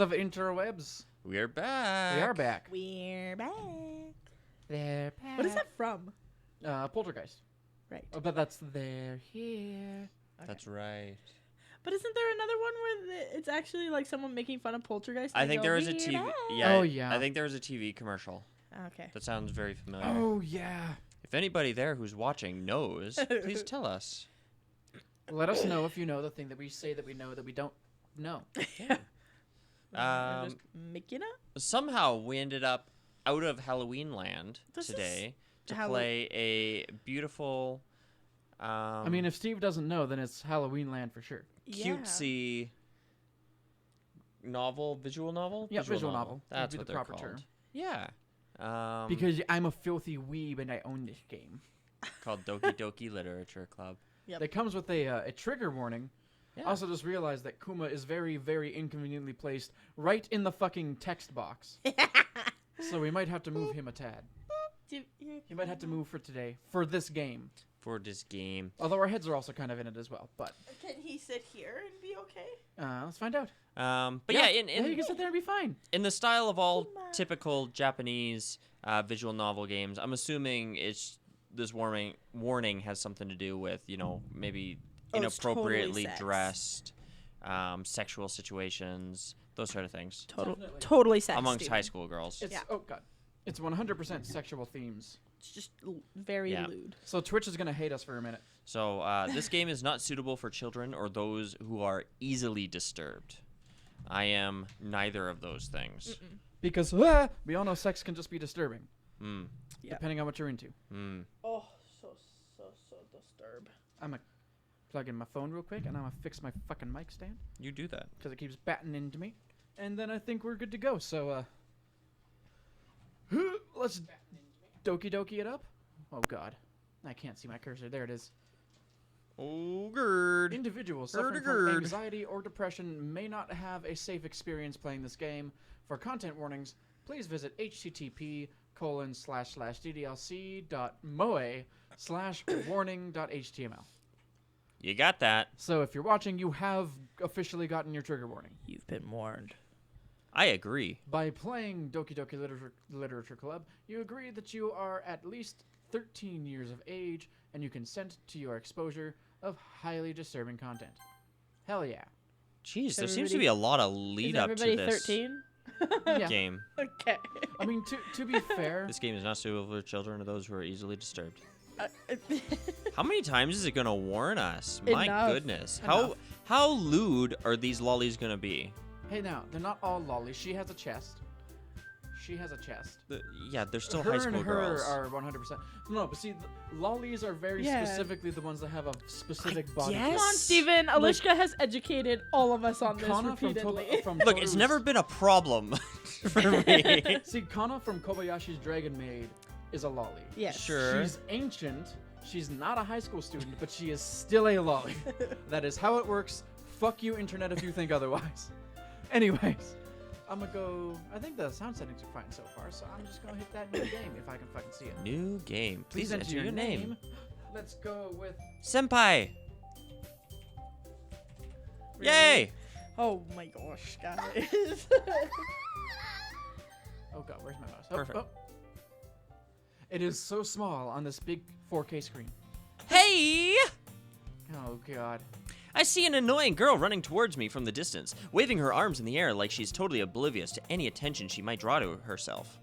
of interwebs. We're back. We are back. We're back. They're back. What is that from? Poltergeist. Right. Oh, but that's They're Here. Okay. That's right. But isn't there another one where it's actually like someone making fun of Poltergeist? I and they think go, there was a "We're TV. back." Yeah. Oh, yeah. I think there was a TV commercial. Okay. That sounds very familiar. Oh, yeah. If anybody there who's watching knows, please tell us. Let us know if you know the thing that we say that we know that we don't know. I'm just making up. Somehow we ended up out of Halloween land This is today to Hallow- play a beautiful, I mean, if Steve doesn't know, then it's Halloween land for sure. cutesy novel, visual novel. Yeah, visual novel. That's Would be what the they're proper called. term. Yeah. Because I'm a filthy weeb and I own this game. Called Doki-Doki Literature Club. Yep. It comes with a trigger warning. Yeah. Also, just realized that Kuma is very, very inconveniently placed right in the fucking text box. So we might have to move him a tad. He might have to move for today, for this game. For this game. Although our heads are also kind of in it as well. But Can he sit here and be okay? let's find out. But yeah, you can sit there and be fine. in the style of all Kuma. typical Japanese visual novel games, I'm assuming this warning has something to do with, maybe It's totally inappropriately sex. dressed, sexual situations, those sort of things Definitely. Totally sex. amongst Steven. high school girls. It's, Yeah. Oh, God. It's 100% sexual themes. It's just very Yeah. lewd. So Twitch is going to hate us for a minute. So this game is not suitable for children or those who are easily disturbed. I am neither of those things. Because we all know sex can just be disturbing, Mm. Yeah. depending on what you're into. Mm. Oh, so disturb. I'm going to plug in my phone real quick, and I'm going to fix my fucking mic stand, You do that. because it keeps batting into me. And then I think we're good to go. So, let's Doki-Doki it up. Oh, God. I can't see my cursor. There it is. Oh, gird. Individuals suffering from Hurdy-gurd. anxiety or depression may not have a safe experience playing this game. For content warnings, please visit http://ddlc.moe/warning.html. You got that. So if you're watching, you have officially gotten your trigger warning. You've been warned. I agree. By playing Doki-Doki Literature Club, you agree that you are at least 13 years of age and you consent to your exposure of highly disturbing content. Hell yeah. Jeez, there seems to Everybody- be a lot of lead Is up to everybody this 13? Yeah. game. Okay. I mean, to be fair, This game is not suitable for children or those who are easily disturbed. Uh, How many times is it gonna warn us? My Enough. goodness. Enough. How lewd are these lollies gonna be? hey now, they're not all lollies. She has a chest. She has a chest. Yeah, they're still her high school and her girls. are 100%. No, but see, lollies are very Yeah. specifically the ones that have a specific body. guess. Come type. on, Steven. Alishka has educated all of us on this Kana from repeatedly. Look, it's never been a problem for me. See, Kana from Kobayashi's Dragon Maid is a lolly. Yes. Sure. She's ancient. She's not a high school student, but she is still a lolly. That is how it works. Fuck you, internet, if you think otherwise. Anyways, I'm gonna go. I think the sound settings are fine so far, so I'm just gonna hit that new game if I can fucking see it. New game. Please enter your name. Let's go with. Senpai. Really? Yay! Oh my gosh, guys. Oh god, where's my mouse? Oh, Perfect. oh. It is so small on this big 4K screen. Hey! Oh god. I see an annoying girl running towards me from the distance, waving her arms in the air like she's totally oblivious to any attention she might draw to herself.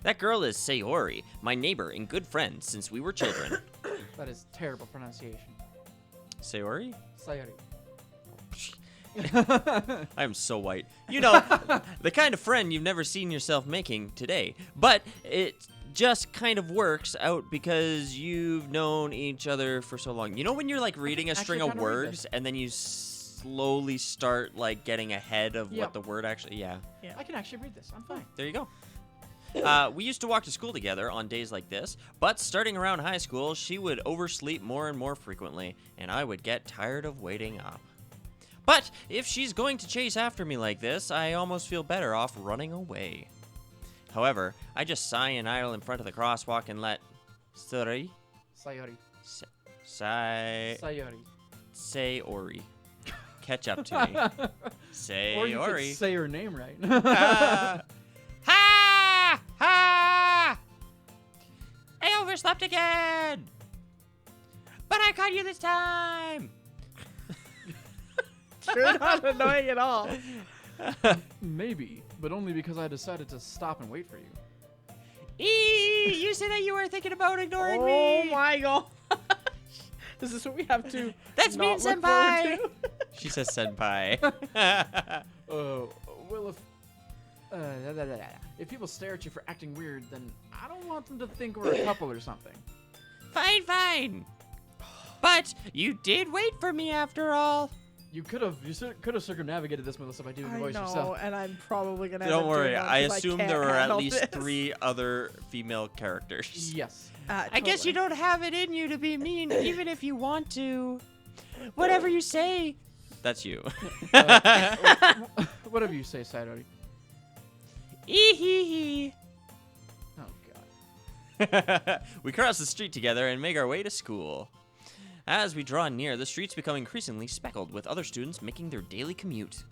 That girl is Sayori, my neighbor and good friend since we were children. That is terrible pronunciation. Sayori? Sayori. I am so white. You know, the kind of friend you've never seen yourself making today. But it just kind of works out because you've known each other for so long. You know when you're like reading a string of kinda read words and then you slowly start like getting ahead of Yep. what the word actually... Yeah, I can actually read this. I'm fine. there you go. We used to walk to school together on days like this, but starting around high school, she would oversleep more and more frequently, and I would get tired of waiting up. But if she's going to chase after me like this, I almost feel better off running away. However, I just sigh and idle in front of the crosswalk and let Sayori Sayori. Sayori Sayori. Sayori catch up to me. Or you could Sayori. say her name right. Ha! Ha! I overslept again! But I caught you this time! You're not annoying at all. Maybe, but only because I decided to stop and wait for you. You said that you were thinking about ignoring Oh me! my god. Is this what we have to That's not mean, look senpai! forward to? She says senpai. Well, if people stare at you for acting weird, then I don't want them to think we're a couple or something. Fine. But you did wait for me after all. You could have circumnavigated this, Melissa, by doing the I voice know, yourself. and I'm probably gonna. Don't end up worry, doing one I 'cause assume can't there were at handle least this. 3 other female characters. Yes. I guess you don't have it in you to be mean, even if you want to. Whatever you say. That's you. Whatever you say, Sayori. Ee-hee-hee. Oh, God. We cross the street together and make our way to school. As we draw near, the streets become increasingly speckled with other students making their daily commute.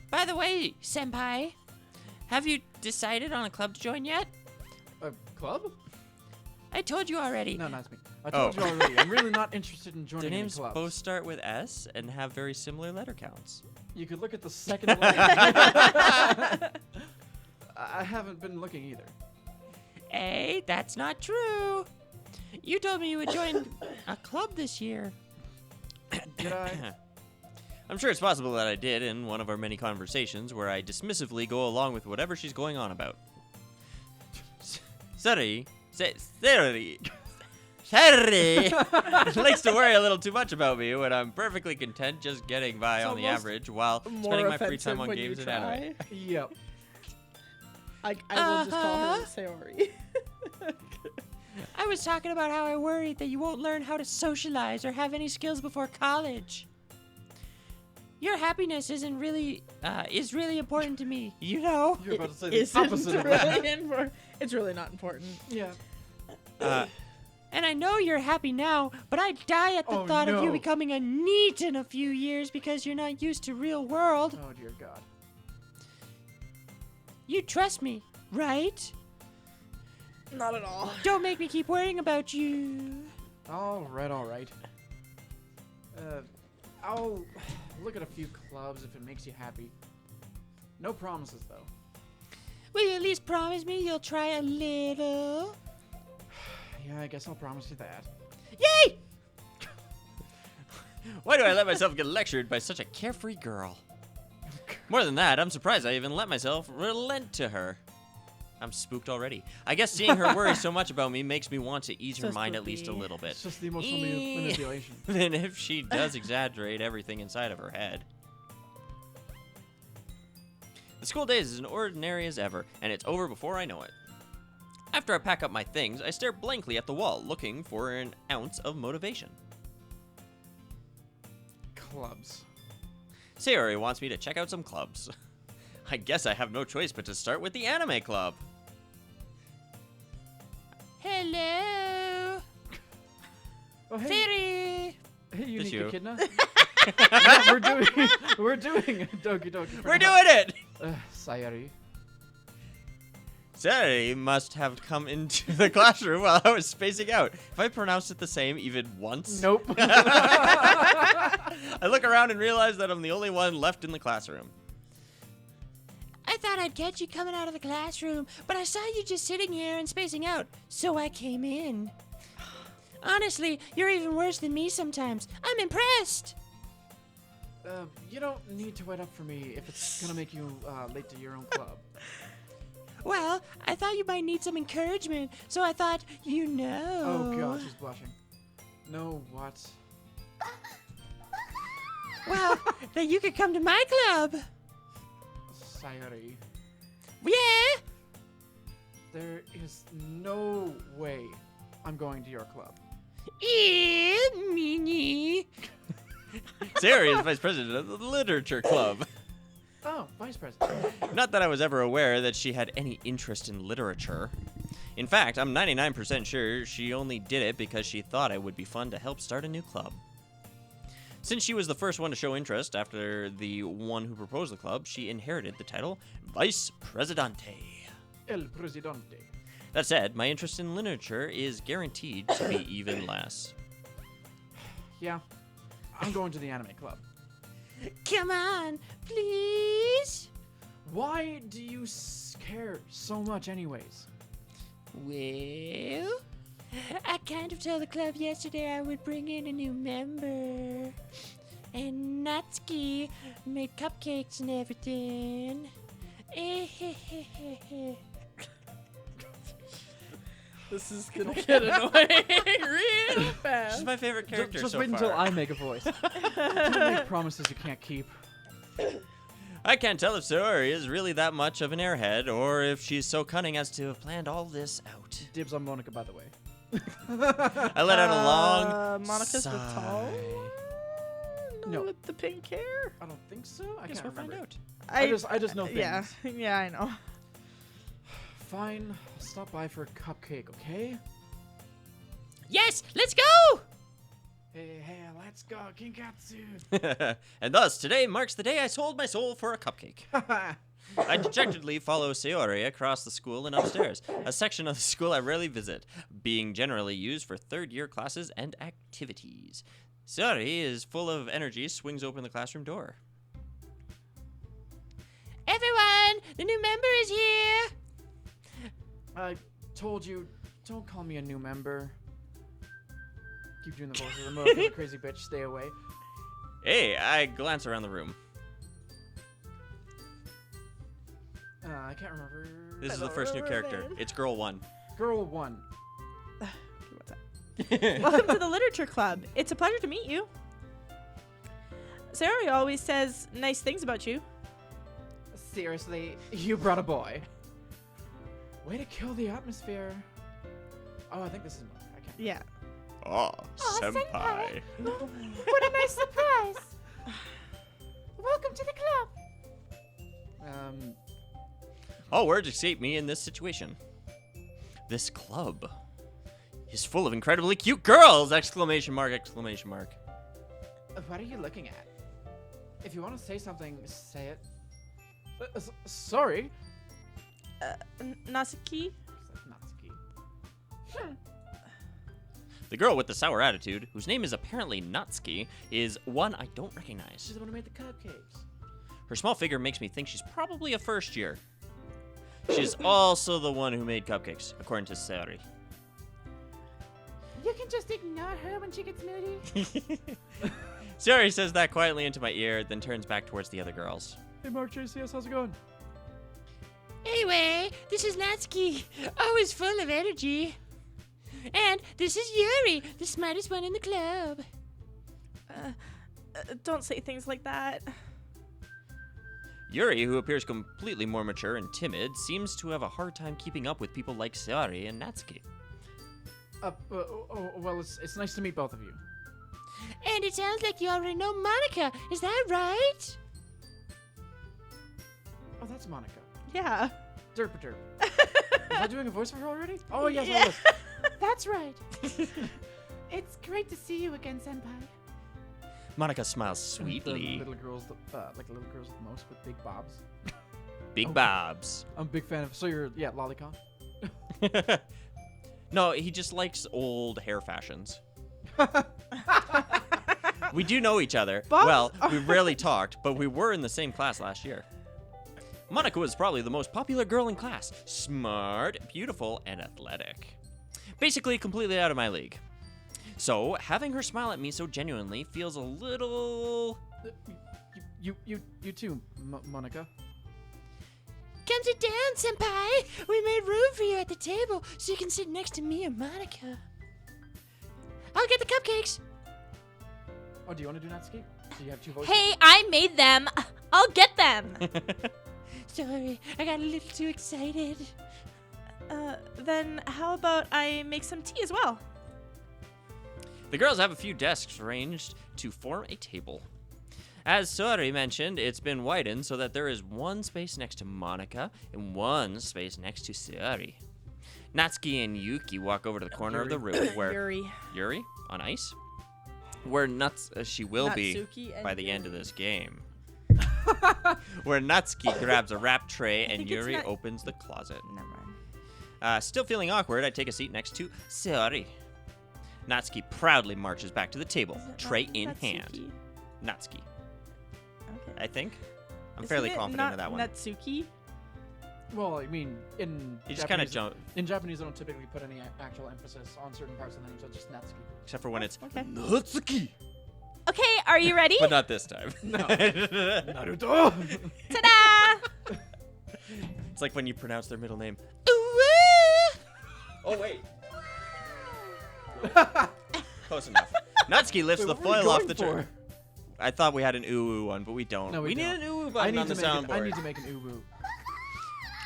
By the way, senpai, have you decided on a club to join yet? A club? I told you already. No, not me. I told you already. I'm really not interested in joining Their any names clubs. both start with S and have very similar letter counts. You could look at the second letter. I haven't been looking either. Hey, that's not true. You told me you would join a club this year. Did I? I'm sure it's possible that I did in one of our many conversations where I dismissively go along with whatever she's going on about. Sari likes to worry a little too much about me when I'm perfectly content just getting by It's on the almost average while More spending my free offensive time on when you games and anime. try. Yep. I will just call her Sayori. I was talking about how I worried that you won't learn how to socialize or have any skills before college. Your happiness is really important to me, you know? You're about to say Isn't the opposite of that. really it's really not important. Yeah. And I know you're happy now, but I'd die at the Oh, thought of you no. becoming a NEET in a few years because you're not used to real world. Oh, dear God. You trust me, right? Not at all. Don't make me keep worrying about you. All right. I'll look at a few clubs if it makes you happy. No promises, though. Will you at least promise me you'll try a little? Yeah, I guess I'll promise you that. Yay! Why do I let myself get lectured by such a carefree girl? More than that, I'm surprised I even let myself relent to her. I'm spooked already. I guess seeing her worry so much about me makes me want to ease her So mind at least a spooky. little bit. It's just the emotional manipulation. Than if she does exaggerate everything inside of her head. The school day is as ordinary as ever, and it's over before I know it. After I pack up my things, I stare blankly at the wall, looking for an ounce of motivation. Clubs. Sayori wants me to check out some clubs. I guess I have no choice but to start with the anime club. Hello! Oh, hey. Sayori! Hey, Just Unique you. Echidna. No, we're doing Doki-Doki. for We're now. doing it! Sayori. Sayori must have come into the classroom while I was spacing out. If I pronounced it the same even once. Nope. I look around and realize that I'm the only one left in the classroom. I thought I'd catch you coming out of the classroom, but I saw you just sitting here and spacing out, so I came in. Honestly, you're even worse than me sometimes. I'm impressed. You don't need to wait up for me if it's gonna make you late to your own club. Well, I thought you might need some encouragement, so I thought, you know. Oh God, she's blushing. No, what? Well, that you could come to my club. Sayori. Yeah. There is no way I'm going to your club. Meanie. Sayori is vice president of the Literature Club. Oh, vice president. Not that I was ever aware that she had any interest in literature. In fact, I'm 99% sure she only did it because she thought it would be fun to help start a new club. Since she was the first one to show interest after the one who proposed the club, she inherited the title Vice Presidente. El Presidente. That said, my interest in literature is guaranteed to be even less. Yeah, I'm going to the anime club. Come on, please. Why do you care so much anyways? Well, I kind of told the club yesterday I would bring in a new member. And Natsuki made cupcakes and everything. This is gonna get annoying real fast. She's my favorite character Just so wait far. until I make a voice. Don't make promises you can't keep. I can't tell if Saori is really that much of an airhead, or if she's so cunning as to have planned all this out. Dibs on Monica, by the way. I let out a long Monica's the sigh. tall one? No. With the pink hair? I don't think so. I Guess can't we'll remember. find out. I just know things. Yeah, yeah, I know. Fine, I'll stop by for a cupcake, okay? Yes, let's go! Hey, let's go, Kinkatsu. And thus, today marks the day I sold my soul for a cupcake. I dejectedly follow Saori across the school and upstairs, a section of the school I rarely visit, being generally used for third-year classes and activities. Saori is full of energy, swings open the classroom door. Everyone, the new member is here! I told you, don't call me a new member. Keep doing the voices. I'm a crazy bitch. Stay away. Hey, I glance around the room. I can't remember. This is the first new character. It's Girl 1. Girl 1. Welcome to the Literature Club. It's a pleasure to meet you. Saori always says nice things about you. Seriously, you brought a boy. Way to kill the atmosphere. Oh, I think this is. I can't. Yeah. Oh, senpai. What a nice surprise! Welcome to the club. All words escape me in this situation. This club is full of incredibly cute girls! Exclamation mark, exclamation mark. What are you looking at? If you want to say something, say it. Sorry. Natsuki? Natsuki. The girl with the sour attitude, whose name is apparently Natsuki, is one I don't recognize. She's the one who made the cupcakes. Her small figure makes me think she's probably a first year. She's also the one who made cupcakes, according to Saori. You can just ignore her when she gets moody. Saori says that quietly into my ear, then turns back towards the other girls. Hey, Mark JCS, how's it going? Anyway, this is Natsuki, always full of energy. And this is Yuri, the smartest one in the club. Don't say things like that. Yuri, who appears completely more mature and timid, seems to have a hard time keeping up with people like Saori and Natsuki. Well, it's nice to meet both of you. And it sounds like you already know Monica, is that right? Oh, that's Monica. Yeah. Derp. Was I doing a voice for her already? Oh, yes, Yeah. I was. That's right. It's great to see you again, senpai. Monica smiles The sweetly. little girls, like little girls with most with big bobs. Big Bobs. I'm a big fan of. So you're, lolicon. No, he just likes old hair fashions. We do know each other. Bobs Well, are- we rarely talked, but we were in the same class last year. Monica was probably the most popular girl in class. Smart, beautiful, and athletic. Basically, completely out of my league. So, having her smile at me so genuinely feels a little... You too, Monica. Come sit down, senpai. We made room for you at the table so you can sit next to me and Monica. I'll get the cupcakes. Oh, do you want to do Natsuki? Do you have two voices? Hey, I made them. I'll get them. Sorry, I got a little too excited. Then how about I make some tea as well? The girls have a few desks arranged to form a table. As Saori mentioned, it's been widened so that there is one space next to Monica and one space next to Saori. Natsuki and Yuki walk over to the corner of the room where Yuri. Yuri on ice. Where she will be Natsuki and by the end of Yuri. this game. Where Natsuki grabs a wrap tray and think it's Yuri not- opens the closet. Never mind. Still feeling awkward, I take a seat next to Sayori. Natsuki proudly marches back to the table, Is it tray not in Natsuki? hand. Natsuki, Okay. I think. I'm Isn't fairly it confident not of that one. Natsuki? Well, I mean, in He just kind of Japanese, jump, in Japanese, they don't typically put any actual emphasis on certain parts of the name, so it's just Natsuki. except for when it's Okay. Natsuki. Okay, are you ready? But not this time. No. Naruto. Ta-da! It's like when you pronounce their middle name. Ooh-wee! Oh, wait. Close enough. Natsuki lifts Wait, the what were we foil off going the tray. for? I thought we had an ooh one, but we don't. No, we need don't. an ooh I button need on the to make an, I soundboard. need to make an uwu.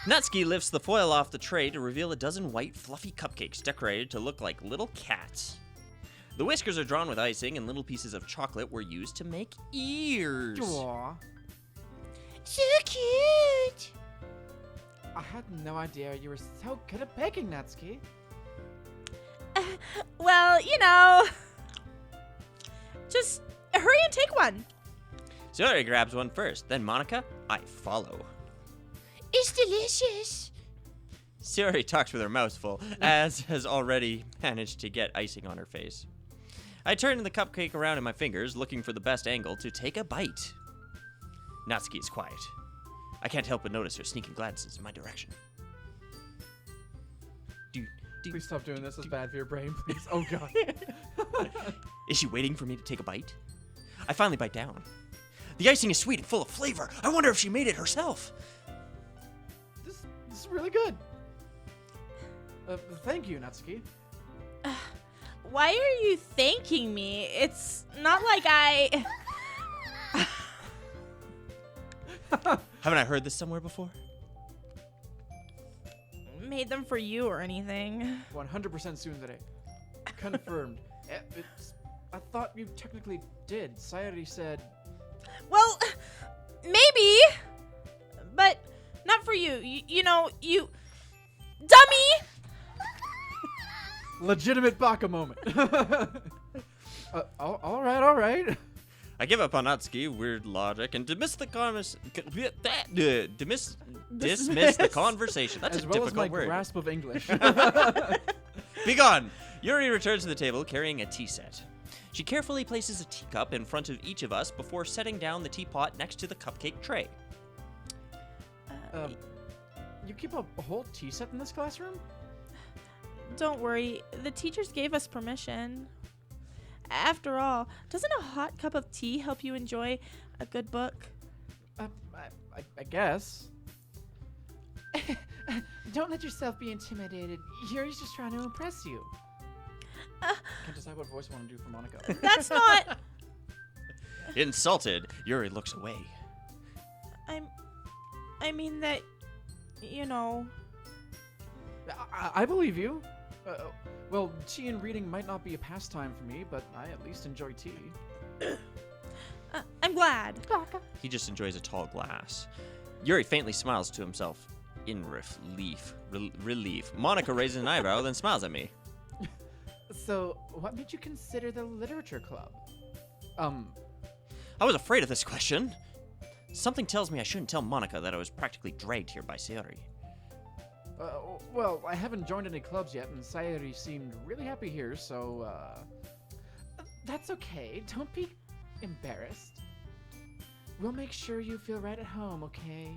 Natsuki lifts the foil off the tray to reveal a dozen white, fluffy cupcakes decorated to look like little cats. The whiskers are drawn with icing, and little pieces of chocolate were used to make ears. Aw. So cute. I had no idea you were so good at baking, Natsuki. Well, you know. Just hurry and take one. Sayori grabs one first, then Monica, I follow. It's delicious. Sayori talks with her mouth full, as has already managed to get icing on her face. I turn the cupcake around in my fingers, looking for the best angle to take a bite. Natsuki is quiet. I can't help but notice her sneaking glances in my direction. Please stop doing this. It's bad for your brain, please. Oh, God. Is she waiting for me to take a bite? I finally bite down. The icing is sweet and full of flavor. I wonder if she made it herself. This is really good. Thank you, Natsuki. Why are you thanking me? It's not like I. Haven't I heard this somewhere before? Made them for you or anything. 100% Tsundere. Confirmed. I thought you technically did. Sayori said... Well, maybe, but not for you. You know, you dummy. Legitimate baka moment. All right. I give up on Natsuki, weird logic, and dismiss the dismiss the conversation. That's As a well as difficult my word. grasp of English. Be gone! Yuri returns to the table carrying a tea set. She carefully places a teacup in front of each of us before setting down the teapot next to the cupcake tray. You keep a whole tea set in this classroom? Don't worry, the teachers gave us permission. After all, doesn't a hot cup of tea help you enjoy a good book? I guess. Don't let yourself be intimidated. Yuri's just trying to impress you. Can't decide what voice I want to do for Monica. That's not. Insulted, Yuri looks away. I mean that, you know. I believe you. Well, tea and reading might not be a pastime for me, but I at least enjoy tea. I'm glad. He just enjoys a tall glass. Yuri faintly smiles to himself in relief. Monica raises an eyebrow, then smiles at me. So, what made you consider the literature club? I was afraid of this question. Something tells me I shouldn't tell Monica that I was practically dragged here by Sayori. Well, I haven't joined any clubs yet, and Sayori seemed really happy here, so, that's okay. Don't be embarrassed. We'll make sure you feel right at home, okay?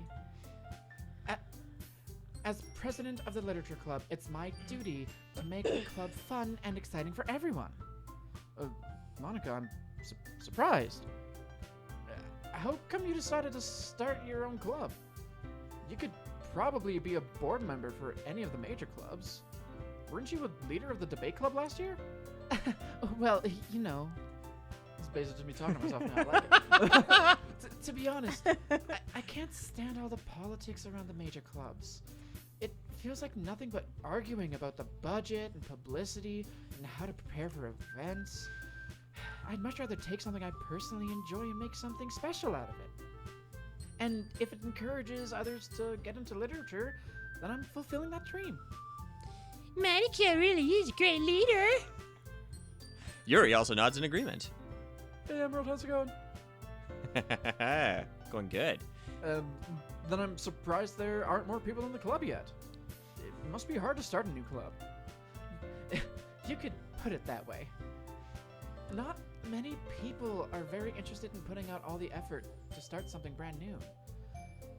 As president of the Literature Club, it's my duty to make the club fun and exciting for everyone. Monica, I'm surprised. How come you decided to start your own club? You could probably be a board member for any of the major clubs. Weren't you a leader of the debate club last year? Well, you know. It's basically just me talking to myself now. I like it. To be honest, I can't stand all the politics around the major clubs. It feels like nothing but arguing about the budget and publicity and how to prepare for events. I'd much rather take something I personally enjoy and make something special out of it. And if it encourages others to get into literature, then I'm fulfilling that dream. Monica really is a great leader. Yuri also nods in agreement. Hey, Emerald, how's it going? Going good. Then I'm surprised there aren't more people in the club yet. It must be hard to start a new club. You could put it that way. Not many people are very interested in putting out all the effort to start something brand new.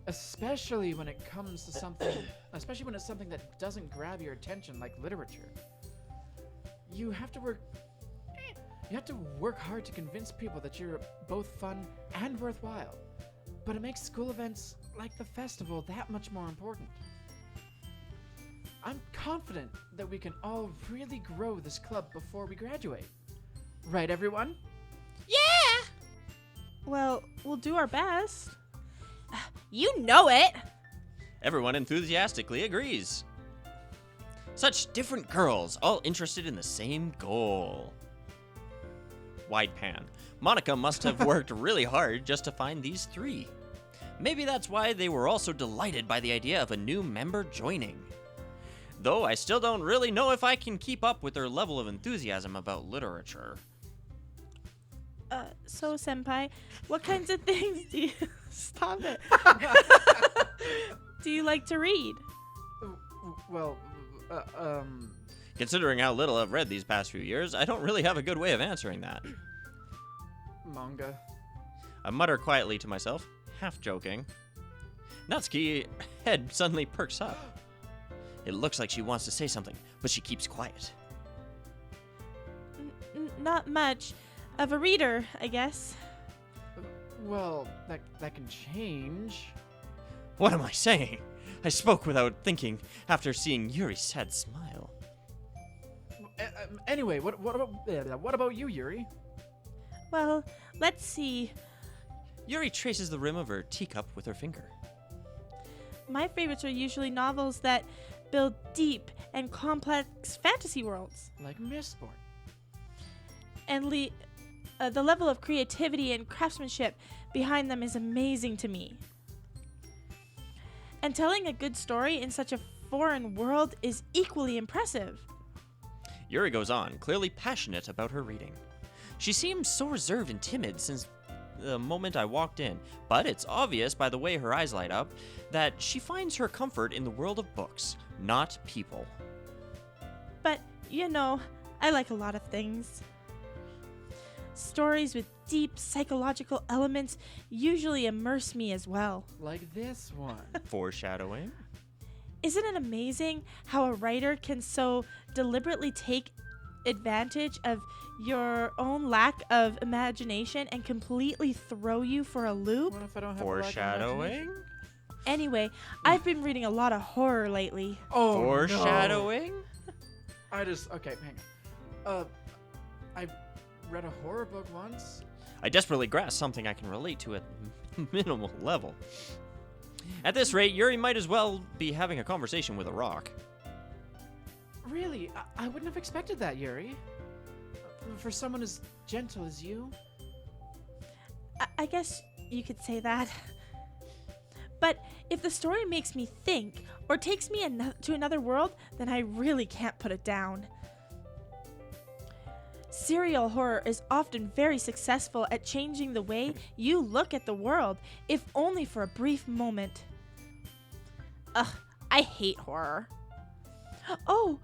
Especially when it comes to especially when it's something that doesn't grab your attention like literature. You have to work hard to convince people that you're both fun and worthwhile. But it makes school events like the festival that much more important. I'm confident that we can all really grow this club before we graduate. Right, everyone? Yeah! Well, we'll do our best. You know it. Everyone enthusiastically agrees. Such different girls, all interested in the same goal. Wide pan. Monica must have worked really hard just to find these three. Maybe that's why they were all so delighted by the idea of a new member joining. Though I still don't really know if I can keep up with their level of enthusiasm about literature. So, Senpai, what kinds of things do you... Stop it. Do you like to read? Well, Considering how little I've read these past few years, I don't really have a good way of answering that. manga. I mutter quietly to myself, half joking. Natsuki's head suddenly perks up. It looks like she wants to say something, but she keeps quiet. Not much. Of a reader, I guess. Well, that can change. What am I saying? I spoke without thinking after seeing Yuri's sad smile. Anyway, what about you, Yuri? Well, let's see. Yuri traces the rim of her teacup with her finger. My favorites are usually novels that build deep and complex fantasy worlds. Like Mistborn. And the level of creativity and craftsmanship behind them is amazing to me. And telling a good story in such a foreign world is equally impressive. Yuri goes on, clearly passionate about her reading. She seems so reserved and timid since the moment I walked in, but it's obvious by the way her eyes light up that she finds her comfort in the world of books, not people. But, I like a lot of things. Stories with deep psychological elements usually immerse me as well. Like this one. Foreshadowing? Isn't it amazing how a writer can so deliberately take advantage of your own lack of imagination and completely throw you for a loop? What if I don't have a lack of Foreshadowing? imagination? Anyway, I've been reading a lot of horror lately. Oh, Foreshadowing? No. Okay, hang on. I read a horror book once. I desperately grasp something I can relate to at minimal level. At this rate, Yuri might as well be having a conversation with a rock. Really? I wouldn't have expected that, Yuri. For someone as gentle as you. I guess you could say that. But if the story makes me think or takes me to another world, then I really can't put it down. Serial horror is often very successful at changing the way you look at the world, if only for a brief moment. Ugh, I hate horror. Oh,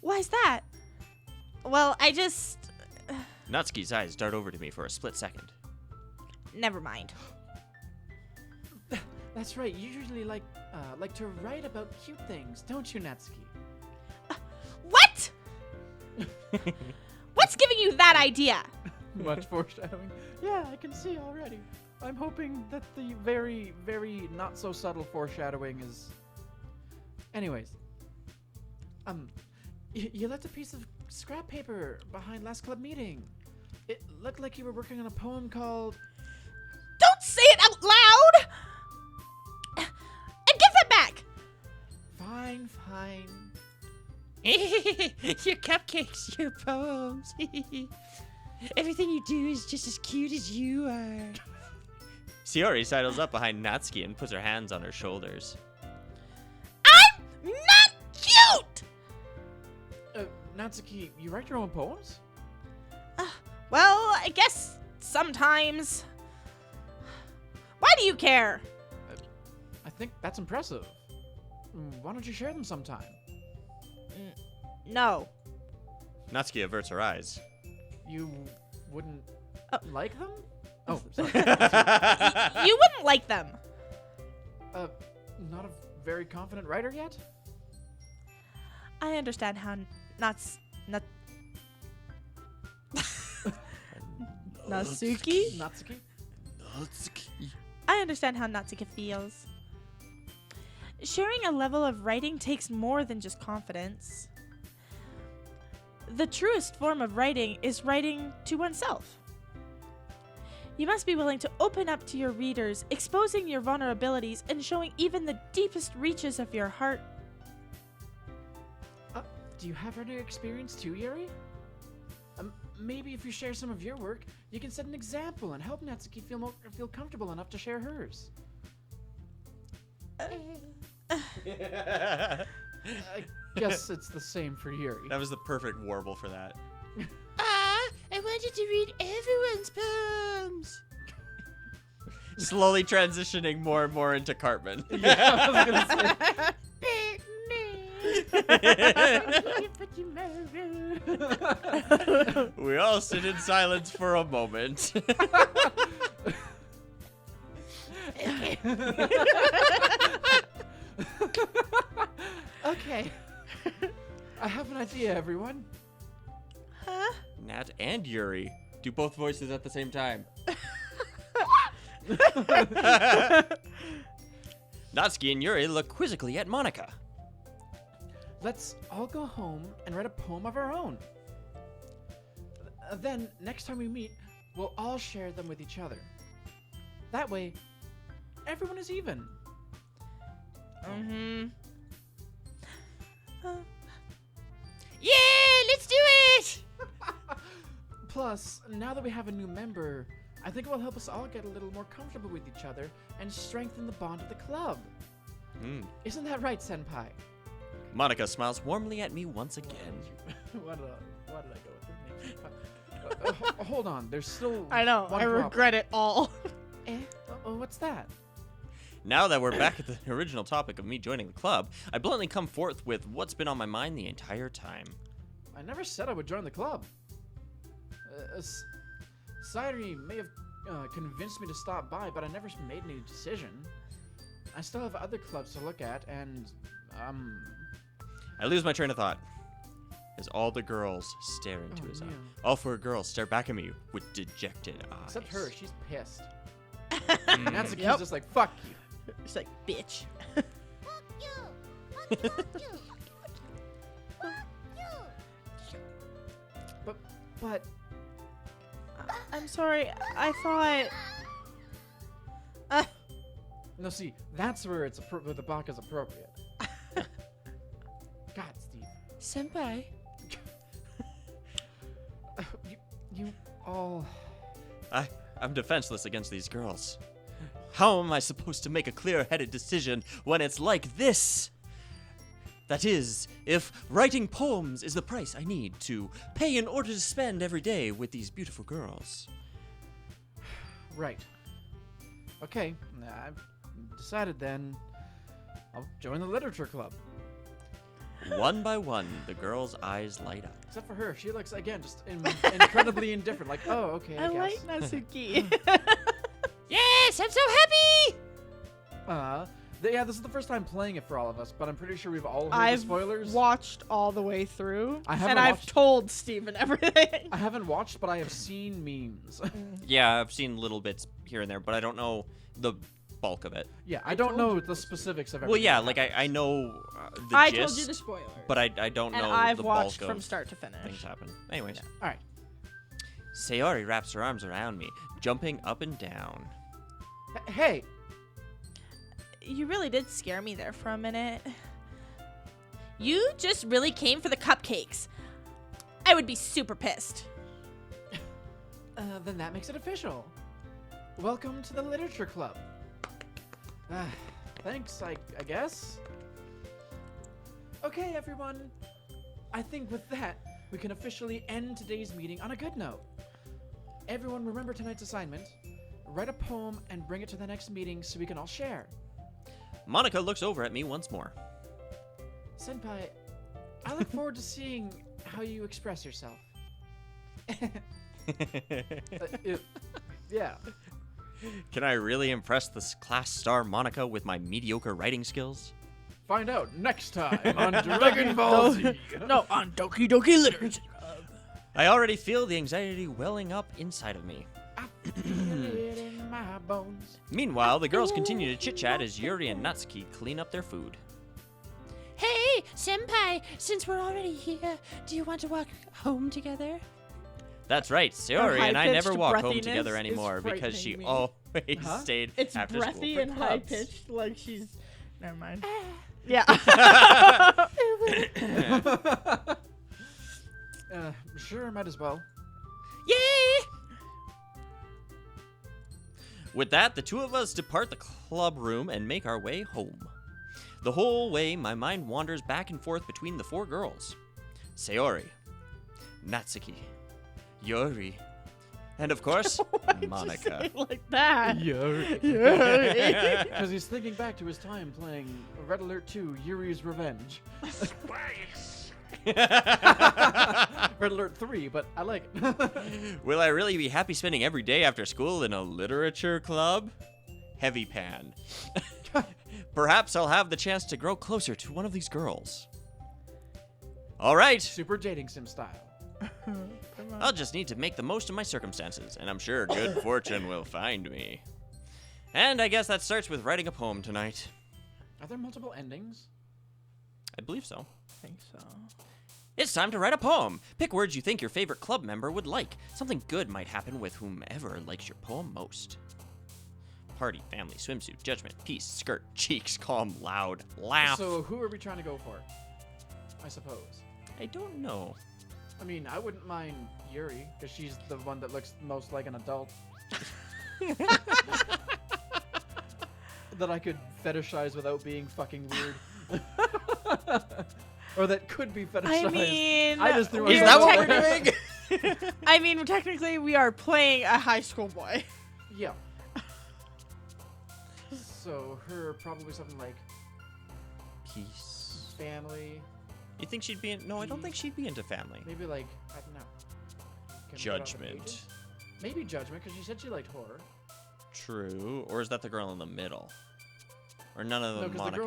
why's that? Well, I just... Natsuki's eyes dart over to me for a split second. Never mind. That's right. You usually like to write about cute things, don't you, Natsuki? What? What's giving you that idea? Much foreshadowing. Yeah, I can see already. I'm hoping that the very, very not so subtle foreshadowing is. Anyways, you left a piece of scrap paper behind last club meeting. It looked like you were working on a poem called. Don't say it out loud! And give that back! Fine. Your cupcakes, your poems. Everything you do is just as cute as you are. Shiori sidles up behind Natsuki and puts her hands on her shoulders. I'm not cute! Natsuki, you write your own poems? Well, I guess sometimes. Why do you care? I think that's impressive. Why don't you share them sometime? No. Natsuki averts her eyes. You wouldn't like them? Oh, sorry. You wouldn't like them. Not a very confident writer yet? I understand how Natsuki? Natsuki? I understand how Natsuki feels. Sharing a level of writing takes more than just confidence. The truest form of writing is writing to oneself. You must be willing to open up to your readers, exposing your vulnerabilities and showing even the deepest reaches of your heart. Do you have any experience too, Yuri? Maybe if you share some of your work, you can set an example and help Natsuki feel comfortable enough to share hers. I guess it's the same for Yuri. That was the perfect warble for that. I wanted to read everyone's poems. Slowly transitioning more and more into Cartman. Yeah, I was gonna say. We all sit in silence for a moment. Okay. I have an idea, everyone. Huh? Nat and Yuri do both voices at the same time. Natsuki and Yuri look quizzically at Monica. Let's all go home and write a poem of our own. Then, next time we meet, we'll all share them with each other. That way, everyone is even. Mm-hmm. Yeah, let's do it! Plus, now that we have a new member, I think it will help us all get a little more comfortable with each other and strengthen the bond of the club. Isn't that right, Senpai? Monica smiles warmly at me once again. Why did I go with this name? Hold on, there's still I know. one I problem. regret it all. What's that? Now that we're back at the original topic of me joining the club, I bluntly come forth with what's been on my mind the entire time. I never said I would join the club. Sayuri may have convinced me to stop by, but I never made any decision. I still have other clubs to look at, and I lose my train of thought as all the girls stare into his eye. All four girls stare back at me with dejected eyes. Except her, she's pissed. Mm. Natsuki's just like, fuck you. She's like, bitch. But I'm sorry. I thought. no, see, that's where where the baka's appropriate. God, Steve. Senpai. You all. I'm defenseless against these girls. How am I supposed to make a clear-headed decision when it's like this? That is, if writing poems is the price I need to pay in order to spend every day with these beautiful girls. Right. Okay, I've decided then. I'll join the literature club. One by one, the girls' eyes light up. Except for her, she looks again just incredibly indifferent. Like, oh, okay, I I guess. like Natsuki. Yes, I'm so happy! Yeah, this is the first time playing it for all of us, but I'm pretty sure we've all heard the I've spoilers. watched all the way through, I haven't and I've watched- told Steven everything. I haven't watched, but I have seen memes. Yeah, I've seen little bits here and there, but I don't know the bulk of it. Yeah, I don't know the specifics of everything. Well, yeah, that like happens. I know the I gist, told you the spoiler, but I don't and know I've the watched bulk from of start to things finish. happen. Anyways, All right. Sayori wraps her arms around me, jumping up and down. Hey, You really did scare me there for a minute. You just really came for the cupcakes. I would be super pissed. then that makes it official. Welcome to the literature club. Thanks, I guess. Okay, everyone. I think with that, we can officially end today's meeting on a good note. everyone remember tonight's assignment. Write a poem and bring it to the next meeting so we can all share. Monica looks over at me once more. Senpai, I look forward to seeing how you express yourself. Yeah. Can I really impress this class star Monica with my mediocre writing skills? Find out next time on Dragon Ball Z. No, on Doki-Doki Literature. I already feel the anxiety welling up inside of me. I feel it in my bones. Meanwhile, the girls continue to chit-chat as Yuri and Natsuki clean up their food. Hey, Senpai, since we're already here, do you want to walk home together? That's right, Sayori and I never high-pitched walk home breathiness together is anymore because she frightening me. always stayed It's after breathy school and for high clubs. pitched, like she's. Never mind. Yeah. Sure, might as well. Yay! With that, the two of us depart the club room and make our way home. The whole way, my mind wanders back and forth between the four girls. Sayori, Natsuki, Yuri, and of course, Monica. Like that. Because he's thinking back to his time playing Red Alert 2, Yuri's Revenge. Red Alert 3, but I like it. Will I really be happy spending every day after school in a literature club? Heavy pan. Perhaps I'll have the chance to grow closer to one of these girls. All right, Super dating sim style. I'll just need to make the most of my circumstances, and I'm sure good fortune will find me. And I guess that starts with writing a poem tonight. Are there multiple endings? I believe so. I think so. It's time to write a poem. Pick words you think your favorite club member would like. Something good might happen with whomever likes your poem most. Party, family, swimsuit, judgment, peace, skirt, cheeks, calm, loud, laugh. So who are we trying to go for? I suppose. I don't know. I mean, I wouldn't mind Yuri, because she's the one that looks most like an adult. That I could fetishize without being fucking weird. Or that could be fetishized. I mean, I just threw we're myself what out we're there. doing? I mean, technically, we are playing a high school boy. Yeah. So her probably something like Peace. family, You think she'd be in? No, I don't think she'd be into family. maybe like I don't know. Can we put it on the Judgment. pages? Maybe judgment, because she said she liked horror. True. Or is that the girl in the middle? Or none of No, them, because Monica?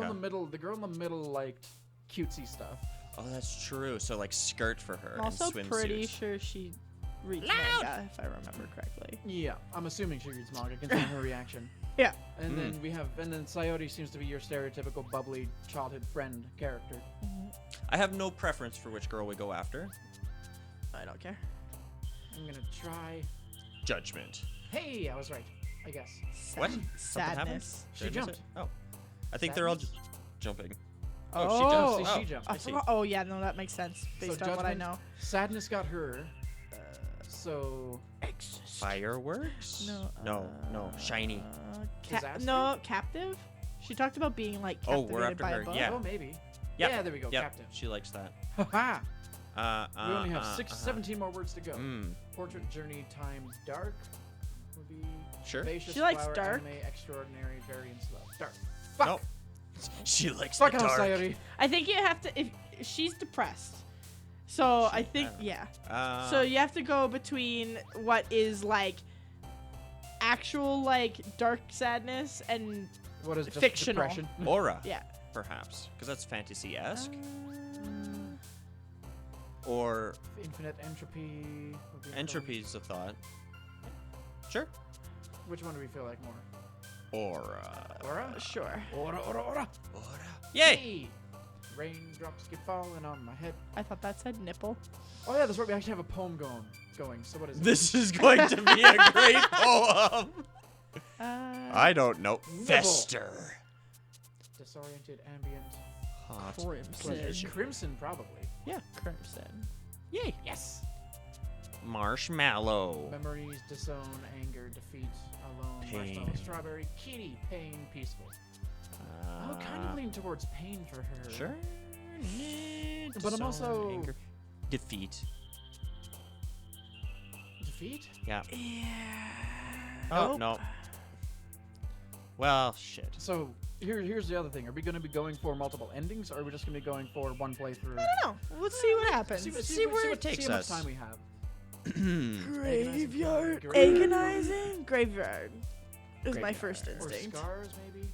the girl in the middle liked cutesy stuff. Oh, that's true. So like skirt for her I'm also and swimsuit. pretty sure she reads manga, if I remember correctly. Yeah, I'm assuming she reads manga, considering her reaction. Yeah. And then Sayori seems to be your stereotypical bubbly childhood friend character. I have no preference for which girl we go after. I don't care. I'm gonna try. Judgment. Hey, I was right. I guess. What? Something happened? Sadness. She Did I miss jumped. it? Oh. I think they're all Sadness. jumping. Oh, she jumped. See, Oh, she jumped. I see. forgot. Oh, yeah, no, that makes sense based on what I judgment, know. Sadness got her. So Fireworks? No. No. Shiny. Disaster? No, captive? She taled about being, like, Oh, captivated we're after by her, a book. yeah. Oh, maybe. Yep. Yeah, there we go. Yep. Captain. She likes that. Haha. We We only have 17 more words to go. Mm. Portrait, journey, time, dark. Would be Sure. vivacious, She likes flower, dark. Anime, extraordinary, very and slow. Dark. Fuck. Nope. She likes Fuck the off, dark. Sayori. I think you have to, if she's depressed. So I think, yeah. So you have to go between what is, like, actual, like, dark sadness and What is just fictional. depression? Aura, yeah. perhaps, because that's fantasy-esque. Or Infinite entropy. would be another entropy's a thought. Sure. one. Which one do we feel like more? Aura. Aura? Sure. Aura, aura, aura. Yay! Hey! Raindrops keep falling on my head. I thought that said nipple. Oh yeah, that's right. We actually have a poem going. So what is it? This is going to be a great poem. I don't know. Nibble. Fester. Disoriented, ambient. Hot. Crimson. Crimson, probably. Yeah, crimson. Yay. Yes. Marshmallow. Memories, disown, anger, defeat, alone, Pain. marshmallow, strawberry, kitty, pain, peaceful. I would kind of lean towards pain for her. Sure. But I'm also- Defeat. feet? Yeah. Yeah. Oh, Nope. no. Well, shit. So here's the other thing. Are we going to be going for multiple endings, or are we just going to be going for one playthrough? I don't know. Let's see what happens. see where it takes see how much us. time we have. Graveyard. Graveyard. Agonizing. Graveyard is my Graveyard. first Or instinct. scars, maybe?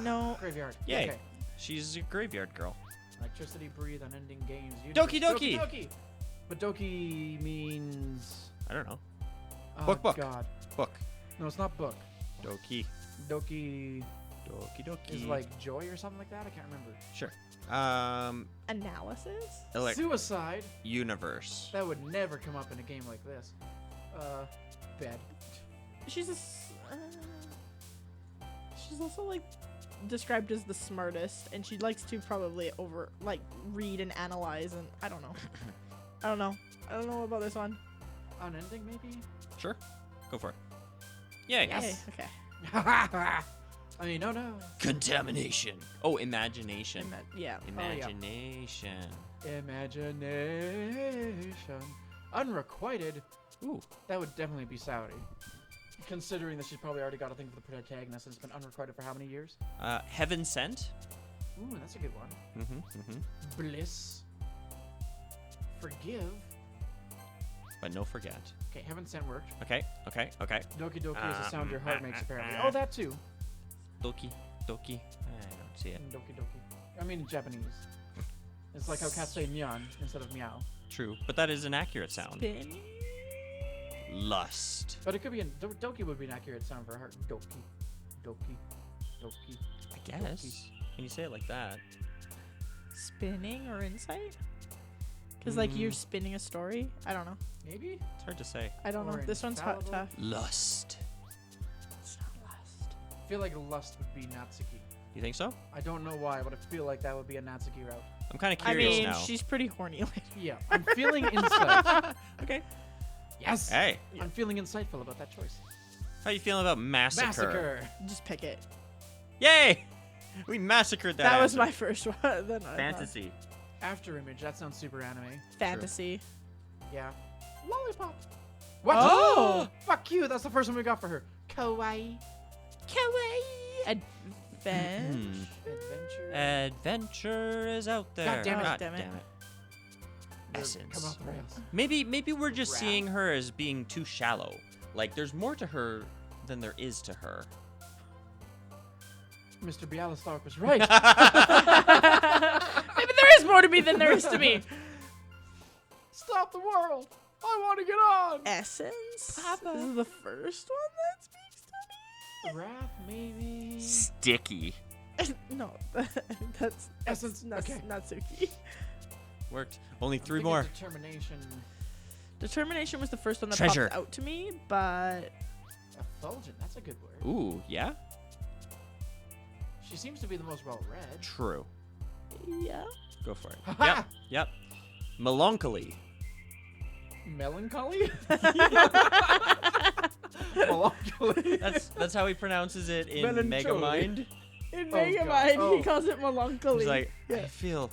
No. Graveyard. Yay. Okay. She's a graveyard girl. Electricity, breathe, unending games. Doki-Doki. Doki-Doki. But Doki means... I don't know. Oh, Book. God. Book. No, it's not book. Doki. Doki Doki-Doki. is like joy or something like that? I can't remember. Sure. Analysis. Suicide. Universe. That would never come up in a game like this. Bed. She's she's also like described as the smartest, and she likes to probably read and analyze, and I don't know. I don't know about this one. Unending, maybe? Sure. Go for it. Yay. Yay, okay. I mean, no. Contamination. Oh, imagination. Yeah. Imagination. Imagination. Unrequited. Ooh. That would definitely be Saudi. Considering that she's probably already got a thing for the protagonist and it's been unrequited for how many years? Heaven sent. Ooh, that's a good one. Bliss. Forgive. But no forget. Okay, Heaven Sent worked. Okay. Doki-Doki is a sound your heart makes, apparently. Oh, that too. Doki. I don't see it. Doki-Doki. I mean, in Japanese. It's like how cats say myan instead of meow. True, but that is an accurate sound. Spin. Lust. But it could be Doki would be an accurate sound for a heart. Doki. Doki. Doki. I guess. When you say it like that. Spinning or insight? Because like you're spinning a story. I don't know. Maybe? It's hard to say. I don't know. Or This one's infallible. tough. Lust. It's not lust. I feel like lust would be Natsuki. You think so? I don't know why, but I feel like that would be a Natsuki route. I'm kind of I curious mean, now. she's pretty horny. Like, Yeah, I'm feeling insight. okay. Yes! Hey, I'm feeling insightful about that choice. how you feeling about massacre? Massacre! Just pick it. Yay! We massacred that. That was answer. my first one. Then I fantasy. After Image, that sounds super anime. thought Fantasy. Yeah. Lollipop! What? Oh! Fuck you, that's the first one we got for her. Kawaii. Kawaii. Advent. Adventure. Adventure is out there. God damn it. God Damn it. damn it. Come Essence. off the rails. Maybe we're just Wrath. seeing her as being too shallow. Like there's more to her than there is to her. Mr. Bialystok was right. Maybe there is more to me than there is to me. Stop the world! I want to get on! Essence. Papa. This is the first one that speaks to Wrath, maybe. Sticky. me. No, that's Essence. Okay. Natsuki. Worked. Only I'm 3 thinking more. Determination. Determination was the first one that Treasure. popped out to me, but Effulgent. That's a good word. Ooh, yeah. She seems to be the most well-read. True. yeah. Go for it. Ha-ha! Yep. Melancholy. Melancholy? Melancholy. That's how he pronounces it in Melancholy. Megamind. In Oh, Mega God. Mind, Oh. he calls it melancholy. He's like, I Yeah. feel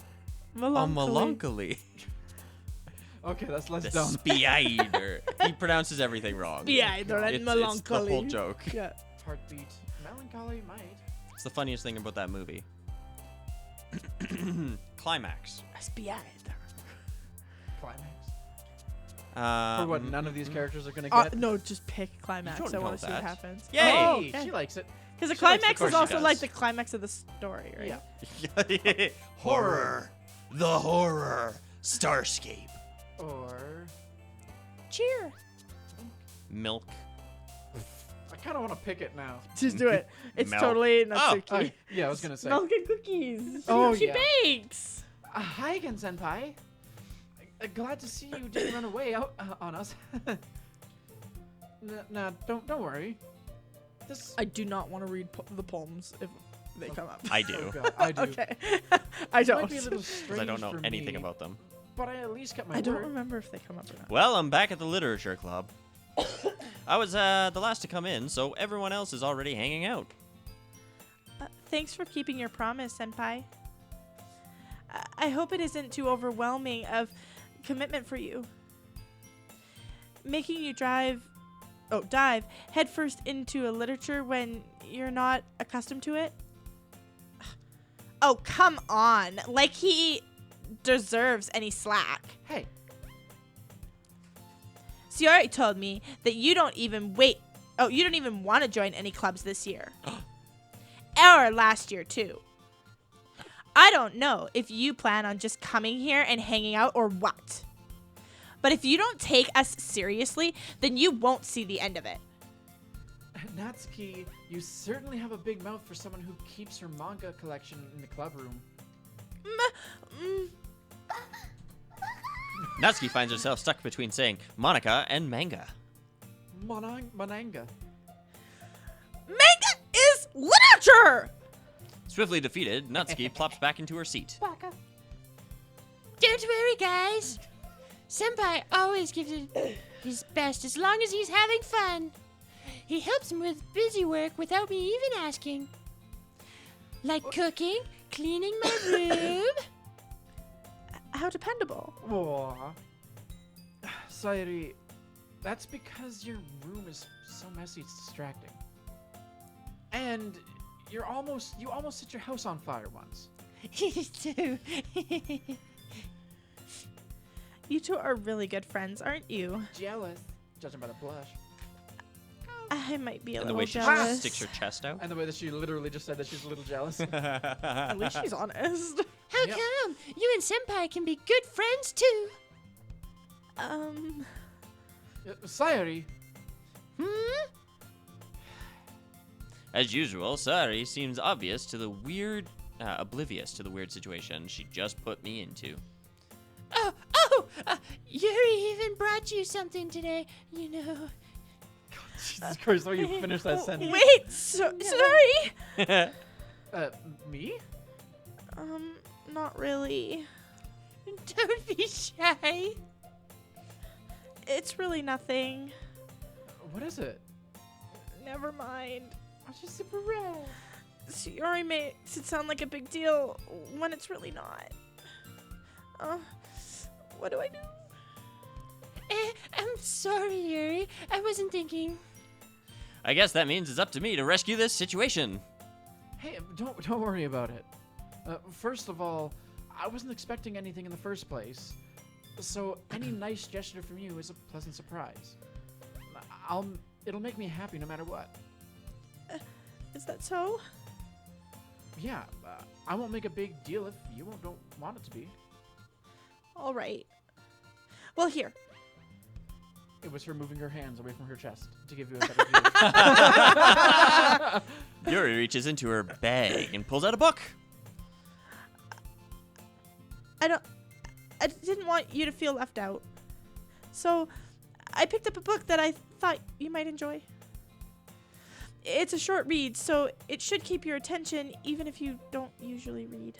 melancholy. melancholy. Okay, that's less The dumb. spider. He pronounces everything wrong. Yeah, they're It's melancholy. the whole joke. Yeah. Heartbeat. Melancholy might. It's the funniest thing about that movie. Climax. Spider. Climax. For For what? None of these characters are gonna get. No, just pick climax. You don't I want know to see what that. happens. Yay! Oh, Hey, okay. she likes it. Because the She likes the climax is course she also like does. the climax of the story, right? Yeah. Horror. The horror. Starscape. Or Cheer. Milk. I kind of want to pick it now. Just do it. It's Milk. totally Oh, Natsuki. Yeah, I was gonna say. Milk and cookies. Oh, she yeah. bakes. Hi again, Senpai. Glad to see you didn't run away out on us. Nah, don't worry. This. I do not want to read the poems if they come up. I Oh do. God, I do. Okay. I It don't. might be a little Because strange I don't know for anything me, about them. But I at least kept my I don't word. remember if they come up or not. Well, I'm back at the Literature Club. I was the last to come in, so everyone else is already hanging out. Thanks for keeping your promise, Senpai. I hope it isn't too overwhelming of commitment for you. making you dive headfirst into a literature when you're not accustomed to it? Oh, come on. Like he deserves any slack. Hey, So you already told me that you don't even want to join any clubs this year. Or last year, too. I don't know if you plan on just coming here and hanging out or what. But if you don't take us seriously, then you won't see the end of it. Natsuki, you certainly have a big mouth for someone who keeps her manga collection in the club room. Natsuki finds herself stuck between saying Monica and manga. Mananga. Manga is literature! Swiftly defeated, Natsuki plops back into her seat. Baka. Don't worry, guys. Senpai always gives it his best as long as he's having fun. He helps him with busy work without me even asking. Like cooking, cleaning my room. How dependable. Aw. Sayuri, that's because your room is so messy it's distracting. And you almost set your house on fire once. Too. You two are really good friends, aren't you? Jealous, judging by the blush. I might be a And the little way she jealous. sticks her chest out. And the way that she literally just said that she's a little jealous. At least she's honest. How Yep. come? You and Senpai can be good friends too. Sayuri, Hmm? As usual, Sari seems oblivious to the weird situation she just put me into. Yuri even brought you something today, you know. Jesus Christ, why you finish that sentence? Wait, sorry. Me? Not really. Don't be shy. It's really nothing. What is it? Never mind. I'm just super red. Shiori makes it sound like a big deal when it's really not. What do I do? I'm sorry, Yuri. I wasn't thinking. I guess that means it's up to me to rescue this situation. Hey, don't worry about it. First of all, I wasn't expecting anything in the first place, so any nice gesture from you is a pleasant surprise. It'll make me happy no matter what. Is that so? Yeah, I won't make a big deal if you don't want it to be. All right. Well, here. It was her moving her hands away from her chest to give you a better view. Yuri reaches into her bag and pulls out a book. I didn't want you to feel left out. So, I picked up a book that I thought you might enjoy. It's a short read, so it should keep your attention even if you don't usually read.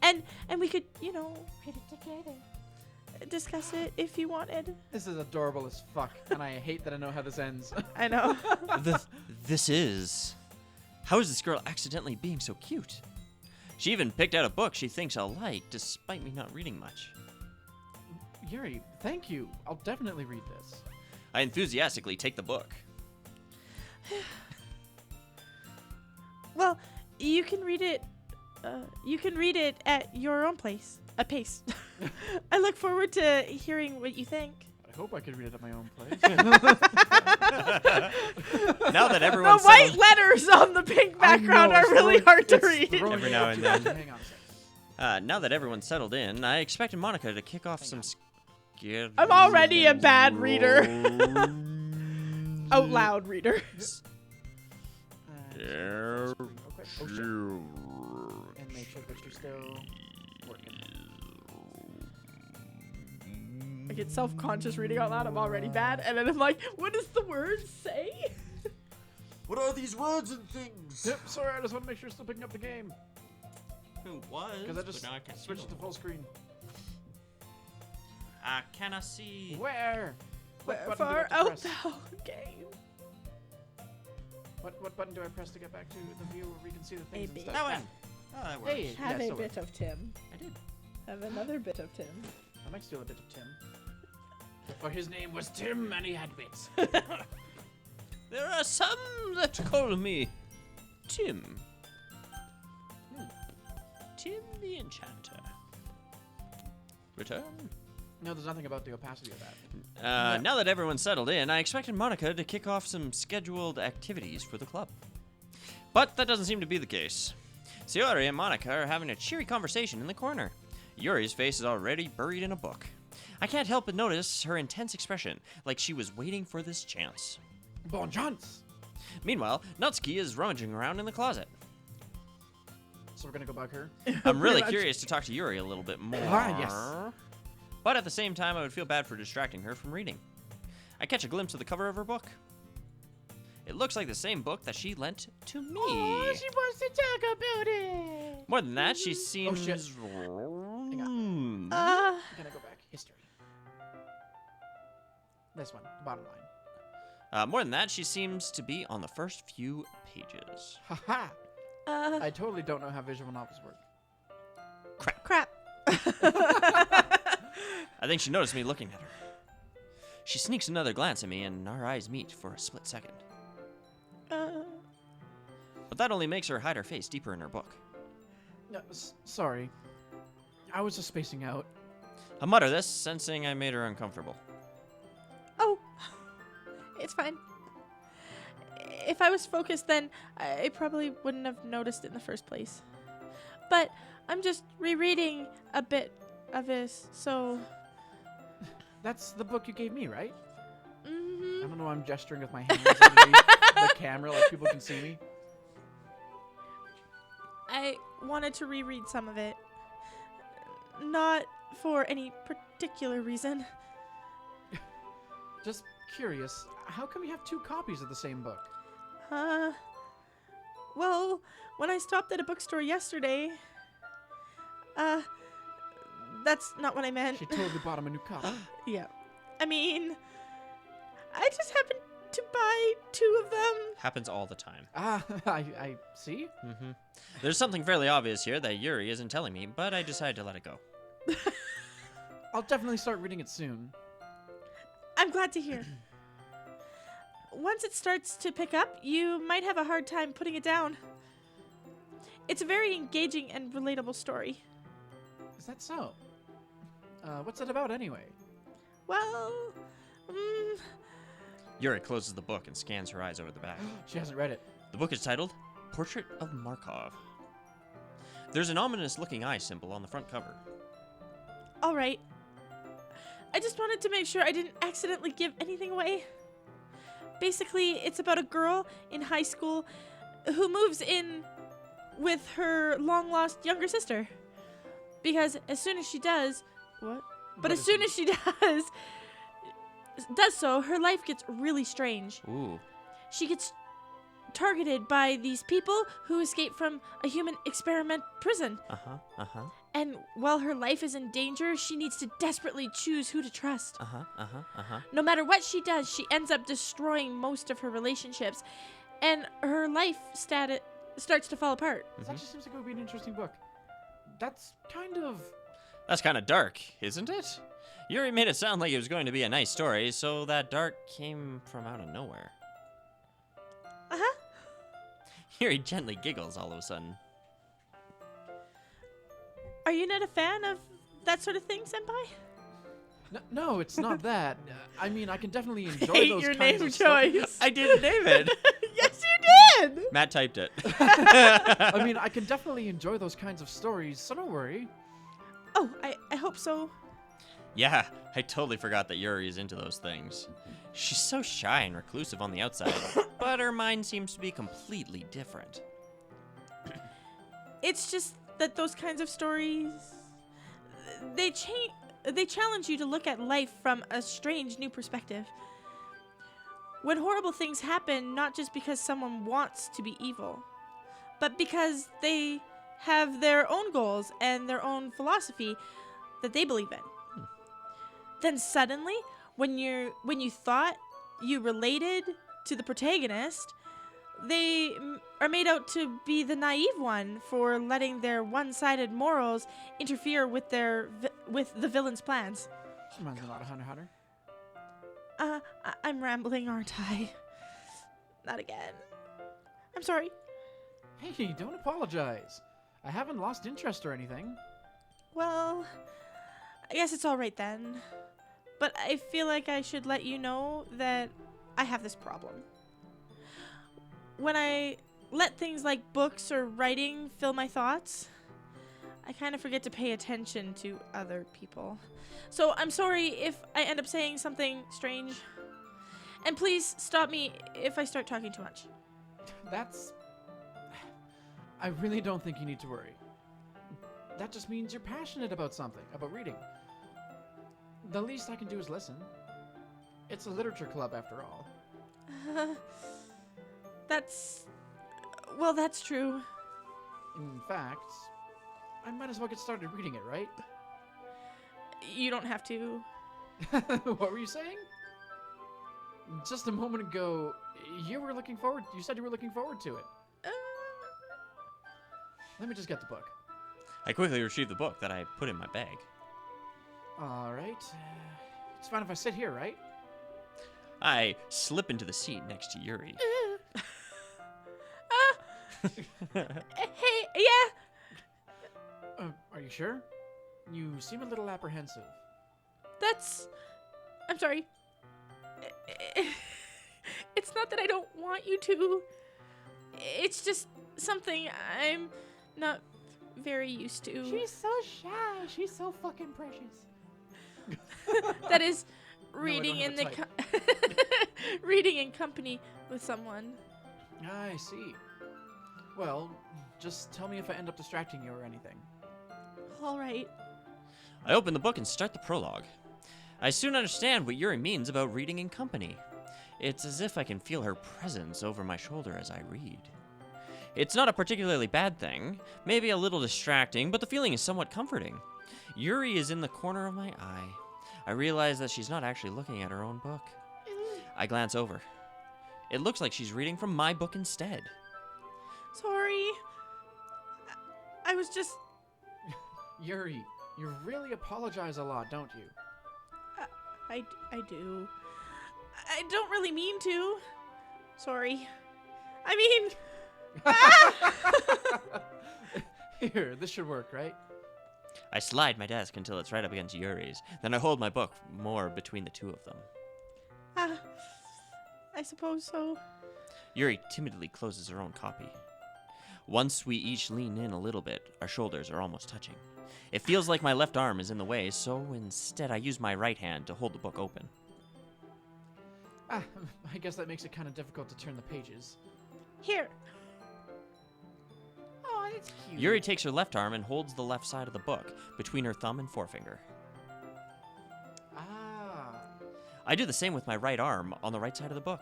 And we could, Read it together. discuss it if you wanted. This is adorable as fuck, and I hate that I know how this ends. I know. This is... How is this girl accidentally being so cute? She even picked out a book she thinks I'll like, despite me not reading much. Yuri, thank you. I'll definitely read this. I enthusiastically take the book. Well, you can read it. You can read it at your own pace. I look forward to hearing what you think. I hope I could read it at my own place. Now that The everyone's white settled, letters on the pink background I know, are it's really throwing- hard to it's read. throwing Every me now off and too. then. Hang on a second. now that everyone's settled in, I expected Monica to kick off some scared. I'm already a bad reader. Out loud reader. Check the screen real quick. Oh, shit. And make sure that you're still working. I get self-conscious reading out loud. I'm already bad, and then I'm like, what does the word say? What are these words and things? Yep, sorry, I just want to make sure you're still picking up the game. Who was? Because I just switched to full screen. Can I see? Where? What Where button do I far have to out press? the game? What button do I press to get back to the view where we can see the things Maybe. and That stuff? one. Oh, that works. Hey, Have yeah, a so bit of Tim. I did. Have another bit of Tim. I might steal a bit of Tim. For his name was Tim and he had bits. There are some that call me Tim. Tim the Enchanter. Return. No, there's nothing about the opacity of that. Now that everyone's settled in, I expected Monica to kick off some scheduled activities for the club. But that doesn't seem to be the case. Sayori and Monica are having a cheery conversation in the corner. Yuri's face is already buried in a book. I can't help but notice her intense expression, like she was waiting for this chance. Bon chance! Meanwhile, Natsuki is rummaging around in the closet. So we're gonna go back here? I'm really curious to talk to Yuri a little bit more. Ah, yes. But at the same time, I would feel bad for distracting her from reading. I catch a glimpse of the cover of her book. It looks like the same book that she lent to me. Oh, she wants to talk about it. More than that, she seems... shit. Hmm. I'm gonna go back. History. This one, bottom line. More than that, she seems to be on the first few pages. Haha! I totally don't know how visual novels work. Crap. I think she noticed me looking at her. She sneaks another glance at me, and our eyes meet for a split second. But that only makes her hide her face deeper in her book. No, sorry. I was just spacing out. I mutter this, sensing I made her uncomfortable. Oh, it's fine. If I was focused, then I probably wouldn't have noticed it in the first place. But I'm just rereading a bit of this, so... That's the book you gave me, right? I Mm-hmm. don't know why I'm gesturing with my hands underneath the camera like people can see me. I wanted to reread some of it. Not for any particular reason. Just curious, how come you have two copies of the same book? Well, when I stopped at a bookstore yesterday... that's not what I meant. She totally bought him a new copy. Yeah. I mean, I just happened to buy two of them. Happens all the time. Ah, I see. Mm-hmm. There's something fairly obvious here that Yuri isn't telling me, but I decided to let it go. I'll definitely start reading it soon. I'm glad to hear. Once it starts to pick up, you might have a hard time putting it down. It's a very engaging and relatable story. Is that so? What's it about anyway? Well, Yuri closes the book and scans her eyes over the back. She hasn't read it. The book is titled Portrait of Markov. There's an ominous-looking eye symbol on the front cover. all right. I just wanted to make sure I didn't accidentally give anything away. Basically, it's about a girl in high school who moves in with her long-lost younger sister. Because as soon as she does... What? But as soon as she does so, her life gets really strange. Ooh. She gets targeted by these people who escape from a human experiment prison. Uh-huh, uh-huh, And while her life is in danger, she needs to desperately choose who to trust. uh-huh, uh-huh, uh-huh. No matter what she does, she ends up destroying most of her relationships. And her life starts to fall apart. This actually seems like it would be an interesting book. That's kind of... That's kind of dark, isn't it? Yuri made it sound like it was going to be a nice story, so that dark came from out of nowhere. Uh-huh. Yuri gently giggles all of a sudden. Are you not a fan of that sort of thing, Senpai? No, it's not that. I mean, I can definitely enjoy Hate those your kinds name of stuff. choice. I didn't name it. Yes, you did! Matt typed it. I mean, I can definitely enjoy those kinds of stories, so don't worry. Oh, I hope so. Yeah, I totally forgot that Yuri is into those things. She's so shy and reclusive on the outside, but her mind seems to be completely different. It's just that those kinds of stories, they challenge you to look at life from a strange new perspective. When horrible things happen, not just because someone wants to be evil, but because they have their own goals and their own philosophy that they believe in. Then suddenly, when you thought you related to the protagonist, they are made out to be the naive one for letting their one-sided morals interfere with the villain's plans. Reminds me a lot of Hunter x Hunter. I'm rambling, aren't I? Not again. I'm sorry. Hey, don't apologize. I haven't lost interest or anything. Well, I guess it's all right then. But I feel like I should let you know that I have this problem. When I let things like books or writing fill my thoughts, I kind of forget to pay attention to other people. So I'm sorry if I end up saying something strange. And please stop me if I start talking too much. I really don't think you need to worry. That just means you're passionate about something, about reading. The least I can do is listen. It's a literature club after all. That's true. In fact, I might as well get started reading it, right? You don't have to. What were you saying? Just a moment ago, you said you were looking forward to it. Let me just get the book. I quickly retrieve the book that I put in my bag. All right. It's fine if I sit here, right? I slip into the seat next to Yuri. Hey, yeah. Are you sure? You seem a little apprehensive. I'm sorry. It's not that I don't want you to. It's just something I'm not very used to. She's so shy. She's so fucking precious. That is I reading don't in have the a reading in company with someone. I see. Well, just tell me if I end up distracting you or anything. All right. I open the book and start the prologue. I soon understand what Yuri means about reading in company. It's as if I can feel her presence over my shoulder as I read. It's not a particularly bad thing, maybe a little distracting, but the feeling is somewhat comforting. Yuri is in the corner of my eye. I realize that she's not actually looking at her own book. I glance over. It looks like she's reading from my book instead. Sorry. I was just. Yuri, you really apologize a lot, don't you? I do. I don't really mean to. Sorry. I mean. Here, this should work, right? I slide my desk until it's right up against Yuri's. Then I hold my book more between the two of them. I suppose so. Yuri timidly closes her own copy. Once we each lean in a little bit, our shoulders are almost touching. It feels like my left arm is in the way, so instead I use my right hand to hold the book open. I guess that makes it kind of difficult to turn the pages. Here. Oh, that's cute. Yuri takes her left arm and holds the left side of the book between her thumb and forefinger. I do the same with my right arm on the right side of the book.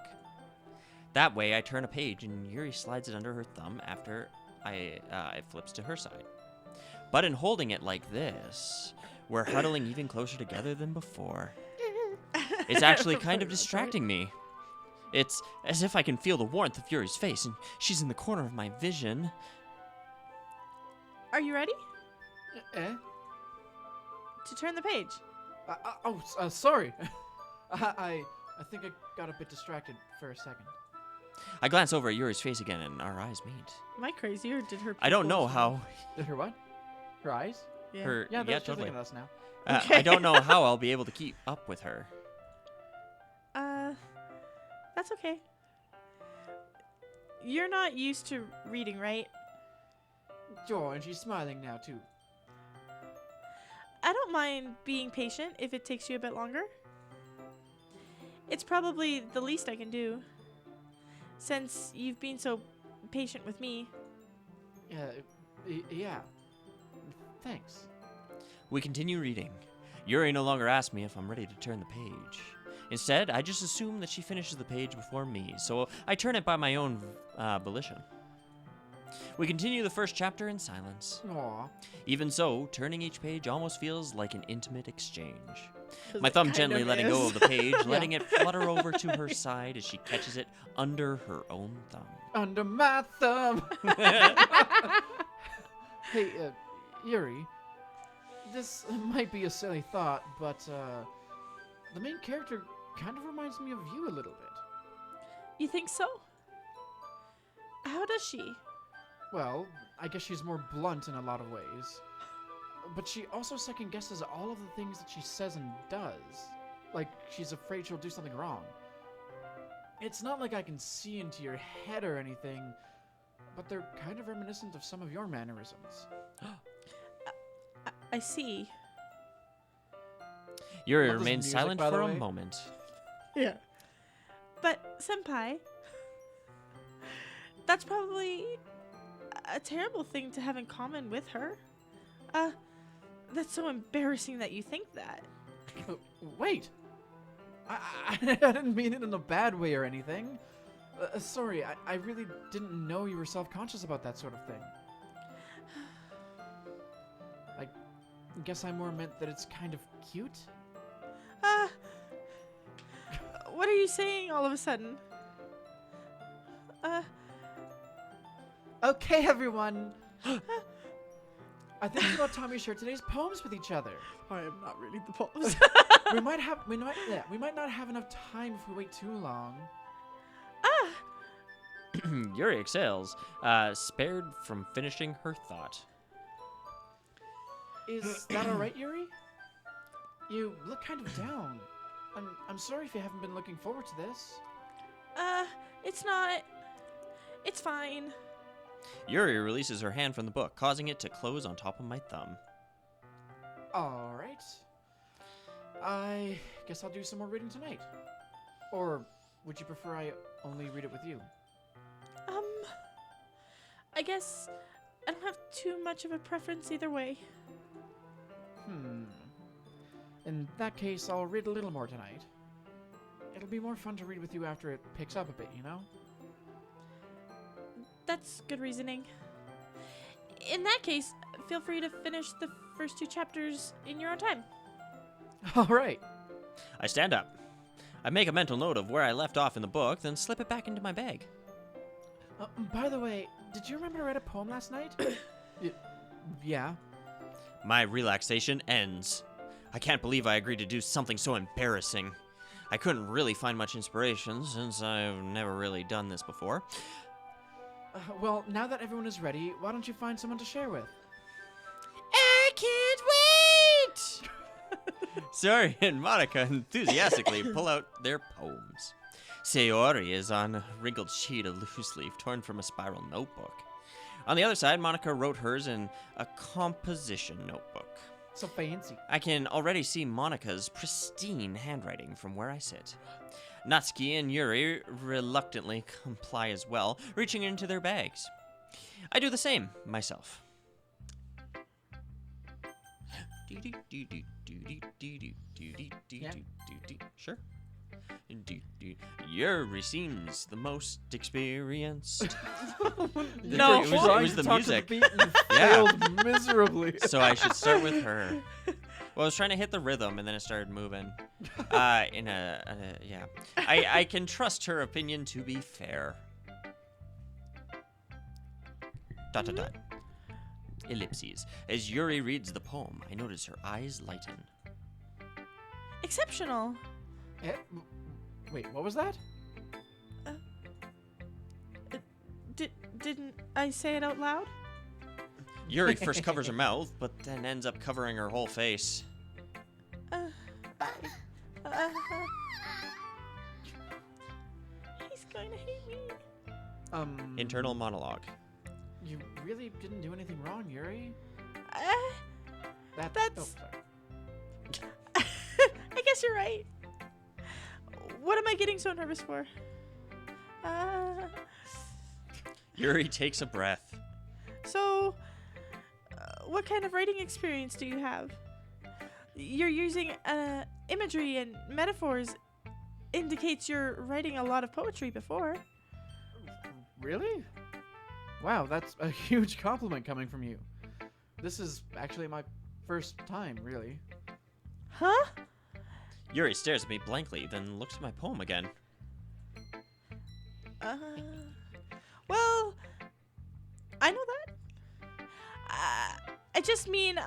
That way, I turn a page and Yuri slides it under her thumb after it flips to her side. But in holding it like this, we're huddling even closer together than before. It's actually kind of distracting me. It's as if I can feel the warmth of Yuri's face, and she's in the corner of my vision. Are you ready Eh? to turn the page? Sorry. I think I got a bit distracted for a second. I glance over at Yuri's face again, and our eyes meet. Am I crazy or did her? I don't know pupils- how. Did her what? Her eyes? Yeah. Her, Yeah, she's totally. looking at us now. I don't know how I'll be able to keep up with her. That's okay. You're not used to reading, right? Sure, and she's smiling now too. I don't mind being patient if it takes you a bit longer. It's probably the least I can do, since you've been so patient with me. Yeah. Thanks. We continue reading. Yuri no longer asks me if I'm ready to turn the page. Instead, I just assume that she finishes the page before me, so I turn it by my own volition. We continue the first chapter in silence. Aw. Even so, turning each page almost feels like an intimate exchange. 'Cause My it thumb kind gently of letting go is. of the page, letting it flutter over to her side as she catches it under her own thumb. Under my thumb. Hey, Yuri. This might be a silly thought, but the main character kind of reminds me of you a little bit. You think so? How does she? Well, I guess she's more blunt in a lot of ways. But she also second guesses all of the things that she says and does. Like, she's afraid she'll do something wrong. It's not like I can see into your head or anything, but they're kind of reminiscent of some of your mannerisms. I see. Yuri Love this remains music, silent by the for a way. moment. Yeah. But, Senpai, that's probably a terrible thing to have in common with her. That's so embarrassing that you think that. Wait! I didn't mean it in a bad way or anything. Sorry, I really didn't know you were self-conscious about that sort of thing. I guess I more meant that it's kind of cute. What are you saying all of a sudden? Okay, everyone! I think it's about time we share today's poems with each other. I am not reading the poems. we might not have enough time if we wait too long. Yuri exhales, spared from finishing her thought. Is that alright, Yuri? You look kind of down. I'm sorry if you haven't been looking forward to this. It's not. It's fine. Yuri releases her hand from the book, causing it to close on top of my thumb. Alright. I guess I'll do some more reading tonight. Or would you prefer I only read it with you? I guess I don't have too much of a preference either way. In that case, I'll read a little more tonight. It'll be more fun to read with you after it picks up a bit, you know? That's good reasoning. In that case, feel free to finish the first 2 chapters in your own time. Alright. I stand up. I make a mental note of where I left off in the book, then slip it back into my bag. By the way, did you remember I read a poem last night? Yeah. My relaxation ends. I can't believe I agreed to do something so embarrassing. I couldn't really find much inspiration since I've never really done this before. Well, now that everyone is ready, why don't you find someone to share with? I can't wait! Sayori and Monica enthusiastically pull out their poems. Sayori is on a wrinkled sheet of loose leaf torn from a spiral notebook. On the other side, Monica wrote hers in a composition notebook. So fancy. I can already see Monica's pristine handwriting from where I sit. Natsuki and Yuri reluctantly comply as well, reaching into their bags. I do the same myself. Sure. Yuri seems the most experienced. No. It was the music. Yeah. Failed miserably. So I should start with her. Well, I was trying to hit the rhythm, and then it started moving. Yeah. I can trust her opinion to be fair. ... Ellipses. As Yuri reads the poem, I notice her eyes lighten. Exceptional. Wait, what was that? Didn't I say it out loud? Yuri first covers her mouth, but then ends up covering her whole face. He's going to hate me. Internal monologue. You really didn't do anything wrong, Yuri. That's- sorry. I guess you're right. What am I getting so nervous for? Yuri takes a breath. So, what kind of writing experience do you have? You're using imagery and metaphors. Indicates you're writing a lot of poetry before. Really? Wow, that's a huge compliment coming from you. This is actually my first time, really. Huh? Yuri stares at me blankly, then looks at my poem again. Well, I know that. I just mean,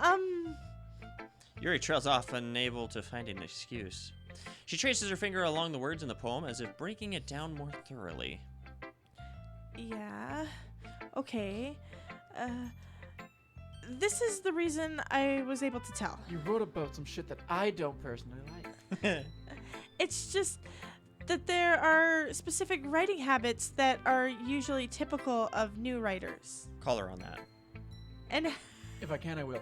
Yuri trails off, unable to find an excuse. She traces her finger along the words in the poem as if breaking it down more thoroughly. Yeah. Okay. This is the reason I was able to tell. You wrote about some shit that I don't personally like. It's just that there are specific writing habits that are usually typical of new writers. Call her on that. And If I can, I will.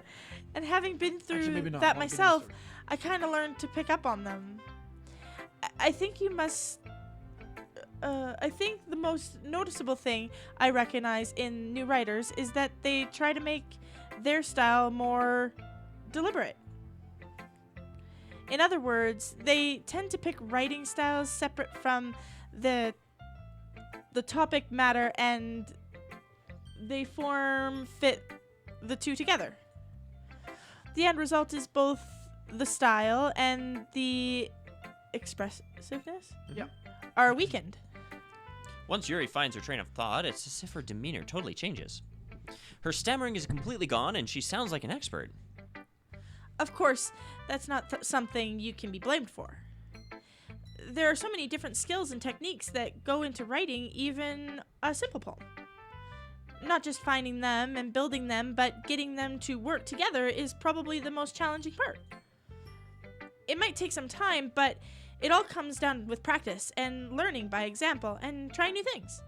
and having been through Actually, maybe not. that Won't be myself, necessary. I kind of learned to pick up on them. I think you must. I think the most noticeable thing I recognize in new writers is that they try to make their style more deliberate. In other words, they tend to pick writing styles separate from the topic matter, and they fit the two together. The end result is both the style and the expressiveness Yep. are weakened. Once Yuri finds her train of thought, it's as if her demeanor totally changes. Her stammering is completely gone, and she sounds like an expert. Of course, that's not something you can be blamed for. There are so many different skills and techniques that go into writing even a simple poem. Not just finding them and building them, but getting them to work together is probably the most challenging part. It might take some time, but it all comes down with practice and learning by example and trying new things.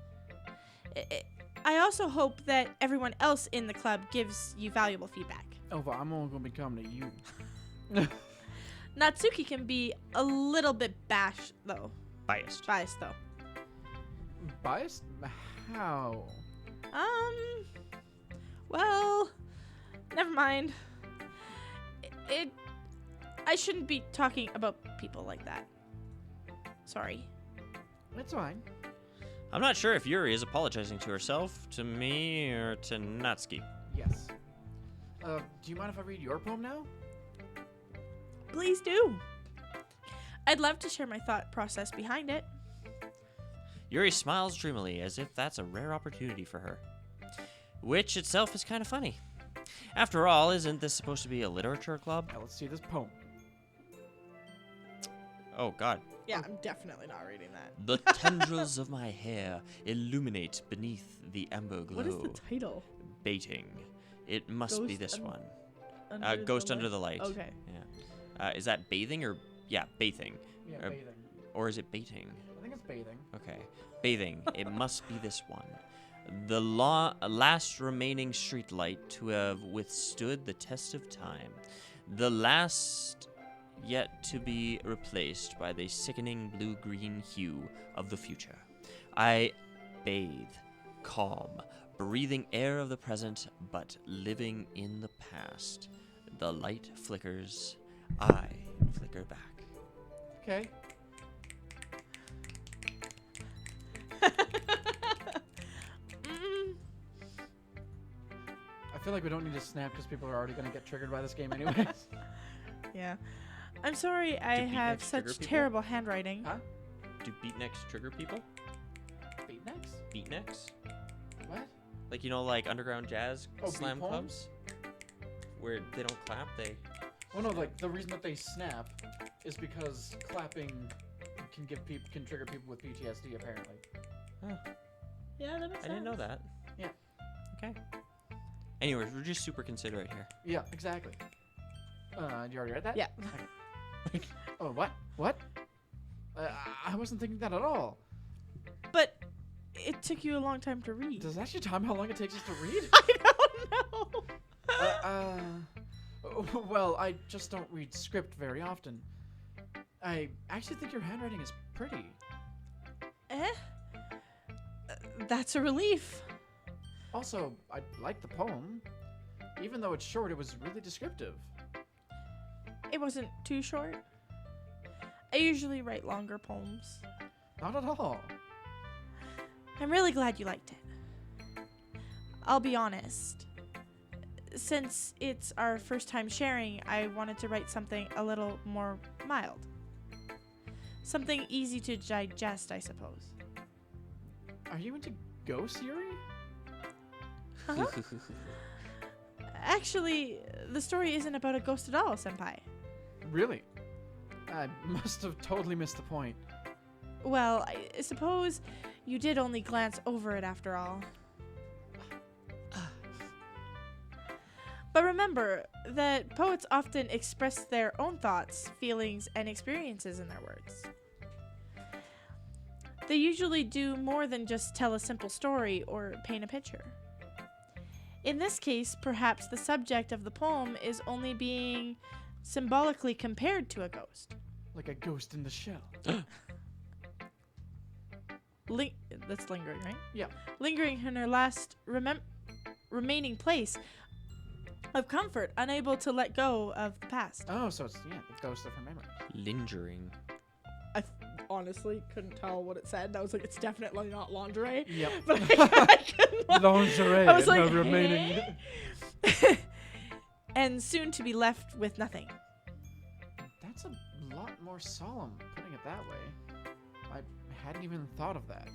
I also hope that everyone else in the club gives you valuable feedback. Oh, but I'm only gonna be coming to you. Natsuki can be a little bit biased though. Biased? How? Well, never mind. I shouldn't be talking about people like that. Sorry. It's fine. I'm not sure if Yuri is apologizing to herself, to me, or to Natsuki. Yes. Do you mind if I read your poem now? Please do. I'd love to share my thought process behind it. Yuri smiles dreamily, as if that's a rare opportunity for her. Which itself is kind of funny. After all, isn't this supposed to be a literature club? Now let's see this poem. Oh, God. Yeah, I'm definitely not reading that. The tendrils of my hair illuminate beneath the amber glow. What is the title? Baiting. It must be Ghost this un- one. Ghost Under the Light. Okay. Yeah. Is that bathing or... Yeah, bathing. Yeah, Or- bathing. Or is it baiting? I think it's bathing. Okay. Bathing. It must be this one. The last remaining streetlight to have withstood the test of time. The last yet to be replaced by the sickening blue-green hue of the future. I bathe, calm, breathing air of the present, but living in the past. The light flickers, I flicker back. Okay. I feel like we don't need to snap because people are already gonna get triggered by this game anyways. Yeah. I'm sorry I Do have beatniks trigger such people? terrible handwriting. Huh? Do beatniks trigger people? Beatniks? Beatniks? What? Like, you know, like underground jazz Oh, slam beat clubs? Where they don't clap, they... Well, no, like the reason that they snap is because clapping can trigger people with PTSD apparently. Yeah, that makes I sense. didn't know that. Yeah. Okay. Anyways, we're just super considerate here. Yeah, exactly. You already read that? Yeah. Okay. Oh, what? What? I wasn't thinking that at all. But it took you a long time to read. Does it actually time how long it takes us to read? I don't know. Well, I just don't read script very often. I actually think your handwriting is pretty. That's a relief. Also, I like the poem. Even though it's short, it was really descriptive. It wasn't too short. I usually write longer poems. Not at all. I'm really glad you liked it. I'll be honest. Since it's our first time sharing, I wanted to write something a little more mild. Something easy to digest, I suppose. Are you into ghosts, Yuri? Huh? Actually, the story isn't about a ghost at all, senpai. Really? I must have totally missed the point. Well, I suppose you did only glance over it after all. But remember that poets often express their own thoughts, feelings, and experiences in their words. They usually do more than just tell a simple story or paint a picture. In this case, perhaps the subject of the poem is only being symbolically compared to a ghost. Like a ghost in the shell. That's lingering, right? Yeah. Lingering in her last remaining place of comfort, unable to let go of the past. Oh, so it's, yeah, the ghost of her memory. Lingering. I honestly couldn't tell what it said. I was like, it's definitely not lingerie. Yep. But I couldn't. Lingerie. I was like, the remaining. and soon to be left with nothing. That's a lot more solemn, putting it that way. I hadn't even thought of that.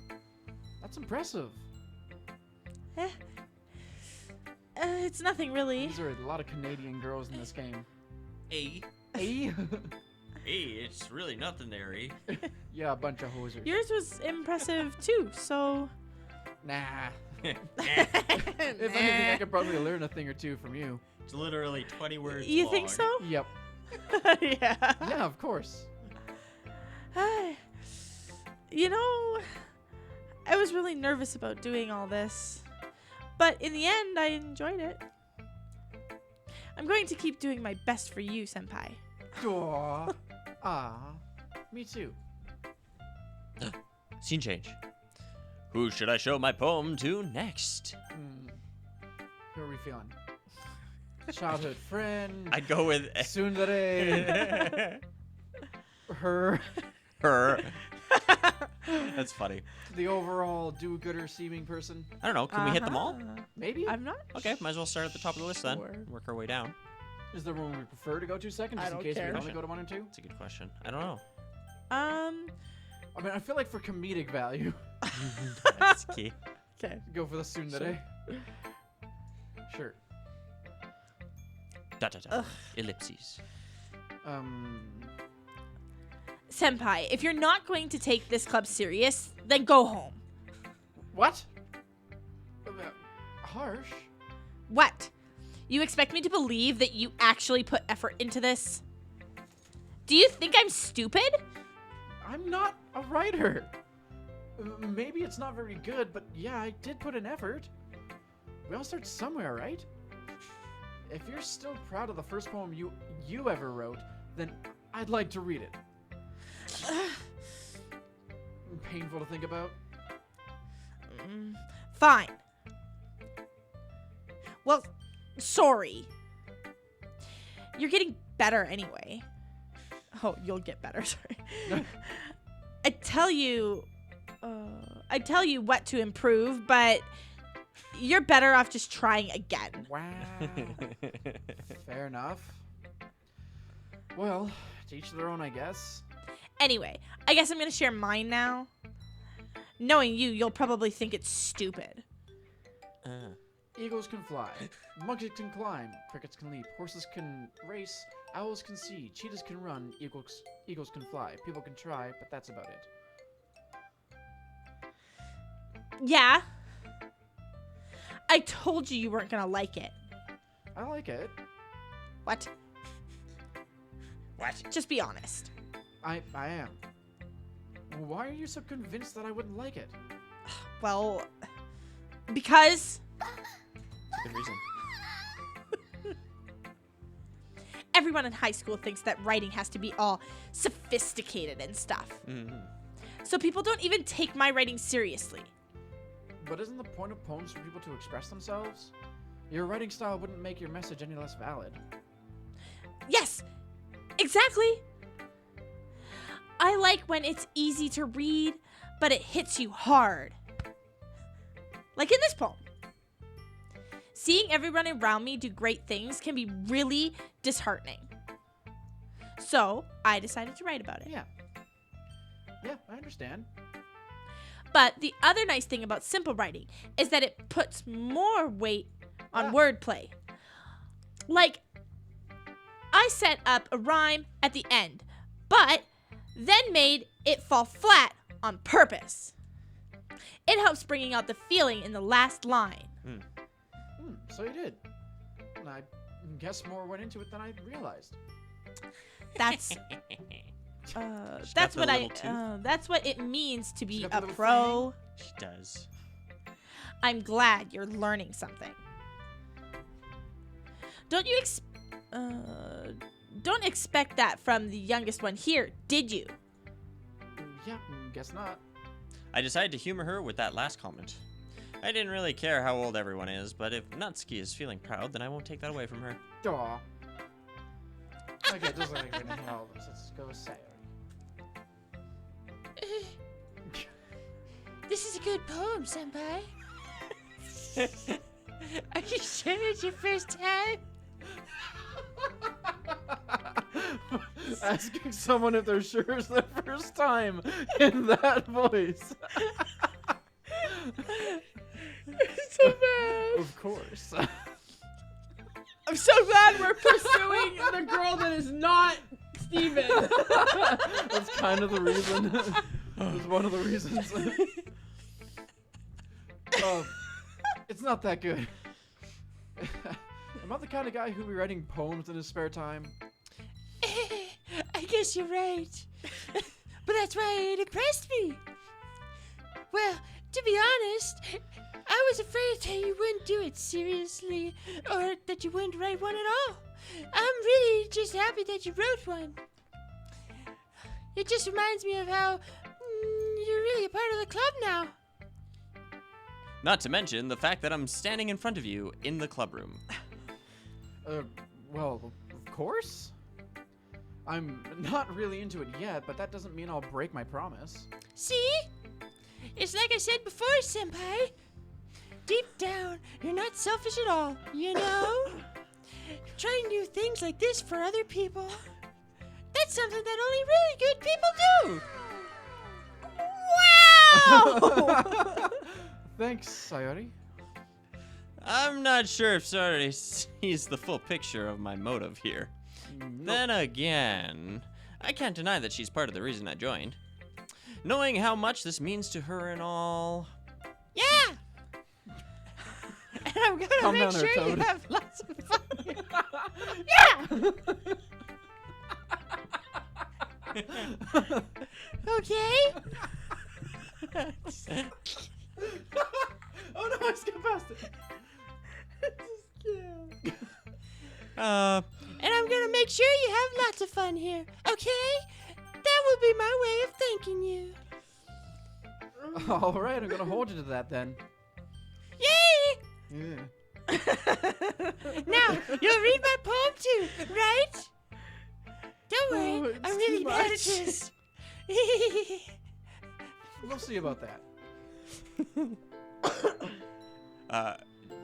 That's impressive. It's nothing really. These are a lot of Canadian girls in this game. Hey. Hey? Hey, it's really nothing there, eh? Yeah, a bunch of hosers. Yours was impressive too, so. Nah. If anything, I could probably learn a thing or two from you. It's literally 20 words You long. think so? Yep. Yeah. Yeah, of course. You know, I was really nervous about doing all this, but in the end, I enjoyed it. I'm going to keep doing my best for you, Senpai. Aw. Ah. Me too. Scene change. Who should I show my poem to next? Who are we feeling? Childhood friend. I'd go with Tsundere. Her. her. That's funny. The overall do-gooder seeming person. I don't know. Can we hit them all? Maybe. I'm not. Okay, might as well start at the top of the list then. Sure. Work our way down. Is there one we prefer to go to second, I just in don't case care. we only go to 1 and 2? That's a good question. I don't know. I mean, I feel like for comedic value, That's key. Okay. go for the tsundere. Sure. Dot, dot, dot. Ellipses. Senpai, if you're not going to take this club serious, then go home. What? Harsh? What? You expect me to believe that you actually put effort into this? Do you think I'm stupid? I'm not a writer. Maybe it's not very good, but yeah, I did put an effort. We all start somewhere, right? If you're still proud of the first poem you ever wrote, then I'd like to read it. Painful to think about. Fine. Well, sorry. You're getting better anyway. Oh, you'll get better, sorry. I tell you what to improve, but you're better off just trying again. Wow. Fair enough. Well, to each their own, I guess. Anyway, I guess I'm going to share mine now. Knowing you, you'll probably think it's stupid. Eagles can fly, monkeys can climb, crickets can leap, horses can race, owls can see, cheetahs can run, eagles can fly. People can try, but that's about it. Yeah. I told you weren't going to like it. I like it. What? What? Just be honest. I am. Why are you so convinced that I wouldn't like it? Well, because Good reason. everyone in high school thinks that writing has to be all sophisticated and stuff. Mm-hmm. So people don't even take my writing seriously. But isn't the point of poems for people to express themselves? Your writing style wouldn't make your message any less valid. Yes, exactly. I like when it's easy to read, but it hits you hard. Like in this poem. Seeing everyone around me do great things can be really disheartening. So I decided to write about it. Yeah. Yeah, I understand. But the other nice thing about simple writing is that it puts more weight on wordplay. Like, I set up a rhyme at the end, but then made it fall flat on purpose. It helps bringing out the feeling in the last line. So you did. And I guess more went into it than I realized. That's got that's the what little tooth. that's what it means to be She's got the a little pro. She does. I'm glad you're learning something. Don't expect that from the youngest one here, did you? Yeah, guess not. I decided to humor her with that last comment. I didn't really care how old everyone is, but if Nutski is feeling proud, then I won't take that away from her. Aw. Okay, just like anything else. Let's go with Sayori. This is a good poem, Senpai. Are you sure it's your first time? Asking someone if they're sure it's their first time in that voice. So bad. Of course. I'm so glad we're pursuing the girl that is not Steven. That's kind of the reason. It's one of the reasons. Oh, it's not that good. Am I the kind of guy who be writing poems in his spare time? I guess you're right. But that's why it impressed me. Well, to be honest, I was afraid that you wouldn't do it seriously, or that you wouldn't write one at all. I'm really just happy that you wrote one. It just reminds me of how you're really a part of the club now. Not to mention the fact that I'm standing in front of you in the club room. Well, of course. I'm not really into it yet, but that doesn't mean I'll break my promise. See? It's like I said before, Senpai. Deep down, you're not selfish at all, you know? Trying new things like this for other people. That's something that only really good people do. Wow! Thanks, Sayori. I'm not sure if Sayori sees the full picture of my motive here. Then again, I can't deny that she's part of the reason I joined. Knowing how much this means to her and all. Yeah! And I'm gonna Calm make down there, sure you Toad. have lots of fun. Yeah! Okay? Oh no, I skipped past it. And I'm gonna make sure you have lots of fun here, okay? That will be my way of thanking you. All right, I'm gonna hold you to that then. Yay! Yeah. Now, you'll read my poem too, right? Don't worry, Oh, it's I'm really too bad at much. this. We'll see about that.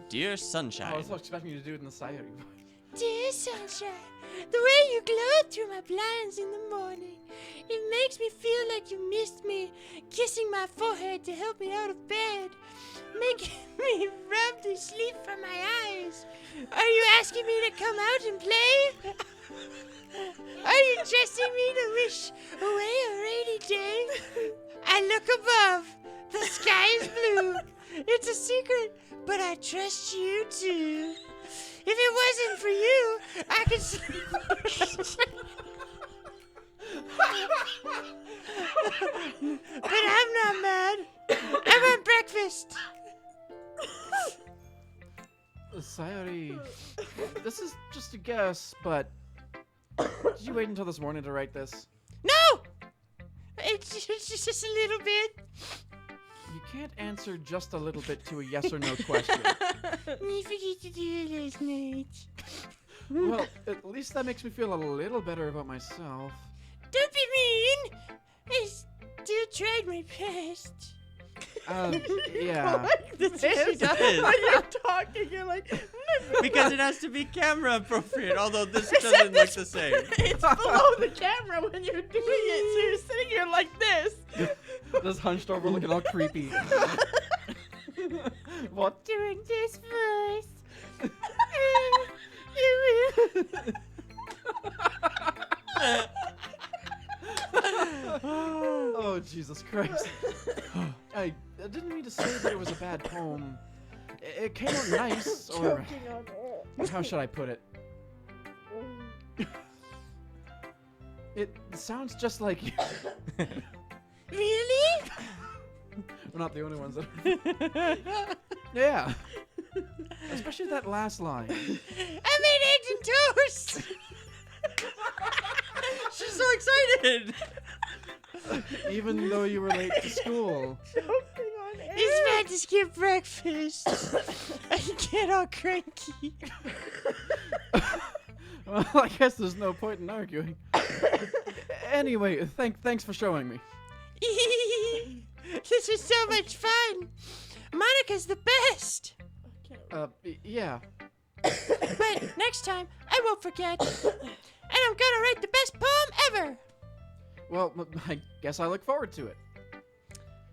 Dear I Sunshine. was expecting you to do it in the Sayori voice. Dear sunshine, the way you glow through my blinds in the morning, it makes me feel like you missed me, kissing my forehead to help me out of bed, making me rub the sleep from my eyes. Are you asking me to come out and play? Are you trusting me to wish away a rainy day? I look above. The sky is blue. It's a secret, but I trust you too. If it wasn't for you, I could sleep. But I'm not mad. I want breakfast. Sayori, this is just a guess, but did you wait until this morning to write this? No! It's just a little bit. You can't answer just a little bit to a yes or no question. I forget to do it last night. Well, at least that makes me feel a little better about myself. Don't be mean. I still tried my best. Yeah. This She is does. when you're talking, you're like, Because it has to be camera appropriate, although this doesn't look the same. it's below the camera when you're doing it, so you're sitting here like this. Just hunched over looking all creepy. What? Doing this voice. Jesus Christ. I didn't mean to say that it was a bad poem. It came out nice, or how should I put it? It sounds just like you. Really? We're not the only ones that. Yeah. Especially that last line. I made eggs and toast. She's so excited. Even though you were late to school. It's bad to skip breakfast. I get all cranky. Well, I guess there's no point in arguing. Anyway, thanks for showing me. This was so much fun. Monica's the best. Yeah. But next time, I won't forget. And I'm gonna write the best poem ever. Well, I guess I look forward to it.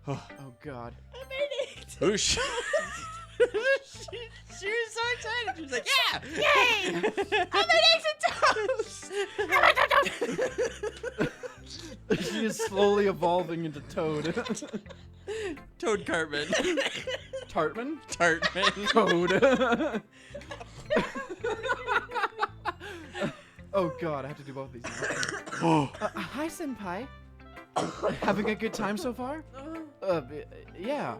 Oh, God. I made it. Whoosh. she was so excited. She was like, yeah. Yay! I made eggs and toast. She is slowly evolving into Toad. Toad Cartman. Tartman? Tartman. Toad. Oh God, I have to do both these now. Hi, Senpai. Having a good time so far? Yeah.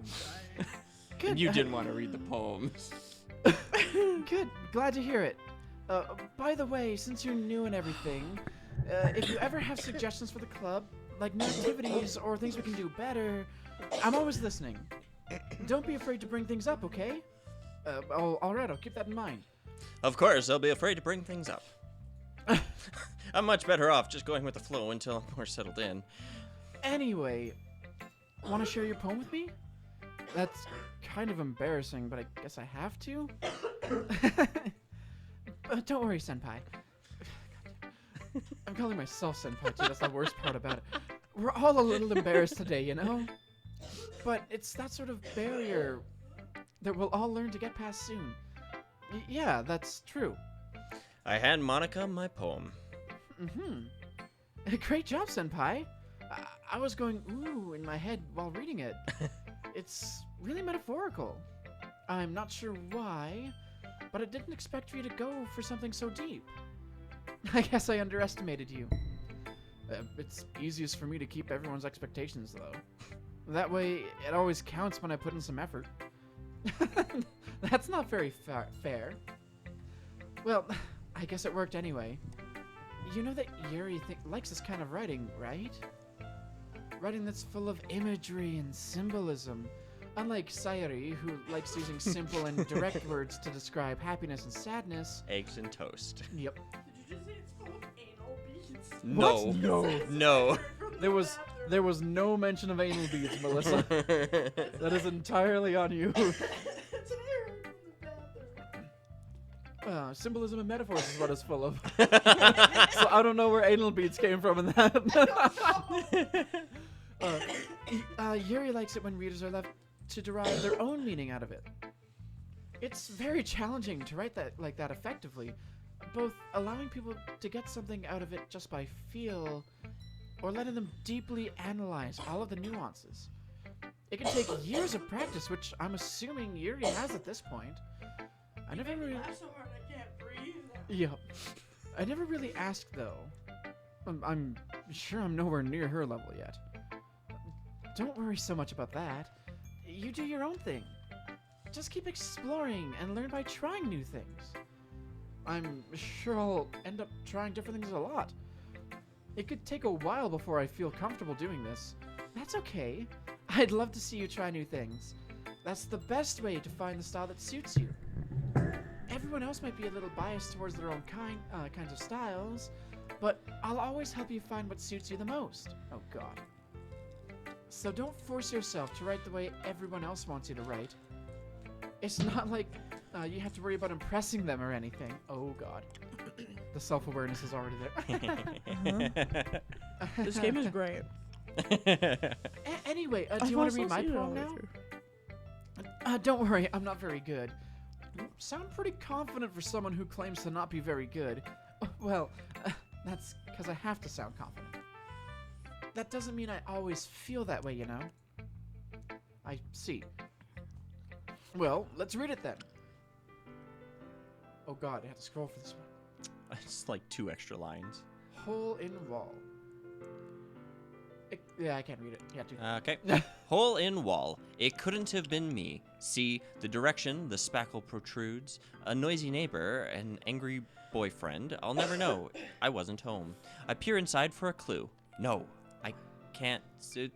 Good. You didn't want to read the poems. Good. Glad to hear it. By the way, since you're new and everything, if you ever have suggestions for the club, like new activities or things we can do better, I'm always listening. Don't be afraid to bring things up, okay? All right, I'll keep that in mind. Of course, I'll be afraid to bring things up. I'm much better off just going with the flow until I'm more settled in. Anyway, want to share your poem with me? That's kind of embarrassing, but I guess I have to. Don't worry, Senpai. I'm calling myself Senpai too. That's the worst part about it. We're all a little embarrassed today, you know? But it's that sort of barrier that we'll all learn to get past soon. Yeah, that's true. I hand Monica my poem. Great job, Senpai. I was going ooh in my head while reading it. It's really metaphorical. I'm not sure why, but I didn't expect you to go for something so deep. I guess I underestimated you. It's easiest for me to keep everyone's expectations, though. That way, it always counts when I put in some effort. That's not very fair. Well, I guess it worked anyway. You know that Yuri likes this kind of writing, right? Writing that's full of imagery and symbolism. Unlike Sayuri, who likes using simple and direct words to describe happiness and sadness. Eggs and toast. Yep. Did you just say it's full of anal beads? No. What? No. No. There was no mention of anal beads, Melissa. That is entirely on you. That's what I heard from the bathroom. Symbolism and metaphors is what it's full of. So I don't know where anal beads came from in that. Yuri likes it when readers are left to derive their own meaning out of it. It's very challenging to write that like that effectively, both allowing people to get something out of it just by feel, or letting them deeply analyze all of the nuances. It can take years of practice, which I'm assuming Yuri has at this point. I never really... Laugh so hard I can't breathe. Yep. I never really asked, though. I'm sure I'm nowhere near her level yet. Don't worry so much about that. You do your own thing. Just keep exploring and learn by trying new things. I'm sure I'll end up trying different things a lot. It could take a while before I feel comfortable doing this. That's okay. I'd love to see you try new things. That's the best way to find the style that suits you. Everyone else might be a little biased towards their own kinds of styles, but I'll always help you find what suits you the most. Oh God. So don't force yourself to write the way everyone else wants you to write. It's not like you have to worry about impressing them or anything. Oh God. The self-awareness is already there. This game is great. Anyway, do you want to read my poem now? Don't worry, I'm not very good. You sound pretty confident for someone who claims to not be very good. Well, that's because I have to sound confident. that doesn't mean I always feel that way, you know? I see. Well, let's read it then. Oh god, I have to scroll for this one. It's like 2 extra lines. Hole in wall. Yeah, I can't read it. Yeah, too. Okay. Hole in wall. It couldn't have been me. See, the direction the spackle protrudes. A noisy neighbor, an angry boyfriend. I'll never know. I wasn't home. I peer inside for a clue. No, I can't. See,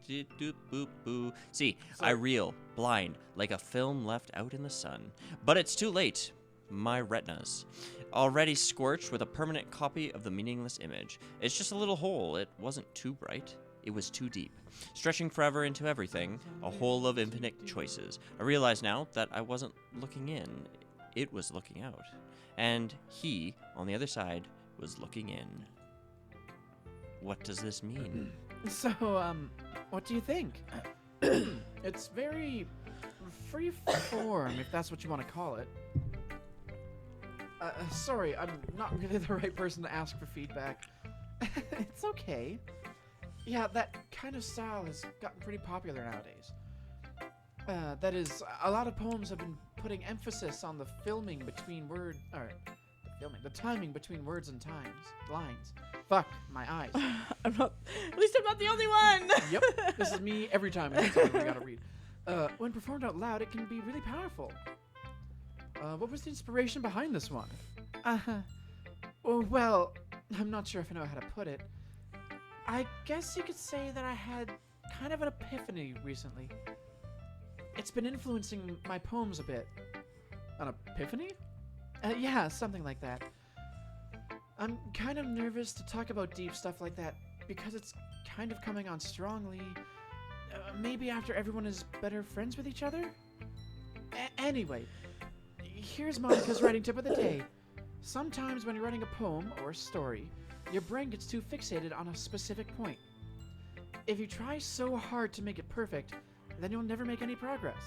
I reel, blind, like a film left out in the sun. But it's too late. My retinas. Already scorched with a permanent copy of the meaningless image. It's just a little hole. It wasn't too bright. It was too deep, stretching forever into everything, a hole of infinite choices. I realize now that I wasn't looking in, it was looking out. And he, on the other side, was looking in. What does this mean? So, what do you think? It's very free form, if that's what you want to call it. Sorry, I'm not really the right person to ask for feedback. It's okay. Yeah, that kind of style has gotten pretty popular nowadays. That is, a lot of poems have been putting emphasis on the timing between words and lines. Fuck, my eyes. At least I'm not the only one. Yep, this is me every time I gotta read. When performed out loud, it can be really powerful. What was the inspiration behind this one? Well, I'm not sure if I know how to put it. I guess you could say that I had kind of an epiphany recently. It's been influencing my poems a bit. An epiphany? Yeah, something like that. I'm kind of nervous to talk about deep stuff like that because it's kind of coming on strongly. Maybe after everyone is better friends with each other? Anyway, here's Monica's writing tip of the day. Sometimes when you're writing a poem or a story, your brain gets too fixated on a specific point. If you try so hard to make it perfect, then you'll never make any progress.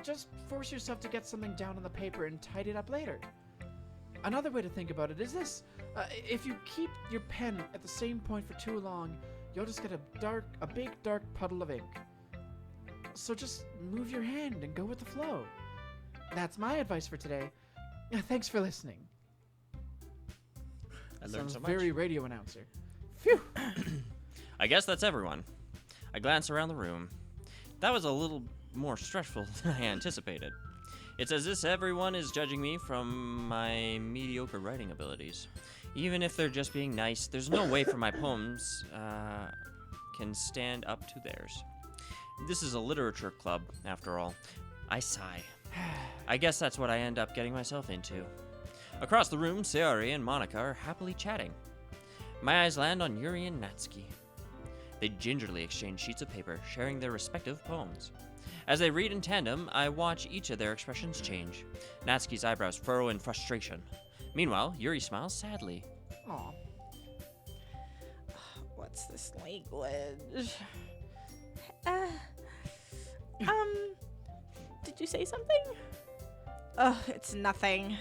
Just force yourself to get something down on the paper and tidy it up later. Another way to think about it is this. If you keep your pen at the same point for too long, you'll just get a big dark puddle of ink. So just move your hand and go with the flow. That's my advice for today. Thanks for listening. I learned Sounds so much. very radio announcer. Phew. I guess that's everyone. I glance around the room. That was a little more stressful than I anticipated. It's as if everyone is judging me from my mediocre writing abilities. Even if they're just being nice, there's no way for my poems can stand up to theirs. This is a literature club, after all. I sigh. I guess that's what I end up getting myself into. Across the room, Sayori and Monica are happily chatting. My eyes land on Yuri and Natsuki. They gingerly exchange sheets of paper, sharing their respective poems. As they read in tandem, I watch each of their expressions change. Natsuki's eyebrows furrow in frustration. Meanwhile, Yuri smiles sadly. Aw. What's this language? Did you say something? Ugh, it's nothing.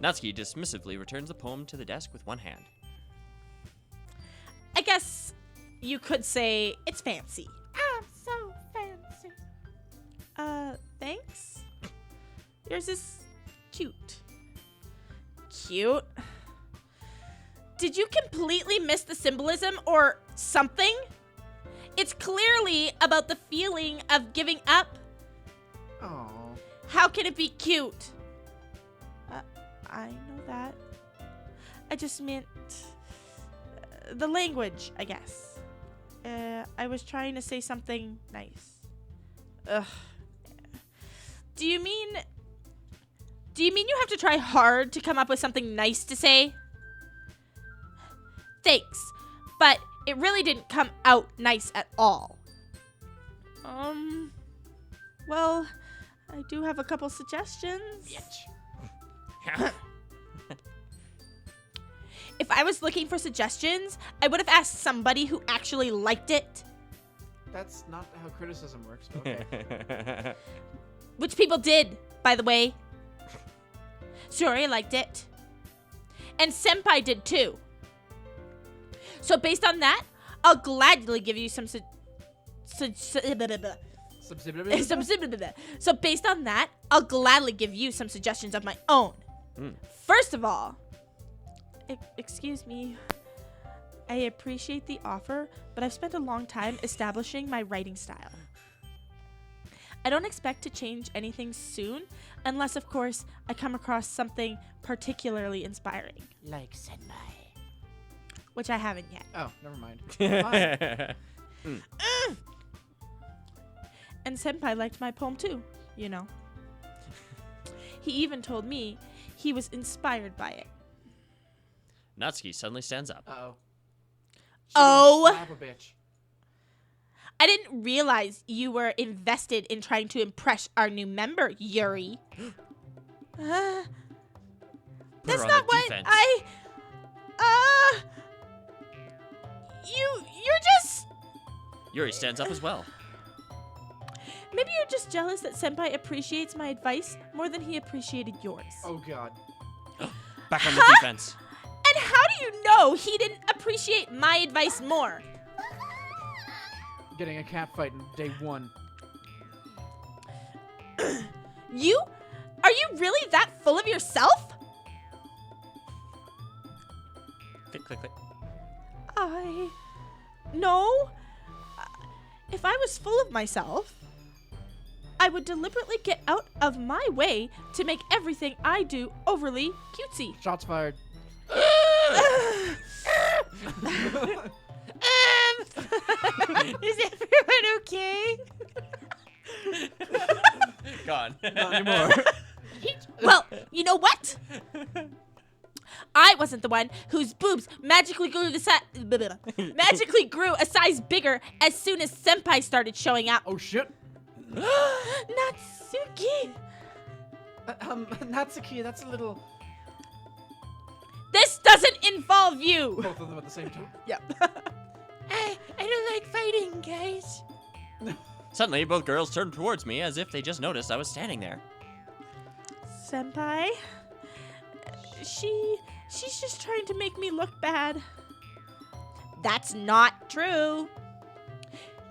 Natsuki dismissively returns the poem to the desk with one hand. I guess you could say it's fancy. I'm so fancy. Thanks? Yours is cute. Cute? Did you completely miss the symbolism or something? It's clearly about the feeling of giving up. Aw. How can it be cute? I know that. I just meant the language, I guess. I was trying to say something nice. Ugh. Do you mean you have to try hard to come up with something nice to say? Thanks, but it really didn't come out nice at all. Well, I do have a couple suggestions. If I was looking for suggestions, I would have asked somebody who actually liked it. That's not how criticism works, but okay. Which people did, by the way. Suri liked it. And Senpai did too. So based on that, I'll gladly give you some. So based on that, I'll gladly give you some suggestions of my own. First of all, excuse me. I appreciate the offer, but I've spent a long time establishing my writing style. I don't expect to change anything soon, unless, of course, I come across something particularly inspiring. Like Senpai. Which I haven't yet. Oh, never mind. Fine. And Senpai liked my poem too, you know. He even told me he was inspired by it. Natsuki suddenly stands up. Uh-oh. Oh! Slap a bitch. I didn't realize you were invested in trying to impress our new member, Yuri. Put That's her on not the what defense. You're just... Yuri stands up as well. Maybe you're just jealous that Senpai appreciates my advice more than he appreciated yours. Oh, God. Back on the defense. And how do you know he didn't appreciate my advice more? Getting a cat fight in day 1. Are you really that full of yourself? Click, click, click. No. If I was full of myself, I would deliberately get out of my way to make everything I do overly cutesy. Shots fired. Is everyone okay? Gone. Not anymore. Well, you know what? I wasn't the one whose boobs magically grew a size bigger as soon as Senpai started showing up. Oh, shit. Natsuki! Natsuki, that's a little... This doesn't involve you! Both of them at the same time. Yep. I don't like fighting, guys. Suddenly, both girls turned towards me as if they just noticed I was standing there. Senpai? She's just trying to make me look bad. That's not true.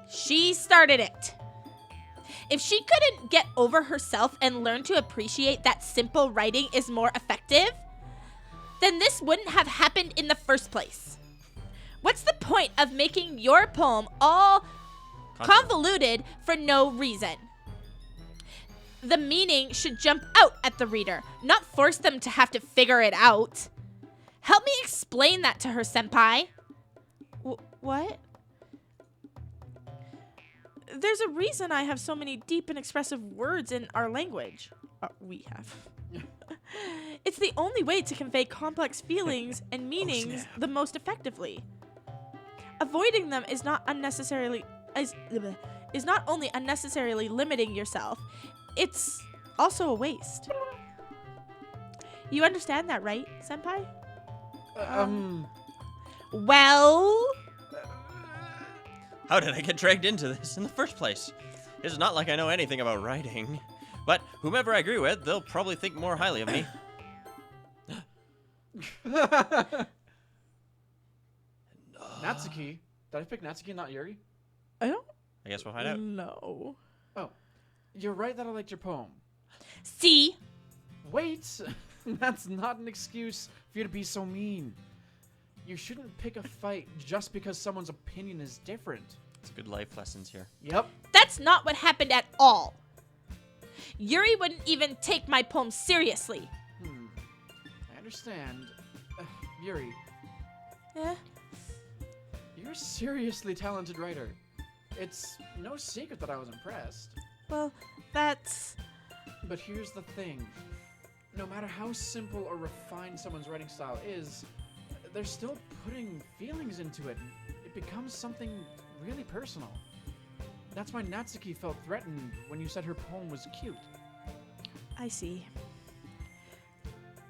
She started it. If she couldn't get over herself and learn to appreciate that simple writing is more effective, then this wouldn't have happened in the first place. What's the point of making your poem all convoluted for no reason? The meaning should jump out at the reader, not force them to have to figure it out. Help me explain that to her, Senpai. What? There's a reason I have so many deep and expressive words in our language. We have. It's the only way to convey complex feelings and meanings the most effectively. Avoiding them is not unnecessarily is not only unnecessarily limiting yourself, it's also a waste. You understand that, right, Senpai? Well, How did I get dragged into this in the first place? It's not like I know anything about writing. But whomever I agree with, they'll probably think more highly of me. Natsuki. Did I pick Natsuki, not Yuri? I don't I guess we'll find out. know. Oh. You're right that I liked your poem. See? Wait! That's not an excuse for you to be so mean. You shouldn't pick a fight just because someone's opinion is different. It's good life lessons here. Yep. That's not what happened at all. Yuri wouldn't even take my poem seriously. I understand. Yuri, Eh? you're a seriously talented writer. It's no secret that I was impressed. Well, that's... But here's the thing. No matter how simple or refined someone's writing style is, they're still putting feelings into it. It becomes something really personal. That's why Natsuki felt threatened when you said her poem was cute. I see.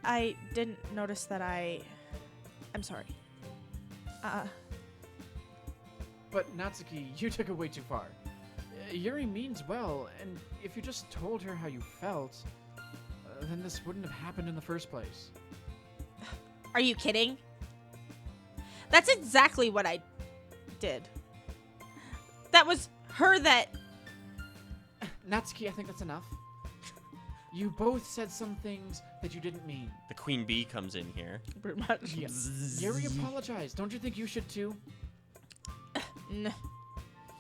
I didn't notice that I'm sorry. But Natsuki, you took it way too far. Yuri means well, and if you just told her how you felt, then this wouldn't have happened in the first place. Are you kidding? That's exactly what I did. That was her that... Natsuki, I think that's enough. You both said some things that you didn't mean. The queen bee comes in here. Pretty much. Yuri apologized. Don't you think you should too?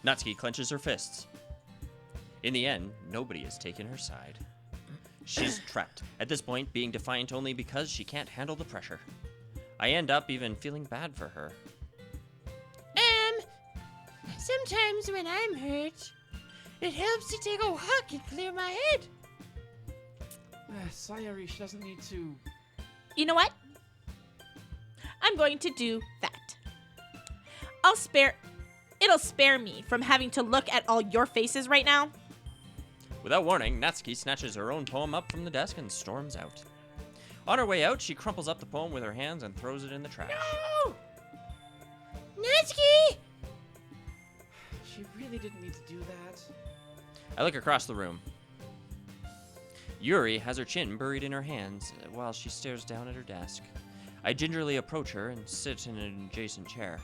Natsuki clenches her fists. In the end, nobody has taken her side. She's trapped, at this point being defiant only because she can't handle the pressure. I end up even feeling bad for her. Sometimes when I'm hurt, it helps to take a walk and clear my head. Sayori, she doesn't need to... You know what? I'm going to do that. It'll spare me from having to look at all your faces right now. Without warning, Natsuki snatches her own poem up from the desk and storms out. On her way out, she crumples up the poem with her hands and throws it in the trash. No! Natsuki! She really didn't need to do that. I look across the room. Yuri has her chin buried in her hands while she stares down at her desk. I gingerly approach her and sit in an adjacent chair.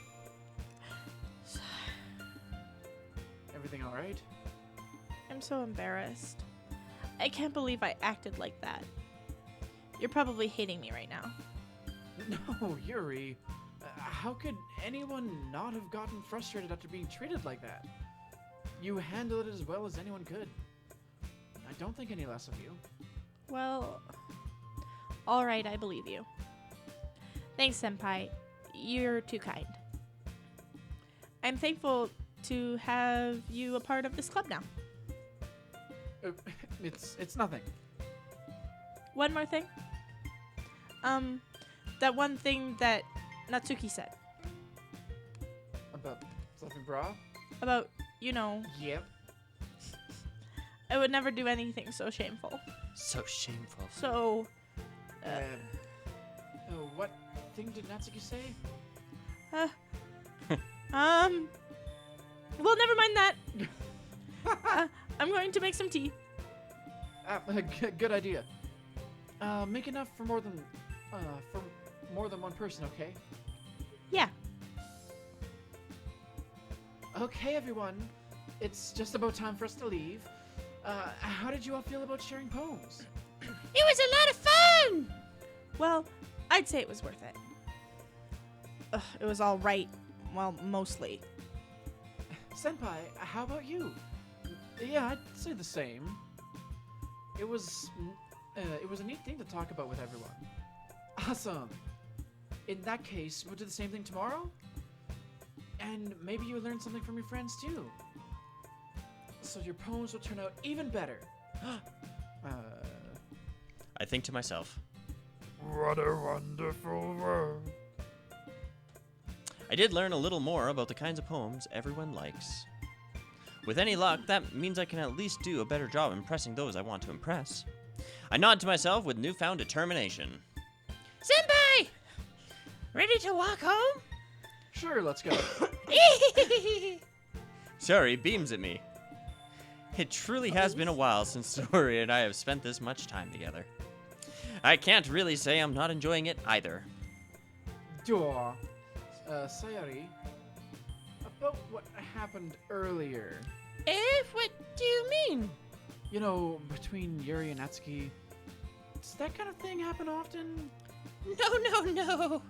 Everything all right? I'm so embarrassed. I can't believe I acted like that. You're probably hating me right now. No, Yuri. How could anyone not have gotten frustrated after being treated like that? You handled it as well as anyone could. I don't think any less of you. Well, all right, I believe you. Thanks, Senpai. You're too kind. I'm thankful to have you a part of this club now. It's nothing. One more thing. That one thing that Natsuki said About something bra? about, you know, Yep. I would never do anything so shameful. So shameful. So, What thing did Natsuki say? well, never mind that. I'm going to make some tea. Good idea. Make enough for more than one person, okay? Yeah. Okay, everyone. It's just about time for us to leave. How did you all feel about sharing poems? It was a lot of fun! Well, I'd say it was worth it. It was all right. Well, mostly. Senpai, how about you? Yeah, I'd say the same. It was a neat thing to talk about with everyone. Awesome. In that case, we'll do the same thing tomorrow? And maybe you'll learn something from your friends too. So your poems will turn out even better. I think to myself. What a wonderful world. I did learn a little more about the kinds of poems everyone likes. With any luck, that means I can at least do a better job impressing those I want to impress. I nod to myself with newfound determination. Senpai! Ready to walk home? Sure, let's go. Sorry, beams at me. It truly has been a while since Tori and I have spent this much time together. I can't really say I'm not enjoying it either. Duh. Sayori, about what happened earlier. What do you mean? You know, between Yuri and Natsuki. Does that kind of thing happen often? No.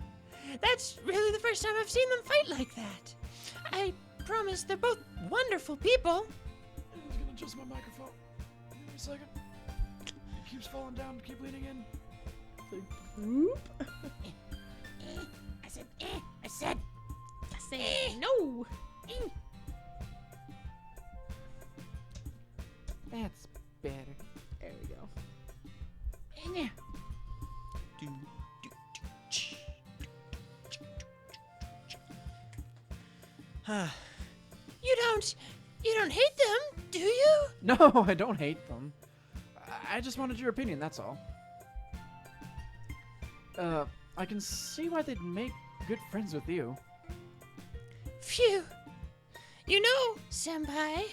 That's really the first time I've seen them fight like that. I promise they're both wonderful people. I'm gonna adjust my microphone. Give me a second. It keeps falling down. Keep leaning in. I said. No. That's better. There we go. You don't hate them, do you? No, I don't hate them. I just wanted your opinion, that's all. I can see why they'd make good friends with you. Phew. You know, Senpai,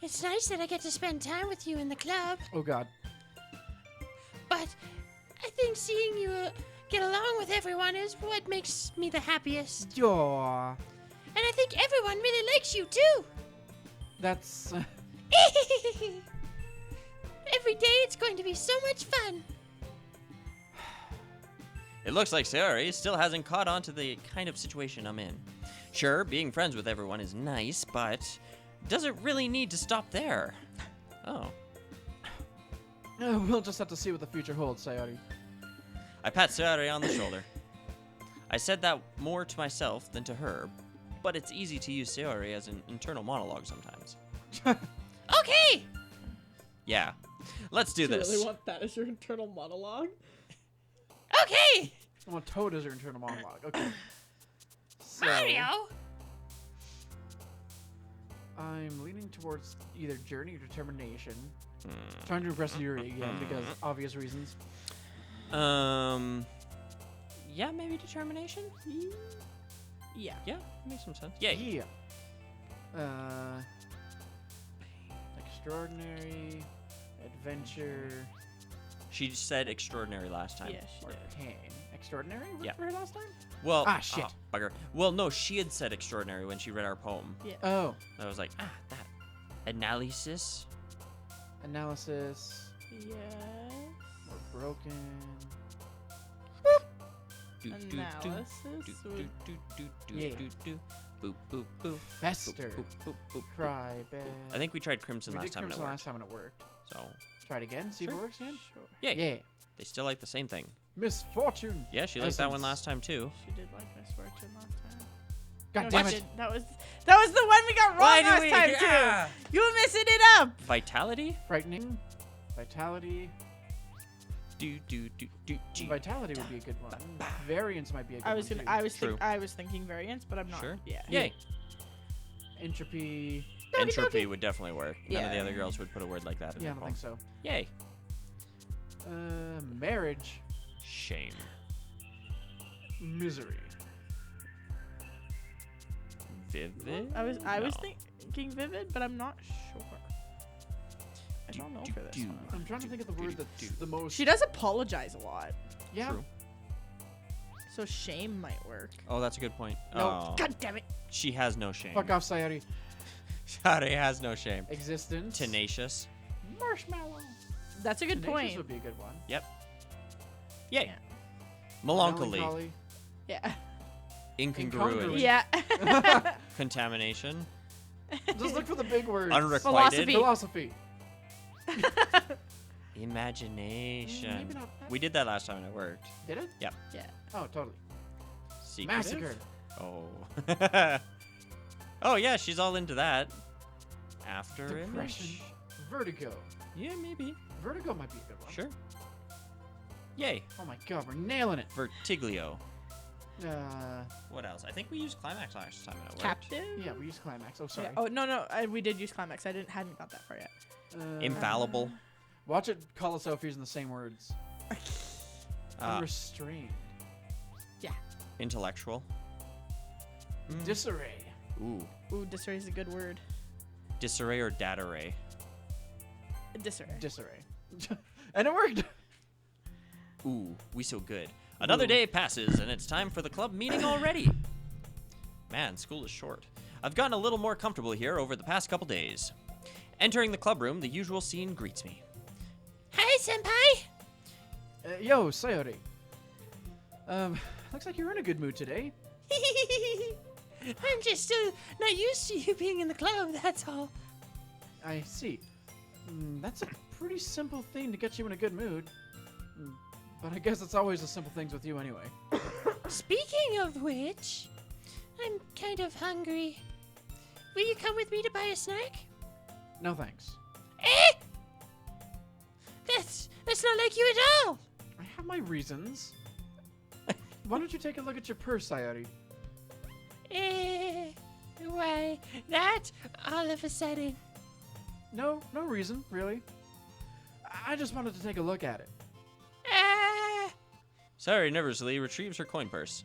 it's nice that I get to spend time with you in the club, Oh god. but I think seeing you get along with everyone is what makes me the happiest. Yaw. And I think everyone really likes you, too. That's... Every day it's going to be so much fun. It looks like Sayori still hasn't caught on to the kind of situation I'm in. Sure, being friends with everyone is nice, but does it really need to stop there? Oh. we'll just have to see what the future holds, Sayori. I pat Sayori on the shoulder. I said that more to myself than to her, but it's easy to use Sayori as an internal monologue sometimes. Okay. Yeah, let's do You this. really want that as your internal monologue? Okay. I want Toad as your internal monologue. Okay. So, Mario. I'm leaning towards either journey or determination. Trying to impress Yuri again because obvious reasons. Yeah, maybe determination? Yeah. Yeah, makes some sense. Yay. Yeah. Extraordinary, adventure, She said extraordinary last time. Yeah, she or did. pain. Extraordinary? Worked Yeah. for her last time? Well, Ah, shit. Bugger. Well, no, she had said extraordinary when she read our poem. Oh. I was like, that. Analysis? Analysis. Yes. Or broken. Do, do, do, Analysis do, would- do, do, do, Yeah. do, do. Boop, boop, boop. Fester. Boop, boop, boop, boop. Cry bad. I think we tried Crimson we last did time and it Crimson worked. last time and it worked. So, Try it again. See if it Sure. works again. Sure. yay. Yeah. They still like the same thing. Misfortune. Yeah, she liked that one Essence. last time too. She did like Miss Fortune last time. God No, damn she it. didn't. That was the one we got wrong last time too. You were messing it up. Vitality? Frightening. Vitality. Do, do, do, do, do. Vitality would be a good one. Variance might be a good I was one. gonna. too. I was thinking variance, but I'm not. Sure. Yeah. Yay. Entropy. Entropy would definitely work. None of the Yeah. other girls would put a word like that in Yeah, I their don't think poem. so. Yay. Marriage. Shame. Misery. Vivid? I was No. thinking vivid, but I'm not sure. I don't know for this do. one. I'm trying to think of the word that's the most. She does apologize a lot, Yeah. True. so shame might work. Oh, that's a good point. No. Oh, God damn it! she has no shame. Fuck off, Sayori. Sayori has no shame. Existence. Tenacious. Marshmallow. That's a good Tenacious point. would be a good one. Yay. Yeah. Melancholy. Yeah. Incongruity. Yeah. Contamination. Just look for the big words. Unrequited. Philosophy. Philosophy. Imagination. Maybe not that. We did that last time and it worked. Did it? Yep. Yeah. Oh, totally. Secretive? Massacre. Oh. Oh, yeah, she's all into that. After Depression. image. Vertigo. Yeah, maybe. Vertigo might be a good one. Sure. Yay. Oh my god, we're nailing it. Vertiglio. Uh, What else? I think we used climax last time and it worked. Captive. yeah, we used climax. Oh, sorry. Yeah. Oh no, we did use climax. I hadn't got that far yet. Infallible. Watch it call itself using the same words. Unrestrained. Intellectual. Disarray. Ooh. Ooh, disarray is a good word. Disarray or data array? Disarray. Disarray. And it worked. Ooh, we so good. Another Ooh. day passes, and it's time for the club meeting already. Man, school is short. I've gotten a little more comfortable here over the past couple days. Entering the club room, the usual scene greets me. Hi, senpai. Yo, Sayori. Looks like you're in a good mood today. I'm just still not used to you being in the club, that's all. I see. That's a pretty simple thing to get you in a good mood. But I guess it's always the simple things with you anyway. Speaking of which, I'm kind of hungry. Will you come with me to buy a snack? No thanks. Eh? That's not like you at all. I have my reasons. Why don't you take a look at your purse, Sayori? Why, that all of a sudden. No reason, really. I just wanted to take a look at it. Sayori nervously retrieves her coin purse.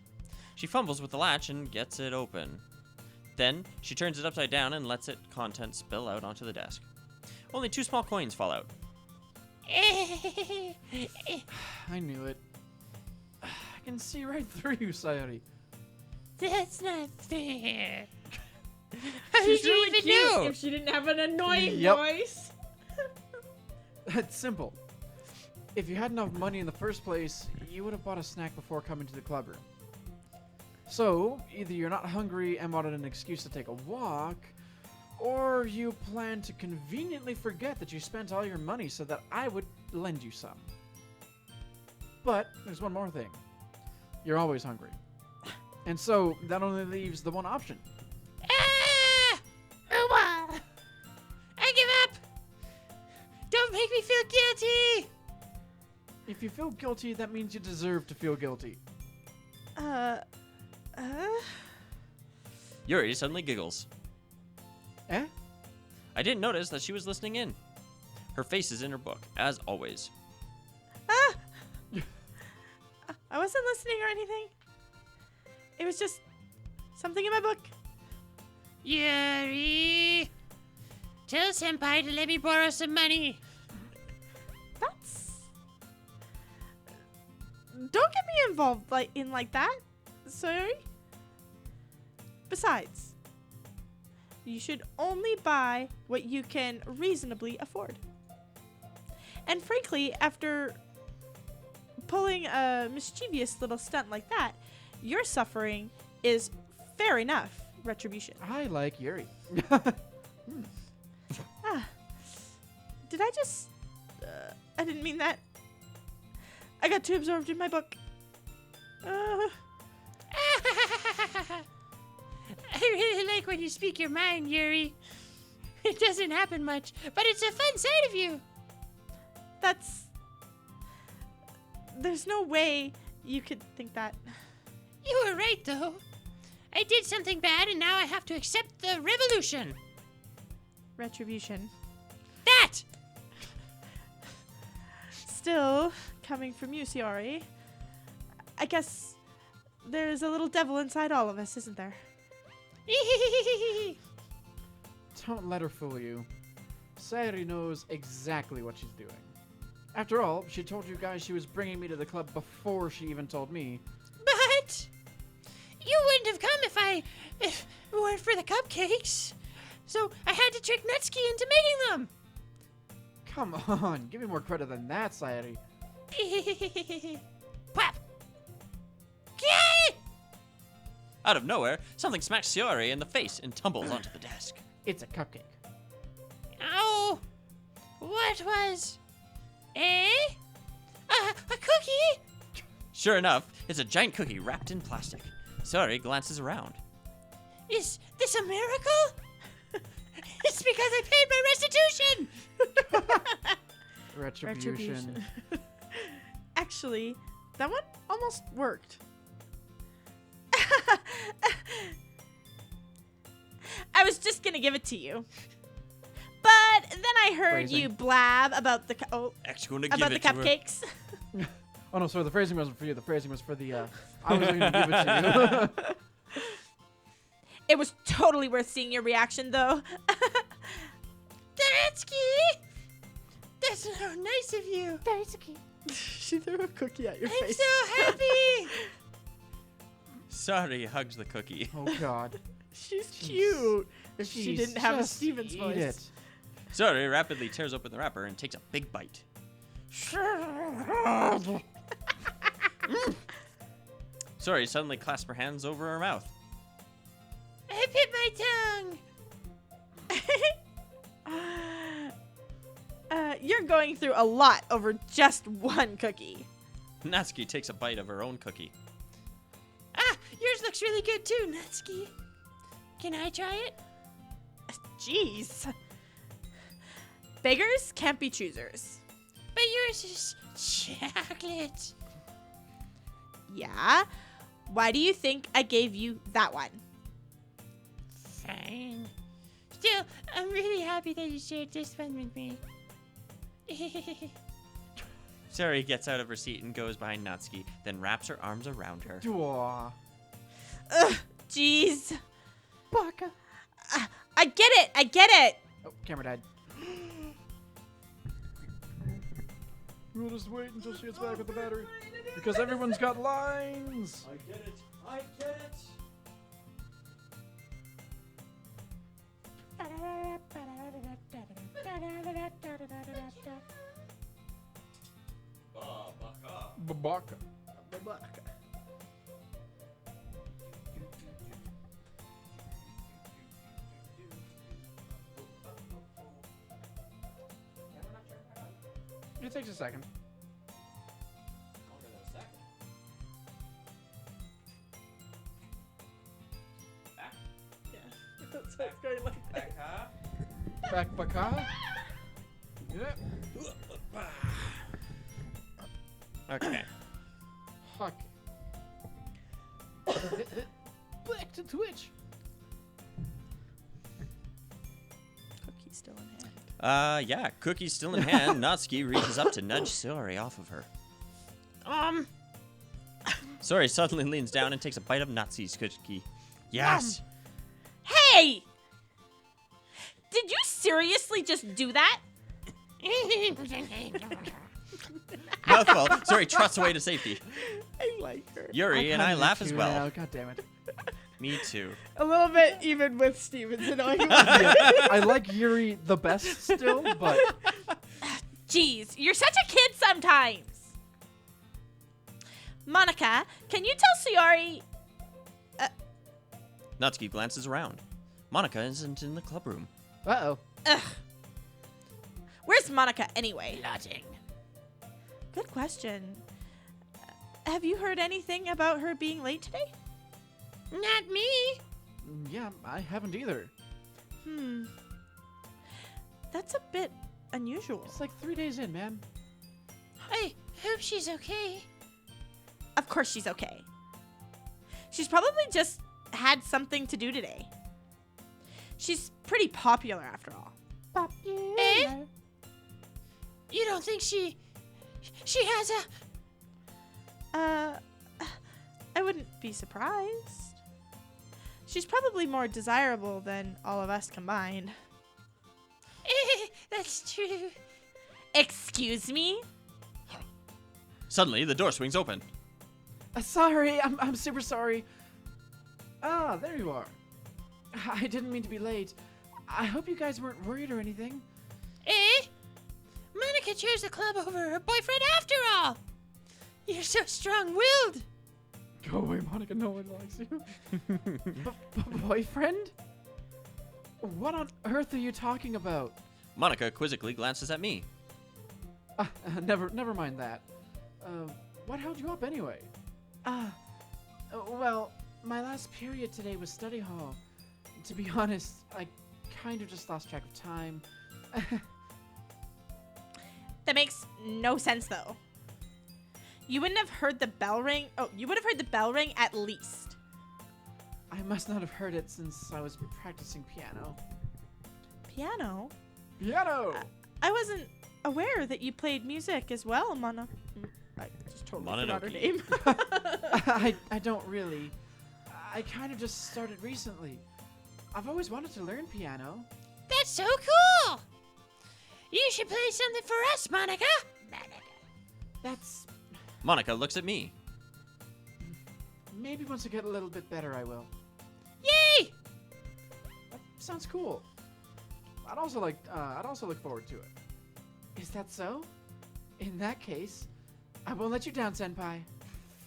She fumbles with the latch and gets it open. Then, she turns it upside down and lets its contents spill out onto the desk. Only 2 small coins fall out. I knew it. I can see right through you, Sayori. That's not fair. How She's did you really even cute know? if she didn't have an annoying Yep. voice. It's simple. If you had enough money in the first place, you would have bought a snack before coming to the club room. So, either you're not hungry and wanted an excuse to take a walk, or you plan to conveniently forget that you spent all your money so that I would lend you some. But there's one more thing. You're always hungry. And so, that only leaves the one option. Ah! I give up. Don't make me feel guilty. If you feel guilty, that means you deserve to feel guilty. Yuri suddenly giggles. Eh? I didn't notice that she was listening in. Her face is in her book, as always. I wasn't listening or anything. It was just something in my book. Yuri, tell Senpai to let me borrow some money. That's. Don't get me involved like that. Sorry. Besides, you should only buy what you can reasonably afford. And frankly, after pulling a mischievous little stunt like that, your suffering is fair enough retribution. I like Yuri. Did I just... I didn't mean that. I got too absorbed in my book. I really like when you speak your mind, Yuri. It doesn't happen much, but it's a fun side of you. That's... There's no way you could think that. You were right, though. I did something bad, and now I have to accept the revolution. Retribution. That! Still, coming from you, Siori, I guess there's a little devil inside all of us, isn't there? Don't let her fool you. Sayori knows exactly what she's doing. After all, she told you guys she was bringing me to the club before she even told me. But you wouldn't have come if it weren't for the cupcakes. So I had to trick Nutski into making them. Come on, give me more credit than that, Sayori. Pop! Yay! Out of nowhere, something smacks Shiori in the face and tumbles onto the desk. It's a cupcake. Oh, what was? A cookie? Sure enough, it's a giant cookie wrapped in plastic. Shiori glances around. Is this a miracle? It's because I paid my restitution. Retribution. Actually, that one almost worked. I was just gonna give it to you, but then I heard Phrasing. you blab about the X gonna give about the it to her. cupcakes. Oh no, sorry, the phrasing wasn't for you. The phrasing was for the, I was going to give it to you. It was totally worth seeing your reaction, though. Nutski! That's so nice of you. Daisuke. She threw a cookie at your I'm so happy. Shiori hugs the cookie. Oh god. She's cute. If she Jeez, didn't have a just Steven's eat voice. it. Shiori rapidly tears open the wrapper and takes a big bite. Shiori suddenly clasps her hands over her mouth. I bit my tongue. You're going through a lot over just one cookie. Natsuki takes a bite of her own cookie. Ah, yours looks really good too, Nutski. Can I try it? Jeez. Beggars can't be choosers. But yours is chocolate. Yeah? Why do you think I gave you that one? Fine. Still, I'm really happy that you shared this one with me. Shiori gets out of her seat and goes behind Natsuki, then wraps her arms around her. Aw. Ugh, jeez. Baka. I get it. I get it. Oh, camera died. We'll just wait until she gets back with the battery. Because everyone's got lines. I get it. I get it. Babaka. It takes a second. That's how it's going like that. Back baka. Yeah. Okay. Fuck. Back to Twitch. Cookie's still in hand. Yeah, cookie's still in hand. Natsuki reaches up to nudge Saori off of her. Saori suddenly leans down and takes a bite of Natsuki's cookie. Yes! Hey! Did you seriously just do that? Mouthful. Saori trots away to safety. I like her. Yuri and I laugh as well. Now. God damn it. Me too. A little bit even with Steven's annoying. Yeah, I like Yuri the best still, but Jeez, you're such a kid sometimes. Monica, can you tell Sayori? Natsuki glances around. Monica isn't in the club room. uh-oh. Ugh. Where's Monica anyway? Plotting. Good question. Have you heard anything about her being late today? Not me. Yeah, I haven't either. That's a bit unusual. It's like 3 days in, man. I hope she's okay. Of course she's okay. She's probably just had something to do today. She's pretty popular after all. Eh? You don't think she has a... I wouldn't be surprised. She's probably more desirable than all of us combined. That's true. Excuse me? Suddenly, the door swings open. Sorry, I'm super sorry. Ah, there you are. I didn't mean to be late. I hope you guys weren't worried or anything. Eh? Monica chose the club over her boyfriend after all. You're so strong-willed. Go away, Monica. No one likes you. Boyfriend? What on earth are you talking about? Monica quizzically glances at me. Never mind that. What held you up anyway? Well, my last period today was study hall. To be honest, I kind of just lost track of time. That makes no sense, though. You wouldn't have heard the bell ring. Oh, you would have heard the bell ring at least. I must not have heard it since I was practicing piano. Piano? Piano! I wasn't aware that you played music as well, Mona. I just totally forgot her name. I don't really. I kind of just started recently. I've always wanted to learn piano. That's so cool. You should play something for us, Monica. That's... Monica looks at me. Maybe once I get a little bit better, I will. Yay! That sounds cool. I'd also look forward to it. Is that so? In that case, I won't let you down, Senpai.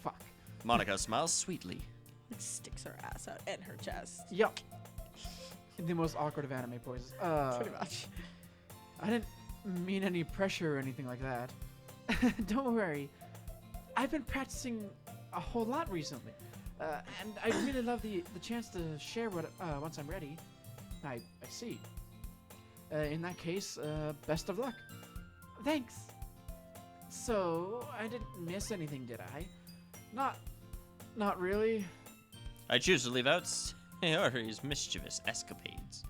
Fuck. Monica smiles sweetly. Like sticks her ass out and her chest. Yup. In the most awkward of anime poses. Pretty much. I didn't mean any pressure or anything like that. Don't worry. I've been practicing a whole lot recently. And I really love the chance to share what once I'm ready. I see. In that case, best of luck. Thanks. So, I didn't miss anything, did I? Not really. I choose to leave out Sayori's mischievous escapades.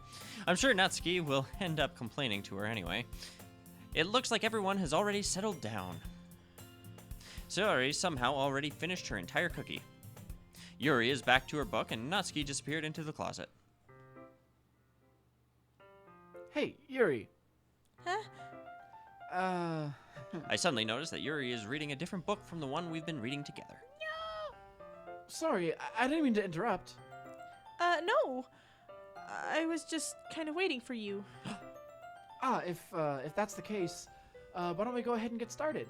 I'm sure Natsuki will end up complaining to her anyway. It looks like everyone has already settled down. Sayori somehow already finished her entire cookie. Yuri is back to her book and Natsuki disappeared into the closet. Hey, Yuri. Huh? I suddenly notice that Yuri is reading a different book from the one we've been reading together. Sorry, I didn't mean to interrupt. No. I was just kind of waiting for you. If that's the case, why don't we go ahead and get started?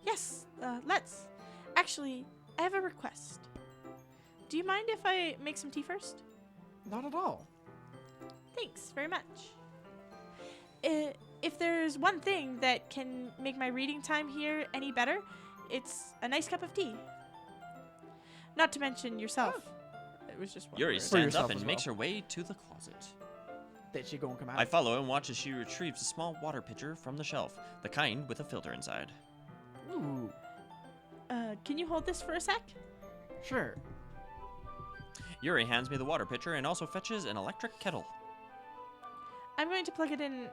Yes, let's. Actually, I have a request. Do you mind if I make some tea first? Not at all. Thanks very much. If there's one thing that can make my reading time here any better, it's a nice cup of tea. Not to mention yourself. It was just one Yuri word. stands yourself up and as makes well. her way to the closet. Did she go and come out? I follow and watch as she retrieves a small water pitcher from the shelf, the kind with a filter inside. Ooh, Can you hold this for a sec? sure. Yuri hands me the water pitcher and also fetches an electric kettle. I'm going to plug it in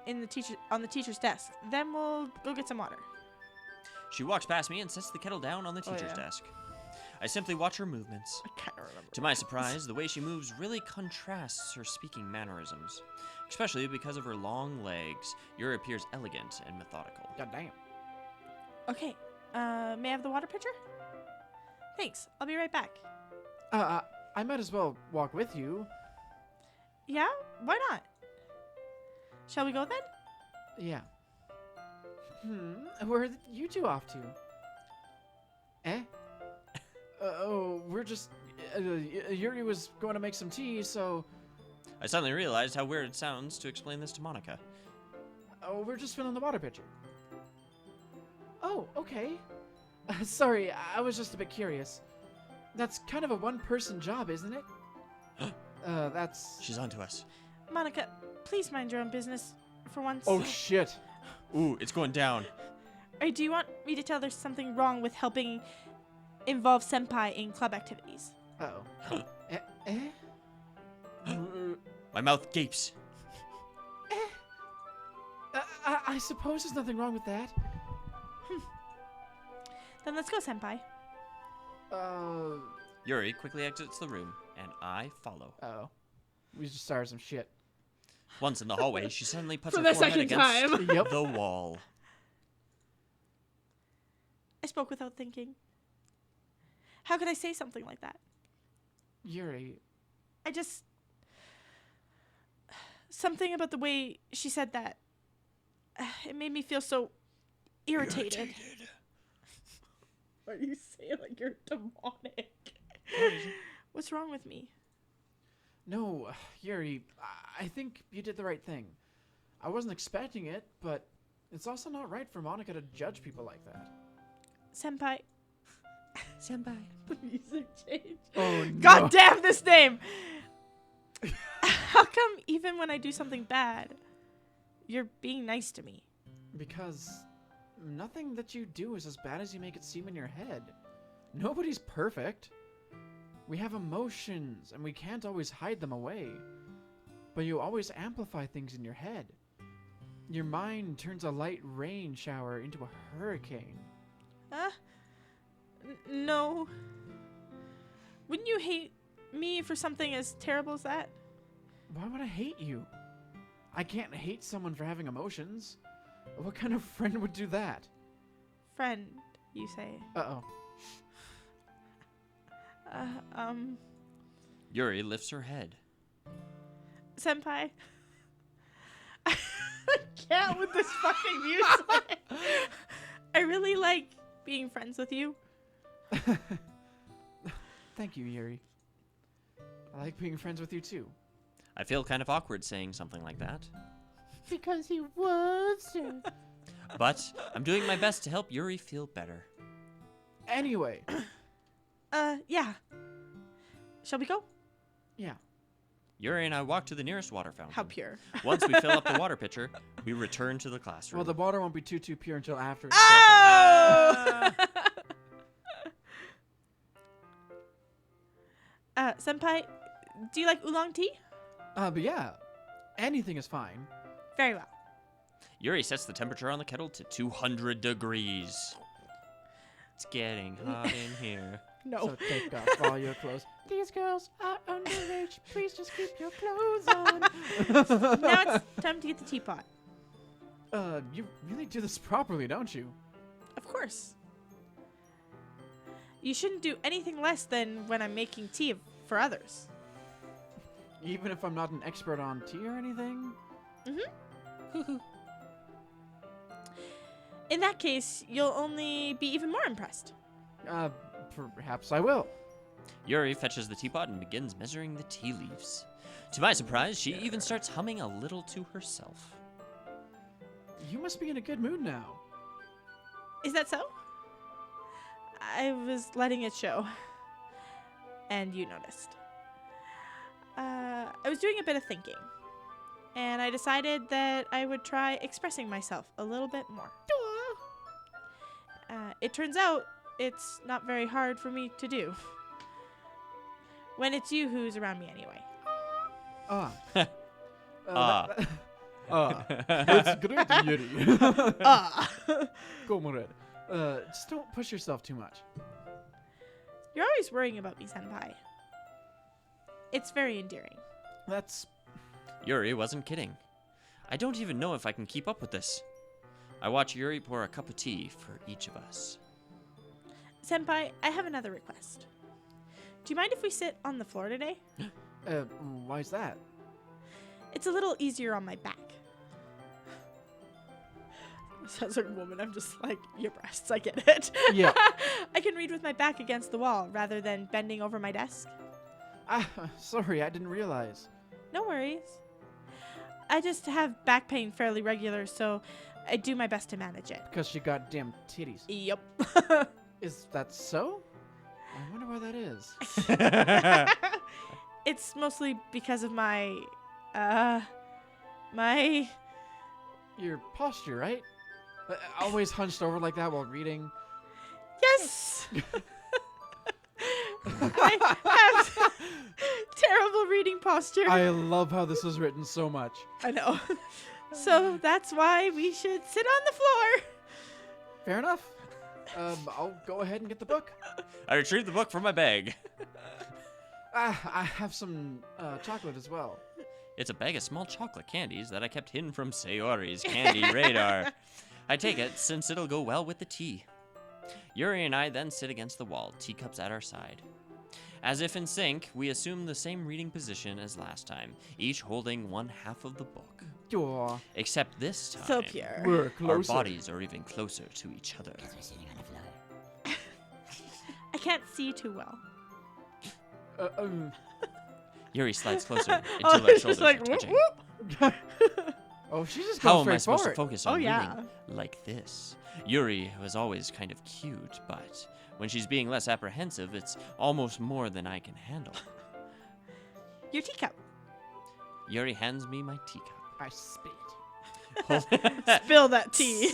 on the teacher's desk. Then we'll go get some water. She walks past me and sets the kettle down on the teacher's yeah. desk. I simply watch her movements. I can't remember. To my surprise, the way she moves really contrasts her speaking mannerisms. Especially because of her long legs, Yuri appears elegant and methodical. God damn. Okay. May I have the water pitcher? Thanks. I'll be right back. I might as well walk with you. Yeah? Why not? Shall we go then? Yeah. Where are you two off to? Eh? We're just... Yuri was going to make some tea, so... I suddenly realized how weird it sounds to explain this to Monica. Oh, we're just filling the water pitcher. Oh, okay. Sorry, I was just a bit curious. That's kind of a one-person job, isn't it? That's... She's onto us. Monica, please mind your own business for once. Oh, shit. Ooh, it's going down. Or do you want me to tell there's something wrong with helping involve senpai in club activities? Uh-oh. Eh? My mouth gapes. I suppose there's nothing wrong with that. Then let's go, senpai. Yuri quickly exits the room, and I follow. Uh-oh. We just started some shit. Once in the hallway, she suddenly puts For her the forehead second against time. Yep. the wall. I spoke without thinking. How could I say something like that? Yuri, I just... Something about the way she said that. It made me feel so irritated. Why do you say it like you're demonic? What's wrong with me? no, Yuri, I think you did the right thing. I wasn't expecting it, but it's also not right for Monica to judge people like that. Senpai. Senpai. The music changed. Oh, no. God damn this name! How come even when I do something bad, you're being nice to me? Because nothing that you do is as bad as you make it seem in your head. Nobody's perfect. We have emotions, and we can't always hide them away. But you always amplify things in your head. Your mind turns a light rain shower into a hurricane. No. Wouldn't you hate me for something as terrible as that? Why would I hate you? I can't hate someone for having emotions. What kind of friend would do that? Friend, you say. Uh-oh. Yuri lifts her head. Senpai. I can't with this fucking music. I really like being friends with you. Thank you, Yuri. I like being friends with you, too. I feel kind of awkward saying something like that. Because he wants to. But I'm doing my best to help Yuri feel better. Anyway. Yeah. Shall we go? Yeah. Yuri and I walk to the nearest water fountain. How pure. Once we fill up the water pitcher, we return to the classroom. Well, the water won't be too pure until after it's Oh! Senpai, do you like oolong tea? But yeah, anything is fine. Very well. Yuri sets the temperature on the kettle to 200 degrees. It's getting hot in here. No. So take off all your clothes. These girls are underage. Please just keep your clothes on. Now it's time to get the teapot. You really do this properly, don't you? Of course. You shouldn't do anything less than when I'm making tea for others. Even if I'm not an expert on tea or anything? In that case, you'll only be even more impressed. Perhaps I will. Yuri fetches the teapot and begins measuring the tea leaves. To my surprise, she even starts humming a little to herself. You must be in a good mood now. Is that so? I was letting it show. And you noticed. I was doing a bit of thinking. And I decided that I would try expressing myself a little bit more. It turns out it's not very hard for me to do. When it's you who's around me anyway. It's great, Yuri. Comrade. Just don't push yourself too much. You're always worrying about me, senpai. It's very endearing. That's... Yuri wasn't kidding. I don't even know if I can keep up with this. I watch Yuri pour a cup of tea for each of us. Senpai, I have another request. Do you mind if we sit on the floor today? Why's that? It's a little easier on my back. Sounds like a woman. I'm just like, your breasts, I get it. Yeah. I can read with my back against the wall rather than bending over my desk. Sorry, I didn't realize. No worries. I just have back pain fairly regular, so I do my best to manage it. Because you got damn titties. Yep. Is that so? I wonder why that is. It's mostly because of my Your posture, right? Always hunched over like that while reading. Yes! I have terrible reading posture. I love how this was written so much. I know. So that's why we should sit on the floor. Fair enough. I'll go ahead and get the book. I retrieve the book from my bag. I have some chocolate as well. It's a bag of small chocolate candies that I kept hidden from Sayori's candy radar. I take it since it'll go well with the tea. Yuri and I then sit against the wall, teacups at our side. As if in sync, we assume the same reading position as last time, each holding one half of the book. Aw, Except this time, So pure. we're our closer. bodies are even closer to each other. I can't see too well. Yuri slides closer Oh, until our it's shoulders just like, are touching. whoop, Oh, she's just How going am I straight supposed for to it. focus Oh, on yeah. reading like this? Yuri was always kind of cute, but when she's being less apprehensive, it's almost more than I can handle. Your teacup. Yuri hands me my teacup. I spit. Spill that tea.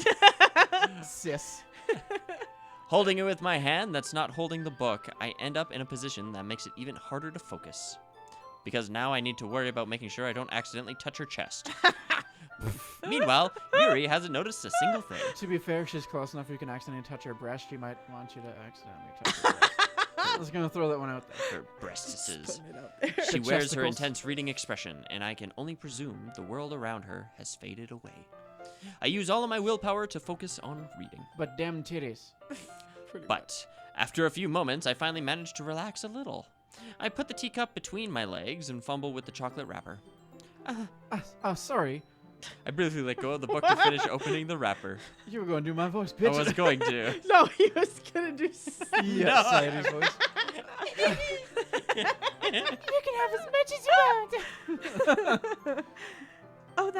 Sis. Holding it with my hand that's not holding the book, I end up in a position that makes it even harder to focus. Because now I need to worry about making sure I don't accidentally touch her chest. Meanwhile, Yuri hasn't noticed a single thing. To be fair, she's close enough you can accidentally touch her breast. She might want you to accidentally touch her breast. I was going to throw that one out there. Her breastises. Putting it out there. She The wears her chesticles. intense reading expression, and I can only presume the world around her has faded away. I use all of my willpower to focus on reading. But damn titties. But after a few moments, I finally manage to relax a little. I put the teacup between my legs and fumble with the chocolate wrapper. Sorry. I briefly let go of the book to finish opening the wrapper. You were going to do my voice, I bitch. was going to. No, he was gonna do. Yes, Sadie's voice. You can have as much as you want. Oh,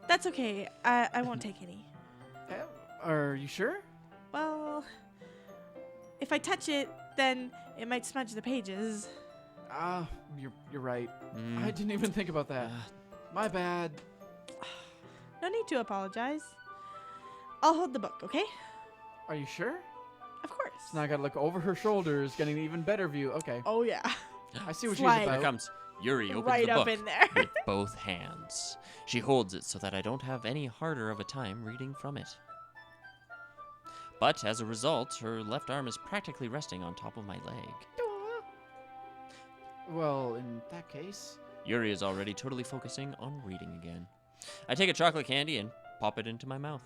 that's okay. I won't take any. Are you sure? Well, if I touch it, then it might smudge the pages. You're right. Mm. I didn't even think about that. My bad. No need to apologize. I'll hold the book, okay? Are you sure? Of course. So now I gotta look over her shoulders, getting an even better view. Okay. Oh yeah. I see what Slide. she's Here about. comes Yuri opens Right the up book in there. with both hands. She holds it so that I don't have any harder of a time reading from it. But as a result, her left arm is practically resting on top of my leg. Well, in that case, Yuri is already totally focusing on reading again. I take a chocolate candy and pop it into my mouth.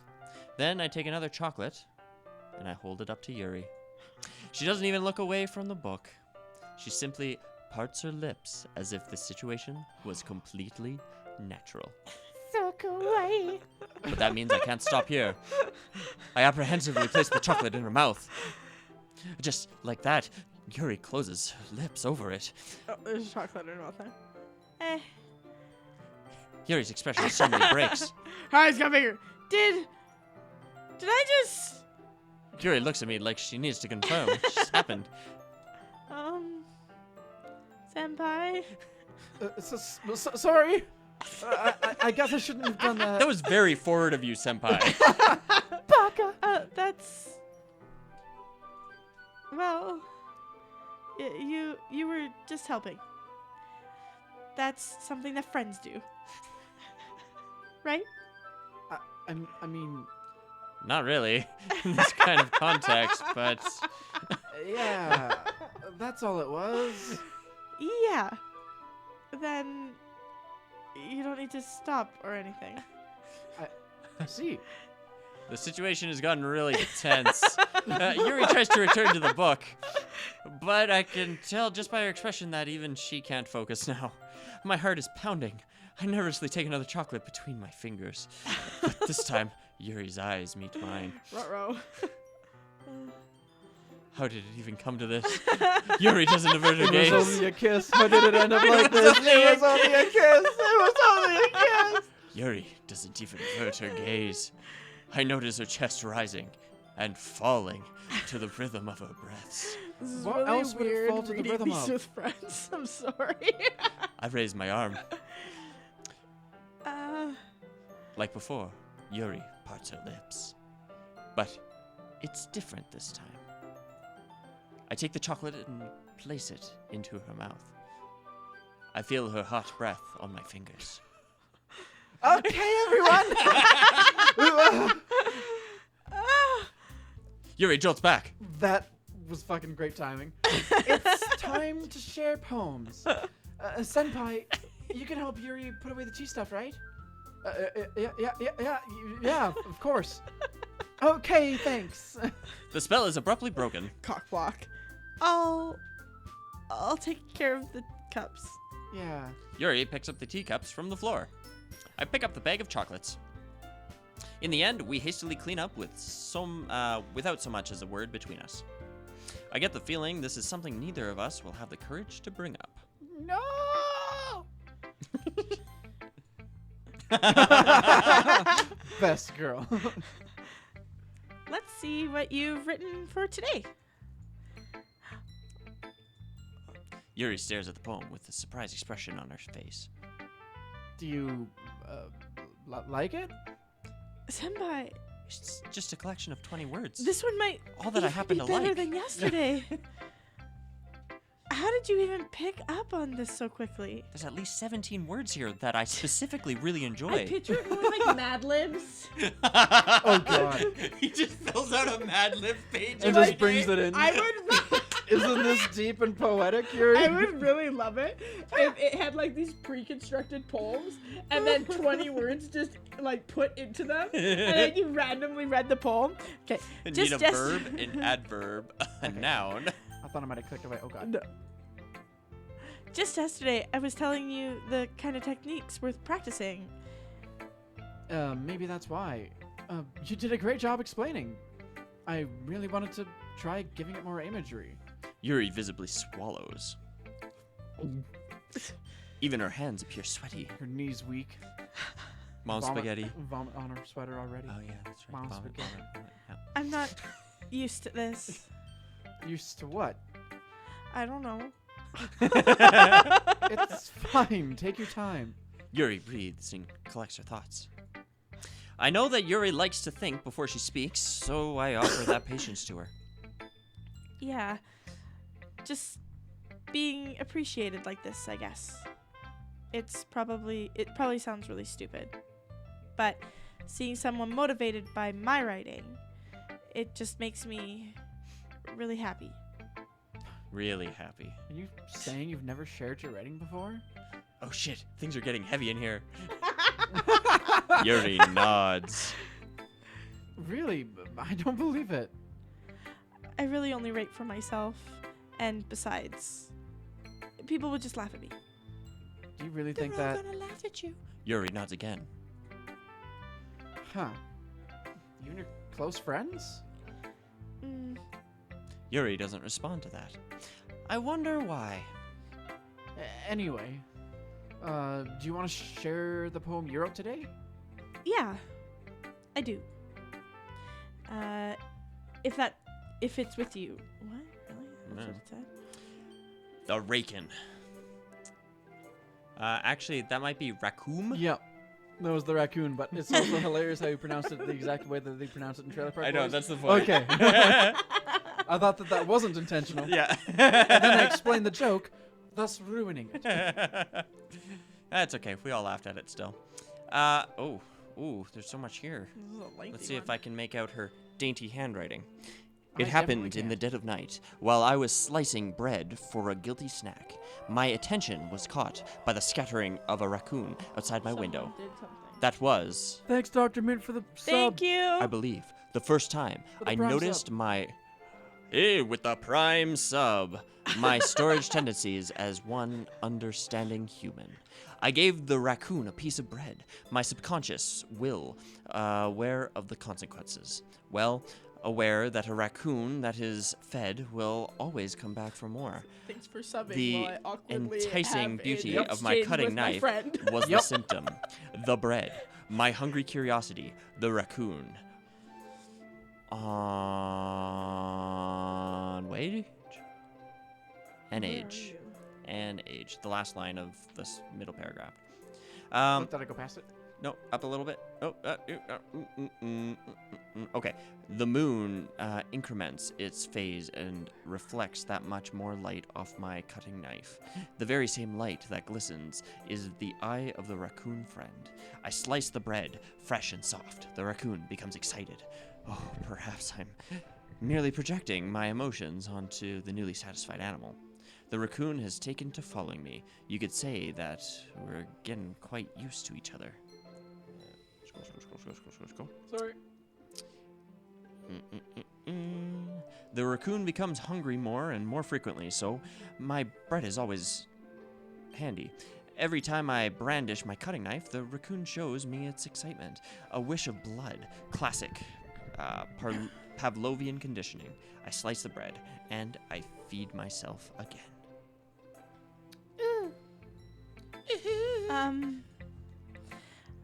Then I take another chocolate and I hold it up to Yuri. She doesn't even look away from the book. She simply parts her lips as if the situation was completely natural. So kawaii. But that means I can't stop here. I apprehensively place the chocolate in her mouth. Just like that, Yuri closes her lips over it. Oh, there's chocolate in her mouth there. Yuri's expression suddenly breaks. Her eyes got bigger. Did I just... Yuri looks at me like she needs to confirm what just happened. Senpai? Sorry. I guess I shouldn't have done that. That was very forward of you, senpai. Baka. That's... Well, you were just helping. That's something that friends do. Right? I mean, Not really, in this kind of context, but yeah, that's all it was. Yeah. Then you don't need to stop or anything. I see. the situation has gotten really tense. Yuri tries to return to the book, but I can tell just by her expression that even she can't focus now. My heart is pounding. I nervously take another chocolate between my fingers. But this time, Yuri's eyes meet mine. Ruh-roh. How did it even come to this? Yuri doesn't avert her It gaze. was only a kiss. How did it end up like this? It was only a kiss. It was only a kiss. Yuri doesn't even avert her gaze. I notice her chest rising and falling to the rhythm of her breaths. This is What really else would it weird fall to the reading rhythm these of? with friends. I'm sorry. I raise my arm. uh, Like before, Yuri parts her lips. But it's different this time. I take the chocolate and place it into her mouth. I feel her hot breath on my fingers. Okay, everyone. Yuri jolts back. That was fucking great timing. It's time to share poems. Senpai, you can help Yuri put away the cheese stuff, right? Yeah, of course. Okay, thanks. The spell is abruptly broken. cock block. I'll take care of the cups. Yeah. Yuri picks up the teacups from the floor. I pick up the bag of chocolates. In the end, we hastily clean up with without so much as a word between us. I get the feeling this is something neither of us will have the courage to bring up. No. Best girl. Let's see what you've written for today. Yuri stares at the poem with a surprised expression on her face. Do you like it? Senpai, It's just a collection of 20 words. this one might All that I even happen be to better like. than yesterday. How did you even pick up on this so quickly? There's at least 17 words here that I specifically really I enjoy. picture it more like Mad Libs. Oh god. He just fills out a Mad Lib page. And just brings it in. I would Isn't this deep and poetic, Yuri? I would really love it if it had like these pre-constructed poems and then 20 words just like put into them and then you randomly read the poem. Okay, Need just a verb, an adverb, a noun. I thought I might have clicked away. Oh god. No. Just yesterday, I was telling you the kind of techniques worth practicing. Maybe that's why. You did a great job explaining. I really wanted to try giving it more imagery. Yuri visibly swallows. Even her hands appear sweaty. Her knees weak. Mom Vomit- spaghetti. Vomit on her sweater already. Oh yeah, that's right. Mom Vomit, spaghetti. vomit, yeah. I'm not used to this. Used to what? I don't know. It's fine. Take your time. Yuri breathes and collects her thoughts. I know that Yuri likes to think before she speaks, so I offer that patience to her. Yeah. Just being appreciated like this, I guess. It probably sounds really stupid. But seeing someone motivated by my writing, it just makes me really happy. Really happy. Are you saying you've never shared your writing before? Oh shit, things are getting heavy in here. Yuri nods. Really? I don't believe it. I really only write for myself. And besides, people would just laugh at me. Do you really They're think all that? gonna laugh at you. Yuri nods again. Huh. You and your close friends? Mm, Yuri doesn't respond to that. I wonder why. Anyway, do you want to share the poem you wrote today? yeah, I do. If it's with you. What? Really? That's what it said? The Raken. Actually, that might be raccoon. Yeah. That was the raccoon, but it's also hilarious how you pronounced it the exact way that they pronounce it in Trailer Park I know, Boys. that's the point. Okay. I thought that wasn't intentional. Yeah. And then I explained the joke, thus ruining it. That's okay. We all laughed at it still. Ooh, there's so much here. This is a lengthy Let's see if one. I can make out her dainty handwriting. I It happened definitely in the can. dead of night, while I was slicing bread for a guilty snack. My attention was caught by the scattering of a raccoon outside my window. Someone did something. That was, Thanks, Dr. Mint, for the Thank sub. you. I believe, the first time With the I prime noticed sub. my... Hey, with the prime sub. My storage tendencies as one understanding human. I gave the raccoon a piece of bread. My subconscious will, aware of the consequences. Well, aware that a raccoon that is fed will always come back for more. Thanks for subbing. The while I awkwardly enticing have beauty an of my exchange cutting with my knife friend. was the Yep. symptom. The bread. My hungry curiosity. The raccoon. On wage? And Where are age. you? And age. The last line of this middle paragraph. Did I go past it? No, up a little bit. Okay. The moon increments its phase and reflects that much more light off my cutting knife. The very same light that glistens is the eye of the raccoon friend. I slice the bread, fresh and soft. The raccoon becomes excited. Oh, perhaps I'm merely projecting my emotions onto the newly satisfied animal. The raccoon has taken to following me. You could say that we're getting quite used to each other. Scroll. Sorry. The raccoon becomes hungry more and more frequently, so my bread is always handy. Every time I brandish my cutting knife, the raccoon shows me its excitement. A wish of blood. Classic. Pavlovian conditioning. I slice the bread, and I feed myself again.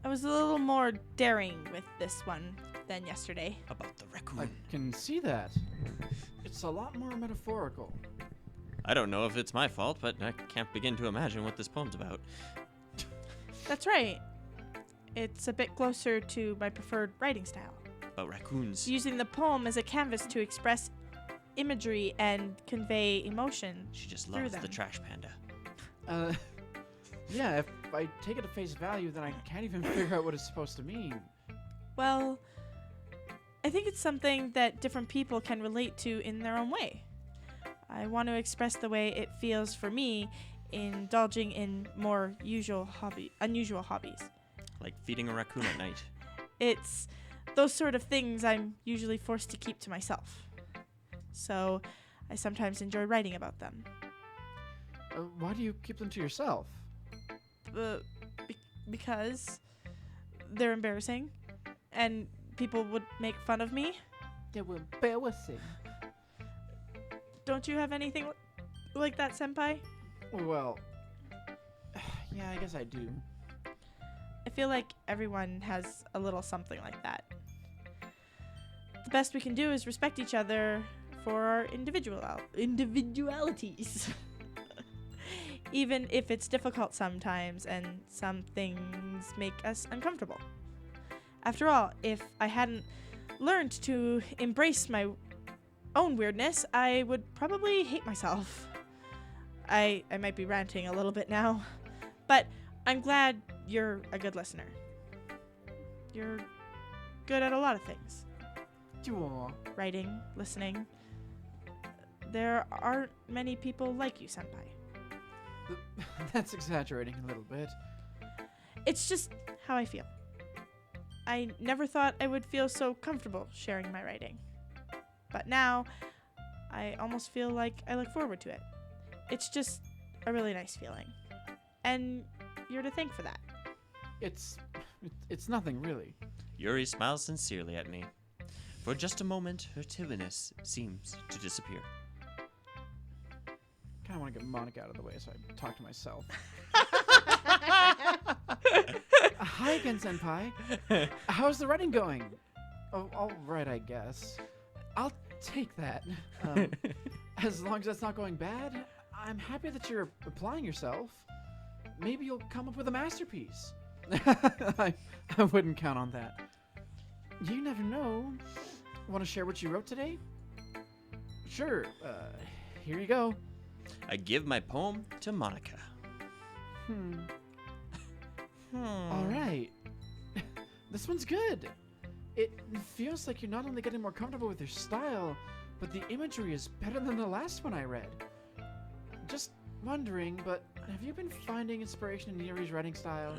I was a little more daring with this one than yesterday. About the I raccoon. can see that. It's a lot more metaphorical. I don't know if it's my fault, but I can't begin to imagine what this poem's about. That's right. It's a bit closer to my preferred writing style. About raccoons. Using the poem as a canvas to express imagery and convey emotion. She just through loves the them. trash panda. Yeah, if I take it at face value, then I can't even figure out what it's supposed to mean. Well, I think it's something that different people can relate to in their own way. I want to express the way it feels for me indulging in more unusual hobbies. Like feeding a raccoon at night. It's those sort of things I'm usually forced to keep to myself. So I sometimes enjoy writing about them. Why do you keep them to yourself? Because they're embarrassing and people would make fun of me. They were embarrassing. Don't you have anything like that, senpai? Well, yeah, I guess I do. I feel like everyone has a little something like that. The best we can do is respect each other for our individualities. Even if it's difficult sometimes and some things make us uncomfortable. After all, if I hadn't learned to embrace my own weirdness, I would probably hate myself. I might be ranting a little bit now, but I'm glad you're a good listener. You're good at a lot of things. Aw. Writing, listening. There aren't many people like you, senpai. That's exaggerating a little bit. It's just how I feel. I never thought I would feel so comfortable sharing my writing. But now, I almost feel like I look forward to it. It's just a really nice feeling. And you're to thank for that. It's nothing really. Yuri smiles sincerely at me. For just a moment, her timidness seems to disappear. Kind of want to get Monica out of the way so I talk to myself. Hi again, Senpai. How's the writing going? Oh, all right, I guess. I'll take that. As long as that's not going bad, I'm happy that you're applying yourself. Maybe you'll come up with a masterpiece. I wouldn't count on that. You never know. Want to share what you wrote today? Sure. Here you go. I give my poem to Monica. All right. This one's good. It feels like you're not only getting more comfortable with your style, but the imagery is better than the last one I read. Just wondering, but have you been finding inspiration in Yuri's writing style?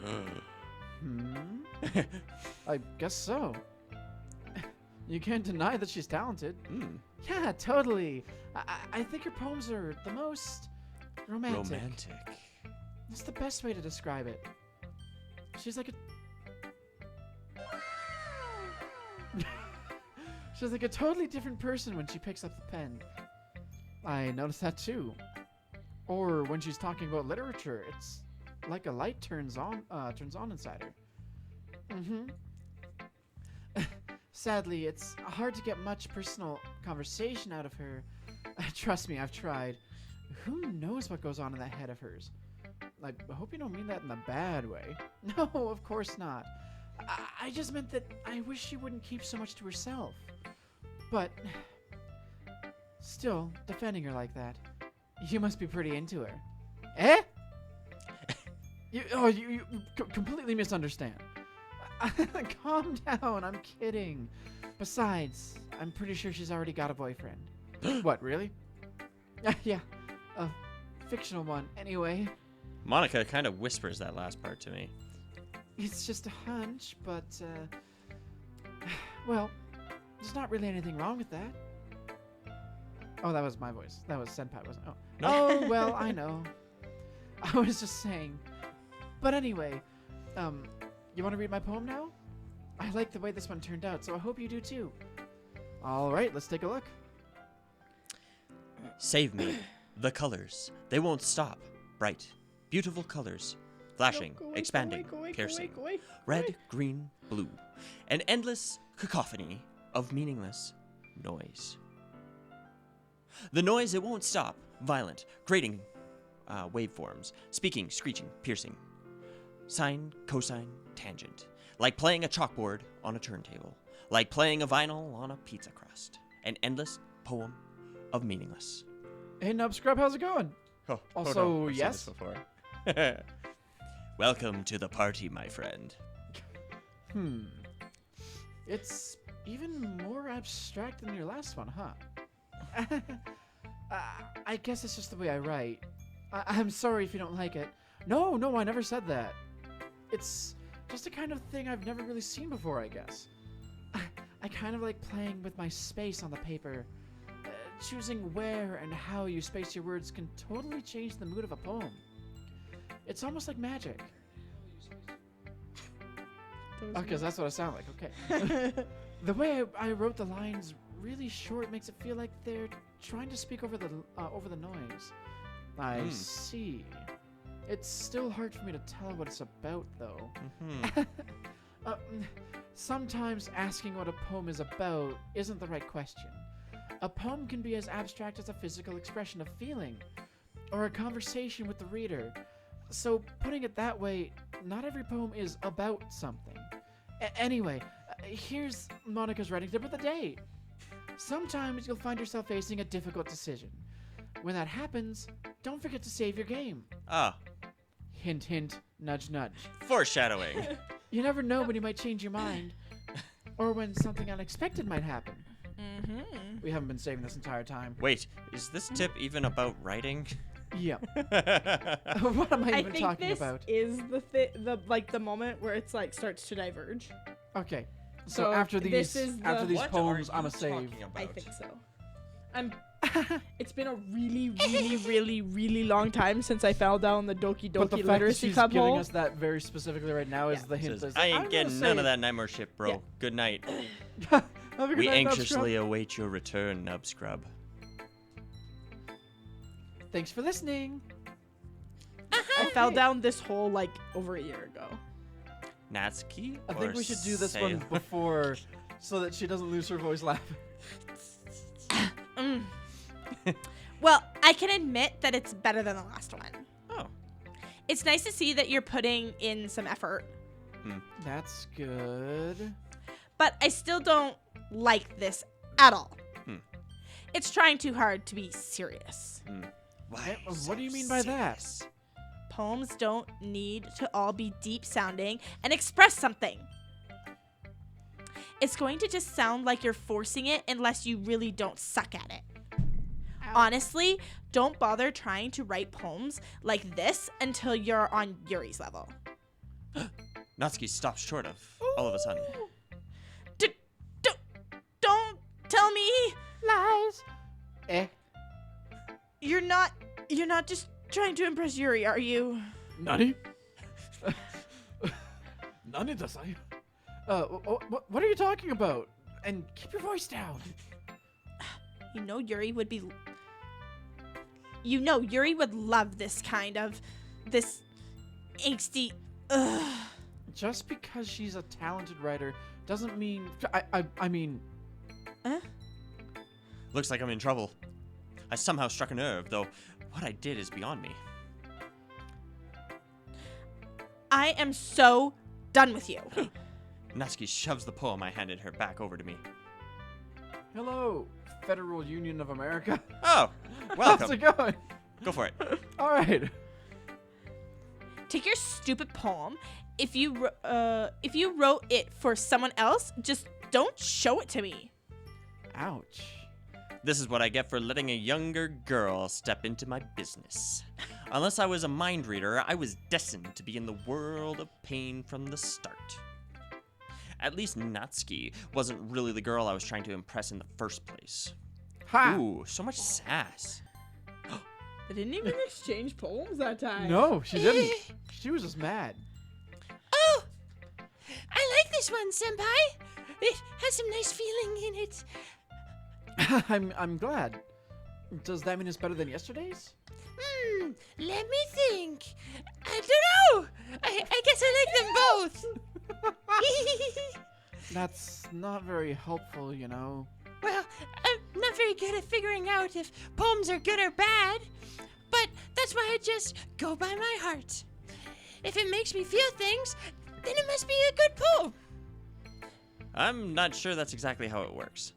I guess so. You can't deny that she's talented. Yeah, totally. I think her poems are the most romantic. That's the best way to describe it. She's like a... She's like a totally different person when she picks up the pen. I noticed that too. Or when she's talking about literature, it's like a light turns on inside her. Sadly, it's hard to get much personal conversation out of her. Trust me, I've tried. Who knows what goes on in that head of hers? I hope you don't mean that in a bad way. No, of course not. I just meant that I wish she wouldn't keep so much to herself. But still, defending her like that, you must be pretty into her. Eh? You completely misunderstand. Calm down, I'm kidding. Besides, I'm pretty sure she's already got a boyfriend. What, really? Yeah, a fictional one, anyway. Monica kind of whispers that last part to me. It's just a hunch, but, well, there's not really anything wrong with that. Oh, that was my voice. That was Senpai, wasn't it? Oh. No. Oh, well, I know. I was just saying. But anyway, you want to read my poem now? I like the way this one turned out, so I hope you do too. All right, let's take a look. Save me. The colors. They won't stop. Bright, beautiful colors. Flashing, expanding, piercing. Red, green, blue. An endless cacophony of meaningless noise. The noise, it won't stop. Violent, grating waveforms. Speaking, screeching, piercing. Sine, cosine, tangent. Like playing a chalkboard on a turntable. Like playing a vinyl on a pizza crust. An endless poem of meaningless. Hey, Nub Scrub, how's it going? Oh, Also, I've yes? seen this before. Welcome to the party, my friend. It's even more abstract than your last one, huh? I guess it's just the way I write. I'm sorry if you don't like it. No, I never said that. It's just a kind of thing I've never really seen before, I guess. I kind of like playing with my space on the paper. Choosing where and how you space your words can totally change the mood of a poem. It's almost like magic. Because that's what I sound like, okay. The way I wrote the lines really short makes it feel like they're trying to speak over the noise. I see. It's still hard for me to tell what it's about, though. Sometimes asking what a poem is about isn't the right question. A poem can be as abstract as a physical expression of feeling, or a conversation with the reader. So, putting it that way, not every poem is about something. Anyway, here's Monica's writing tip of the day. Sometimes you'll find yourself facing a difficult decision. When that happens, don't forget to save your game. Ah, Hint, hint, nudge, nudge. foreshadowing. You never know when you might change your mind, or when something unexpected might happen. We haven't been saving this entire time. Wait, is this tip even about writing? Yeah. What am I even think talking this about? is the moment where it's like starts to diverge. Okay. So So after this these is after the- these What poems, are I'm you a save. talking about? I think so. It's been a really, really, really, really long time since I fell down the But the Doki-Doki fact that Literacy she's Club giving hole. us that very specifically right now is Yeah. the hint. Says, that I I'm ain't gonna getting none say- of that nightmare shit, bro. Yeah. Good night. Have a good We night, Nub anxiously Scrub. await your return, Nub Scrub. Thanks for listening. I fell down this hole like over a year ago. Natsuki? I think or we should do this Sail? one before, so that she doesn't lose her voice laughing. Mm. Well, I can admit that it's better than the last one. Oh. It's nice to see that you're putting in some effort, That's good. but I still don't like this at all. Hmm. It's trying too hard to be serious. Why? What do you mean by that? Poems don't need to all be deep sounding and express something. It's going to just sound like you're forcing it unless you really don't suck at it. Honestly, don't bother trying to write poems like this until you're on Yuri's level. Natsuki stops short of all of a sudden. Don't tell me Lies. you're not just trying to impress Yuri, are you? Nani? Nani dasai? What are you talking about? And keep your voice down. You know Yuri would love this kind of angsty. Ugh. Just because she's a talented writer doesn't mean. I mean. Looks like I'm in trouble. I somehow struck a nerve, though what I did is beyond me. I am so done with you. Natsuki shoves the poem I handed her back over to me. Hello, Federal Union of America. Oh, How's welcome. it going? Go for it. All right. Take your stupid poem. If you wrote it for someone else, just don't show it to me. Ouch. This is what I get for letting a younger girl step into my business. Unless I was a mind reader, I was destined to be in the world of pain from the start. At least Natsuki wasn't really the girl I was trying to impress in the first place. Ha! Ooh, so much sass. They didn't even exchange poems that time. No, she didn't. She was just mad. Oh, I like this one, Senpai. It has some nice feeling in it. I'm glad. Does that mean it's better than yesterday's? Let me think. I don't know. I guess I like them both. That's not very helpful, you know. Well, I'm not very good at figuring out if poems are good or bad, but that's why I just go by my heart. If it makes me feel things, then it must be a good poem. I'm not sure that's exactly how it works.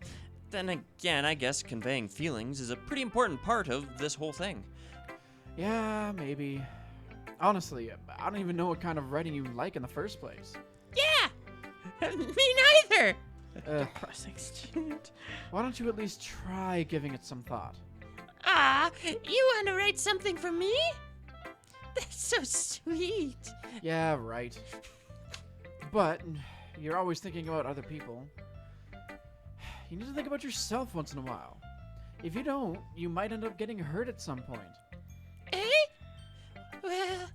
Then again, I guess conveying feelings is a pretty important part of this whole thing. Yeah, maybe. Honestly, I don't even know what kind of writing you like in the first place. Yeah, me neither. Depressing student. Why don't you at least try giving it some thought? Ah, you want to write something for me? That's so sweet. Yeah, right. But you're always thinking about other people. You need to think about yourself once in a while. If you don't, you might end up getting hurt at some point. Eh? Well,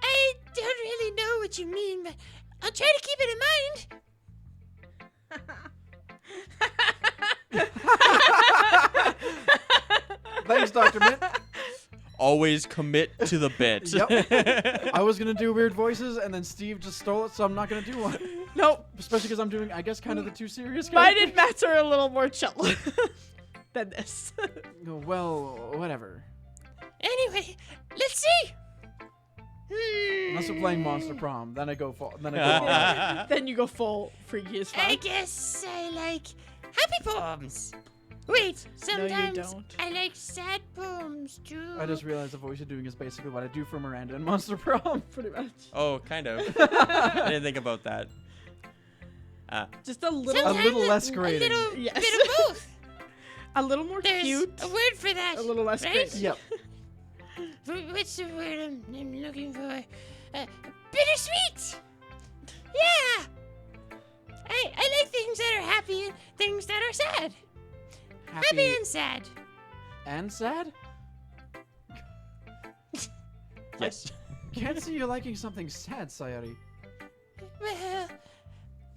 I don't really know what you mean, but I'll try to keep it in mind. Thanks, Dr. Mint. Always commit to the bit. Yep. I was gonna do weird voices, and then Steve just stole it, so I'm not gonna do one. Nope. Especially because I'm doing, I guess, kind of the too serious Mine characters. and Matt's are a little more chill than this. Well, whatever. Anyway, let's see. Unless we're playing Monster Prom, then I go full. Then I go all out. Then you go full freaky as fuck. I guess I like happy poems. Wait, sometimes don't. I like sad poems too. I just realized the voice you're doing is basically what I do for Miranda in Monster Prom. Pretty much. Oh, kind of. I didn't think about that. Just a little, A Sometimes little less A grating. little Yes. bit of both. a little more There's cute, a word for that. a little less right? crazy. Yep. What's the word I'm looking for? Bittersweet. Yeah. I like things that are happy and things that are sad. Happy and sad. and sad? Yes. Can't see you liking something sad, Sayori. Well,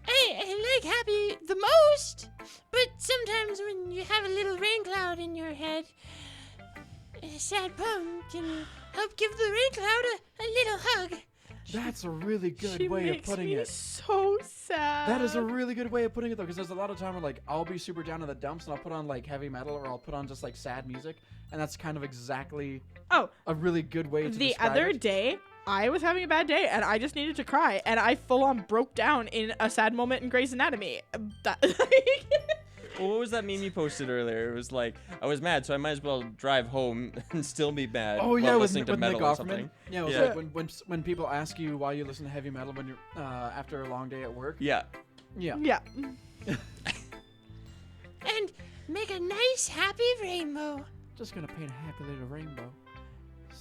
I like happy the most, but sometimes when you have a little rain cloud in your head, a sad poem can help give the rain cloud a little hug. That's a really good She way of makes putting me it. so sad. That is a really good way of putting it, though, because there's a lot of time where, like, I'll be super down in the dumps and I'll put on, like, heavy metal or I'll put on just, like, sad music, and that's kind of exactly Oh, a really good way to the describe other it. day, I was having a bad day and I just needed to cry, and I full on broke down in a sad moment in Grey's Anatomy. That, Well, what was that meme you posted earlier? It was like, I was mad, so I might as well drive home and still be mad. Oh while yeah, with listening to Nick metal or Offerman. something. Yeah, it was Yeah. like when people ask you why you listen to heavy metal when you're after a long day at work. Yeah. Yeah. yeah. And make a nice happy rainbow. Just gonna paint a happy little rainbow.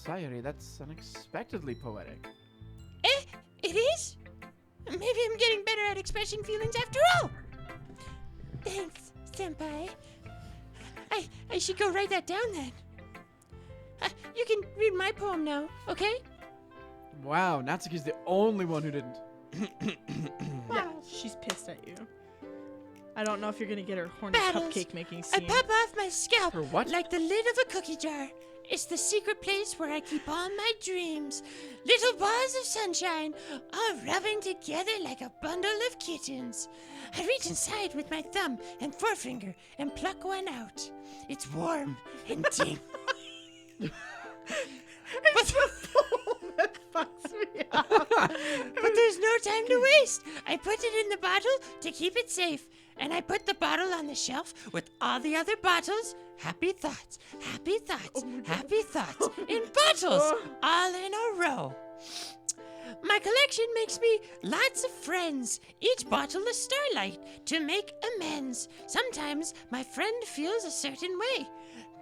Sayori, that's unexpectedly poetic. It is? Maybe I'm getting better at expressing feelings after all. Thanks, Senpai. I should go write that down then. You can read my poem now, okay? Wow, Natsuki's the only one who didn't. Yeah, she's pissed at you. I don't know if you're gonna get her horny Battles. cupcake making I scene. pop off my scalp Her what? like the lid of a cookie jar. It's the secret place where I keep all my dreams. Little bars of sunshine, all rubbing together like a bundle of kittens. I reach inside with my thumb and forefinger and pluck one out. It's warm and tingly. It's the poem that fucks me up. But there's no time to waste. I put it in the bottle to keep it safe. And I put the bottle on the shelf with all the other bottles. Happy thoughts, happy thoughts, happy thoughts in bottles, all in a row. My collection makes me lots of friends, each bottle a starlight to make amends. Sometimes my friend feels a certain way.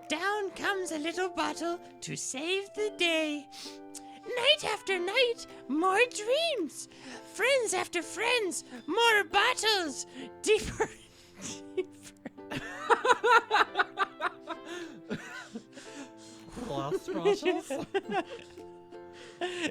Down comes a little bottle to save the day. Night after night, more dreams. Friends after friends, more bottles. Deeper, deeper.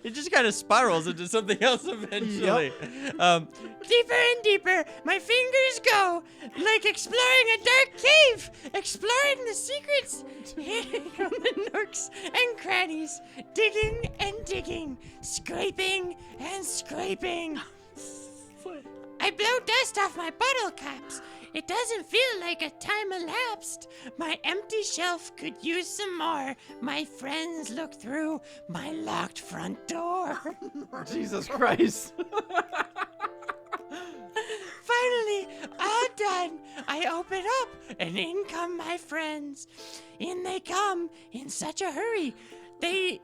It just kind of spirals into something else eventually. Deeper and deeper, my fingers go, like exploring a dark cave, exploring the secrets, hitting on the nooks and crannies, digging and digging, scraping and scraping. I blow dust off my bottle caps. It doesn't feel like a time elapsed. My empty shelf could use some more. My friends look through my locked front door. Jesus Christ. Finally, all done. I open up, and in come my friends. In they come in such a hurry. Do they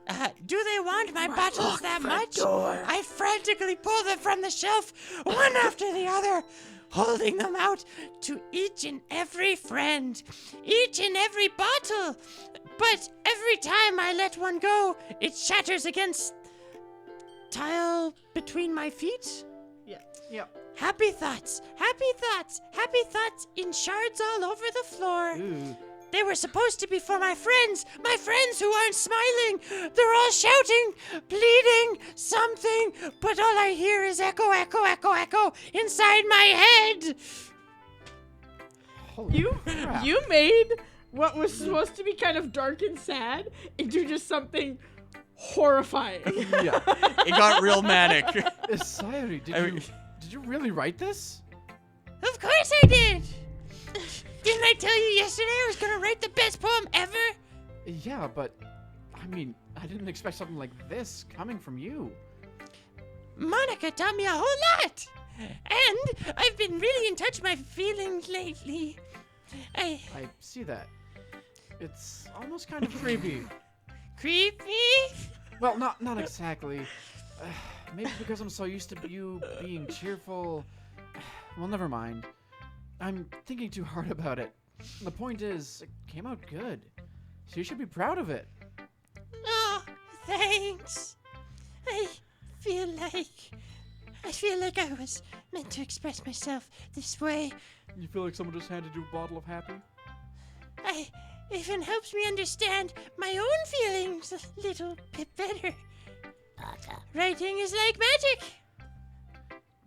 want my bottles that much? I frantically pull them from the shelf, one after the other, holding them out to each and every friend, each and every bottle. But every time I let one go, it shatters against tile between my feet. Yeah. Happy thoughts, happy thoughts, happy thoughts in shards all over the floor. Ooh. They were supposed to be for my friends who aren't smiling. They're all shouting, pleading, something, but all I hear is echo, echo, echo, echo inside my head. Holy You crap. you made what was supposed to be kind of dark and sad into just something horrifying. Yeah. It got real manic. Sayori, did you really write this? Of course I did. Didn't I tell you yesterday I was going to write the best poem ever? Yeah, but I mean, I didn't expect something like this coming from you. Monica taught me a whole lot. And I've been really in touch with my feelings lately. I see that. It's almost kind of creepy. Creepy? Well, not exactly. Maybe because I'm so used to you being cheerful. Well, never mind. I'm thinking too hard about it. The point is, it came out good. So you should be proud of it. Oh, thanks. I feel like I was meant to express myself this way. You feel like someone just handed you a bottle of happy? I even helps me understand my own feelings a little bit better. Writing is like magic.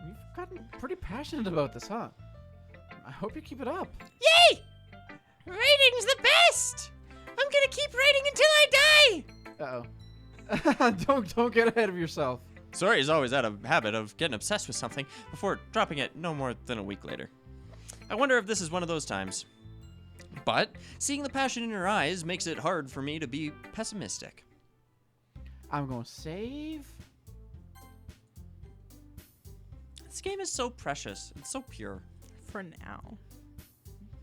You've gotten pretty passionate about this, huh? I hope you keep it up. Yay! Writing's the best! I'm gonna keep writing until I die! Uh-oh. Don't get ahead of yourself. Sawyer is always had a habit of getting obsessed with something before dropping it no more than a week later. I wonder if this is one of those times. But seeing the passion in her eyes makes it hard for me to be pessimistic. I'm gonna save. This game is so precious. It's so pure. For now.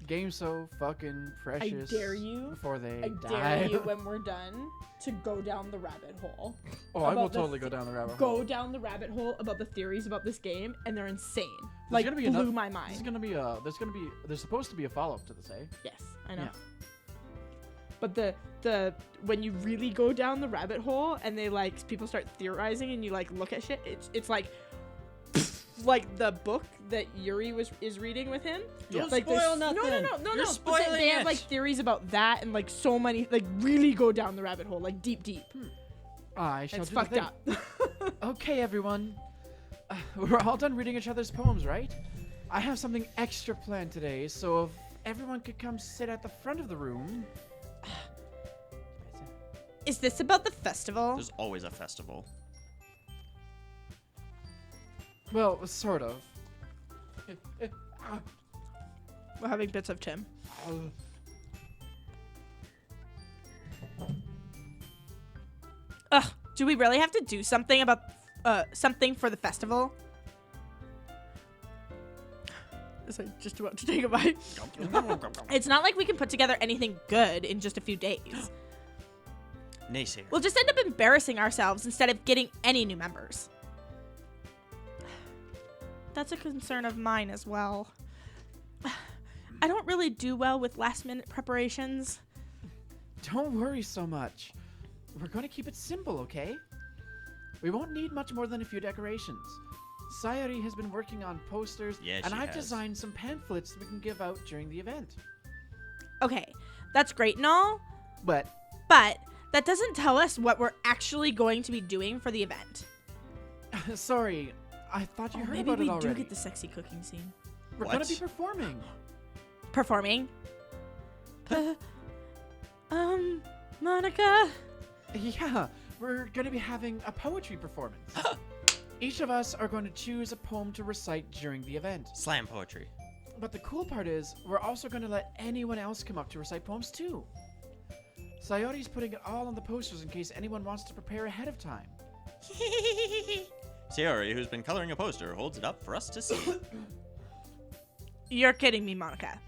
Game's so fucking precious. dare you. Before they I die. dare you when we're done to go down the rabbit hole. Oh, I will about the totally th- go down the rabbit hole. Go down the rabbit hole about the theories about this game, and they're insane. There's Like, gonna be blew another- my This is mind. gonna be there's supposed to be a follow-up to this, eh? Yes, I know. Yeah. But the when you really go down the rabbit hole and they like people start theorizing and you like look at shit, it's like like the book that Yuri is reading with him. Don't Like spoil there's- nothing. No. You're but spoiling they have it. like theories about that and like so many like really go down the rabbit hole like deep. I shall It's do the fucked thing. up. Okay, everyone. We're all done reading each other's poems, right? I have something extra planned today, so if everyone could come sit at the front of the room. Is this about the festival? There's always a festival. Well, sort of. We're having bits of Tim. Ugh, do we really have to do something about something for the festival? Is I just about to take a bite? It's not like we can put together anything good in just a few days. Naysayer. We'll just end up embarrassing ourselves instead of getting any new members. That's a concern of mine as well. I don't really do well with last-minute preparations. Don't worry so much. We're going to keep it simple, okay? We won't need much more than a few decorations. Sayori has been working on posters, Yeah, and she I've has. designed some pamphlets we can give out during the event. Okay, that's great and all, But but that doesn't tell us what we're actually going to be doing for the event. sorry, I thought you heard Maybe about we it already. do get the sexy cooking scene. We're going What? to be performing. Performing? Monica? Yeah, we're going to be having a poetry performance. Each of us are going to choose a poem to recite during the event. Slam poetry. But the cool part is, we're also going to let anyone else come up to recite poems too. Sayori's putting it all on the posters in case anyone wants to prepare ahead of time. Sayori, who's been coloring a poster, holds it up for us to see. You're kidding me, Monica.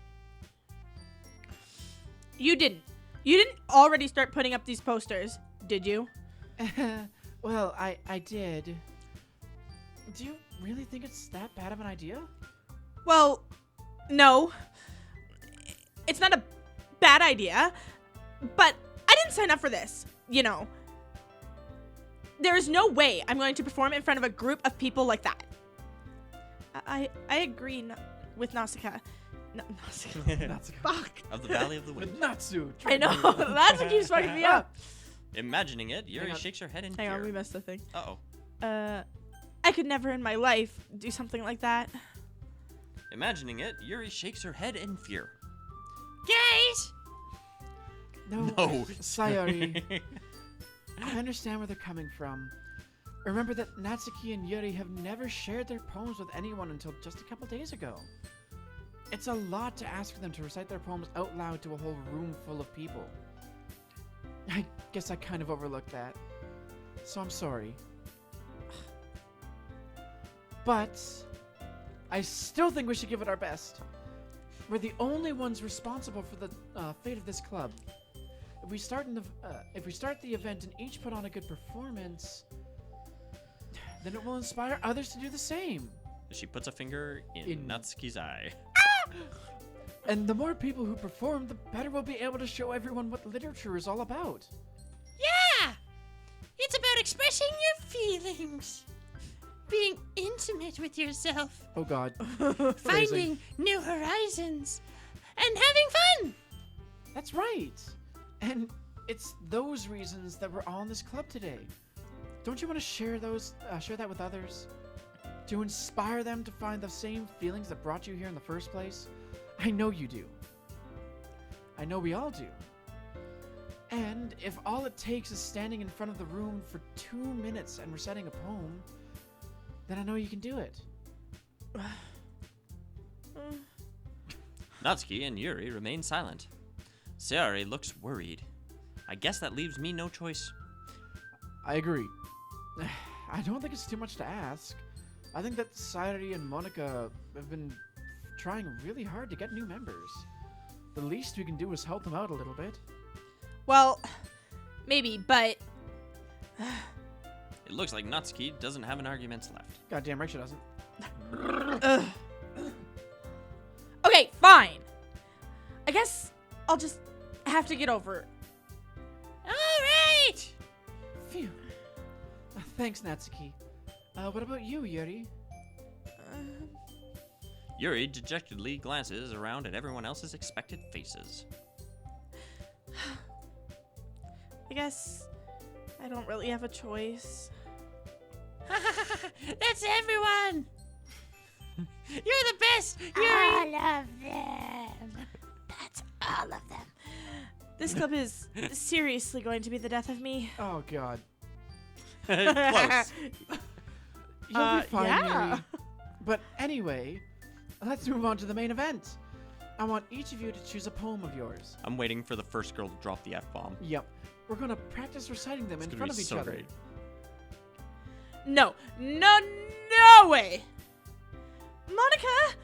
You didn't. You didn't already start putting up these posters, did you? Well, I did. Do you really think it's that bad of an idea? Well, no. It's not a bad idea, but I didn't sign up for this, you know. There is no way I'm going to perform in front of a group of people like that. I agree with Nausicaa. Nausicaa. Natsuko. Fuck. Of the Valley of the Wind. With Natsu. I know. That's what keeps fucking me up. Imagining it, Yuri Hang on. shakes her head in Hang fear. on, we missed the thing. Uh-oh. I could never in my life do something like that. Imagining it, Yuri shakes her head in fear. Guys, No. No. Sayori. I understand where they're coming from. Remember that Natsuki and Yuri have never shared their poems with anyone until just a couple days ago. It's a lot to ask for them to recite their poems out loud to a whole room full of people. I guess I kind of overlooked that. So I'm sorry. But I still think we should give it our best. We're the only ones responsible for the fate of this club. If we start the event and each put on a good performance, then it will inspire others to do the same. She puts a finger in In- Natsuki's eye. And the more people who perform, the better we'll be able to show everyone what literature is all about. yeah! It's about expressing your feelings, being intimate with yourself, Oh God. finding new horizons, and having fun! That's That's right. And it's those reasons that we're all in this club today. Don't you want to share that with others? To inspire them to find the same feelings that brought you here in the first place? I know you do. I know we all do. And if all it takes is standing in front of the room for 2 minutes and reciting a poem, then I know you can do it. Natsuki and Yuri remain silent. Sayori looks worried. I guess that leaves me no choice. I agree. I don't think it's too much to ask. I think that Sayori and Monica have been trying really hard to get new members. The least we can do is help them out a little bit. Well, maybe, but It looks like Natsuki doesn't have an argument left. Goddamn right she doesn't. okay, fine. I guess I'll just have to get over it. All right. Phew. Thanks, Natsuki. What about you, Yuri? Yuri dejectedly glances around at everyone else's expected faces. I guess I don't really have a choice. That's everyone. You're the best. You're All of them. That's all of them. This club is seriously going to be the death of me. Oh, God. Close. You'll be fine, yeah. Yuri. But anyway, let's move on to the main event. I want each of you to choose a poem of yours. I'm waiting for the first girl to drop the F-bomb. Yep. We're going to practice reciting them It's in gonna front be of each so other. great. No way. Monica!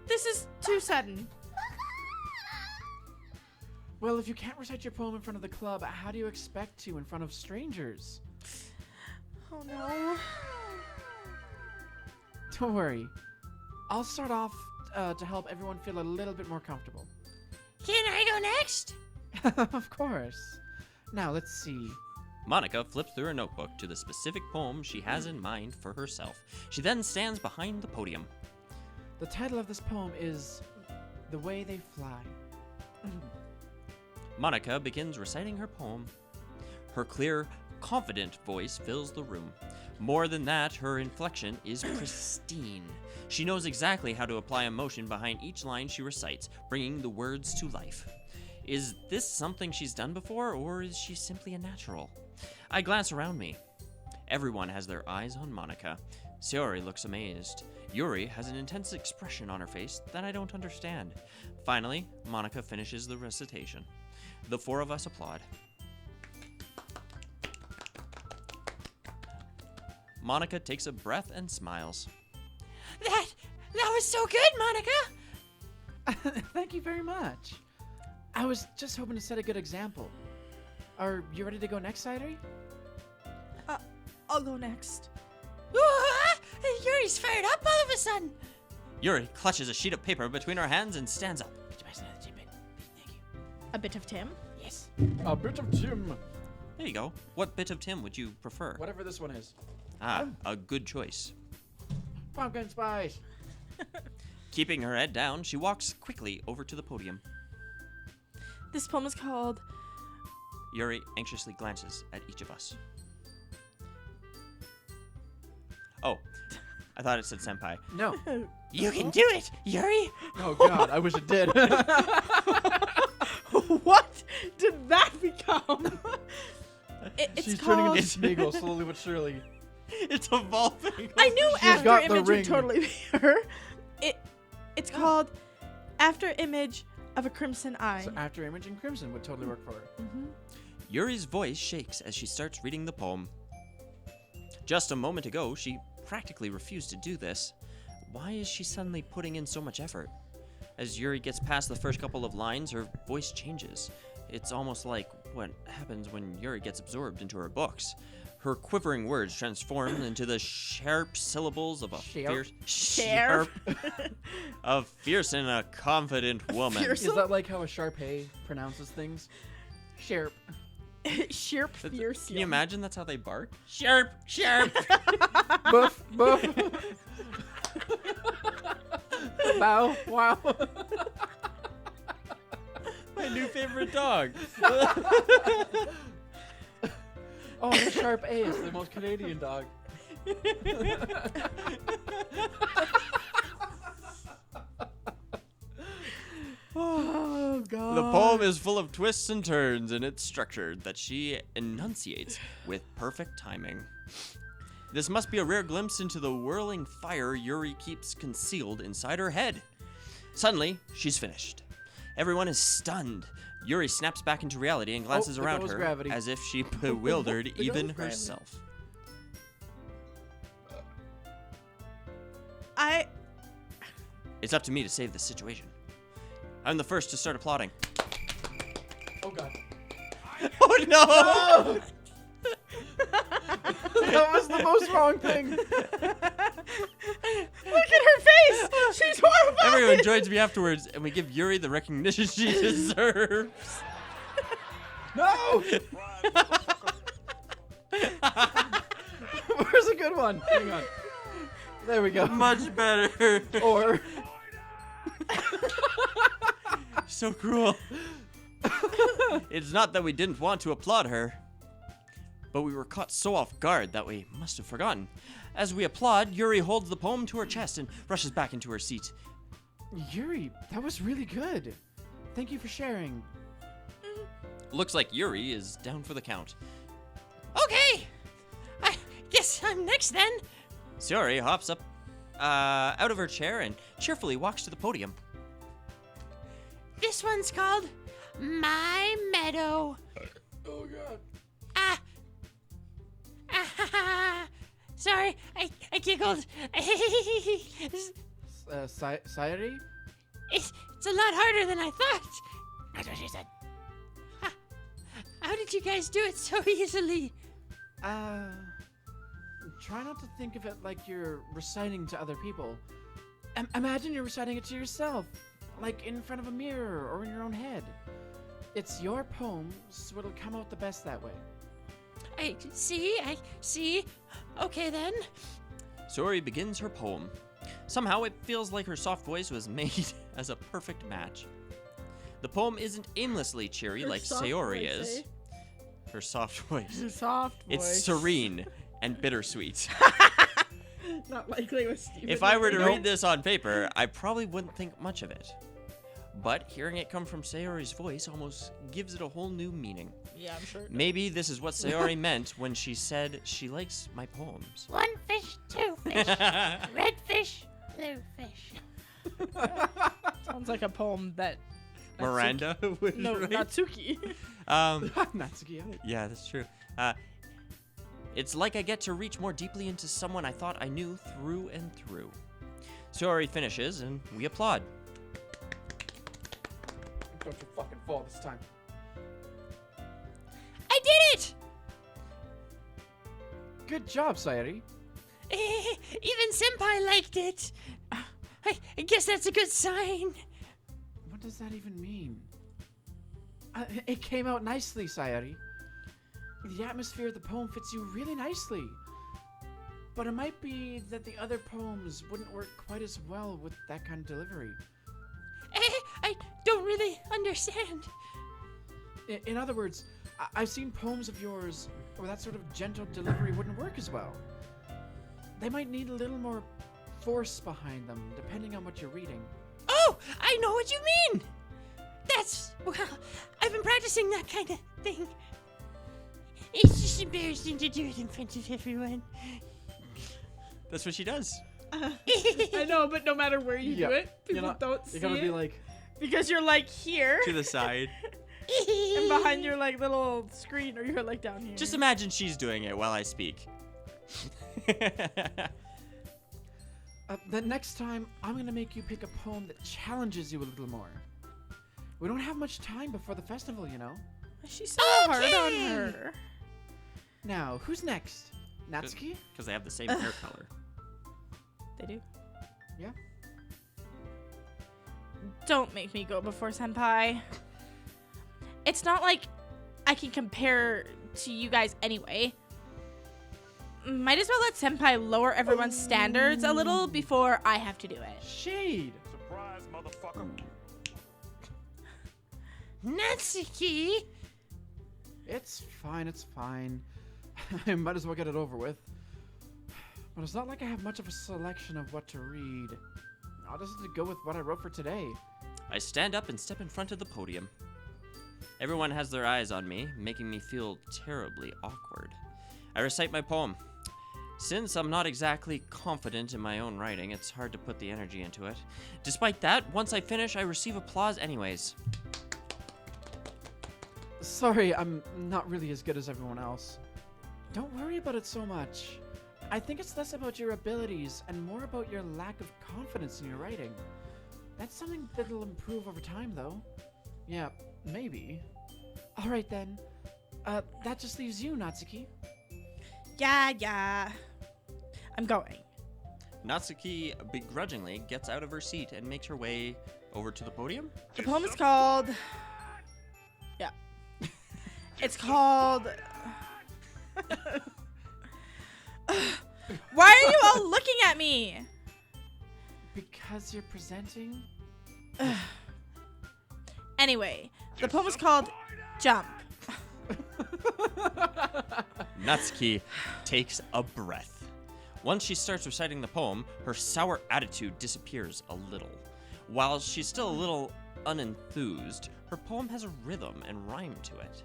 This is too sudden. Well, if you can't recite your poem in front of the club, how do you expect to in front of strangers? Oh no. Don't worry. I'll start off to help everyone feel a little bit more comfortable. Can I go next? Of course. Now, let's see. Monica flips through her notebook to the specific poem she has in mind for herself. She then stands behind the podium. The title of this poem is The Way They Fly. Monica begins reciting her poem. Her clear, confident voice fills the room. More than that, her inflection is pristine. She knows exactly how to apply emotion behind each line she recites, bringing the words to life. Is this something she's done before, or is she simply a natural? I glance around me. Everyone has their eyes on Monica. Sayori looks amazed. Yuri has an intense expression on her face that I don't understand. Finally, Monica finishes the recitation. The four of us applaud. Monica takes a breath and smiles. That was so good, Monica. Thank you very much. I was just hoping to set a good example. Are you ready to go next, Sayori? I'll go next. Yuri's fired up all of a sudden. Yuri clutches a sheet of paper between her hands and stands up. A bit of Tim. Yes. A bit of Tim. There you go. What bit of Tim would you prefer? Whatever this one is. Ah, a good choice. Pumpkin spice. Keeping her head down, she walks quickly over to the podium. This poem is called Yuri anxiously glances at each of us. Oh, I thought it said senpai. No. You can do it, Yuri. Oh, God. I wish it did. What did that become? it's She's turning called into Smeagol slowly but surely. It's evolving. I knew She's after got the image ring. would totally be her. it's called After Image of a Crimson Eye. So after Image and Crimson would totally work for her. Yuri's voice shakes as she starts reading the poem. Just a moment ago, she practically refused to do this. Why is she suddenly putting in so much effort? As Yuri gets past the first couple of lines, her voice changes. It's almost like what happens when Yuri gets absorbed into her books. Her quivering words transform into the sharp syllables of a Sharp. a fierce and a confident woman. Fierce. Is that like how a Sharpay pronounces things? Sharp. Sharp, fierce. Can you imagine that's how they bark? Sharp, sharp. Boof, boof. Bow, wow. My new favorite dog. Oh, the Sharp A is the most Canadian dog. Oh god. The poem is full of twists and turns, and it's structured that she enunciates with perfect timing. This must be a rare glimpse into the whirling fire Yuri keeps concealed inside her head. Suddenly, she's finished. Everyone is stunned. Yuri snaps back into reality and glances there around goes her gravity. as if she bewildered There even goes gravity. herself. It's up to me to save the situation. I'm the first to start applauding. Oh god. Oh no! That was the most wrong thing. Look at her face. She's horrified. Everyone joins me afterwards, and we give Yuri the recognition she deserves. No! Where's a good one? Hang on. There we go. Much better. Or So cruel. It's not that we didn't want to applaud her, but we were caught so off guard that we must have forgotten. As we applaud, Yuri holds the poem to her chest and rushes back into her seat. Yuri, that was really good. Thank you for sharing. Looks like Yuri is down for the count. Okay. I guess I'm next then. Yuri hops up out of her chair and cheerfully walks to the podium. This one's called My Meadow. Oh god. Sorry, I giggled. It's Sayuri? a lot harder than I thought. That's what she said. How did you guys do it so easily? Try not to think of it like you're reciting to other people. Imagine you're reciting it to yourself, like in front of a mirror or in your own head. It's your poem, so it'll come out the best that way. I see. Okay then. Sori begins her poem. Somehow it feels like her soft voice was made as a perfect match. The poem isn't aimlessly cheery like Sayori is. Her soft voice. Soft voice. It's serene and bittersweet. Not likely with Steven. If I were to Nope. read this on paper, I probably wouldn't think much of it. But hearing it come from Sayori's voice almost gives it a whole new meaning. Yeah, I'm sure. Maybe this is what Sayori meant when she said she likes my poems. One fish, two fish, red fish, blue fish. Sounds like a poem that. Miranda would No, write. Natsuki. Natsuki. Yeah, that's true. It's like I get to reach more deeply into someone I thought I knew through and through. Sayori finishes, and we applaud. Don't you fucking fall this time. I did it! Good job, Sayuri. Even Senpai liked it. I guess that's a good sign. What does that even mean? It came out nicely, Sayuri. The atmosphere of the poem fits you really nicely. But it might be that the other poems wouldn't work quite as well with that kind of delivery. I don't really understand. In other words, I've seen poems of yours where that sort of gentle delivery wouldn't work as well. They might need a little more force behind them, depending on what you're reading. Oh, I know what you mean. Well, I've been practicing that kind of thing. It's just embarrassing to do it in front of everyone. That's what she does. I know, but no matter where you Yeah. do it, people You're not- don't see You gotta it be like, because you're like here To the side. and behind your like little screen, or you're like down here. Just imagine she's doing it while I speak. the next time I'm gonna make you pick a poem that challenges you a little more. We don't have much time before the festival, you know. She's so hard on her. Now, who's next? Natsuki? Because they have the same hair color. They do. Yeah. Don't make me go before Senpai. It's not like I can compare to you guys anyway. Might as well let Senpai lower everyone's standards a little before I have to do it. Shade! Surprise, motherfucker. Natsuki! It's fine, it's fine. I might as well get it over with. But it's not like I have much of a selection of what to read. I'll just have to go with what I wrote for today. I stand up and step in front of the podium. Everyone has their eyes on me, making me feel terribly awkward. I recite my poem. Since I'm not exactly confident in my own writing, it's hard to put the energy into it. Despite that, once I finish, I receive applause anyways. Sorry, I'm not really as good as everyone else. Don't worry about it so much. I think it's less about your abilities and more about your lack of confidence in your writing. That's something that'll improve over time, though. Yeah, maybe. Alright then. That just leaves you, Natsuki. Yeah. I'm going. Natsuki begrudgingly gets out of her seat and makes her way over to the podium. The poem is called... Yeah. It's called... Why are you all looking at me? Because you're presenting? Anyway, the poem is called Jump. Natsuki takes a breath. Once she starts reciting the poem, her sour attitude disappears a little. While she's still a little unenthused, her poem has a rhythm and rhyme to it.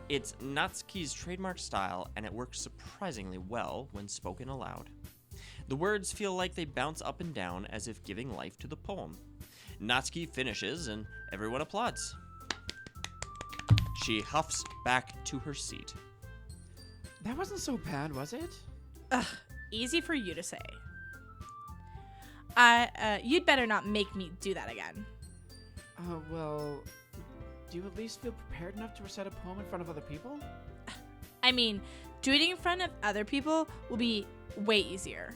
It's Natsuki's trademark style, and it works surprisingly well when spoken aloud. The words feel like they bounce up and down as if giving life to the poem. Natsuki finishes, and everyone applauds. She huffs back to her seat. That wasn't so bad, was it? Ugh, easy for you to say. You'd better not make me do that again. Well, do you at least feel prepared enough to recite a poem in front of other people? I mean, doing it in front of other people will be way easier.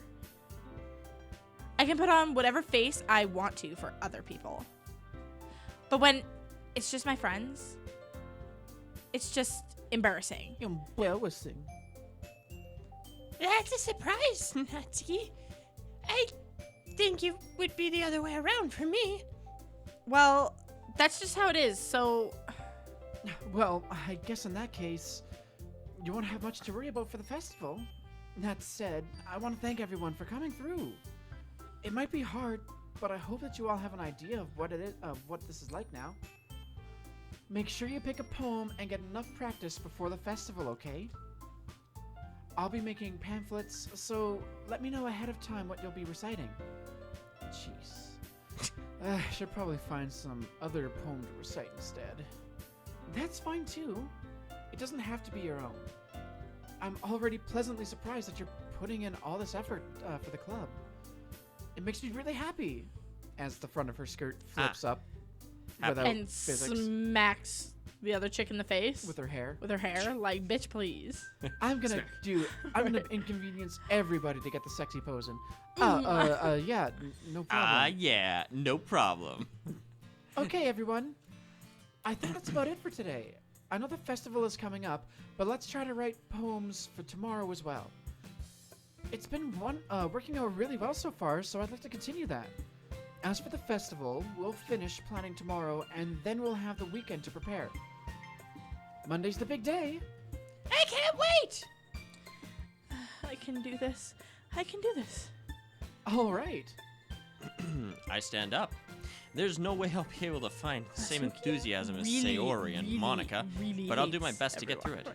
I can put on whatever face I want to for other people. But when it's just my friends, it's just embarrassing. Embarrassing. That's a surprise, Natsuki. I think it would be the other way around for me. Well, that's just how it is, so... Well, I guess in that case, you won't have much to worry about for the festival. That said, I want to thank everyone for coming through. It might be hard, but I hope that you all have an idea of what it is, what this is like now. Make sure you pick a poem and get enough practice before the festival, okay? I'll be making pamphlets, so let me know ahead of time what you'll be reciting. Jeez. I should probably find some other poem to recite instead. That's fine too. It doesn't have to be your own. I'm already pleasantly surprised that you're putting in all this effort for the club. It makes me really happy. As the front of her skirt flips up without And physics smacks the other chick in the face with her hair. with her hair, like, bitch, please. I'm gonna inconvenience everybody to get the sexy pose in. Yeah, no problem. Yeah, no problem. Okay, everyone. I think that's about it for today. I know the festival is coming up, but let's try to write poems for tomorrow as well. It's been working out really well so far, so I'd like to continue that. As for the festival, we'll finish planning tomorrow, and then we'll have the weekend to prepare. Monday's the big day. I can't wait! I can do this. I can do this. All right. I stand up. There's no way I'll be able to find the same enthusiasm as Sayori and Monica, but I'll do my best to get through it.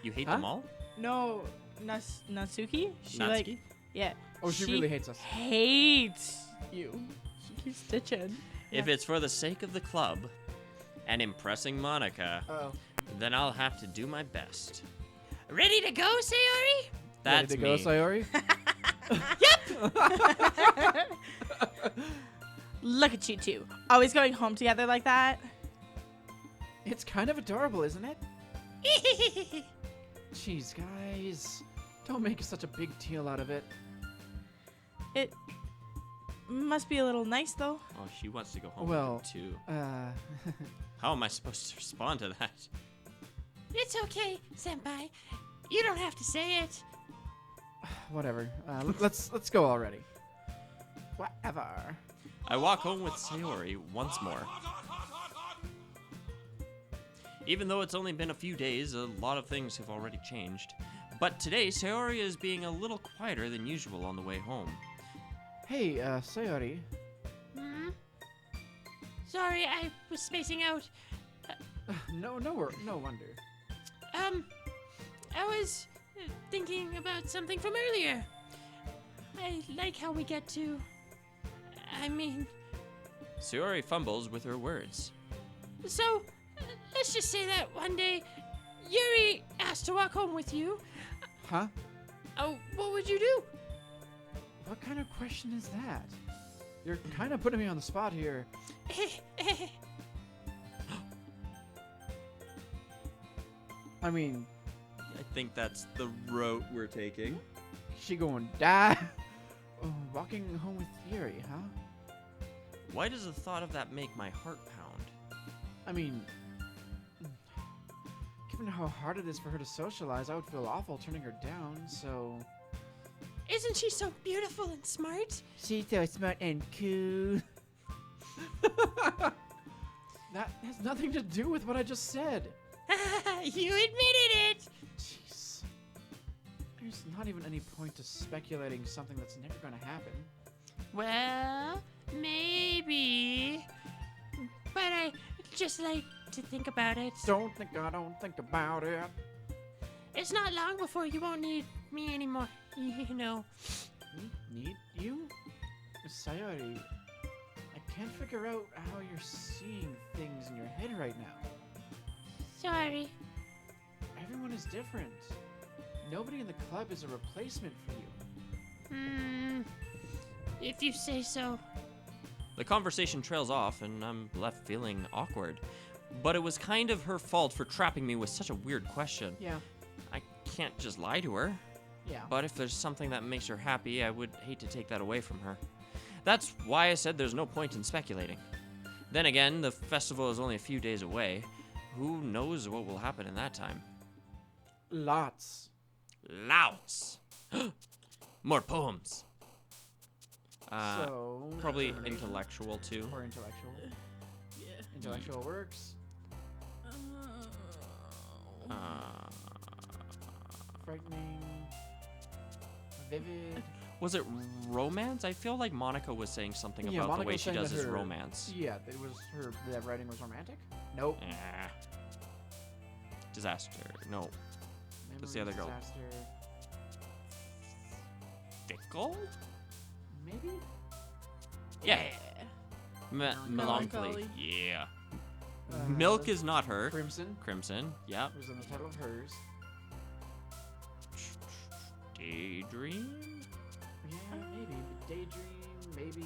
You hate them all? No, Natsuki? She Natsuki? yeah. Oh, she really hates us. Hates you. She keeps stitching. If it's for the sake of the club and impressing Monica, Uh-oh. then I'll have to do my best. Ready to go, Sayori? That's Ready to me. go, Sayori? Look at you two. Always going home together like that. It's kind of adorable, isn't it? Jeez, guys. Don't make such a big deal out of it. It must be a little nice, though. Oh, she wants to go home Well, with him too. How am I supposed to respond to that? It's okay, Senpai. You don't have to say it. Whatever. Let's go already. Whatever. I walk home with Sayori once more. Even though it's only been a few days, a lot of things have already changed. But today, Sayori is being a little quieter than usual on the way home. Hey, Sayori. Hmm? Sorry, I was spacing out. No wonder. I was thinking about something from earlier. I like how we get to... I mean... Sayori fumbles with her words. So, let's just say that one day, Yuri asked to walk home with you. Huh? Oh, what would you do? What kind of question is that? You're kind of putting me on the spot here. I mean, I think that's the route we're taking. she going die? Oh, walking home with Yuri, huh? Why does the thought of that make my heart pound? I mean, given how hard it is for her to socialize, I would feel awful turning her down, so... Isn't she so beautiful and smart? She's so smart and cool. That has nothing to do with what I just said. You admitted it! Jeez. There's not even any point to speculating something that's never going to happen. Well, maybe. But I just like to think about it. Don't think about it. It's not long before you won't need me anymore. You know. Need you? Sayori, I can't figure out how you're seeing things in your head right now. Sorry. Everyone is different. Nobody in the club is a replacement for you. If you say so. The conversation trails off, and I'm left feeling awkward. But it was kind of her fault for trapping me with such a weird question. Yeah. I can't just lie to her. Yeah. But if there's something that makes her happy, I would hate to take that away from her. That's why I said there's no point in speculating. Then again, the festival is only a few days away. Who knows what will happen in that time? Lots. Lots! More poems. So Probably information intellectual, too. or intellectual. Yeah. Intellectual works. Frightening. Vivid. Was it romance? I feel like Monica was saying something Yeah, about Monica the way was she saying does that his her- romance. Yeah, it was her. That writing was romantic. Nope. Disaster. No. What's the Memory other girl? Disaster. Fickle? Maybe. Yeah. Melancholy. Melancholy. Yeah. Milk is not her. Crimson. Crimson. Yep. Was in the title of hers. Daydream? Yeah, maybe. But daydream. Maybe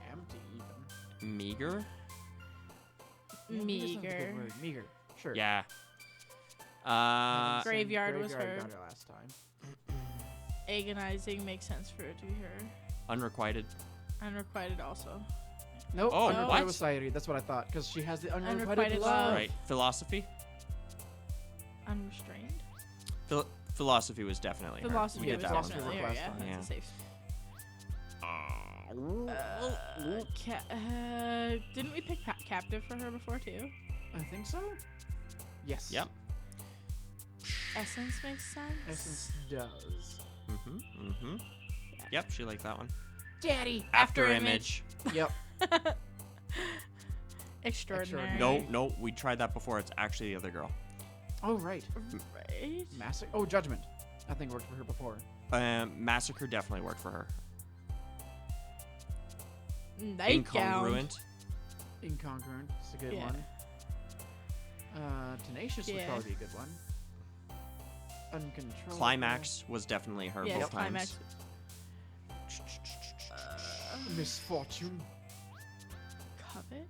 empty even. Meager? Yeah, meager's not a good Meager. word. Meager. Sure. Yeah. Same Graveyard was her. got it last time. Agonizing makes sense for it to be her. Unrequited. Unrequited also. Nope. Oh, Unrequited what? was Sayori. That's what I thought. Because she has the unrequited, Unrequited love. love. Right. Philosophy? Unrestrained. Philosophy was definitely her. Philosophy We did was that one. definitely her. last Yeah, time. that's Yeah. a safe. Didn't we pick captive for her before too? I think so. Yes. Yep. Essence makes sense. Essence does. Yep, she liked that one. Daddy. After image. Yep. Extraordinary. No, we tried that before. It's actually the other girl. Oh, right. Right. Massacre. Oh, Judgment. I think worked for her before. Massacre definitely worked for her. Nightgown. Incongruent. Incongruent. It's a good Yeah. one. Tenacious would Yeah. probably be a good one. Uncontrollable. Climax was definitely her Yeah, both climax. times. Misfortune. Covet.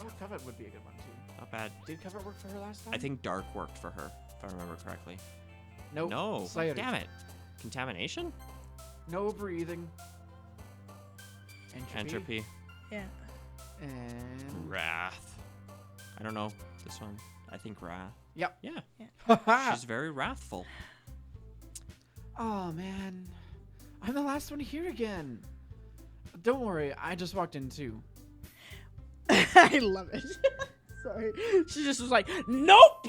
Oh, Covet would be a good one too. Not bad. Did Covet work for her last time? I think Dark worked for her, if I remember correctly. Nope. No. Sayori. Damn it. Contamination? No breathing. Entropy. Yeah. And Wrath. I don't know. This one. I think Wrath. Yep. Yeah. Haha. She's very wrathful. Oh man, I'm the last one here again. Don't worry, I just walked in too. I love it. Sorry. sorry. She just was like, nope.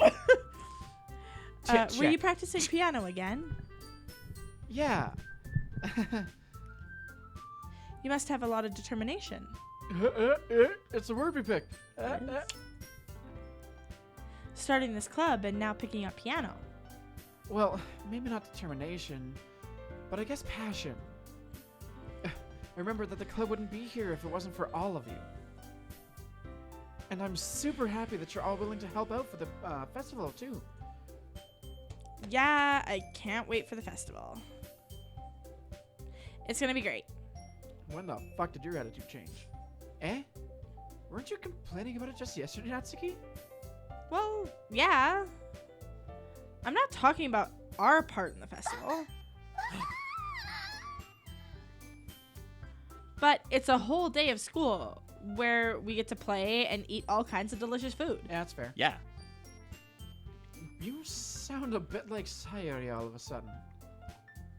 Chit Were you chat. practicing piano again? Yeah. You must have a lot of determination. It's a word we picked. Starting this club and now picking up piano. Well, maybe not determination, but I guess passion. Remember that the club wouldn't be here if it wasn't for all of you. And I'm super happy that you're all willing to help out for the festival, too. Yeah, I can't wait for the festival. It's gonna be great. When the fuck did your attitude change? Eh? Weren't you complaining about it just yesterday, Natsuki? Well, yeah. I'm not talking about our part in the festival. But it's a whole day of school where we get to play and eat all kinds of delicious food. Yeah, that's fair. Yeah. You sound a bit like Sayori all of a sudden.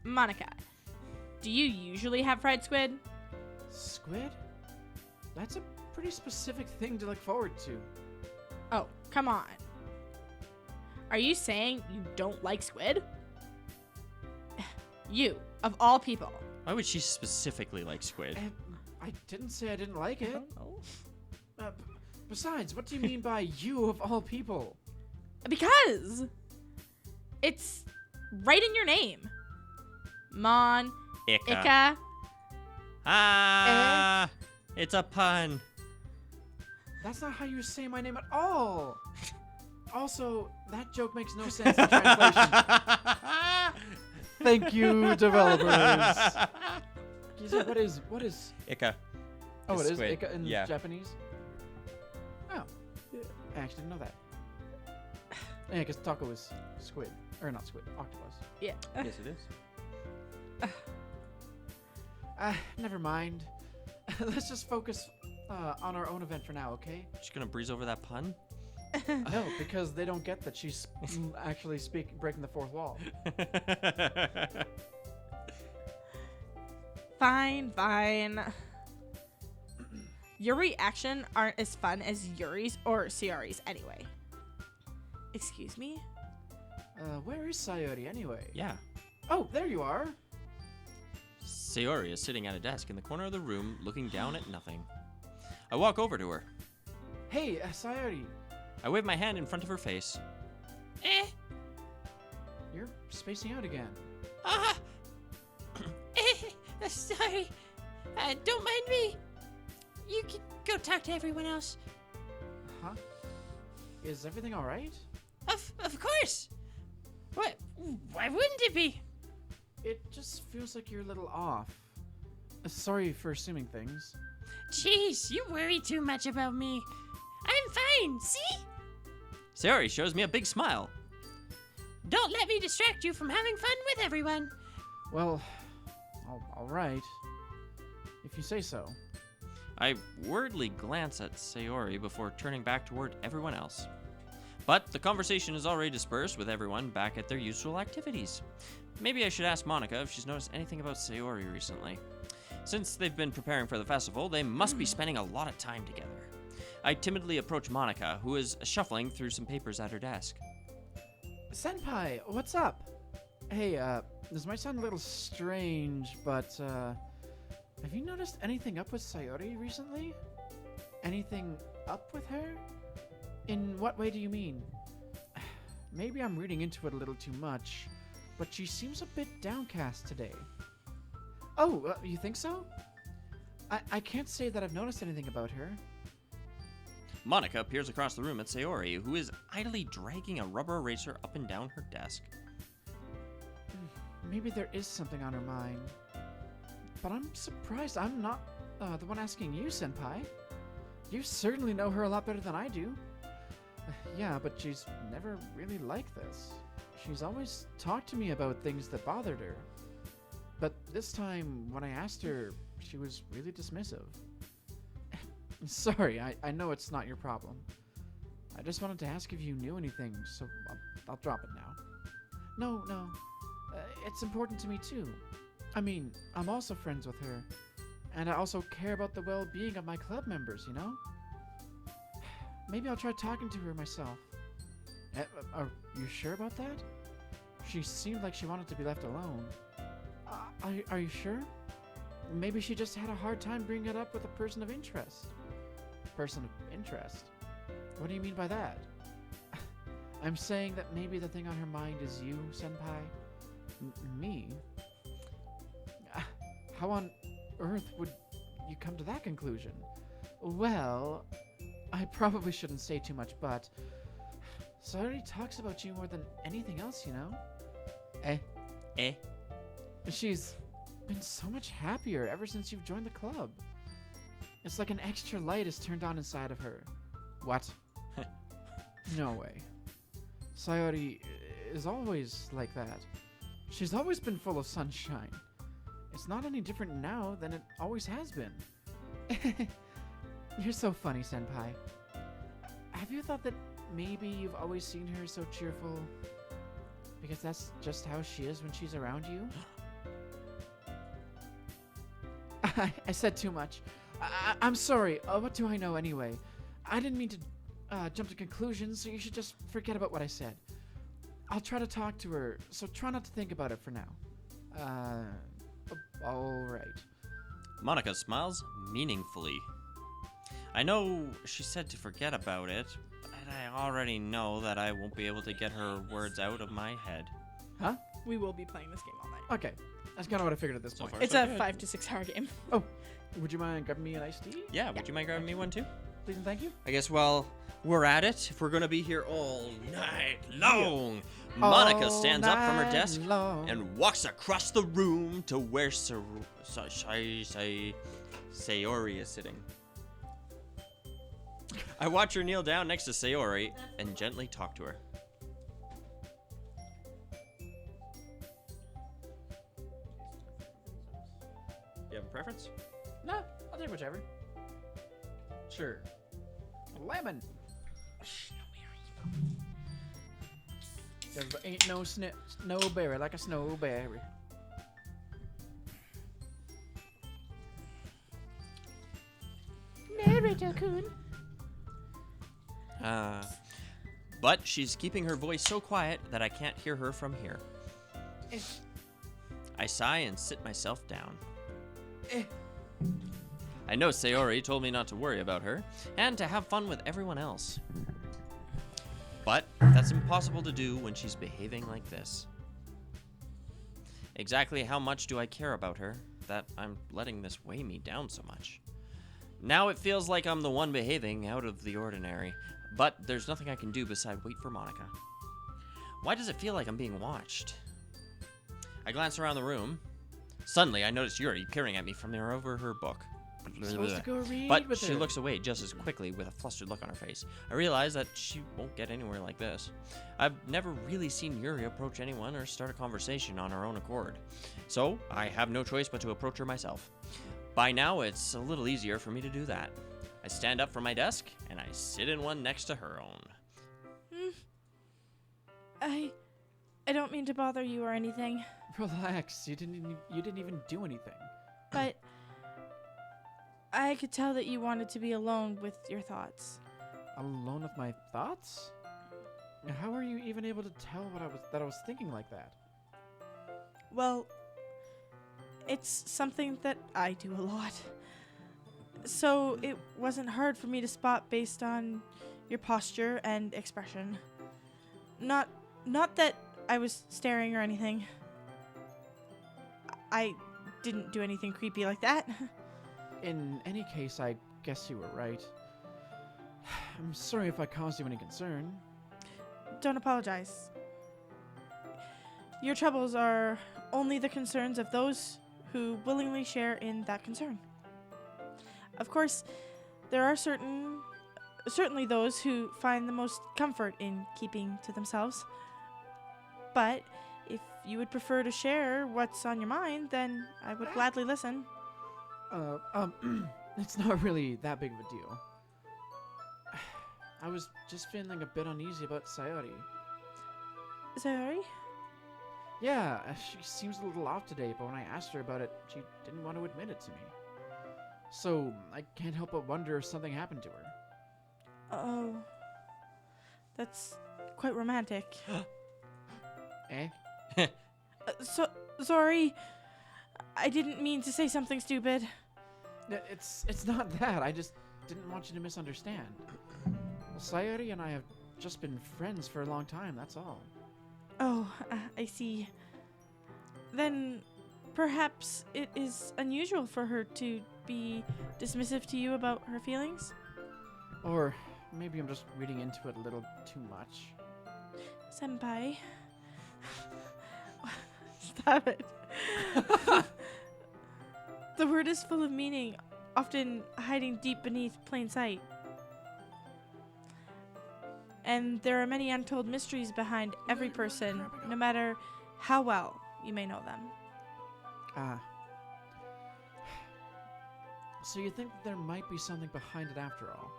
Monica, do you usually have fried squid? Squid? That's a pretty specific thing to look forward to. Oh, come on. Are you saying you don't like squid? You, of all people. Why would she specifically like squid? I didn't say I didn't like it. know. Besides, what do you mean by you of all people? Because it's right in your name. Mon, Ika. Ika. Ah! It's a pun. That's not how you say my name at all. Also, that joke makes no sense in translation. Thank you, developers. Giza, what is? Ika. Oh, It's it is squid. Ika in Yeah. Japanese. Oh, I actually didn't know that. Yeah, because taco is squid, or not squid, octopus. Yeah. Yes, it is. Never mind. Let's just focus on our own event for now, okay? Just gonna breeze over that pun? No, because they don't get that she's actually breaking the fourth wall. Fine, fine. Your reaction aren't as fun as Yuri's or Sayori's anyway. Excuse me? Where is Sayori anyway? Yeah. Oh, there you are. Sayori is sitting at a desk in the corner of the room, looking down at nothing. I walk over to her. Hey, Sayori. I wave my hand in front of her face. Eh? You're spacing out again. Sorry. Don't mind me. You can go talk to everyone else. Huh? Is everything all right? Of course. What? Why wouldn't it be? It just feels like you're a little off. Sorry for assuming things. Jeez, you worry too much about me. I'm fine. See? Sayori shows me a big smile. Don't let me distract you from having fun with everyone. Well, all right. If you say so. I worriedly glance at Sayori before turning back toward everyone else. But the conversation is already dispersed with everyone back at their usual activities. Maybe I should ask Monica if she's noticed anything about Sayori recently. Since they've been preparing for the festival, they must be spending a lot of time together. I timidly approach Monica, who is shuffling through some papers at her desk. Senpai, what's up? Hey, this might sound a little strange, but, have you noticed anything up with Sayori recently? Anything up with her? In what way do you mean? Maybe I'm reading into it a little too much, but she seems a bit downcast today. Oh, you think so? I can't say that I've noticed anything about her. Monica peers across the room at Sayori, who is idly dragging a rubber eraser up and down her desk. Maybe there is something on her mind. But I'm surprised I'm not the one asking you, Senpai. You certainly know her a lot better than I do. Yeah, but she's never really like this. She's always talked to me about things that bothered her. But this time, when I asked her, she was really dismissive. Sorry, I know it's not your problem. I just wanted to ask if you knew anything, so I'll drop it now. No. It's important to me too. I mean, I'm also friends with her. And I also care about the well-being of my club members, you know? maybe I'll try talking to her myself. Are you sure about that? She seemed like she wanted to be left alone. Are you sure? Maybe she just had a hard time bringing it up with a person of interest. Person of interest? What do you mean by that? I'm saying that maybe the thing on her mind is you, Senpai. Me? How on earth would you come to that conclusion? Well, I probably shouldn't say too much, but Sayori talks about you more than anything else, you know? Eh? She's been so much happier ever since you've joined the club. It's like an extra light is turned on inside of her. What? No way. Sayori is always like that. She's always been full of sunshine. It's not any different now than it always has been. You're so funny, Senpai. Have you thought that maybe you've always seen her so cheerful? Because that's just how she is when she's around you? I said too much. I'm sorry. What do I know anyway? I didn't mean to jump to conclusions, so you should just forget about what I said. I'll try to talk to her, so try not to think about it for now. Alright. Monica smiles meaningfully. I know she said to forget about it, but I already know that I won't be able to get her words out of my head. Huh? We will be playing this game all night. Okay. That's kind of what I figured at this point. far, It's so a good. 5 to 6 hour game. Would you mind grabbing me an iced tea? Yeah, would you mind grabbing me one too? Please and thank you. I guess while we're at it, if we're gonna be here all night long, Monica stands up from her desk and walks across the room to where Sayori is sitting. I watch her kneel down next to Sayori and gently talk to her. You have a preference? No, I'll take whichever. Sure. Lemon. There ain't no snowberry like a snowberry. Narrator-kun. But she's keeping her voice so quiet that I can't hear her from here. I sigh and sit myself down. I know Sayori told me not to worry about her and to have fun with everyone else. But that's impossible to do when she's behaving like this. Exactly how much do I care about her that I'm letting this weigh me down so much? Now it feels like I'm the one behaving out of the ordinary, but there's nothing I can do beside wait for Monica. Why does it feel like I'm being watched? I glance around the room. Suddenly, I notice Yuri peering at me from over her book. Supposed to go read But with she her. looks away just as quickly with a flustered look on her face. I realize that she won't get anywhere like this. I've never really seen Yuri approach anyone or start a conversation on her own accord. So, I have no choice but to approach her myself. By now, it's a little easier for me to do that. I stand up from my desk, and I sit in one next to her own. I don't mean to bother you or anything, Relax. You didn't even do anything. but I could tell that you wanted to be alone with your thoughts. Alone with my thoughts? How are you even able to tell that I was thinking like that? Well, it's something that I do a lot. So it wasn't hard for me to spot based on your posture and expression. Not that I was staring or anything. I didn't do anything creepy like that. In any case, I guess you were right. I'm sorry if I caused you any concern. Don't apologize. Your troubles are only the concerns of those who willingly share in that concern. Of course, there are certainly those who find the most comfort in keeping to themselves. But if you would prefer to share what's on your mind, then I would gladly listen. It's not really that big of a deal. I was just feeling a bit uneasy about Sayori. Sorry? Yeah, she seems a little off today, but when I asked her about it, she didn't want to admit it to me. So, I can't help but wonder if something happened to her. Oh. That's quite romantic. Eh? Sorry. I didn't mean to say something stupid. It's not that. I just didn't want you to misunderstand. Well, Sayori and I have just been friends for a long time, that's all. Oh, I see. Then perhaps it is unusual for her to be dismissive to you about her feelings? Or maybe I'm just reading into it a little too much. Senpai. Stop it. The word is full of meaning, often hiding deep beneath plain sight. And there are many untold mysteries behind every person, no matter how well you may know them. Ah. So you think there might be something behind it after all?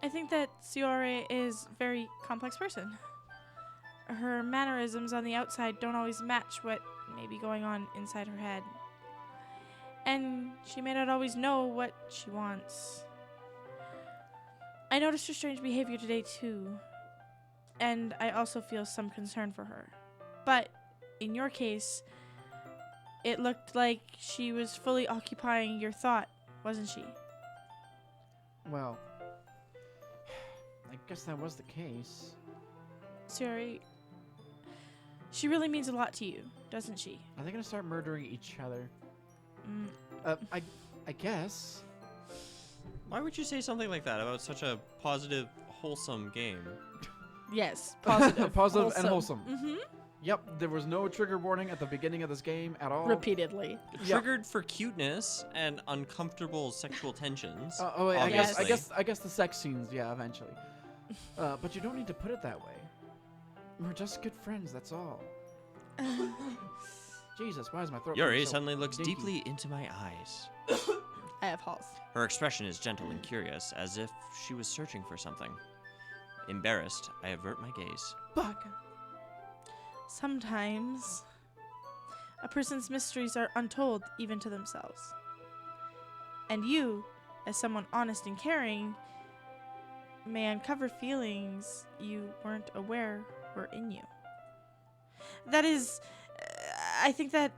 I think that Sayori is a very complex person. Her mannerisms on the outside don't always match what may be going on inside her head. And she may not always know what she wants. I noticed her strange behavior today too, and I also feel some concern for her. But in your case, it looked like she was fully occupying your thought, wasn't she? Well, I guess that was the case. Sayori, she really means a lot to you, doesn't she? Are they gonna start murdering each other? Mm. I guess. Why would you say something like that about such a positive, wholesome game? Yes, positive. Positive and wholesome. Mm-hmm. Yep, there was no trigger warning at the beginning of this game at all. Repeatedly. Yep. Triggered for cuteness and uncomfortable sexual tensions. Wait, I obviously. guess the sex scenes, yeah, eventually. But you don't need to put it that way. We're just good friends, that's all. Jesus, why is my throat? Yuri so suddenly looks dinky? deeply into my eyes. I have halls. Her expression is gentle and curious, as if she was searching for something. Embarrassed, I avert my gaze. Fuck. Sometimes a person's mysteries are untold even to themselves. And you, as someone honest and caring, may uncover feelings you weren't aware were in you. That is, I think that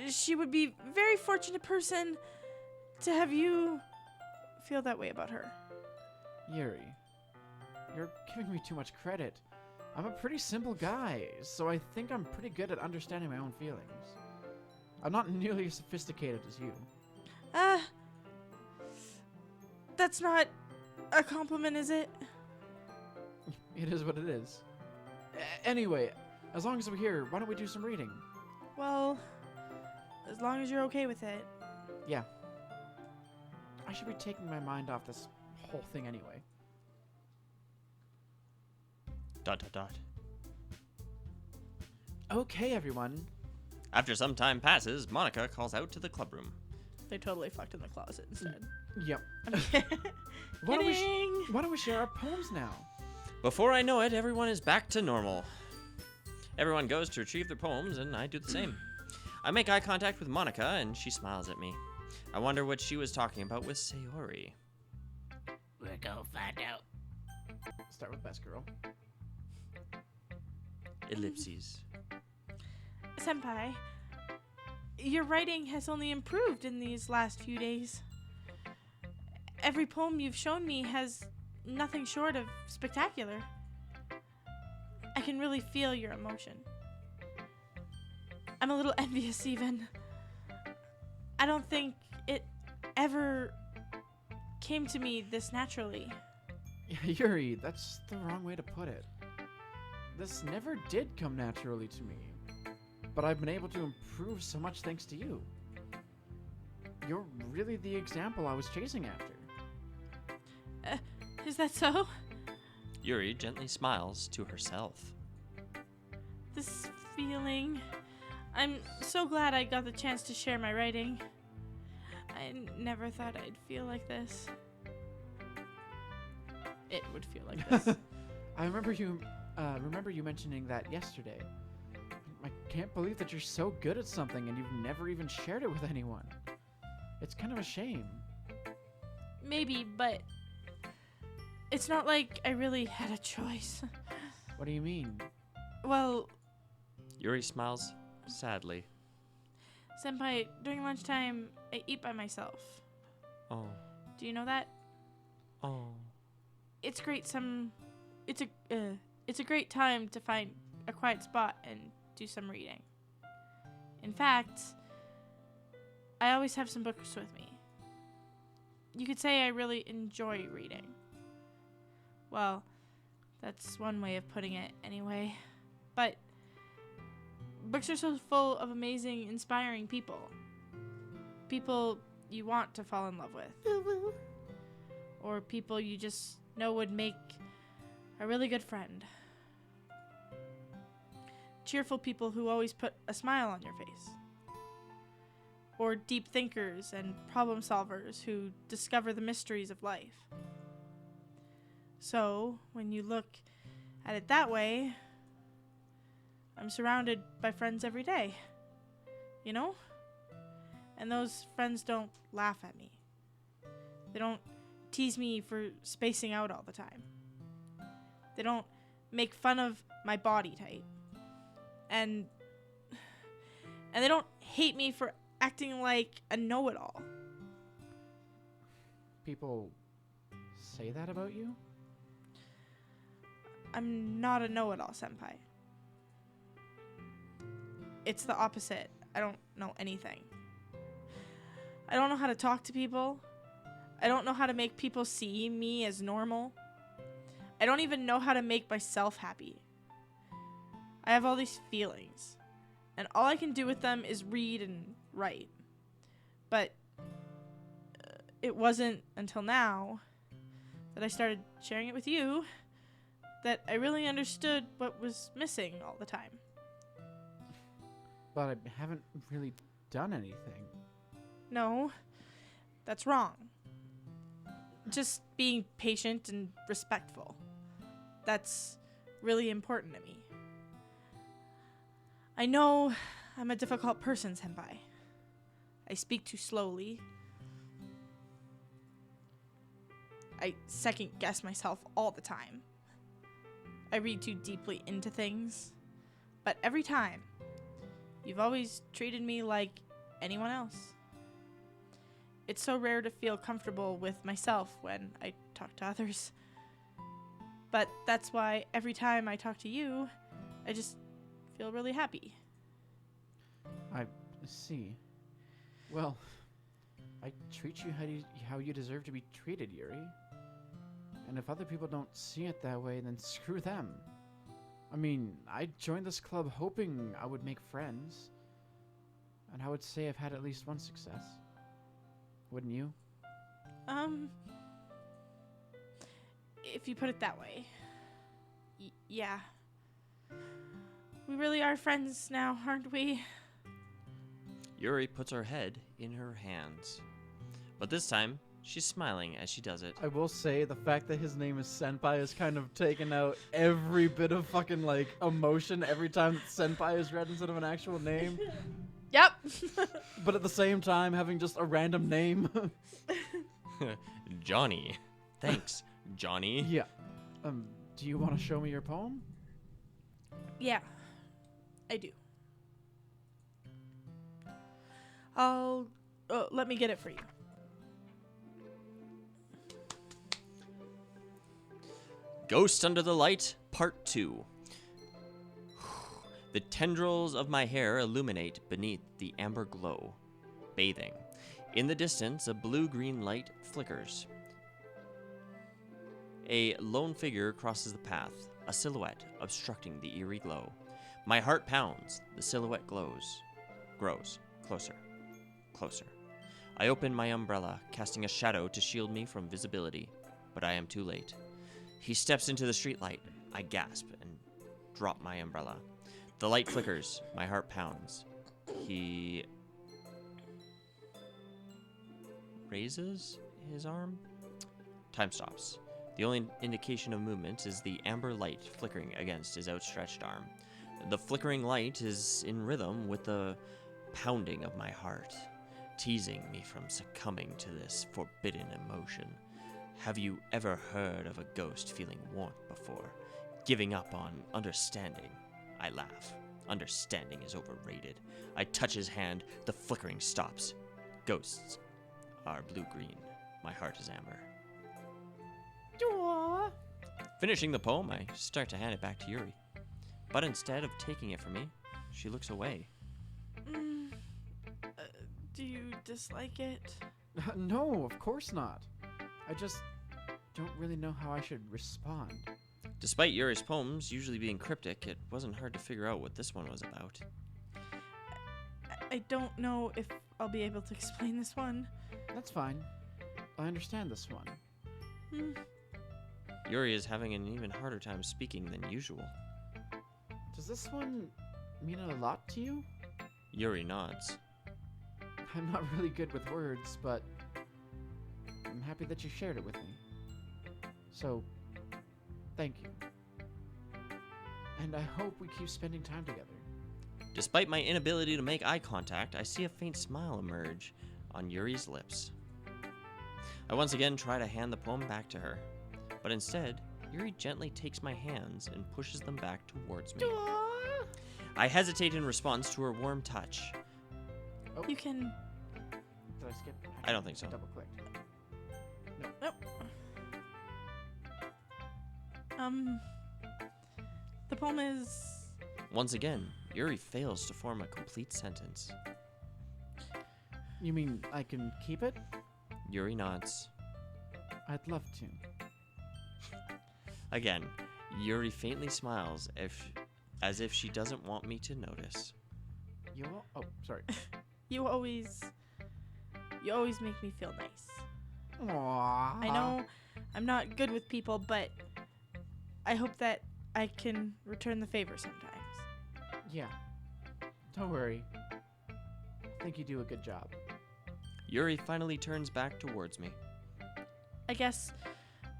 she would be a very fortunate person to have you feel that way about her. Yuri, you're giving me too much credit. I'm a pretty simple guy, so I think I'm pretty good at understanding my own feelings. I'm not nearly as sophisticated as you. That's not a compliment, is it? It is what it is. Anyway, as long as we're here, why don't we do some reading? Well, as long as you're okay with it. Yeah. I should be taking my mind off this whole thing anyway. ... Okay, everyone. After some time passes, Monica calls out to the clubroom. They totally fucked in the closet instead. Yep. Kidding. Why don't we share our poems now? Before I know it, everyone is back to normal. Everyone goes to retrieve their poems, and I do the same. I make eye contact with Monica, and she smiles at me. I wonder what she was talking about with Sayori. We're gonna find out. Start with best girl. Ellipses. Senpai, your writing has only improved in these last few days. Every poem you've shown me has nothing short of spectacular. I can really feel your emotion. I'm a little envious even. I don't think it ever came to me this naturally. Yuri, that's the wrong way to put it. This never did come naturally to me, but I've been able to improve so much thanks to you. You're really the example I was chasing after. Is that so? Yuri gently smiles to herself. This feeling. I'm so glad I got the chance to share my writing. I never thought I'd feel like this. It would feel like this. I remember you mentioning that yesterday. I can't believe that you're so good at something and you've never even shared it with anyone. It's kind of a shame. maybe, but it's not like I really had a choice. What do you mean? Well, Yuri smiles sadly. Senpai, during lunchtime, I eat by myself. Oh. Do you know that? Oh. It's great. It's a great time to find a quiet spot and do some reading. In fact, I always have some books with me. You could say I really enjoy reading. Well, that's one way of putting it anyway. But books are so full of amazing, inspiring people. People you want to fall in love with. Or people you just know would make a really good friend. Cheerful people who always put a smile on your face. Or deep thinkers and problem solvers who discover the mysteries of life. So, when you look at it that way, I'm surrounded by friends every day. You know? And those friends don't laugh at me. They don't tease me for spacing out all the time. They don't make fun of my body type. And they don't hate me for acting like a know-it-all. People say that about you? I'm not a know-it-all, senpai. It's the opposite. I don't know anything. I don't know how to talk to people. I don't know how to make people see me as normal. I don't even know how to make myself happy. I have all these feelings, and all I can do with them is read and write. But it wasn't until now that I started sharing it with you that I really understood what was missing all the time. But I haven't really done anything. No, that's wrong. Just being patient and respectful. That's really important to me. I know I'm a difficult person, senpai. I speak too slowly. I second guess myself all the time. I read too deeply into things. But every time, you've always treated me like anyone else. It's so rare to feel comfortable with myself when I talk to others. But that's why every time I talk to you, I just feel really happy. I see. Well, I treat you how you deserve to be treated, Yuri. And if other people don't see it that way, then screw them. I mean, I joined this club hoping I would make friends. And I would say I've had at least one success. Wouldn't you? If you put it that way. Yeah. We really are friends now, aren't we? Yuri puts her head in her hands. But this time, she's smiling as she does it. I will say the fact that his name is Senpai is kind of taken out every bit of fucking like emotion every time that Senpai is read instead of an actual name. Yep. But at the same time, having just a random name. Johnny. Thanks, Johnny. Yeah. Do you want to show me your poem? Yeah, I do. Let me get it for you. Ghost Under the Light, Part 2. The tendrils of my hair illuminate beneath the amber glow. Bathing. In the distance, a blue-green light flickers. A lone figure crosses the path, a silhouette obstructing the eerie glow. My heart pounds. The silhouette grows. Closer. Closer. I open my umbrella, casting a shadow to shield me from visibility, but I am too late. He steps into the streetlight. I gasp and drop my umbrella. The light flickers. My heart pounds. He raises his arm. Time stops. The only indication of movement is the amber light flickering against his outstretched arm. The flickering light is in rhythm with the pounding of my heart. teasing me from succumbing to this forbidden emotion. Have you ever heard of a ghost feeling warmth before? Giving up on understanding? I laugh. Understanding is overrated. I touch his hand. The flickering stops. Ghosts are blue-green. My heart is amber. Aw. Finishing the poem, I start to hand it back to Yuri. But instead of taking it from me, she looks away. Do you dislike it? No, of course not. I just don't really know how I should respond. Despite Yuri's poems usually being cryptic, it wasn't hard to figure out what this one was about. I don't know if I'll be able to explain this one. That's fine. I understand this one. Hmm. Yuri is having an even harder time speaking than usual. Does this one mean a lot to you? Yuri nods. I'm not really good with words, but I'm happy that you shared it with me. So, thank you. And I hope we keep spending time together. Despite my inability to make eye contact, I see a faint smile emerge on Yuri's lips. I once again try to hand the poem back to her, but instead, Yuri gently takes my hands and pushes them back towards me. I hesitate in response to her warm touch. You can. Did I skip? I don't think so. Double clicked. Nope. The poem is. Once again, Yuri fails to form a complete sentence. You mean I can keep it? Yuri nods. I'd love to. Again, Yuri faintly smiles as if she doesn't want me to notice. You all? Oh, sorry. You always make me feel nice. Aww. I know I'm not good with people, but I hope that I can return the favor sometimes. Yeah. Don't worry. I think you do a good job. Yuri finally turns back towards me. I guess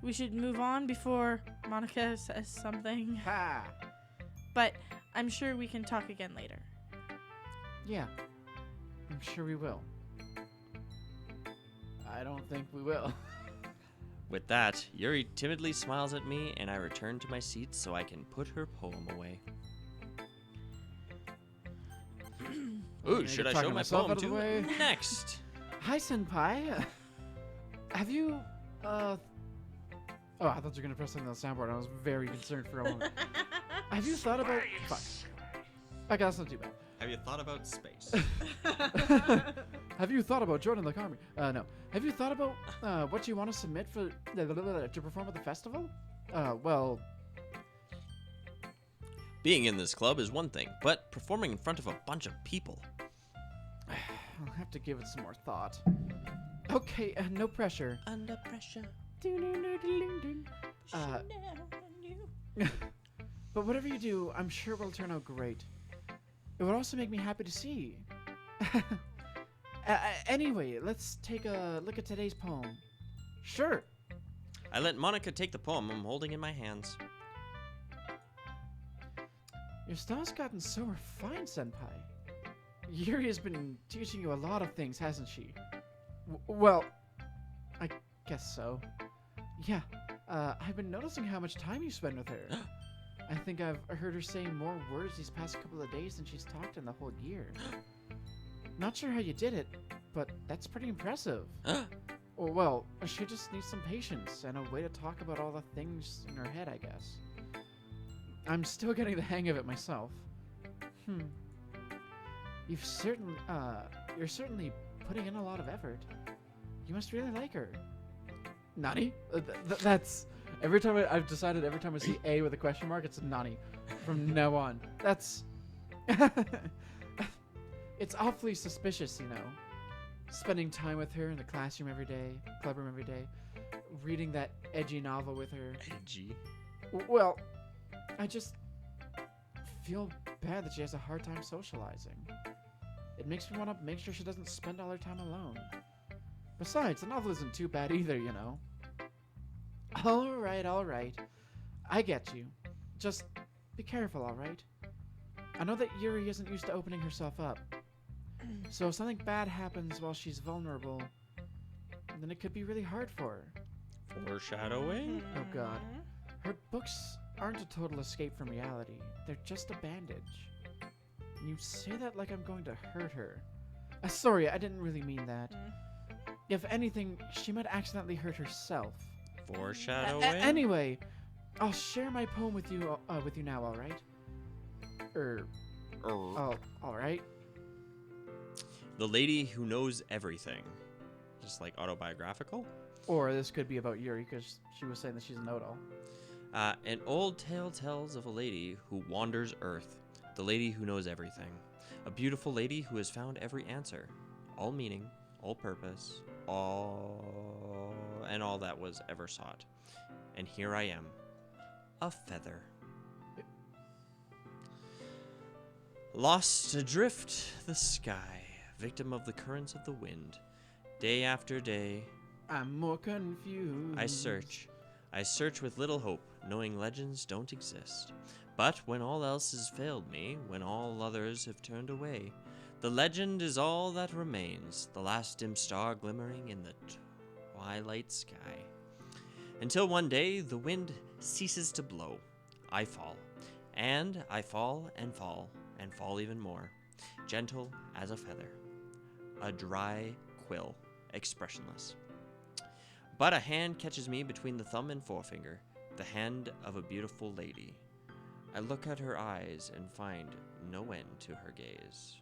we should move on before Monica says something. Ha! But I'm sure we can talk again later. Yeah. I'm sure we will. I don't think we will. With that, Yuri timidly smiles at me and I return to my seat so I can put her poem away. Ooh, should I show my poem too? Next! Hi, Senpai. Have you, Oh, I thought you were going to press something on the soundboard. I was very concerned for a moment. Have you thought about... Fuck. Okay, that's not too bad. Have you thought about space? Have you thought about joining the army? No. Have you thought about what you want to submit for to perform at the festival? Well, Being in this club is one thing, but performing in front of a bunch of people. I'll have to give it some more thought. Okay, no pressure. Under pressure. But whatever you do, I'm sure it will turn out great. It would also make me happy to see. Anyway, let's take a look at today's poem. Sure. I let Monica take the poem I'm holding in my hands. Your style's gotten so refined, Senpai. Yuri has been teaching you a lot of things, hasn't she? Well, I guess so. Yeah, I've been noticing how much time you spend with her. I think I've heard her saying more words these past couple of days than she's talked in the whole year. Not sure how you did it, but that's pretty impressive. Well, she just needs some patience and a way to talk about all the things in her head, I guess. I'm still getting the hang of it myself. You're certainly putting in a lot of effort. You must really like her. Nani? That's... Every time I've decided every time I see A with a question mark, it's a Nani. From now on. That's... It's awfully suspicious, you know. Spending time with her in the classroom every day, clubroom every day, reading that edgy novel with her. Edgy? Well, I just feel bad that she has a hard time socializing. It makes me want to make sure she doesn't spend all her time alone. Besides, the novel isn't too bad either, you know. Alright. I get you. Just be careful, alright? I know that Yuri isn't used to opening herself up. So if something bad happens while she's vulnerable, then it could be really hard for her. Foreshadowing? Oh god. Her books aren't a total escape from reality. They're just a bandage. You say that like I'm going to hurt her. Sorry, I didn't really mean that. If anything, she might accidentally hurt herself. Foreshadowing? Anyway, I'll share my poem with you now, all right? All right. The lady who knows everything. Just like autobiographical? Or this could be about Yuri, because she was saying that she's a know-it-all. An old tale tells of a lady who wanders Earth. The lady who knows everything. A beautiful lady who has found every answer. All meaning, all purpose, all that was ever sought. And here I am. A feather. Lost adrift the sky, victim of the currents of the wind. Day after day, I'm more confused. I search with little hope, knowing legends don't exist. But when all else has failed me, when all others have turned away, the legend is all that remains, the last dim star glimmering in the twilight sky. Until one day, the wind ceases to blow. I fall, and I fall and fall, and fall even more, gentle as a feather, a dry quill, expressionless. But a hand catches me between the thumb and forefinger, the hand of a beautiful lady. I look at her eyes and find no end to her gaze.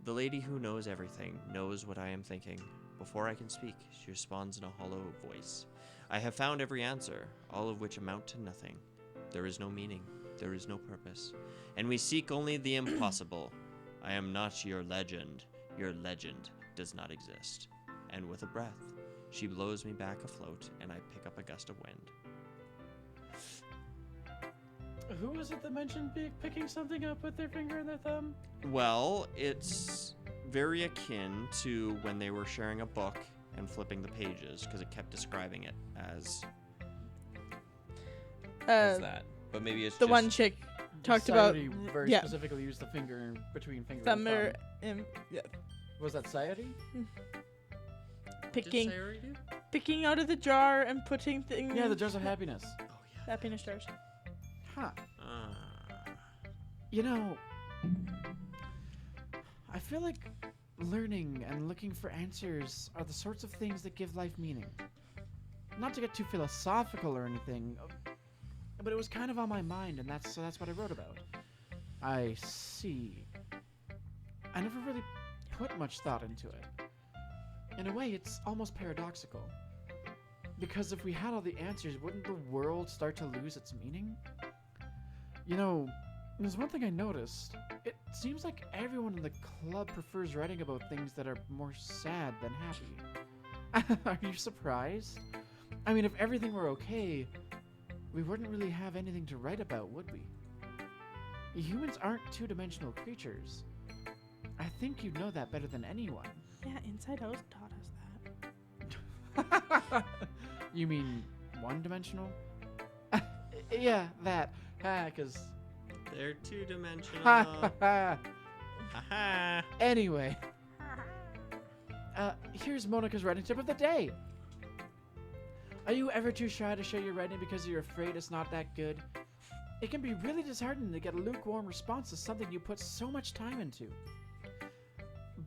The lady who knows everything knows what I am thinking. Before I can speak, she responds in a hollow voice. I have found every answer, all of which amount to nothing. There is no meaning, there is no purpose, and we seek only the impossible. I am not your legend does not exist. And with a breath, she blows me back afloat, and I pick up a gust of wind. Who was it that mentioned picking something up with their finger and their thumb? Well, it's very akin to when they were sharing a book and flipping the pages, because it kept describing it as that. But maybe it's The just one chick talked about Sayuri very yeah. specifically used the finger in between finger thumb and or thumb. yeah, Was that Sayuri? picking Did Sayuri do? picking out of the jar and putting things. Yeah, the jars of happiness. Oh yeah. happiness jars. Huh. Ah. You know, I feel like learning and looking for answers are the sorts of things that give life meaning. Not to get too philosophical or anything, but it was kind of on my mind, and that's what I wrote about. I see. I never really put much thought into it. In a way, it's almost paradoxical. Because if we had all the answers, wouldn't the world start to lose its meaning? You know, there's one thing I noticed. It seems like everyone in the club prefers writing about things that are more sad than happy. Are you surprised? I mean, if everything were okay, we wouldn't really have anything to write about, would we? Humans aren't two-dimensional creatures. I think you know that better than anyone. Yeah, Inside Out taught us that. You mean one-dimensional? Yeah, that. Because... They're two-dimensional. Ha Haha. Anyway. Here's Monica's writing tip of the day. Are you ever too shy to share your writing because you're afraid it's not that good? It can be really disheartening to get a lukewarm response to something you put so much time into.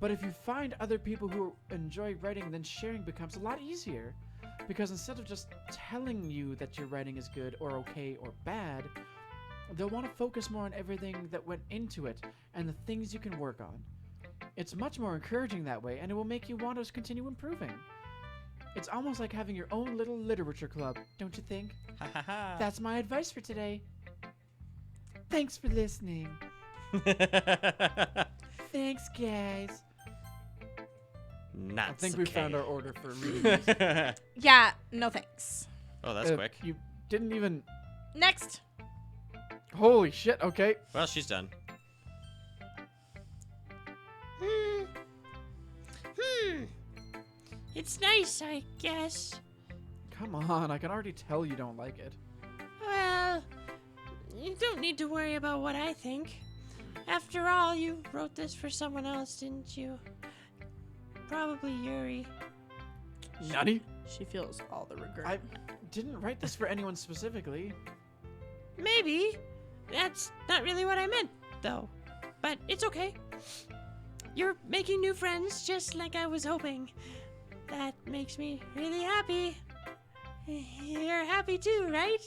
But if you find other people who enjoy writing, then sharing becomes a lot easier. Because instead of just telling you that your writing is good or okay or bad, they'll want to focus more on everything that went into it and the things you can work on. It's much more encouraging that way, and it will make you want to continue improving. It's almost like having your own little literature club, don't you think? That's my advice for today. Thanks for listening. Thanks, guys. Not I think we found our order for reading these. Yeah, no thanks. Oh, that's quick. You didn't even... Next. Holy shit, okay. Well, she's done. It's nice, I guess. Come on, I can already tell you don't like it. Well, you don't need to worry about what I think. After all, you wrote this for someone else, didn't you? Probably Yuri. Nutty? She feels all the regret. I didn't write this for anyone specifically. Maybe. That's not really what I meant, though. But it's okay. You're making new friends just like I was hoping. That makes me really happy. You're happy too, right?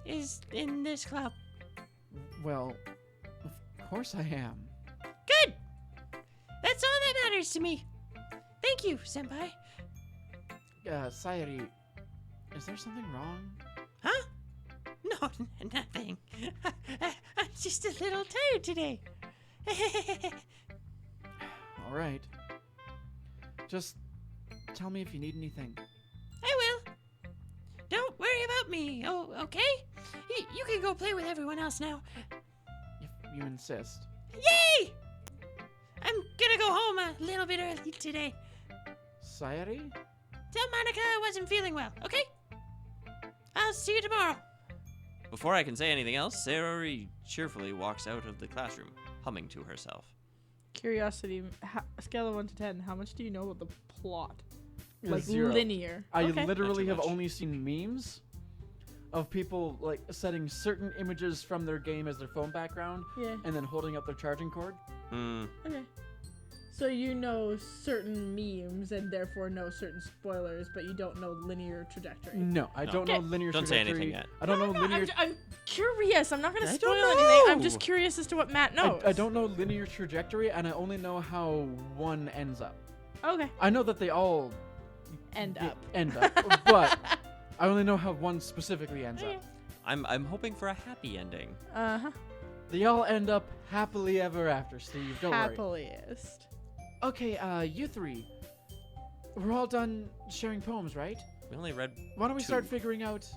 Is in this club. Well, of course I am. Good! That's all that matters to me. Thank you, Senpai. Sayori, is there something wrong? Huh? No, nothing. I'm just a little tired today. All right. Just tell me if you need anything. I will. Don't worry about me, oh, okay? You can go play with everyone else now. If you insist. Yay! I'm gonna go home a little bit early today. Sayori? Tell Monica I wasn't feeling well, okay? I'll see you tomorrow. Before I can say anything else, Sayori cheerfully walks out of the classroom, humming to herself. Curiosity, scale of 1 to 10, how much do you know about the plot? Like 0. linear. I Okay. literally Not too have much. only seen memes of people like setting certain images from their game as their phone background Yeah. and then holding up their charging cord. Okay. So you know certain memes and therefore know certain spoilers, but you don't know linear trajectory. No, I No. don't know Okay. linear Don't say trajectory. anything yet. I don't know No, linear. I'm curious. I'm not going to I spoil don't anything. I'm know. just curious as to what Matt knows. I don't know linear trajectory, and I only know how one ends up. Okay. I know that they all End get- up. end up, but I only know how one specifically ends Okay. up. I'm hoping for a happy ending. Uh-huh. They all end up happily ever after, Steve. Don't worry. Happiest. Okay, you three. We're all done sharing poems, right? We only read. Why don't we start 2. figuring out?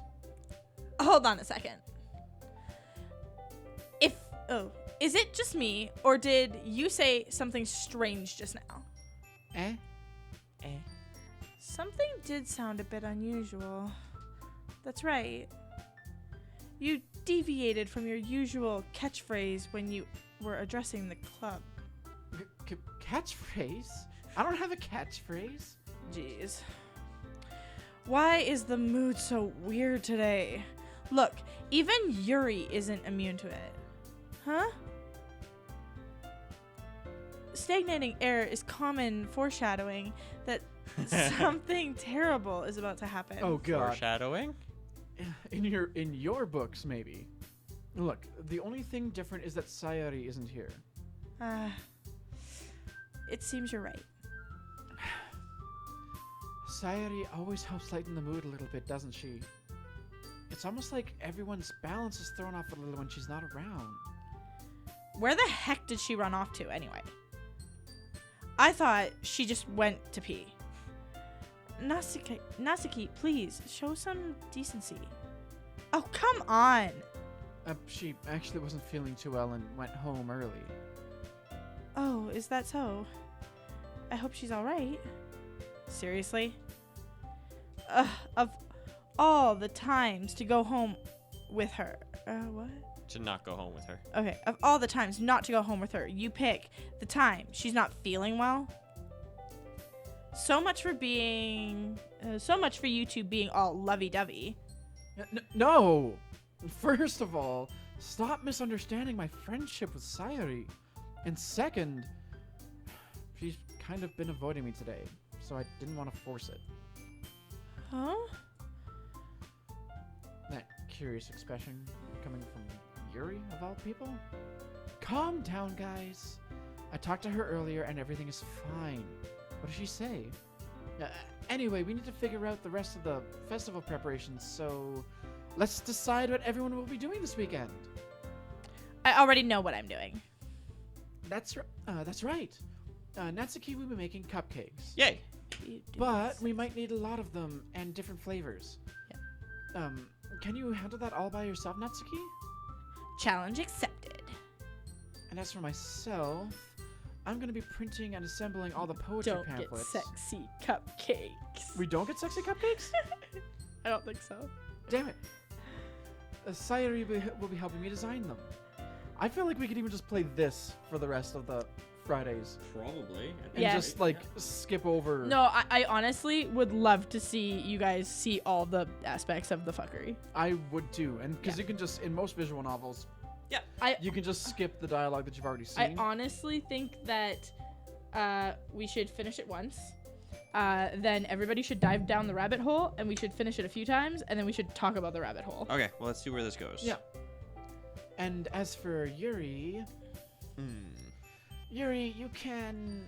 Hold on a second. Is it just me, or did you say something strange just now? Eh? Something did sound a bit unusual. That's right. You deviated from your usual catchphrase when you were addressing the club. Catchphrase? I don't have a catchphrase. Jeez. Why is the mood so weird today? Look, even Yuri isn't immune to it. Huh? Stagnating air is common foreshadowing that something terrible is about to happen. Oh god. Foreshadowing? In your books, maybe. Look, the only thing different is that Sayori isn't here. It seems you're right. Sayori always helps lighten the mood a little bit, doesn't she? It's almost like everyone's balance is thrown off a little when she's not around. Where the heck did she run off to anyway? I thought she just went to pee. Natsuki, please, show some decency. Oh, come on. She actually wasn't feeling too well and went home early. Oh, is that so? I hope she's alright. Seriously? Of all the times to go home with her. What? To not go home with her. Okay, of all the times not to go home with her, you pick the time she's not feeling well. So much for you two being all lovey-dovey. No! First of all, stop misunderstanding my friendship with Sayori. And second, she's kind of been avoiding me today, so I didn't want to force it. Huh? That curious expression coming from Yuri, of all people? Calm down, guys. I talked to her earlier and everything is fine. What did she say? Anyway, we need to figure out the rest of the festival preparations, so let's decide what everyone will be doing this weekend. I already know what I'm doing. That's right. Natsuki will be making cupcakes. Yay! You do But this. we might need a lot of them and different flavors. Yeah. Can you handle that all by yourself, Natsuki? Challenge accepted. And as for myself, I'm gonna be printing and assembling all the poetry Don't get pamphlets. sexy cupcakes. We don't get sexy cupcakes? I don't think so. Damn it. Sayori will be helping me design them. I feel like we could even just play this for the rest of the Fridays Probably. and Yeah. just like skip over. No, I honestly would love to see you guys see all the aspects of the fuckery. I would too, and because Yeah. you can just in most visual novels, Yeah. you can just skip the dialogue that you've already I seen. honestly think that we should finish it once. Then everybody should dive down the rabbit hole, and we should finish it a few times, and then we should talk about the rabbit hole. Okay, well, let's see where this goes. Yeah. And as for Yuri, Yuri, you can,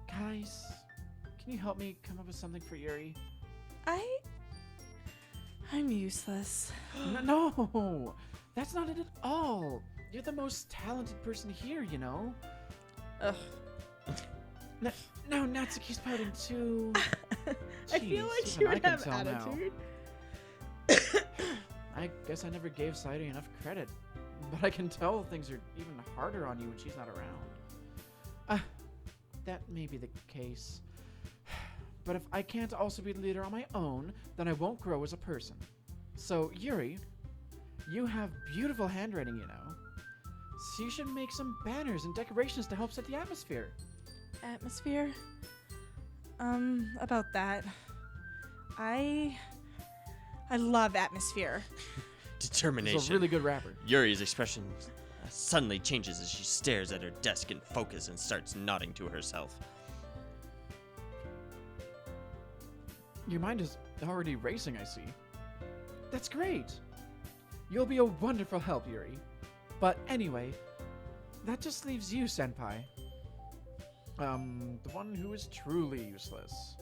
Guys, can you help me come up with something for Yuri? I'm useless. No, that's not it at all. You're the most talented person here, you know. Ugh. No, Natsuki's pouting too. I feel Jeez, like even you I would can have tell now. attitude. I guess I never gave Sairi enough credit, but I can tell things are even harder on you when she's not around. That may be the case. But if I can't also be the leader on my own, then I won't grow as a person. So, Yuri, you have beautiful handwriting, you know. So you should make some banners and decorations to help set the atmosphere. Atmosphere? About that. I love atmosphere. Determination. She's a really good rapper. Yuri's expression suddenly changes as she stares at her desk in focus and starts nodding to herself. Your mind is already racing, I see. That's great. You'll be a wonderful help, Yuri. But anyway, that just leaves you, Senpai. The one who is truly useless.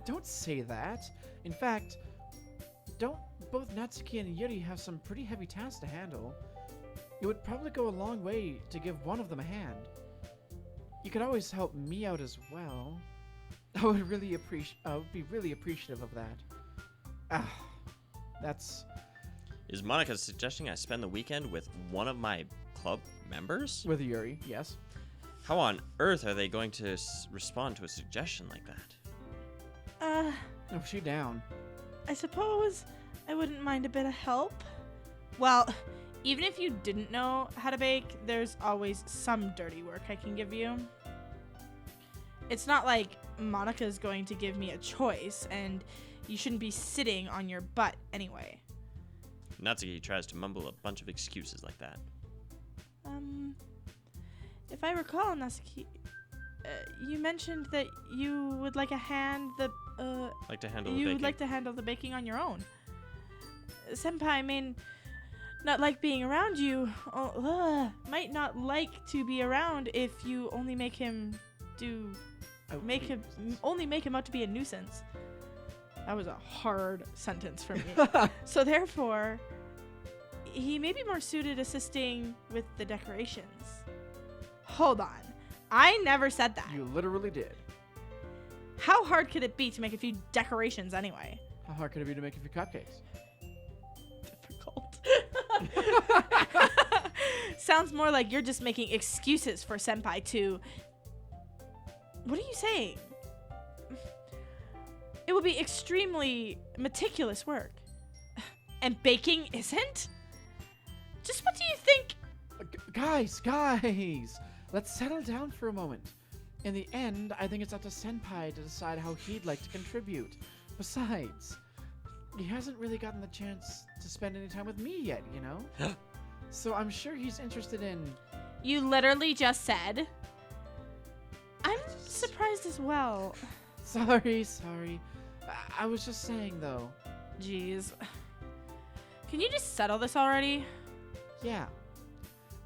Don't say that. In fact, don't both Natsuki and Yuri have some pretty heavy tasks to handle? It would probably go a long way to give one of them a hand. You could always help me out as well. I would be really appreciative of that. That's... Is Monica suggesting I spend the weekend with one of my club members? With Yuri, yes. How on earth are they going to respond to a suggestion like that? Oh, she down. I suppose I wouldn't mind a bit of help. Well, Even if you didn't know how to bake, there's always some dirty work I can give you. It's not like Monica's going to give me a choice, and you shouldn't be sitting on your butt anyway. Natsuki tries to mumble a bunch of excuses like that. If I recall, Natsuki, you mentioned that you would like a hand Like to handle the you baking. would like to handle the baking on your own. Senpai may not like being around you. Might not like to be around if you only make him only make him out to be a nuisance. That was a hard sentence for me. So therefore, he may be more suited assisting with the decorations. Hold on. I never said that. You literally did. How hard could it be to make a few decorations anyway? How hard could it be to make a few cupcakes? Difficult. Sounds more like you're just making excuses for Senpai to... What are you saying? It will be extremely meticulous work. And baking isn't? Just what do you think? Guys! Let's settle down for a moment. In the end, I think it's up to Senpai to decide how he'd like to contribute. Besides, he hasn't really gotten the chance to spend any time with me yet, you know? So I'm sure he's interested in... You literally just said... I'm surprised as well. Sorry. I was just saying, though. Jeez. Can you just settle this already? Yeah.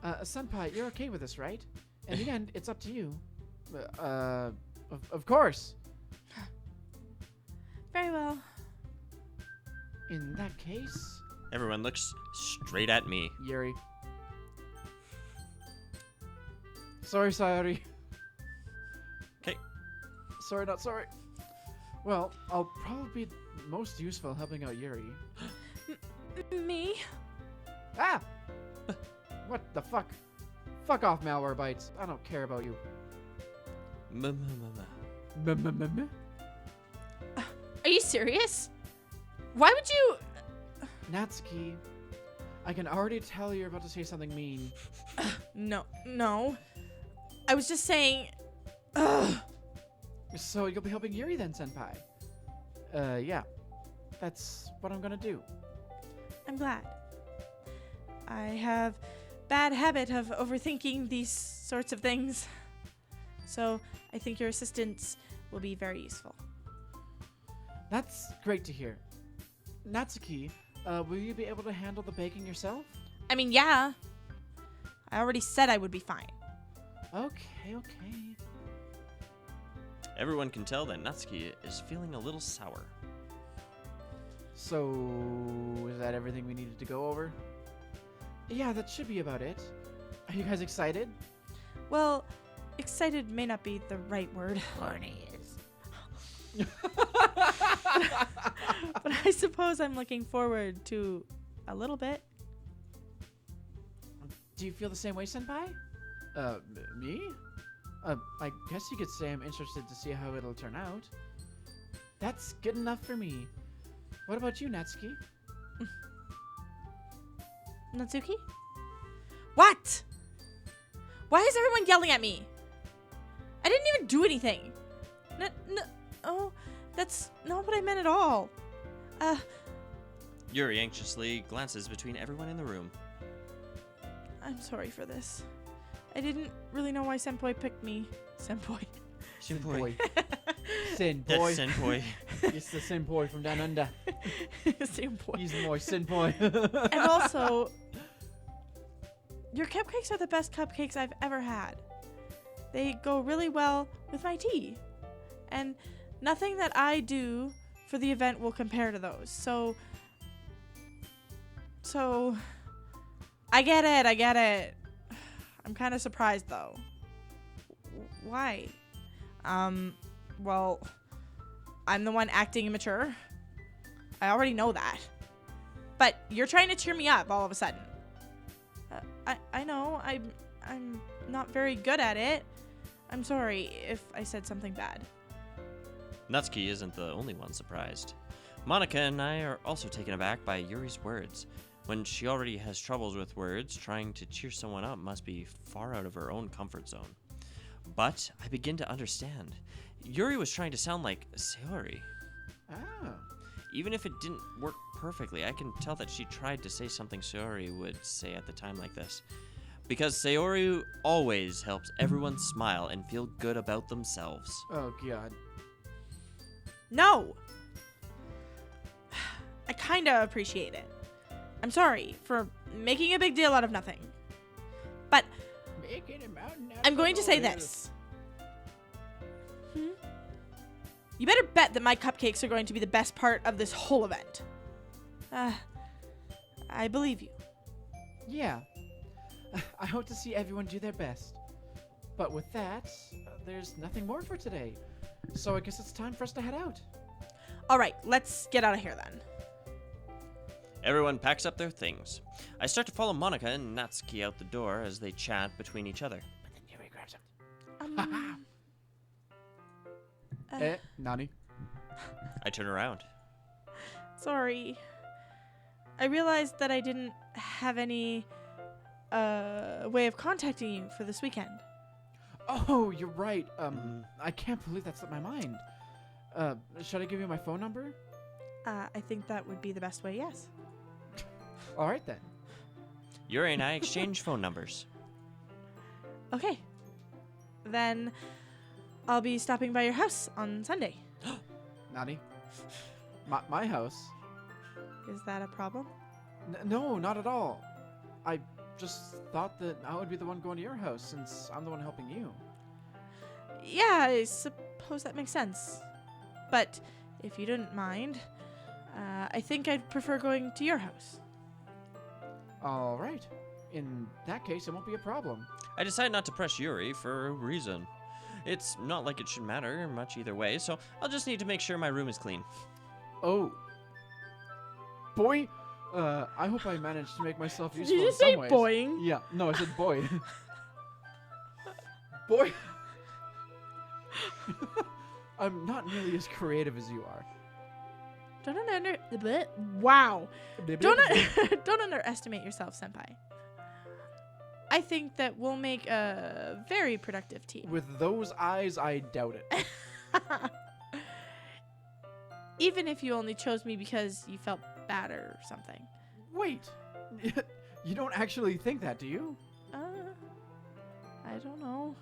Senpai, you're okay with this, right? In the end, it's up to you. Of course. Very well. In that case, Everyone looks straight at me. Yuri. Sorry, Sayori. 'Kay. Sorry, not sorry. Well, I'll probably be most useful helping out Yuri. Me? Ah! What the fuck? Fuck off, Malware Bites. I don't care about you. Are you serious? Why would you... Natsuki, I can already tell you're about to say something mean. No. I was just saying. Ugh. So you'll be helping Yuri then, Senpai? Yeah. That's what I'm gonna do. I'm glad. I have bad habit of overthinking these sorts of things. So I think your assistance will be very useful. That's great to hear. Natsuki, will you be able to handle the baking yourself? I mean, yeah. I already said I would be fine. Okay. Everyone can tell that Natsuki is feeling a little sour. So, is that everything we needed to go over? Yeah, that should be about it. Are you guys excited? Well, excited may not be the right word. Horny is. But I suppose I'm looking forward to a little bit. Do you feel the same way, Senpai? Me? I guess you could say I'm interested to see how it'll turn out. That's good enough for me. What about you, Natsuki? Natsuki? What? Why is everyone yelling at me? I didn't even do anything. Oh, that's not what I meant at all. Yuri anxiously glances between everyone in the room. I'm sorry for this. I didn't really know why Senpai picked me. Senpai. Senpai. That's Senpai. Senpai. It's the Senpai from down under. Senpai. He's my Senpai. And also, your cupcakes are the best cupcakes I've ever had. They go really well with my tea. And nothing that I do for the event will compare to those. So I get it. I'm kind of surprised though. Why? Well, I'm the one acting immature. I already know that. But you're trying to cheer me up all of a sudden. I know I'm not very good at it. I'm sorry if I said something bad. Natsuki isn't the only one surprised. Monica and I are also taken aback by Yuri's words. When she already has troubles with words, trying to cheer someone up must be far out of her own comfort zone. But I begin to understand. Yuri was trying to sound like Sayori. Ah. Even if it didn't work perfectly, I can tell that she tried to say something Sayori would say at the time like this. Because Sayori always helps everyone smile and feel good about themselves. Oh, God. No! I kinda appreciate it. I'm sorry for making a big deal out of nothing. But I'm going to say this. You better bet that my cupcakes are going to be the best part of this whole event. I believe you. Yeah. I hope to see everyone do their best. But with that, there's nothing more for today. So I guess it's time for us to head out. All right, let's get out of here then. Everyone packs up their things. I start to follow Monica and Natsuki out the door as they chat between each other. But then Yuri grabs him. Nani? I turn around. Sorry. I realized that I didn't have any way of contacting you for this weekend. Oh, you're right. I can't believe that slipped my mind. Should I give you my phone number? I think that would be the best way, yes. All right, then. Yuri and I exchange phone numbers. Okay. Then I'll be stopping by your house on Sunday. Nani? My house? Is that a problem? No, not at all. I just thought that I would be the one going to your house since I'm the one helping you. Yeah, I suppose that makes sense. But if you didn't mind, I think I'd prefer going to your house. All right. In that case, it won't be a problem. I decide not to press Yuri for a reason. It's not like it should matter much either way, so I'll just need to make sure my room is clean. Oh. Boy, I hope I managed to make myself Did useful you in just say some ways. boing? Yeah, no, I said boy. Boy. I'm not nearly as creative as you are. Wow. Don't underestimate yourself, senpai. I think that we'll make a very productive team. With those eyes, I doubt it. Even if you only chose me because you felt bad or something. Wait. You don't actually think that, do you? I don't know.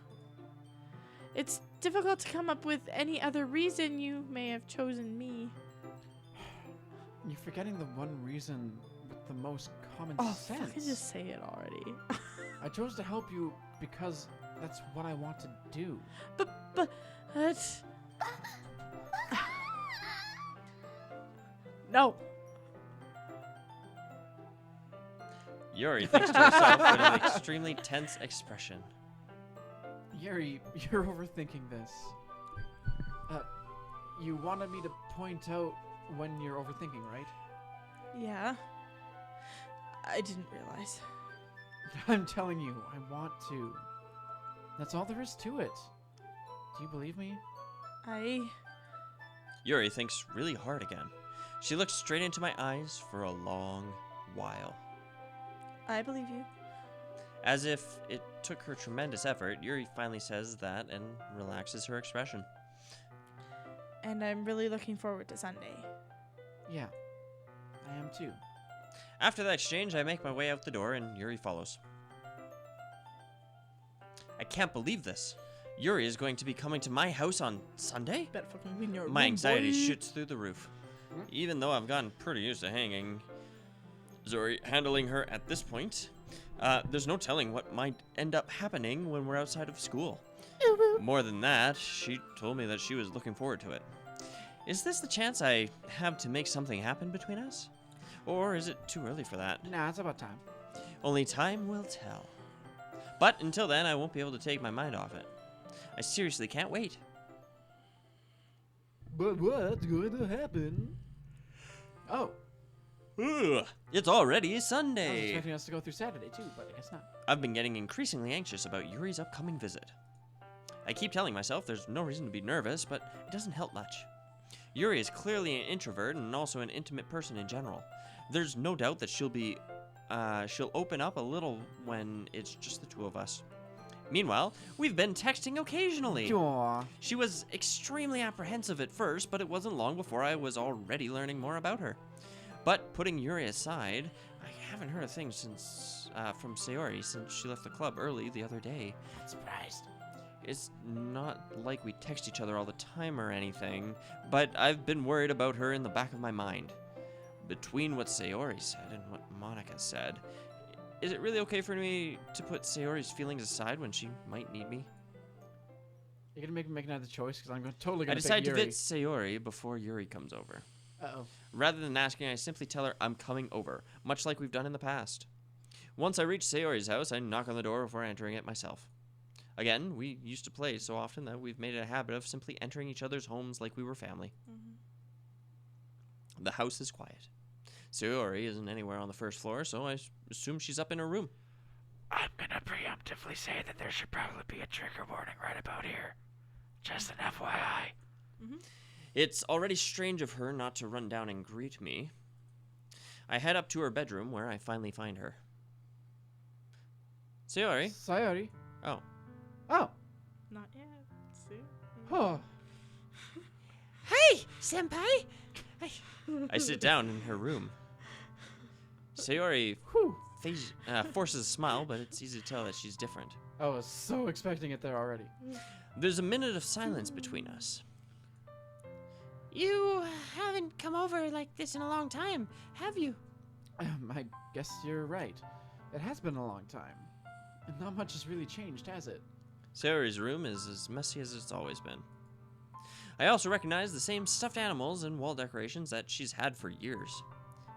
It's difficult to come up with any other reason you may have chosen me. You're forgetting the one reason with the most common Oh, sense. fucking just say it already. I chose to help you because that's what I want to do. But no. Yuri thinks to herself with an extremely tense expression. Yuri, you're overthinking this. You wanted me to point out when you're overthinking, right? Yeah. I didn't realize. I'm telling you, I want to. That's all there is to it. Do you believe me? Yuri thinks really hard again. She looks straight into my eyes for a long while. I believe you. As if it took her tremendous effort, Yuri finally says that and relaxes her expression. And I'm really looking forward to Sunday. Yeah, I am too. After that exchange, I make my way out the door and Yuri follows. I can't believe this. Yuri is going to be coming to my house on Sunday? Bet fucking win your My room, anxiety boy. shoots through the roof. Even though I've gotten pretty used to handling her at this point, there's no telling what might end up happening when we're outside of school. More than that, she told me that she was looking forward to it. Is this the chance I have to make something happen between us? Or is it too early for that? Nah, it's about time. Only time will tell. But until then, I won't be able to take my mind off it. I seriously can't wait. But what's going to happen? Oh, Ugh, it's already I was Sunday. expecting us to go through Saturday too, but I guess not. I've been getting increasingly anxious about Yuri's upcoming visit. I keep telling myself there's no reason to be nervous, but it doesn't help much. Yuri is clearly an introvert and also an intimate person in general. There's no doubt that she'll open up a little when it's just the two of us. Meanwhile, we've been texting occasionally. Aw. She was extremely apprehensive at first, but it wasn't long before I was already learning more about her. But putting Yuri aside, I haven't heard a thing from Sayori since she left the club early the other day. I'm surprised. It's not like we text each other all the time or anything, but I've been worried about her in the back of my mind. Between what Sayori said and what Monica said, is it really okay for me to put Sayori's feelings aside when she might need me? You're gonna make me make another choice because I'm totally I gonna decide pick to Yuri. visit Sayori before Yuri comes over. Uh-oh. Rather than asking, I simply tell her I'm coming over, much like we've done in the past. Once I reach Sayori's house, I knock on the door before entering it myself. Again, we used to play so often that we've made it a habit of simply entering each other's homes like we were family. The house is quiet. Sayori isn't anywhere on the first floor, so I assume she's up in her room. I'm gonna preemptively say that there should probably be a trigger warning right about here. Just an FYI. It's already strange of her not to run down and greet me. I head up to her bedroom where I finally find her. Sayori? Sayori. Oh. Oh. Not yet. See? Oh. Hey, senpai! I sit down in her room. Sayori forces a smile, but it's easy to tell that she's different. I was so expecting it there already. There's a minute of silence between us. You haven't come over like this in a long time, have you? I guess you're right. It has been a long time. And not much has really changed, has it? Sayori's room is as messy as it's always been. I also recognize the same stuffed animals and wall decorations that she's had for years.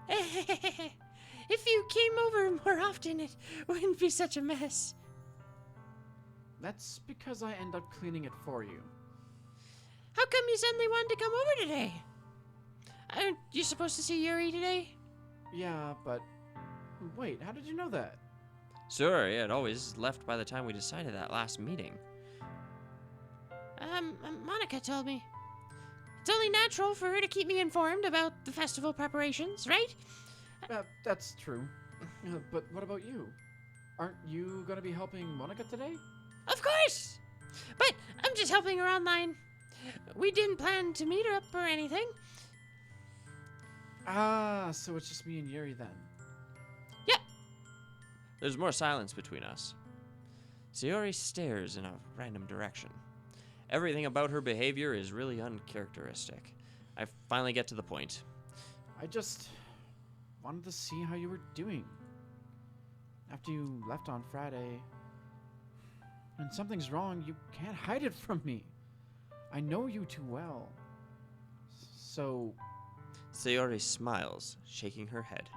If you came over more often, it wouldn't be such a mess. That's because I end up cleaning it for you. How come you suddenly wanted to come over today? Aren't you supposed to see Yuri today? Yeah, but... Wait, how did you know that? Sayori had always left by the time we decided that last meeting. Monica told me. It's only natural for her to keep me informed about the festival preparations, right? That's true. But what about you? Aren't you gonna be helping Monica today? Of course! But I'm just helping her online. We didn't plan to meet her up or anything. Ah, so it's just me and Yuri then. There's more silence between us. Sayori stares in a random direction. Everything about her behavior is really uncharacteristic. I finally get to the point. I just wanted to see how you were doing. After you left on Friday. When something's wrong, you can't hide it from me. I know you too well. So, Sayori smiles, shaking her head.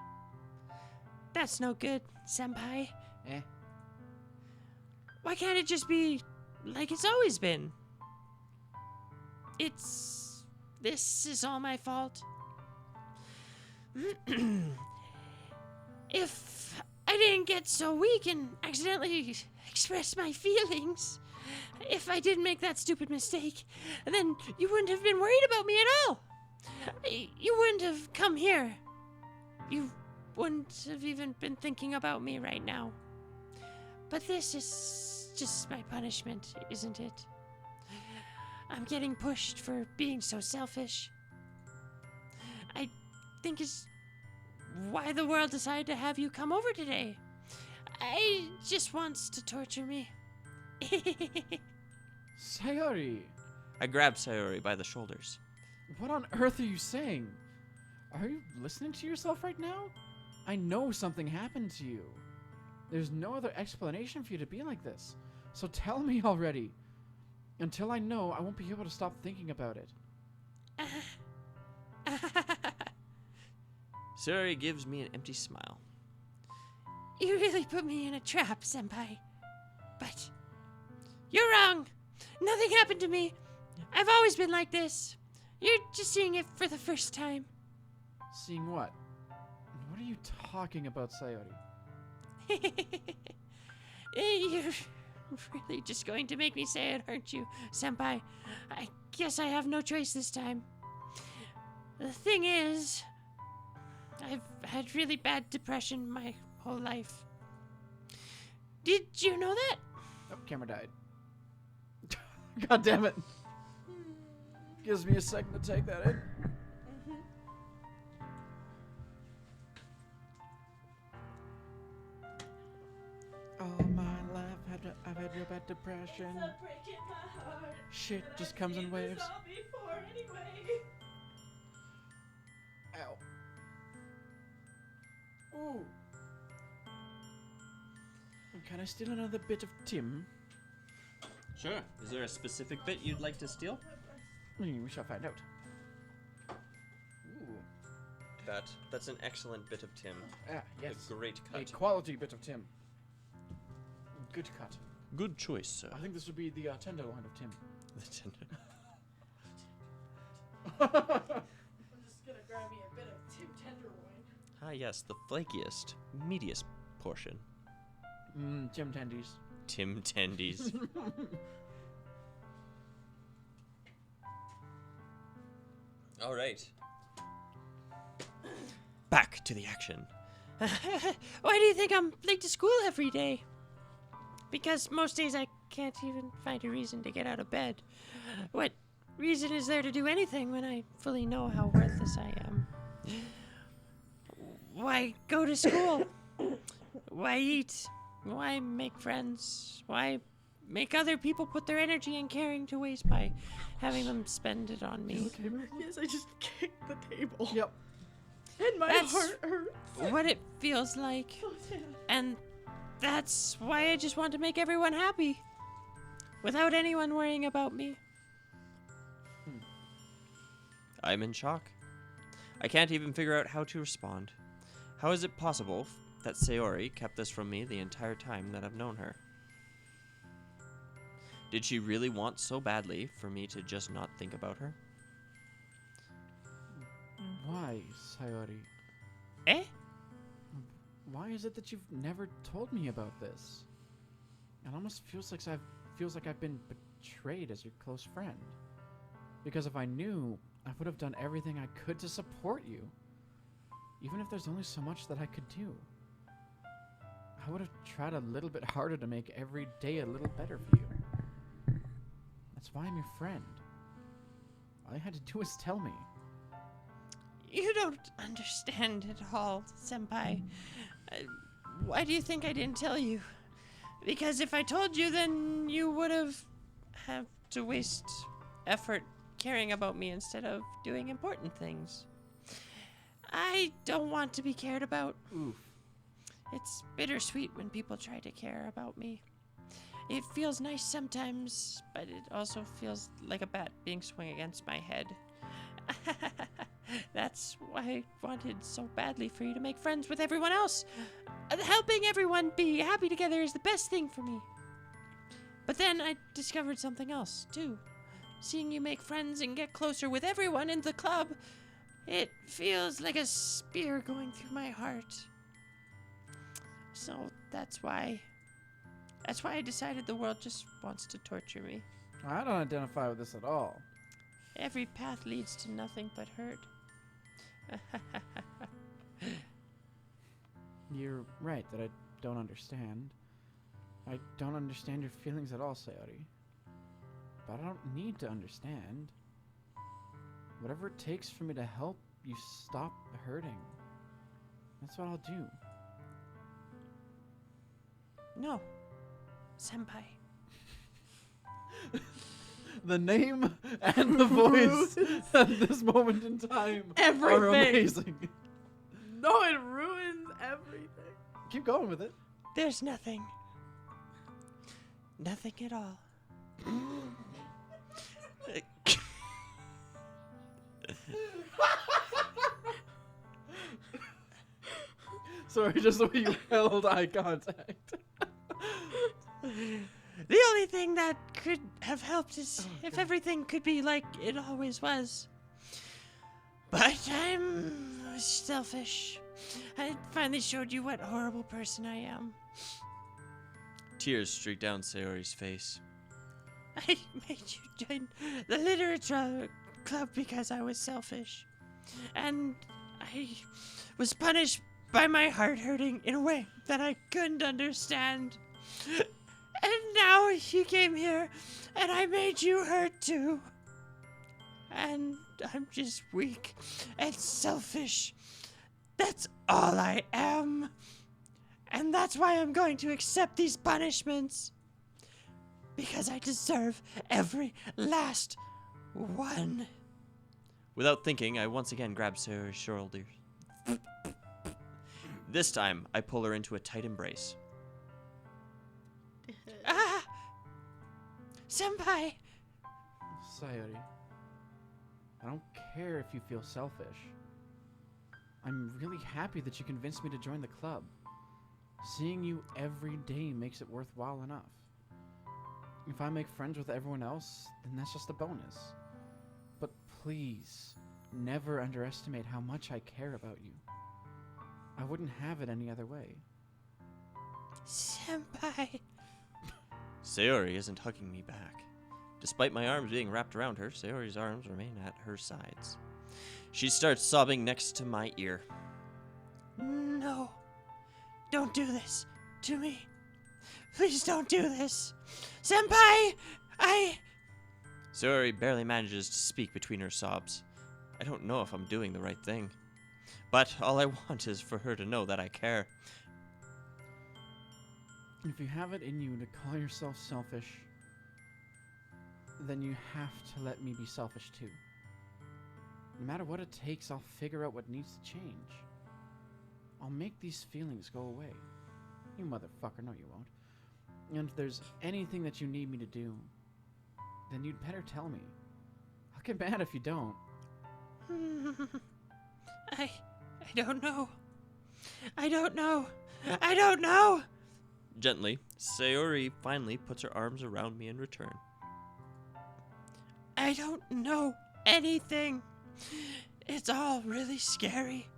That's no good, senpai. eh. Why can't it just be like it's always been? This is all my fault. If I didn't get so weak and accidentally express my feelings, if I didn't make that stupid mistake, then you wouldn't have been worried about me at all. You wouldn't have come here. You wouldn't have even been thinking about me right now. But this is just my punishment, isn't it? I'm getting pushed for being so selfish. I think is why the world decided to have you come over today. I just wants to torture me. Sayori, I grab Sayori by the shoulders. what on earth are you saying? Are you listening to yourself right now? I know something happened to you. There's no other explanation for you to be like this. So tell me already. Until I know, I won't be able to stop thinking about it. Sayori gives me an empty smile. You really put me in a trap, senpai. But you're wrong. Nothing happened to me. I've always been like this. You're just seeing it for the first time. Seeing what? What are you talking about, Sayori? You're really just going to make me say it, aren't you, senpai? I guess I have no choice this time. The thing is, I've had really bad depression my whole life. Did you know that? Oh, camera died. God damn it. Gives me a second to take that in. All my life, I've had real bad depression. breaking my heart. Shit just comes in waves. Ow. Ooh. Can I steal another bit of Tim? Sure. Is there a specific bit you'd like to steal? We shall find out. Ooh. That's an excellent bit of Tim. Ah, yes. A great A cut. quality bit of Tim. Good cut. Good choice, sir. I think this would be the tenderloin of Tim. The tender. I'm just gonna grab me a bit of Tim tenderloin. Ah, yes, the flakiest, meatiest portion. Tim Tendies. Tim Tendies. All right. Back to the action. Why do you think I'm late to school every day? Because most days I can't even find a reason to get out of bed. What reason is there to do anything when I fully know how worthless I am? Why go to school? Why eat? Why make friends? Why make other people put their energy and caring to waste by having them spend it on me? Yes, I just kicked the table. Yep. And my That's- heart hurts. What it feels like. And that's why I just want to make everyone happy. Without anyone worrying about me. I'm in shock. I can't even figure out how to respond. How is it possible that Sayori kept this from me the entire time that I've known her? Did she really want so badly for me to just not think about her? Why, Sayori? Eh? Why is it that you've never told me about this? It almost feels like I've been betrayed as your close friend. Because if I knew, I would have done everything I could to support you. Even if there's only so much that I could do. I would have tried a little bit harder to make every day a little better for you. That's why I'm your friend. All you had to do was tell me. You don't understand at all, Senpai. Why do you think I didn't tell you? Because if I told you, then you would have to waste effort caring about me instead of doing important things. I don't want to be cared about. Oof. It's bittersweet when people try to care about me. It feels nice sometimes, but it also feels like a bat being swung against my head. That's why I wanted so badly for you to make friends with everyone else. Helping everyone be happy together is the best thing for me. But then I discovered something else, too. Seeing you make friends and get closer with everyone in the club, it feels like a spear going through my heart. So that's why I decided the world just wants to torture me. I don't identify with this at all. Every path leads to nothing but hurt. You're right that I don't understand. I don't understand your feelings at all, Sayori. But I don't need to understand. Whatever it takes for me to help you stop hurting, that's what I'll do. No, Senpai. The name and the voice at this moment in time are Everything. amazing. No, it ruins everything. Keep going with it. There's nothing. Nothing at all. Sorry, just the way you held eye contact. The only thing that could have helped is if everything could be like it always was. But I'm selfish. I finally showed you what horrible person I am. Tears streak down Sayori's face. I made you join the Liturature club because I was selfish. And I was punished by my heart hurting in a way that I couldn't understand. And now you came here and I made you hurt too. And I'm just weak and selfish. That's all I am. And that's why I'm going to accept these punishments. Because I deserve every last one. Without thinking, I once again grab Sayori's shoulders. This time, I pull her into a tight embrace. Ah! Senpai! Sayori, I don't care if you feel selfish. I'm really happy that you convinced me to join the club. Seeing you every day makes it worthwhile enough. If I make friends with everyone else, then that's just a bonus. But please, never underestimate how much I care about you. I wouldn't have it any other way. Senpai! Sayori isn't hugging me back. Despite my arms being wrapped around her, Sayori's arms remain at her sides. She starts sobbing next to my ear. No. Don't do this to me. Please don't do this. Senpai! Sayori barely manages to speak between her sobs. I don't know if I'm doing the right thing. But all I want is for her to know that I care. If you have it in you to call yourself selfish, then you have to let me be selfish too. No matter what it takes, I'll figure out what needs to change. I'll make these feelings go away. You motherfucker, no you won't. And if there's anything that you need me to do, then you'd better tell me. I'll get mad if you don't. I don't know. I don't know. I don't know. Gently, Sayori finally puts her arms around me in return. I don't know anything. It's all really scary.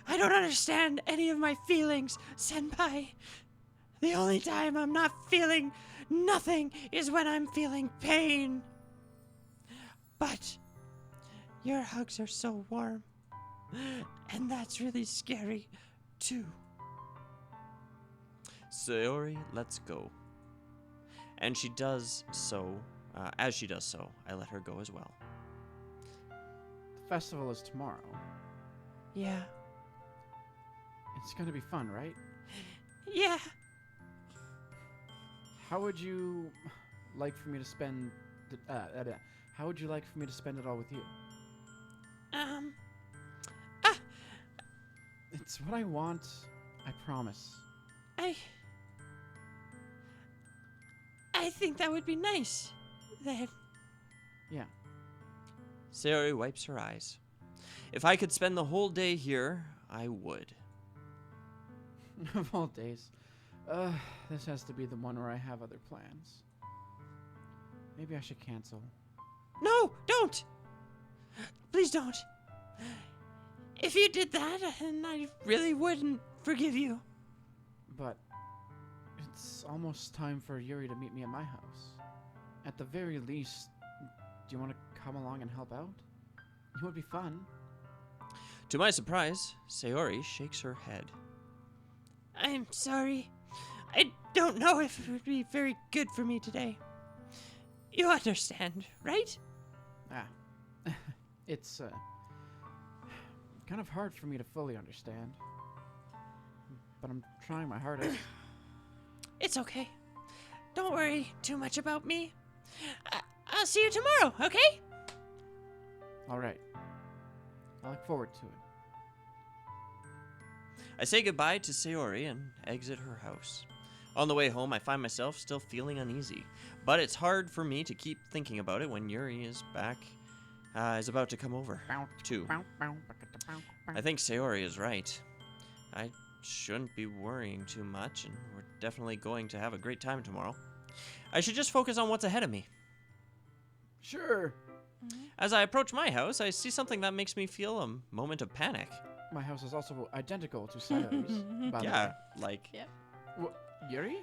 I don't understand any of my feelings, Senpai. The only time I'm not feeling nothing is when I'm feeling pain. But Your hugs are so warm. And that's really scary, too. Sayori, let's go. And she does so. As she does so, I let her go as well. The festival is tomorrow. Yeah. It's gonna be fun, right? Yeah. How would you like for me to spend? How would you like for me to spend it all with you? It's what I want. I promise. I think that would be nice. Then. Yeah. Sayori wipes her eyes. If I could spend the whole day here, I would. Of all days, this has to be the one where I have other plans. Maybe I should cancel. No, don't. Please don't. If you did that, then I really wouldn't forgive you. But it's almost time for Yuri to meet me at my house. At the very least, do you want to come along and help out? It would be fun. To my surprise, Sayori shakes her head. I'm sorry. I don't know if it would be very good for me today. You understand, right? It's kind of hard for me to fully understand. But I'm trying my hardest. It's okay. Don't worry too much about me. I'll see you tomorrow, okay? All right. I look forward to it. I say goodbye to Sayori and exit her house. On the way home, I find myself still feeling uneasy, but it's hard for me to keep thinking about it when Yuri is back, is about to come over, too. I think Sayori is right. I shouldn't be worrying too much, and we're definitely going to have a great time tomorrow. I should just focus on what's ahead of me. Sure. As I approach my house, I see something that makes me feel a moment of panic. My house is also identical to Sayori's. by the Yeah, way. like... Yuri?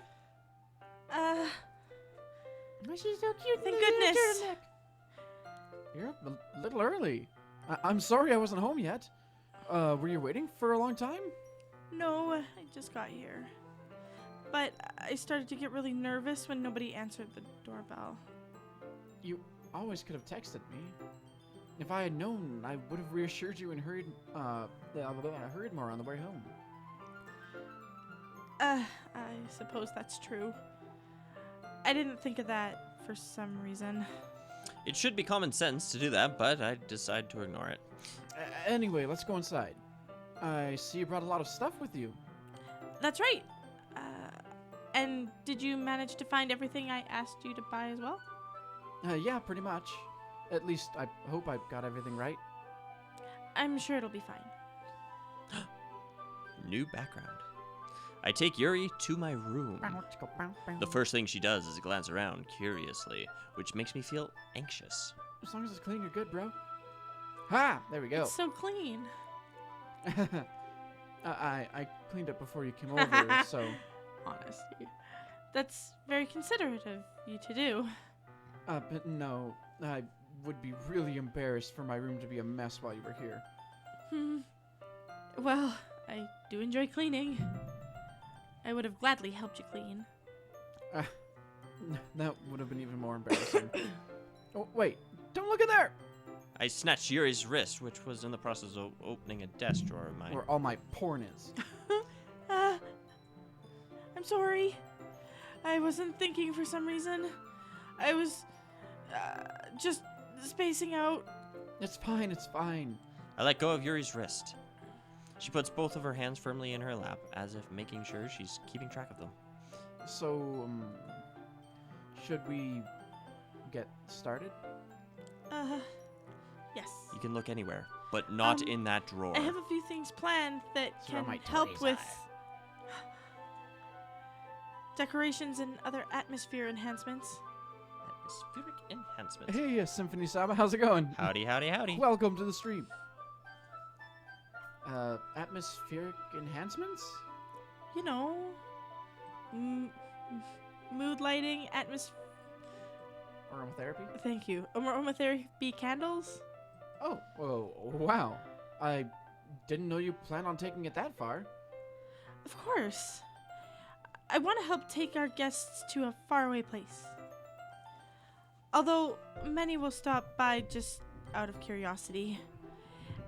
She's so cute. Thank goodness. You're up a little early. I'm sorry I wasn't home yet. Were you waiting for a long time? No, I just got here. But I started to get really nervous when nobody answered the doorbell. You always could have texted me. If I had known, I would have reassured you and hurried more on the way home. I suppose that's true. I didn't think of that for some reason. It should be common sense to do that, but I decide to ignore it. Anyway, let's go inside. I see you brought a lot of stuff with you. That's right. And did you manage to find everything I asked you to buy as well? Yeah, pretty much. At least I hope I got everything right. I'm sure it'll be fine. New background. I take Yuri to my room. The first thing she does is glance around curiously, which makes me feel anxious. As long as it's clean, you're good, bro. Ha! There we go. It's so clean. I cleaned it before you came over, so... Honesty. That's very considerate of you to do. But no, I would be really embarrassed for my room to be a mess while you were here. Well, I do enjoy cleaning. I would have gladly helped you clean. That would have been even more embarrassing. Oh, wait. Don't look in there! I snatched Yuri's wrist, which was in the process of opening a desk drawer of mine. Where all my porn is. I'm sorry. I wasn't thinking for some reason. I was just spacing out. It's fine, it's fine. I let go of Yuri's wrist. She puts both of her hands firmly in her lap, as if making sure she's keeping track of them. So, should we get started? Yes. You can look anywhere, but not in that drawer. I have a few things planned that Throw can my help toys with at decorations and other atmosphere enhancements. Atmospheric enhancements. Hey, Symphony Saba, how's it going? Howdy, howdy, howdy. Welcome to the stream. Atmospheric enhancements? You know, mood lighting, Aromatherapy? Thank you. Aromatherapy candles. Oh, wow. I didn't know you planned on taking it that far. Of course. I want to help take our guests to a faraway place. Although many will stop by just out of curiosity.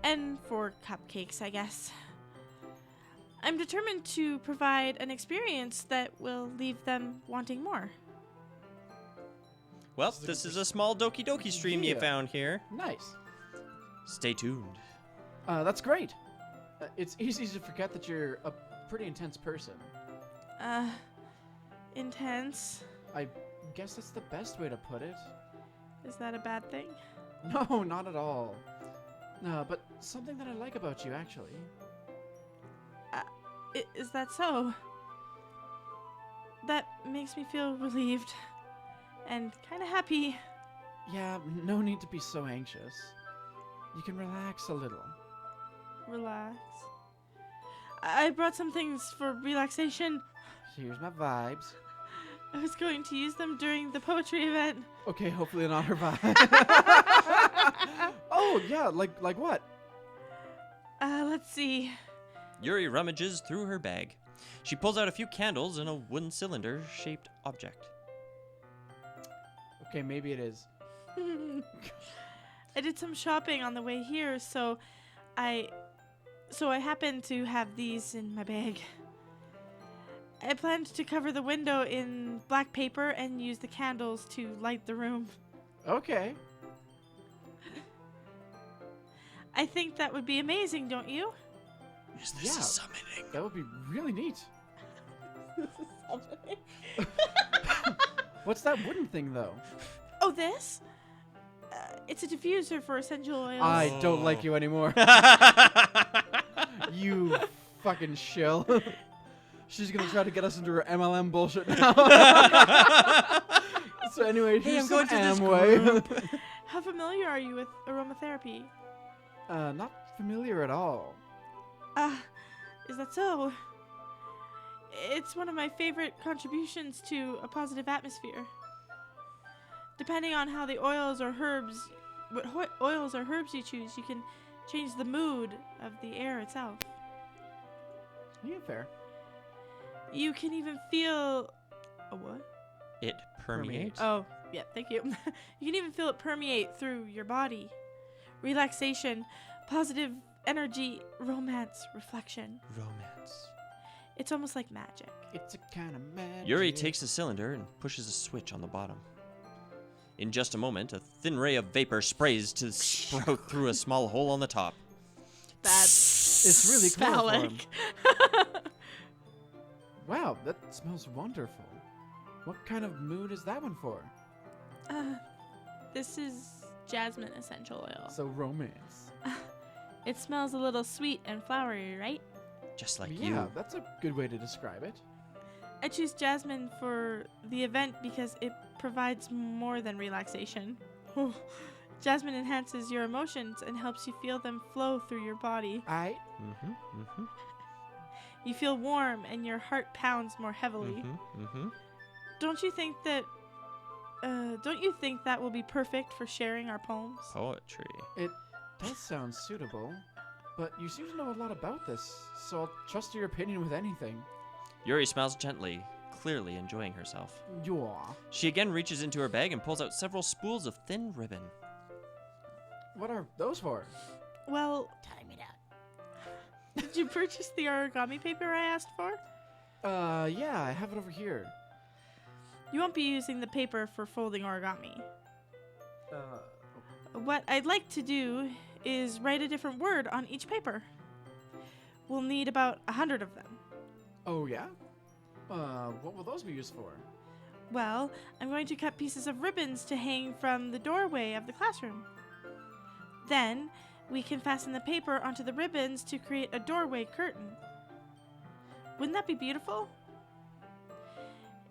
And for cupcakes, I guess. I'm determined to provide an experience that will leave them wanting more. Well, this is a small Doki-Doki stream you Yeah. found here. Nice. Stay tuned. That's great. It's easy to forget that you're a pretty intense person. Intense. I guess that's the best way to put it. Is that a bad thing? No, not at all. But something that I like about you, actually. Is that so? That makes me feel relieved and kind of happy. Yeah, no need to be so anxious. You can relax a little. Relax. I brought some things for relaxation. Here's my vibes. I was going to use them during the poetry event. Okay, hopefully not her vibe. Oh, yeah, like what? Let's see. Yuri rummages through her bag. She pulls out a few candles and a wooden cylinder-shaped object. Okay, maybe it is. I did some shopping on the way here, so I happened to have these in my bag. I planned to cover the window in black paper and use the candles to light the room. Okay. I think that would be amazing, don't you? Is this Yeah. a summoning? That would be really neat. What's that wooden thing, though? Oh, this? It's a diffuser for essential oils. I don't like you anymore. You fucking shill. She's gonna try to get us into her MLM bullshit now. So anyway, Hey, here's I'm going some to this Amway. How familiar are you with aromatherapy? Not familiar at all. Is that so? It's one of my favorite contributions to a positive atmosphere. Depending on how the oils or herbs, oils or herbs you choose, you can change the mood of the air itself. Yeah, fair. You can even feel a what? It permeates. Oh, yeah, thank you. You can even feel it permeate through your body. Relaxation, positive energy, romance, reflection. Romance. It's almost like magic. It's a kind of magic. Yuri takes the cylinder and pushes a switch on the bottom. In just a moment, a thin ray of vapor sprays to sprout through a small hole on the top. That's It's really chloroform. phallic. Wow, that smells wonderful. What kind of mood is that one for? This is jasmine essential oil. So romance. It smells a little sweet and flowery, right? Just like Yeah, you. that's a good way to describe it. I choose jasmine for the event because it provides more than relaxation. Jasmine enhances your emotions and helps you feel them flow through your body. Mm-hmm, mm-hmm, You feel warm and your heart pounds more heavily. mm-hmm, mm-hmm. Don't you think that will be perfect for sharing our poems? Poetry. It does sound suitable, but you seem to know a lot about this, so I'll trust your opinion with anything. Yuri smiles gently, clearly enjoying herself. Yeah. She again reaches into her bag and pulls out several spools of thin ribbon. What are those for? Well, Time it out. did you purchase the origami paper I asked for? Yeah, I have it over here. You won't be using the paper for folding origami. What I'd like to do is write a different word on each paper. We'll need about 100 of them. Oh, yeah? What will those be used for? Well, I'm going to cut pieces of ribbons to hang from the doorway of the classroom. Then, we can fasten the paper onto the ribbons to create a doorway curtain. Wouldn't that be beautiful?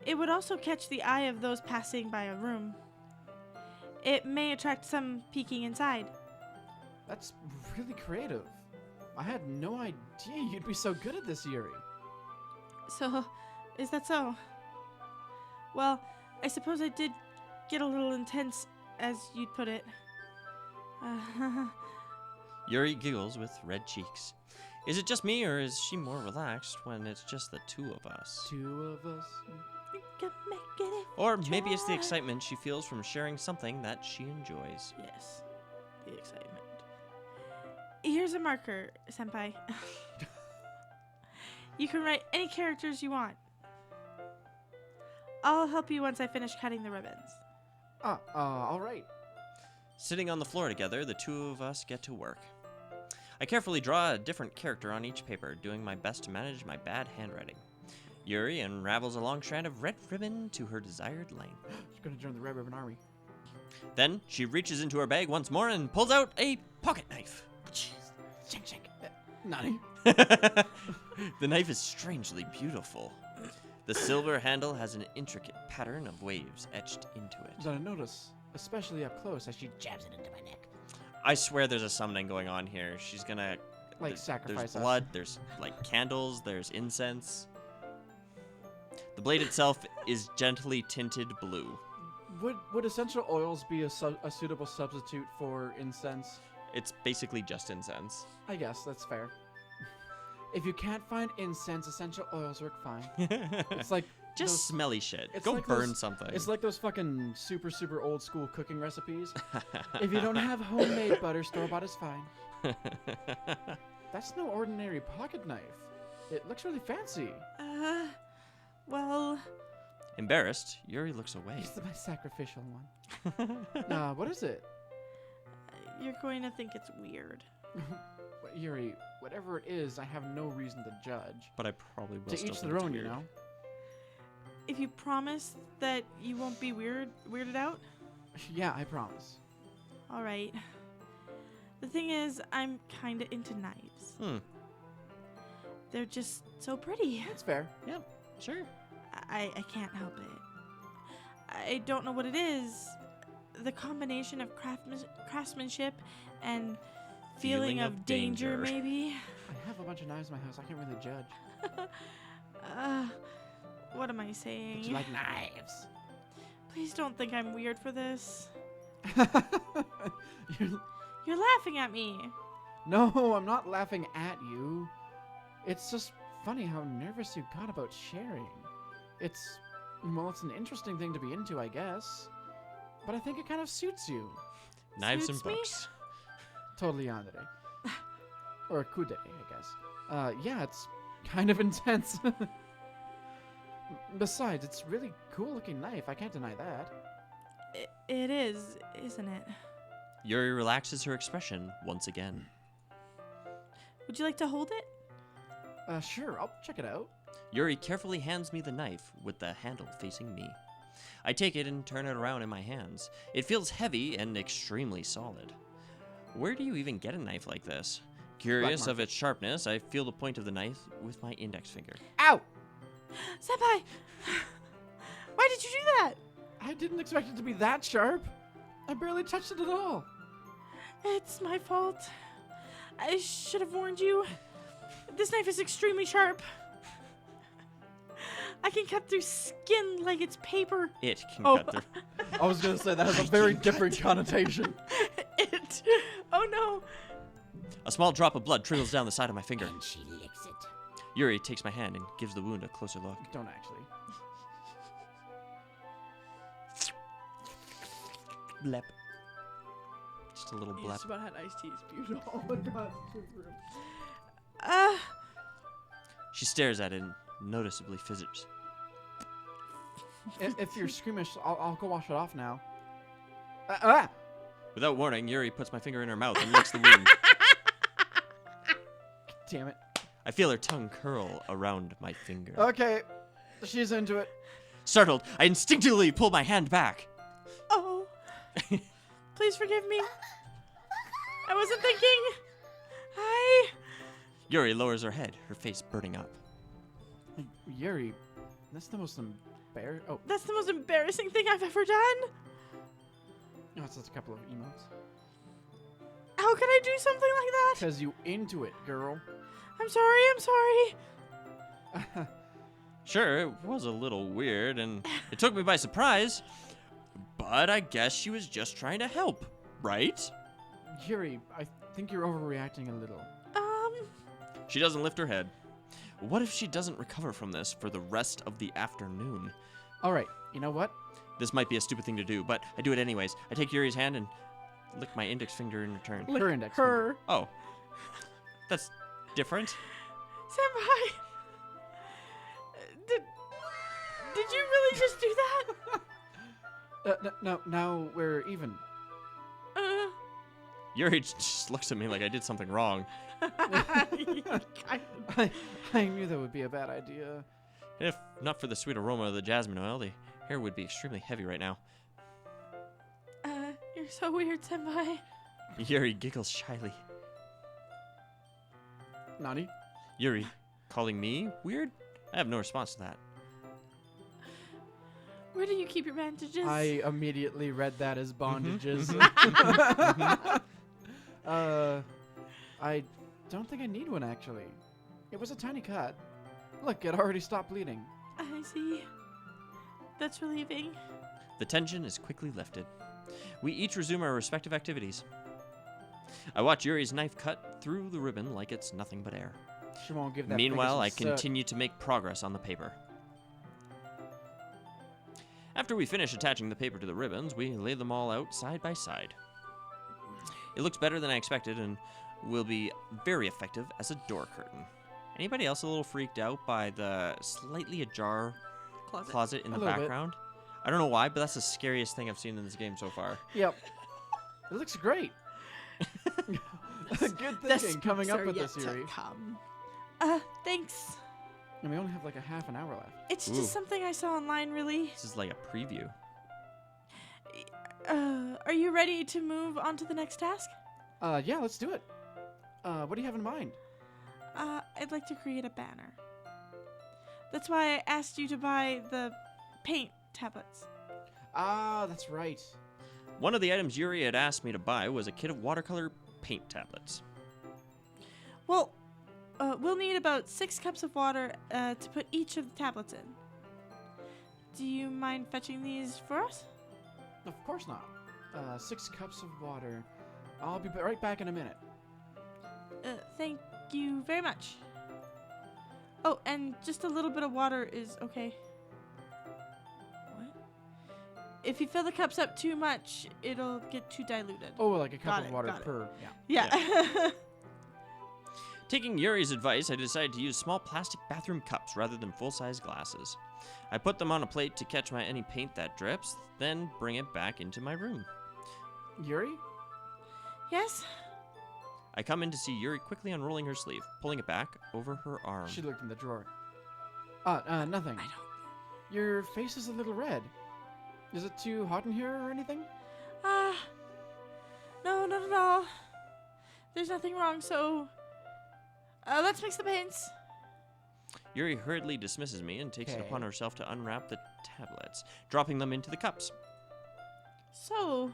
It would also catch the eye of those passing by a room. It may attract some peeking inside. That's really creative. I had no idea you'd be so good at this, Yuri. So, is that so? Well, I suppose I did get a little intense, as you'd put it. Yuri giggles with red cheeks. Is it just me, or is she more relaxed when it's just the two of us? Two of us. You can make it if Or you maybe it's the try. excitement she feels from sharing something that she enjoys. Yes, the excitement. Here's a marker, Senpai. You can write any characters you want. I'll help you once I finish cutting the ribbons. All right. Sitting on the floor together, the two of us get to work. I carefully draw a different character on each paper, doing my best to manage my bad handwriting. Yuri unravels a long strand of red ribbon to her desired length. She's gonna join the Red Ribbon Army. Then she reaches into her bag once more and pulls out a pocket knife. Shake, shake. Nani? The knife is strangely beautiful. The silver handle has an intricate pattern of waves etched into it. Did I notice, especially up close, as she jabs it into my neck. I swear there's a summoning going on here. She's gonna... Like there's sacrifice us. blood, there's like candles, there's incense. The blade itself is gently tinted blue. Would essential oils be a suitable substitute for incense? It's basically just incense. I guess that's fair. If you can't find incense, essential oils work fine. It's like Just those- smelly shit. it's Go like burn those- something. It's like those fucking super old school cooking recipes. If you don't have homemade butter, store-bought is fine. That's no ordinary pocket knife. It looks really fancy. Well, Embarrassed, Yuri looks away. It's my sacrificial one. What is it? you're going to think it's weird. Yuri, whatever it is, I have no reason to judge. But I probably will To still each think their it's own, you weird. know? If you promise that you won't be weirded out, Yeah, I promise. all right. The thing is, I'm kind of into knives. Hmm. They're just so pretty. That's fair. Sure. I can't help it. I don't know what it is. The combination of craftsmanship and feeling of danger, maybe. I have a bunch of knives in my house. I can't really judge. What am I saying? But you like knives. Please don't think I'm weird for this. You're- You're laughing at me. No, I'm not laughing at you. It's just funny how nervous you got about sharing. It's an interesting thing to be into, I guess. But I think it kind of suits you. Knives and Suits me? books. Totally yandere. Or kudere, I guess. Yeah, it's kind of intense. Besides, it's really cool looking knife. I can't deny that. It is, isn't it? Yuri relaxes her expression once again. Would you like to hold it? Sure, I'll check it out. Yuri carefully hands me the knife with the handle facing me. I take it and turn it around in my hands. It feels heavy and extremely solid. Where do you even get a knife like this? Curious of market. its sharpness, I feel the point of the knife with my index finger. Ow! Senpai! Why did you do that? I didn't expect it to be that sharp. I barely touched it at all. It's my fault. I should have warned you. This knife is extremely sharp. I can cut through skin like it's paper. It can Oh. cut through. I was gonna say that has a very different connotation. It. Oh no. A small drop of blood trickles down the side of my finger. And she licks it. Yuri takes my hand and gives the wound a closer look. Don't actually. Blep. Just a little blep. about had iced tea. It's beautiful. Oh my god. She stares at it and noticeably fizzes. If you're squeamish, I'll go wash it off now. Without warning, Yuri puts my finger in her mouth and licks the wound. Damn it. I feel her tongue curl around my finger. Okay, she's into it. Startled, I instinctively pull my hand back. Oh. Please forgive me. I wasn't thinking. Hi. Yuri lowers her head, her face burning up. Yuri, that's the most Oh, That's the most embarrassing thing I've ever done. no, it's just a couple of emotes. How could I do something like that? Cause you into it, girl. I'm sorry. Sure, it was a little weird and it took me by surprise, but I guess she was just trying to help, right? Yuri, I think you're overreacting a little. She doesn't lift her head. What if she doesn't recover from this for the rest of the afternoon? All right, you know what? This might be a stupid thing to do, but I do it anyways. I take Yuri's hand and lick my index finger in return. Her index Her. Oh. That's different. Senpai! Did you really just do that? No, now we're even. Yuri just looks at me like I did something wrong. I knew that would be a bad idea. If not for the sweet aroma of the jasmine oil, the hair would be extremely heavy right now. You're so weird, Senpai. Yuri giggles shyly. Nani? Yuri, calling me weird? I have no response to that. Where do you keep your bandages? I immediately read that as bondages. I don't think I need one, actually. It was a tiny cut. Look, it already stopped bleeding. I see. That's relieving. The tension is quickly lifted. We each resume our respective activities. I watch Yuri's knife cut through the ribbon like it's nothing but air. She won't give that. Meanwhile, I biggest soot. continue to make progress on the paper. After we finish attaching the paper to the ribbons, we lay them all out side by side. It looks better than I expected and will be very effective as a door curtain. Anybody else a little freaked out by the slightly ajar closet in the A little bit. background? I don't know why, but that's the scariest thing I've seen in this game so far. Yep. It looks great. Good thinking coming up with this, Yuri. Thanks. And we only have like a half an hour left. It's Ooh. just something I saw online, really. This is like a preview. Are you ready to move on to the next task? Yeah, let's do it. What do you have in mind? I'd like to create a banner. That's why I asked you to buy the paint tablets. Ah, that's right. One of the items Yuri had asked me to buy was a kit of watercolor paint tablets. Well, we'll need about 6 cups of water to put each of the tablets in. Do you mind fetching these for us? Of course not. 6 cups of water. I'll be right back in a minute. Thank you very much. Oh, and just a little bit of water is okay. What? If you fill the cups up too much, it'll get too diluted. Oh, like a cup Got of it, water got it. per. Yeah. Yeah. Taking Yuri's advice, I decided to use small plastic bathroom cups rather than full-size glasses. I put them on a plate to catch any paint that drips, then bring it back into my room. Yuri? Yes? I come in to see Yuri quickly unrolling her sleeve, pulling it back over her arm. She looked in the drawer. Nothing. Your face is a little red. Is it too hot in here or anything? No, not at all. There's nothing wrong, so let's mix the paints. Yuri hurriedly dismisses me and takes it Okay. upon herself to unwrap the tablets, dropping them into the cups. So,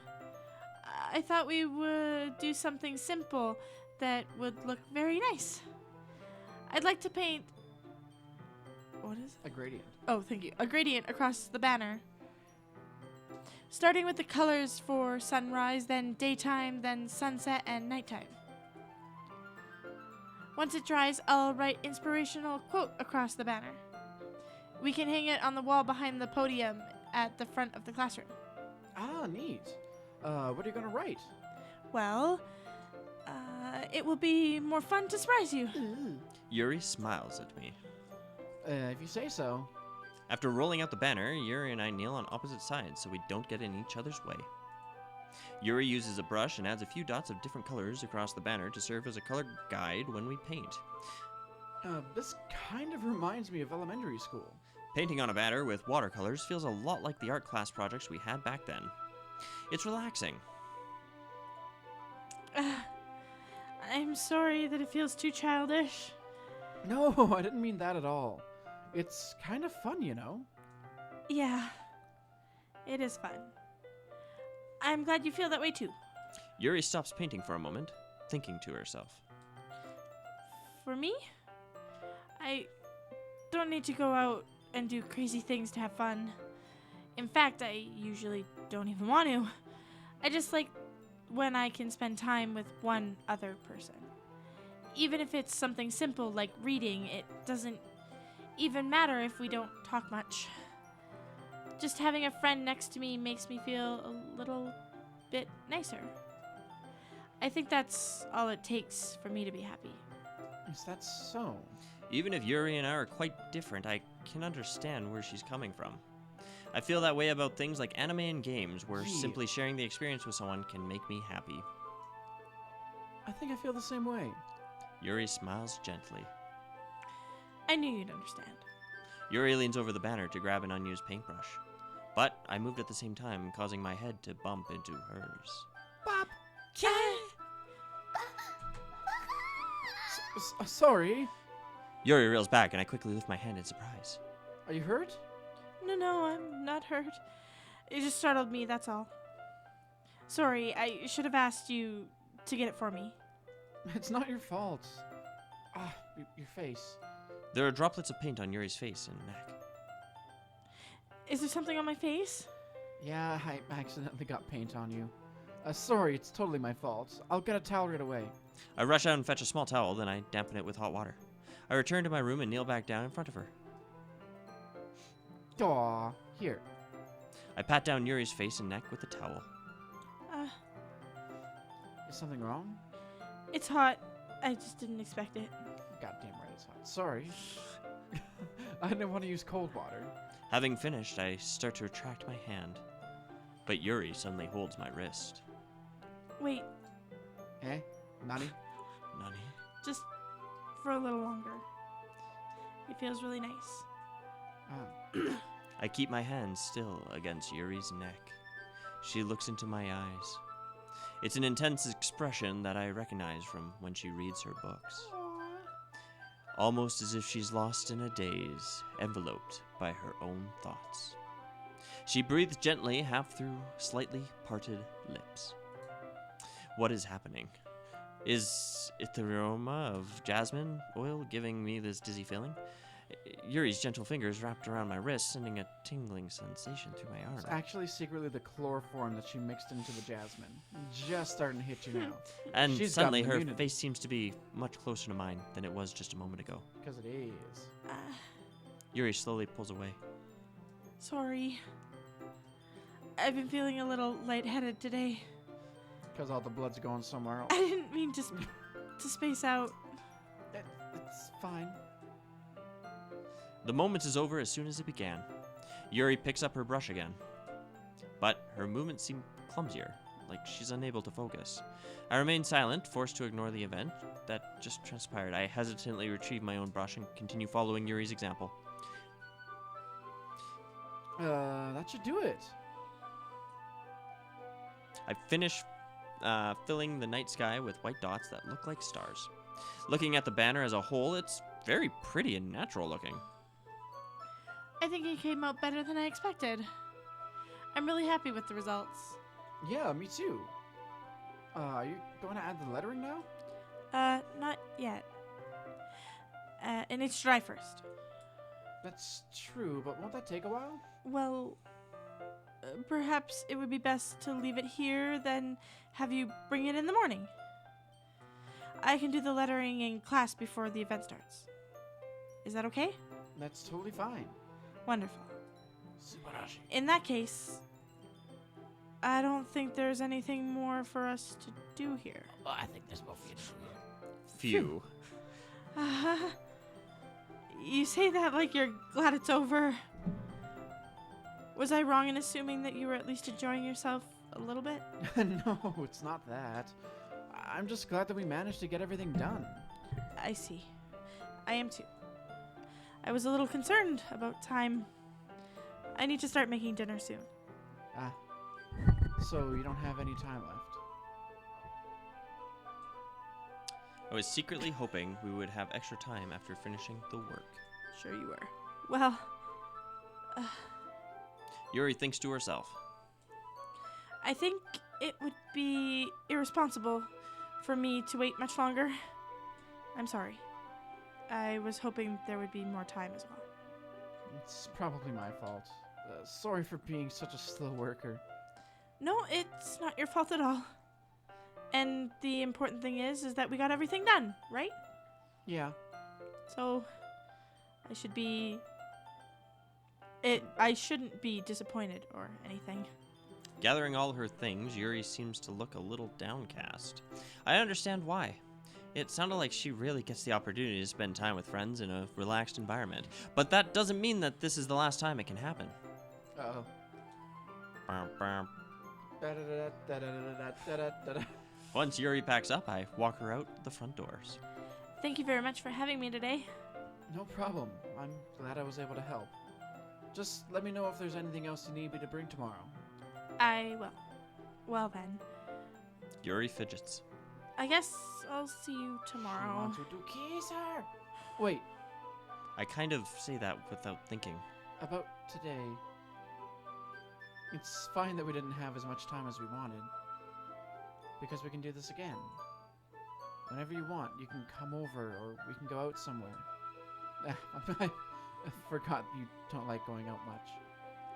I thought we would do something simple that would look very nice. I'd like to paint. What is it? A gradient. Oh, thank you. A gradient across the banner. Starting with the colors for sunrise, then daytime, then sunset, and nighttime. Once it dries, I'll write inspirational quote across the banner. We can hang it on the wall behind the podium at the front of the classroom. Ah, neat. What are you gonna write? Well, it will be more fun to surprise you. Yuri smiles at me. If you say so. After rolling out the banner, Yuri and I kneel on opposite sides so we don't get in each other's way. Yuri uses a brush and adds a few dots of different colors across the banner to serve as a color guide when we paint. This kind of reminds me of elementary school. Painting on a banner with watercolors feels a lot like the art class projects we had back then. It's relaxing. I'm sorry that it feels too childish. No, I didn't mean that at all. It's kind of fun, you know? Yeah, it is fun. I'm glad you feel that way too. Yuri stops painting for a moment, thinking to herself. For me, I don't need to go out and do crazy things to have fun. In fact, I usually don't even want to. I just like when I can spend time with one other person. Even if it's something simple like reading, it doesn't even matter if we don't talk much. Just having a friend next to me makes me feel a little bit nicer. I think that's all it takes for me to be happy. Is that so? Even if Yuri and I are quite different, I can understand where she's coming from. I feel that way about things like anime and games, where Yeah. simply sharing the experience with someone can make me happy. I think I feel the same way. Yuri smiles gently. I knew you'd understand. Yuri leans over the banner to grab an unused paintbrush. But I moved at the same time, causing my head to bump into hers. Sorry. Yuri reels back, and I quickly lift my hand in surprise. Are you hurt? No, I'm not hurt. It just startled me, that's all. Sorry, I should have asked you to get it for me. It's not your fault. Ah, your face. There are droplets of paint on Yuri's face and neck. Is there something on my face? Yeah, I accidentally got paint on you. Sorry, it's totally my fault. I'll get a towel right away. I rush out and fetch a small towel, then I dampen it with hot water. I return to my room and kneel back down in front of her. Aw, here. I pat down Yuri's face and neck with the towel. Is something wrong? It's hot. I just didn't expect it. Goddamn right it's hot. Sorry. I didn't want to use cold water. Having finished, I start to retract my hand. But Yuri suddenly holds my wrist. Wait, Eh? Nani? Nani? just for a little longer. It feels really nice. Ah. I keep my hand still against Yuri's neck. She looks into my eyes. It's an intense expression that I recognize from when she reads her books. Almost as if she's lost in a daze, enveloped by her own thoughts. She breathes gently, half through slightly parted lips. What is happening? Is it the aroma of jasmine oil giving me this dizzy feeling? Yuri's gentle fingers wrapped around my wrist, sending a tingling sensation through my It's arm. actually secretly the chloroform that she mixed into the jasmine. Just starting to hit you now. And She's got suddenly an her immunity. face seems to be much closer to mine than it was just a moment ago. Because it is. Yuri slowly pulls away. Sorry. I've been feeling a little lightheaded today. Because all the blood's going somewhere else. I didn't mean to space out. It's fine. The moment is over as soon as it began. Yuri picks up her brush again. But her movements seem clumsier, like she's unable to focus. I remain silent, forced to ignore the event that just transpired. I hesitantly retrieve my own brush and continue following Yuri's example. That should do it. I finish filling the night sky with white dots that look like stars. Looking at the banner as a whole, it's very pretty and natural looking. I think it came out better than I expected. I'm really happy with the results. Yeah, me too. Are you going to add the lettering now? Not yet. It needs to dry first. That's true, but won't that take a while? Well, perhaps it would be best to leave it here, then have you bring it in the morning. I can do the lettering in class before the event starts. Is that okay? That's totally fine. Wonderful. Subarashi. In that case, I don't think there's anything more for us to do here. Well, I think there's more for you to do. Phew. You say that like you're glad it's over. Was I wrong in assuming that you were at least enjoying yourself a little bit? No, it's not that. I'm just glad that we managed to get everything done. I see. I am too. I was a little concerned about time. I need to start making dinner soon. Ah. So you don't have any time left. I was secretly hoping we would have extra time after finishing the work. Sure you were. Well, Yuri thinks to herself. I think it would be irresponsible for me to wait much longer. I'm sorry. I was hoping there would be more time as well. It's probably my fault. Sorry for being such a slow worker. No, it's not your fault at all. And the important thing is that we got everything done, right? Yeah. So I shouldn't be disappointed or anything. Gathering all her things, Yuri seems to look a little downcast. I understand why. It sounded like she really gets the opportunity to spend time with friends in a relaxed environment. But that doesn't mean that this is the last time it can happen. Uh-oh. Bum, bum. Da-da-da-da-da-da-da-da-da-da. Once Yuri packs up, I walk her out the front doors. Thank you very much for having me today. No problem. I'm glad I was able to help. Just let me know if there's anything else you need me to bring tomorrow. I will. Well then, Yuri fidgets. I guess I'll see you She tomorrow. wants to kiss her. Wait, I kind of say that without thinking. about today. It's fine that we didn't have as much time as we wanted. Because we can do this again. Whenever you want, you can come over or we can go out somewhere. I forgot you don't like going out much.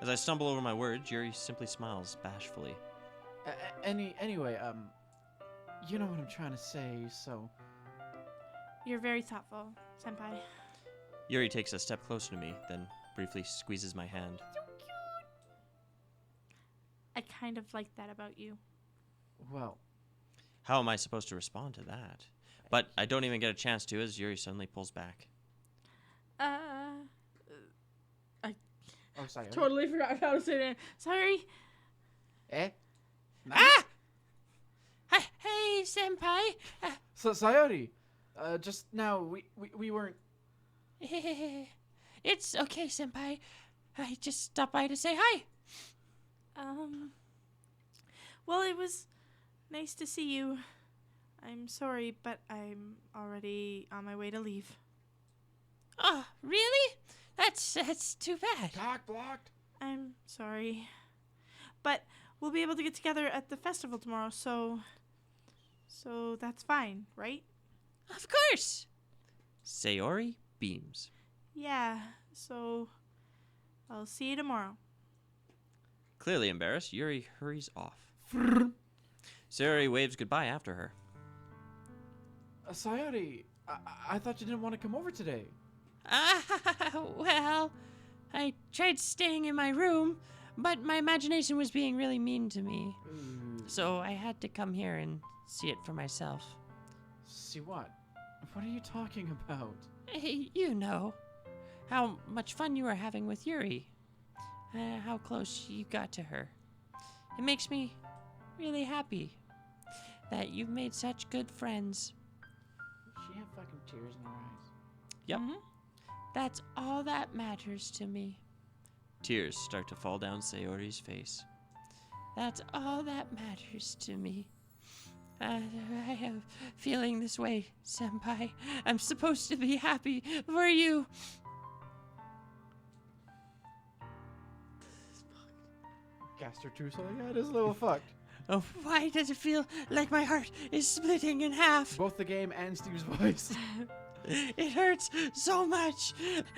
As I stumble over my words, Yuri simply smiles bashfully. Anyway, you know what I'm trying to say, so... You're very thoughtful, senpai. Yuri takes a step closer to me, then briefly squeezes my hand. I kind of like that about you. Well, How am I supposed to respond to that? But I don't even get a chance to as Yuri suddenly pulls back. oh, sorry. Totally forgot how to say that. Sorry. Eh? Ah! Hey, senpai. So, Sayori, just now, we weren't... It's okay, senpai. I just stopped by to say hi. Well, it was nice to see you. I'm sorry, but I'm already on my way to leave. Oh, really? That's too bad. Talk blocked. I'm sorry. But we'll be able to get together at the festival tomorrow, so that's fine, right? Of course. Sayori beams. Yeah, so I'll see you tomorrow. Clearly embarrassed, Yuri hurries off. Sayori waves goodbye after her. Sayori, I thought you didn't want to come over today. Well, I tried staying in my room, but my imagination was being really mean to me. So I had to come here and see it for myself. See what? What are you talking about? Hey, you know, how much fun you were having with Yuri. How close you got to her. It makes me really happy that you've made such good friends. She had fucking tears in her eyes. Yep. That's all that matters to me. Tears start to fall down Sayori's face. That's all that matters to me. I am feeling this way, senpai. I'm supposed to be happy for you. Gaster too, so yeah, it is a little fucked. Oh, why does it feel like my heart is splitting in half? Both the game and Steve's voice. It hurts so much.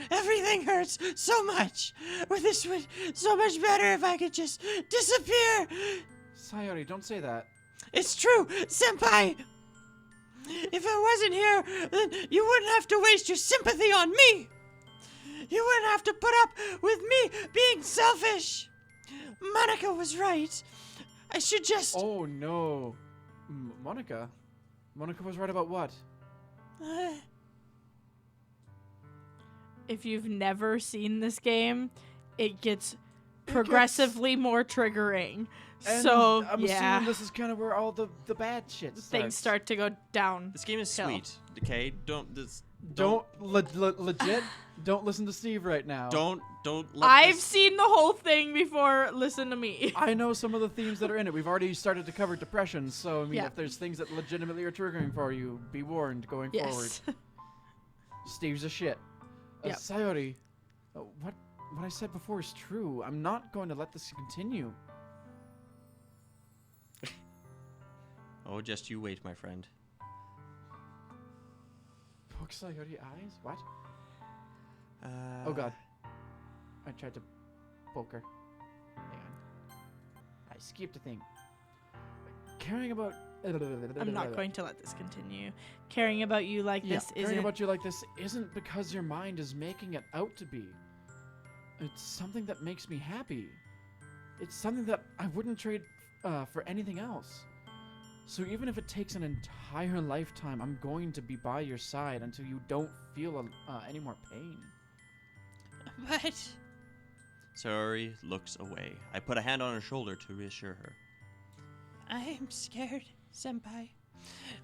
Everything hurts so much. Well, this would so much better if I could just disappear. Sayori, don't say that. It's true, senpai. If I wasn't here, then you wouldn't have to waste your sympathy on me. You wouldn't have to put up with me being selfish. Monica was right. I should just... Oh no. Monica? Monica was right about what? If you've never seen this game, it gets progressively more triggering. And So, I'm yeah, assuming this is kind of where all the bad shit starts. things start to go down. This game is Chill. sweet. Okay, don't Legit, don't listen to Steve right now. don't let I've this- seen the whole thing before. Listen to me. I know some of the themes that are in it. We've already started to cover depression, so I mean, Yeah. if there's things that legitimately are triggering for you, be warned going forward. Yes. Steve's a shit. Yep. Sayori, what I said before is true. I'm not going to let this continue. Oh, just you wait, my friend. Poke Sayori eyes? What? Uh, Oh god. I tried to poke her. Hang on. I skipped a thing. Caring about I'm not going to let this continue. Caring about you like Yeah, this caring isn't. about you like this isn't because your mind is making it out to be. It's something that makes me happy. It's something that I wouldn't trade for anything else. So even if it takes an entire lifetime, I'm going to be by your side until you don't feel any more pain. But Sayori looks away. I put a hand on her shoulder to reassure her. I'm scared, Senpai.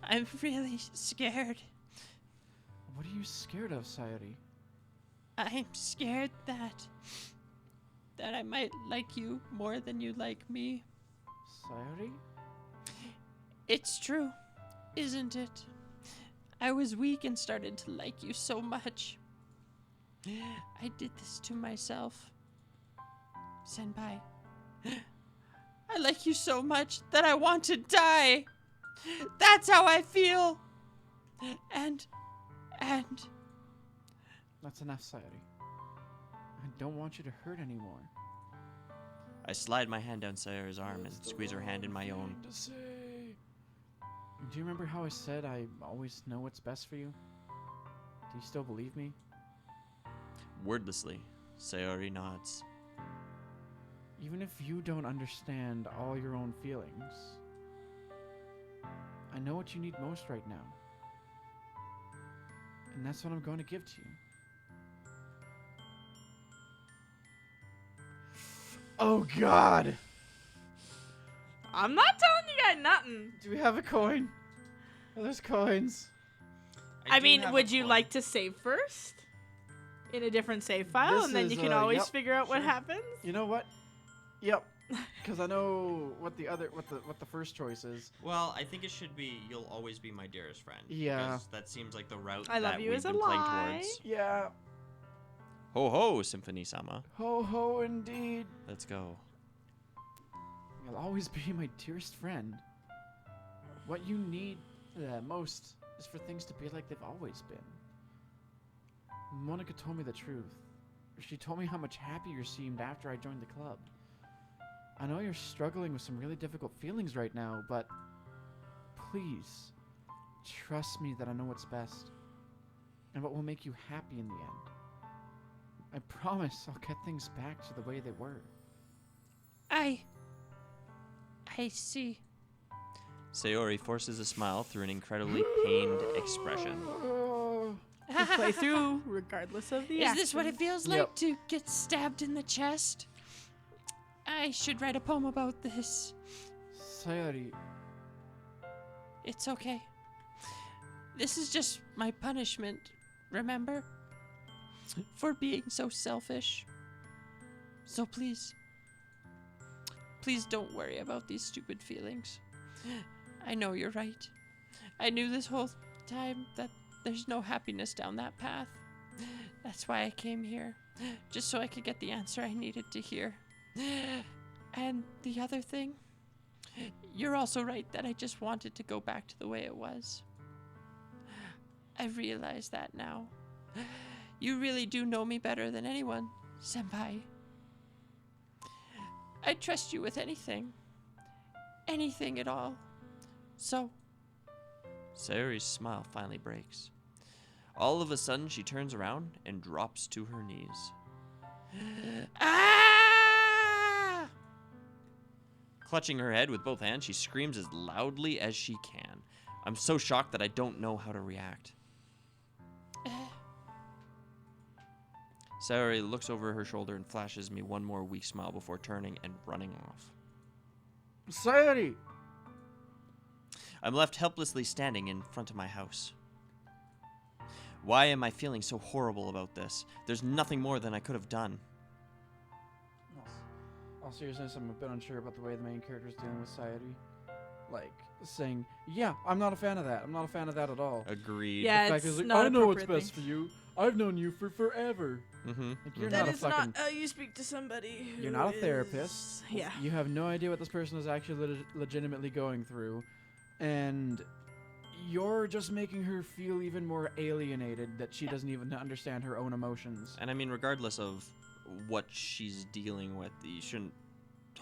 I'm really scared. What are you scared of, Sayori? I'm scared that I might like you more than you like me. Sayori? It's true, isn't it? I was weak and started to like you so much. I did this to myself. Senpai, I like you so much that I want to die. That's how I feel. And That's enough, Sayori. I don't want you to hurt anymore. I slide my hand down Sayori's arm and squeeze her hand in my own. Do you remember how I said I always know what's best for you? Do you still believe me? Wordlessly, Sayori nods. Even if you don't understand all your own feelings, I know what you need most right now. And that's what I'm going to give to you. Oh God! I'm not telling you guys nothing. Do we have a coin? Oh, there's coins. I mean, would you like to save first? In a different save file, This and then is, you can always yep, figure out what sure. happens? You know what? Yep. Because I know what the first choice is. Well, I think it should be "You'll always be my dearest friend." Yeah. because that seems like the route I love that you we've is a been playing lie. towards. Yeah. Ho ho, Symphony-sama. Ho ho, indeed. Let's go. You'll always be my dearest friend. What you need most is for things to be like they've always been. Monica told me the truth. She told me how much happier you seemed after I joined the club. I know you're struggling with some really difficult feelings right now, but please, trust me that I know what's best and what will make you happy in the end. I promise I'll get things back to the way they were. I see. Sayori forces a smile through an incredibly pained expression. You play through regardless of the Is this what it action. feels Yep. like to get stabbed in the chest? I should write a poem about this. Sayori, It's okay. This is just my punishment, remember? For being so selfish. So please don't worry about these stupid feelings. I know you're right. I knew this whole time that there's no happiness down that path. That's why I came here, just so I could get the answer I needed to hear. And the other thing, you're also right that I just wanted to go back to the way it was. I realize that now. You really do know me better than anyone, Senpai. I trust you with anything. Anything at all. So, Sayori's smile finally breaks. All of a sudden, she turns around and drops to her knees. ah! Clutching her head with both hands, she screams as loudly as she can. I'm so shocked that I don't know how to react. Sayori looks over her shoulder and flashes me one more weak smile before turning and running off. Sayori! I'm left helplessly standing in front of my house. Why am I feeling so horrible about this? There's nothing more than I could have done. All seriousness, I'm a bit unsure about the way the main character is dealing with Sayori. Like, saying, yeah, I'm not a fan of that. I'm not a fan of that at all. Agreed. Yeah, The fact it's is, like, not I know what's appropriate best for you. I've known you for forever. Mm-hmm. Like, you're That not a is fucking... not how you speak to somebody. You're who not a is- therapist. Yeah. You have no idea what this person is actually legitimately going through. And you're just making her feel even more alienated that she doesn't even understand her own emotions. And I mean, regardless of what she's dealing with, you shouldn't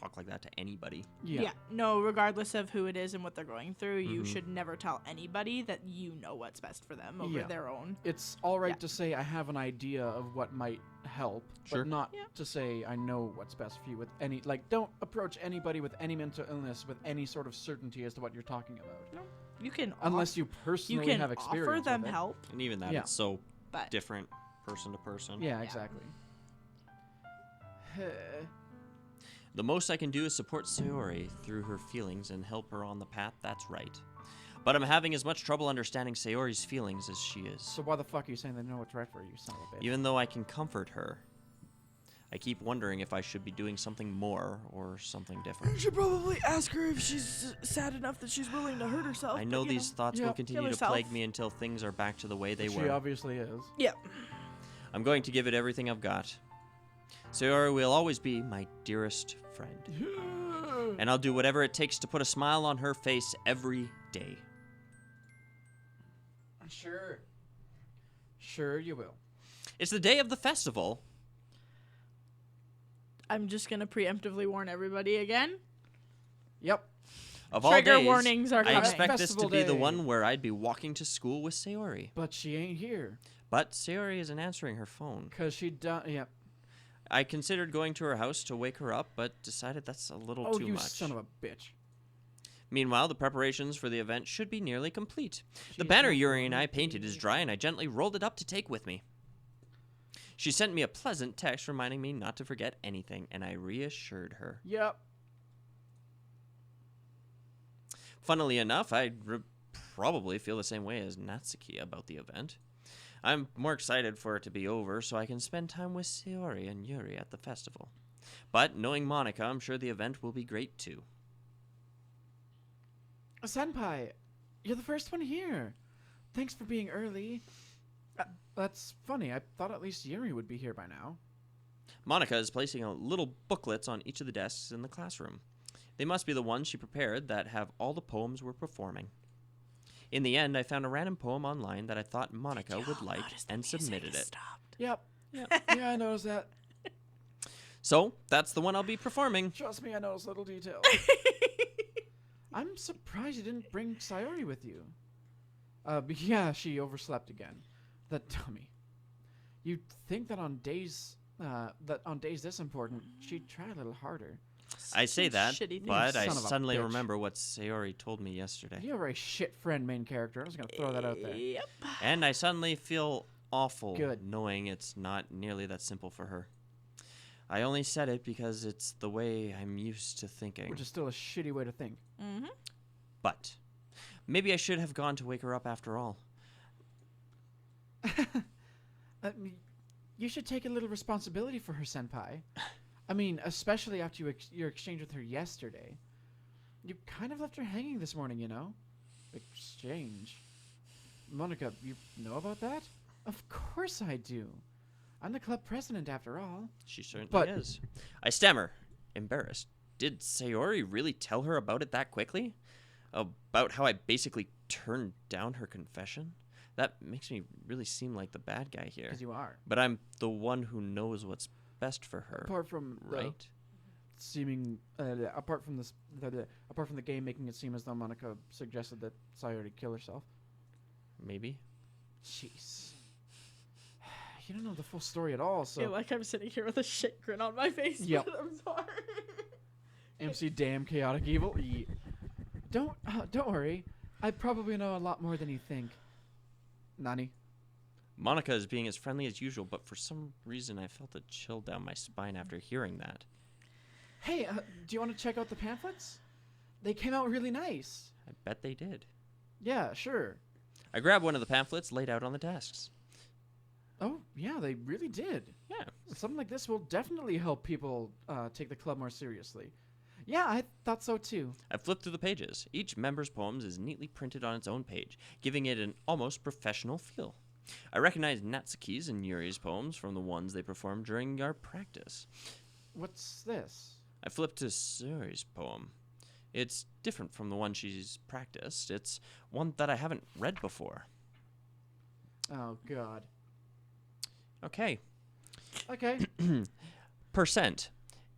talk like that to anybody. Yeah. No, regardless of who it is and what they're going through, you Mhm. should never tell anybody that you know what's best for them over Yeah. their own. It's all right Yeah. to say I have an idea of what might help, Sure. but not Yeah. to say I know what's best for you with any, like, don't approach anybody with any mental illness with any sort of certainty as to what you're talking about. You can Unless you you personally can have experience offer them with it. help, And even that, Yeah. it's so but different person to person. Yeah, Yeah. exactly. The most I can do is support Sayori through her feelings and help her on the path that's right. But I'm having as much trouble understanding Sayori's feelings as she is. So why the fuck are you saying they know what's right for you, son of a bitch? Even though I can comfort her, I keep wondering if I should be doing something more or something different. should probably ask her if she's sad enough that she's willing to hurt herself. I know these thoughts Yeah. will continue Kill to herself. plague me until things are back to the way they She were. obviously is. Yeah. I'm going to give it everything I've got. Sayori will always be my dearest friend. And I'll do whatever it takes to put a smile on her face every day. Sure. Sure you will. It's the day of the festival. I'm just gonna preemptively warn everybody again. Yep. Of all Trigger days, warnings are I coming. expect this to Festival be the day. one where I'd be walking to school with Sayori. But she ain't here. But Sayori isn't answering her phone. Because she done. Yep. I considered going to her house to wake her up, but decided that's a little Oh, too you much. son of a bitch. Meanwhile, the preparations for the event should be nearly complete. The She's banner not Yuri and going I to painted is be- dry, and I gently rolled it up to take with me. She sent me a pleasant text reminding me not to forget anything, and I reassured her. Yep. Funnily enough, I'd probably feel the same way as Natsuki about the event. I'm more excited for it to be over so I can spend time with Sayori and Yuri at the festival. But knowing Monica, I'm sure the event will be great too. Senpai, you're the first one here. Thanks for being early. That's funny. I thought at least Yuri would be here by now. Monica is placing little booklets on each of the desks in the classroom. They must be the ones she prepared that have all the poems we're performing. In the end, I found a random poem online that I thought Monica would like and submitted it. Yep. Yep. Yeah, I noticed that. So, that's the one I'll be performing. Trust me, I noticed little details. I'm surprised you didn't bring Sayori with you. But yeah, she overslept again. That dummy. You'd think that on days this important, she'd try a little harder. I say that, Shitty thing. but I Son of a suddenly bitch. remember what Sayori told me yesterday. You're a very shit friend main character. I was gonna throw that out there. Yep. And I suddenly feel awful Good. knowing it's not nearly that simple for her. I only said it because it's the way I'm used to thinking. Which is still a shitty way to think. Mm-hmm. But maybe I should have gone to wake her up after all. You should take a little responsibility for her, senpai. I mean, especially after your exchange with her yesterday. You kind of left her hanging this morning, you know? Exchange. Monica, you know about that? Of course I do. I'm the club president, after all. She certainly But- is. I stammer, embarrassed. Did Sayori really tell her about it that quickly? About how I basically turned down her confession? That makes me really seem like the bad guy here. Because you are. But I'm the one who knows what's best for her, Apart from the right? seeming, apart from this, apart from the game making it seem as though Monica suggested that Sayori kill herself. Maybe. Jeez. You don't know the full story at all, so... I feel like I'm sitting here with a shit grin on my face. Yep. But I'm sorry. MC damn chaotic evil. Don't worry. I probably know a lot more than you think. Nani? Monica is being as friendly as usual, but for some reason I felt a chill down my spine after hearing that. Hey, do you want to check out the pamphlets? They came out really nice. I bet they did. Yeah, sure. I grabbed one of the pamphlets laid out on the desks. Oh, yeah, they really did. Yeah. Something like this will definitely help people take the club more seriously. Yeah, I thought so too. I flipped through the pages. Each member's poems is neatly printed on its own page, giving it an almost professional feel. I recognized Natsuki's and Yuri's poems from the ones they performed during our practice. What's this? I flipped to Sayori's poem. It's different from the one she's practiced. It's one that I haven't read before. Oh, God. Okay. Okay. Percent.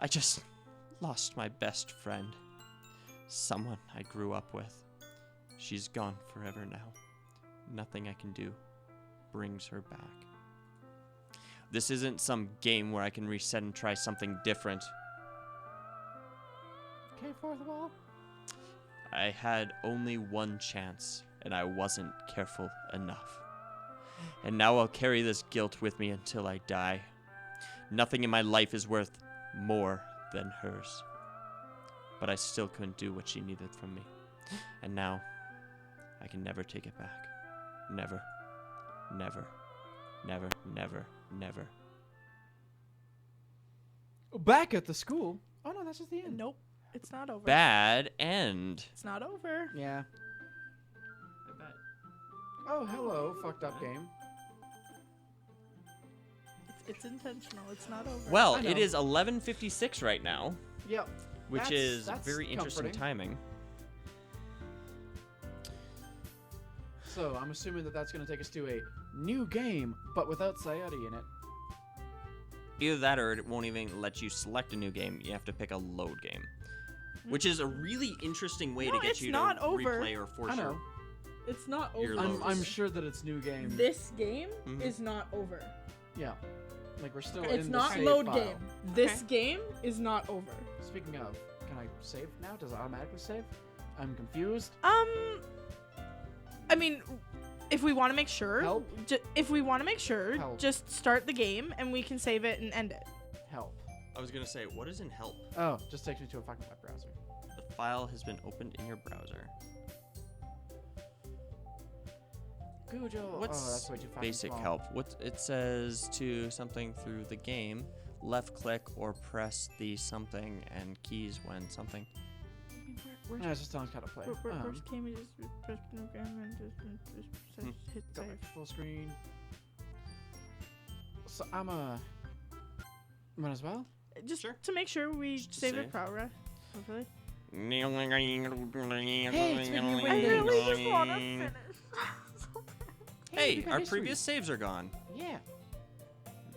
I just lost my best friend. Someone I grew up with. She's gone forever now. Nothing I can do brings her back. This isn't some game where I can reset and try something different. Okay, fourth wall. I had only one chance, and I wasn't careful enough. And now I'll carry this guilt with me until I die. Nothing in my life is worth more than hers. But I still couldn't do what she needed from me. And now, I can never take it back. Never. Never. Never. Never. Never. Back at the school. Oh no, that's just the end. Nope, it's not over. Bad end. It's not over. Yeah. Oh, hello, fucked up game. It's intentional. It's not over. Well, I know. it is 11:56 right now, Yep. which That's- is that's very interesting comforting. timing. So I'm assuming that that's going to take us to a new game, but without Sayuri in it. Either that or it won't even let you select a new game. You have to pick a load game, which is a really interesting way No, to get it's you not to over. replay or force I know. your. It's not Your over. loads. I'm sure that it's new game. This game Mhm. is not over. Yeah. Like we're still It's in not the save load file. game. This game is not over. Speaking of, can I save now? Does it automatically save? I'm confused. I mean, if we want to make sure, Help. Help. just start the game and we can save it and end it. Help. I was gonna say, what is in help? Oh, just takes me to a fucking web browser. The file has been opened in your browser. Google. What's oh, that's way too fucking basic small. help? What it says to something through the game, left click or press the something and keys when something. No, it's just telling us how to play. First game we just press program and just hit Go save. back to full screen. So I'm might as well. Just Sure. to make sure we Just to save save. it progress. Hopefully. Hey, it's making me I wait. really just want to finish. Hey, we got our history. previous saves are gone. Yeah,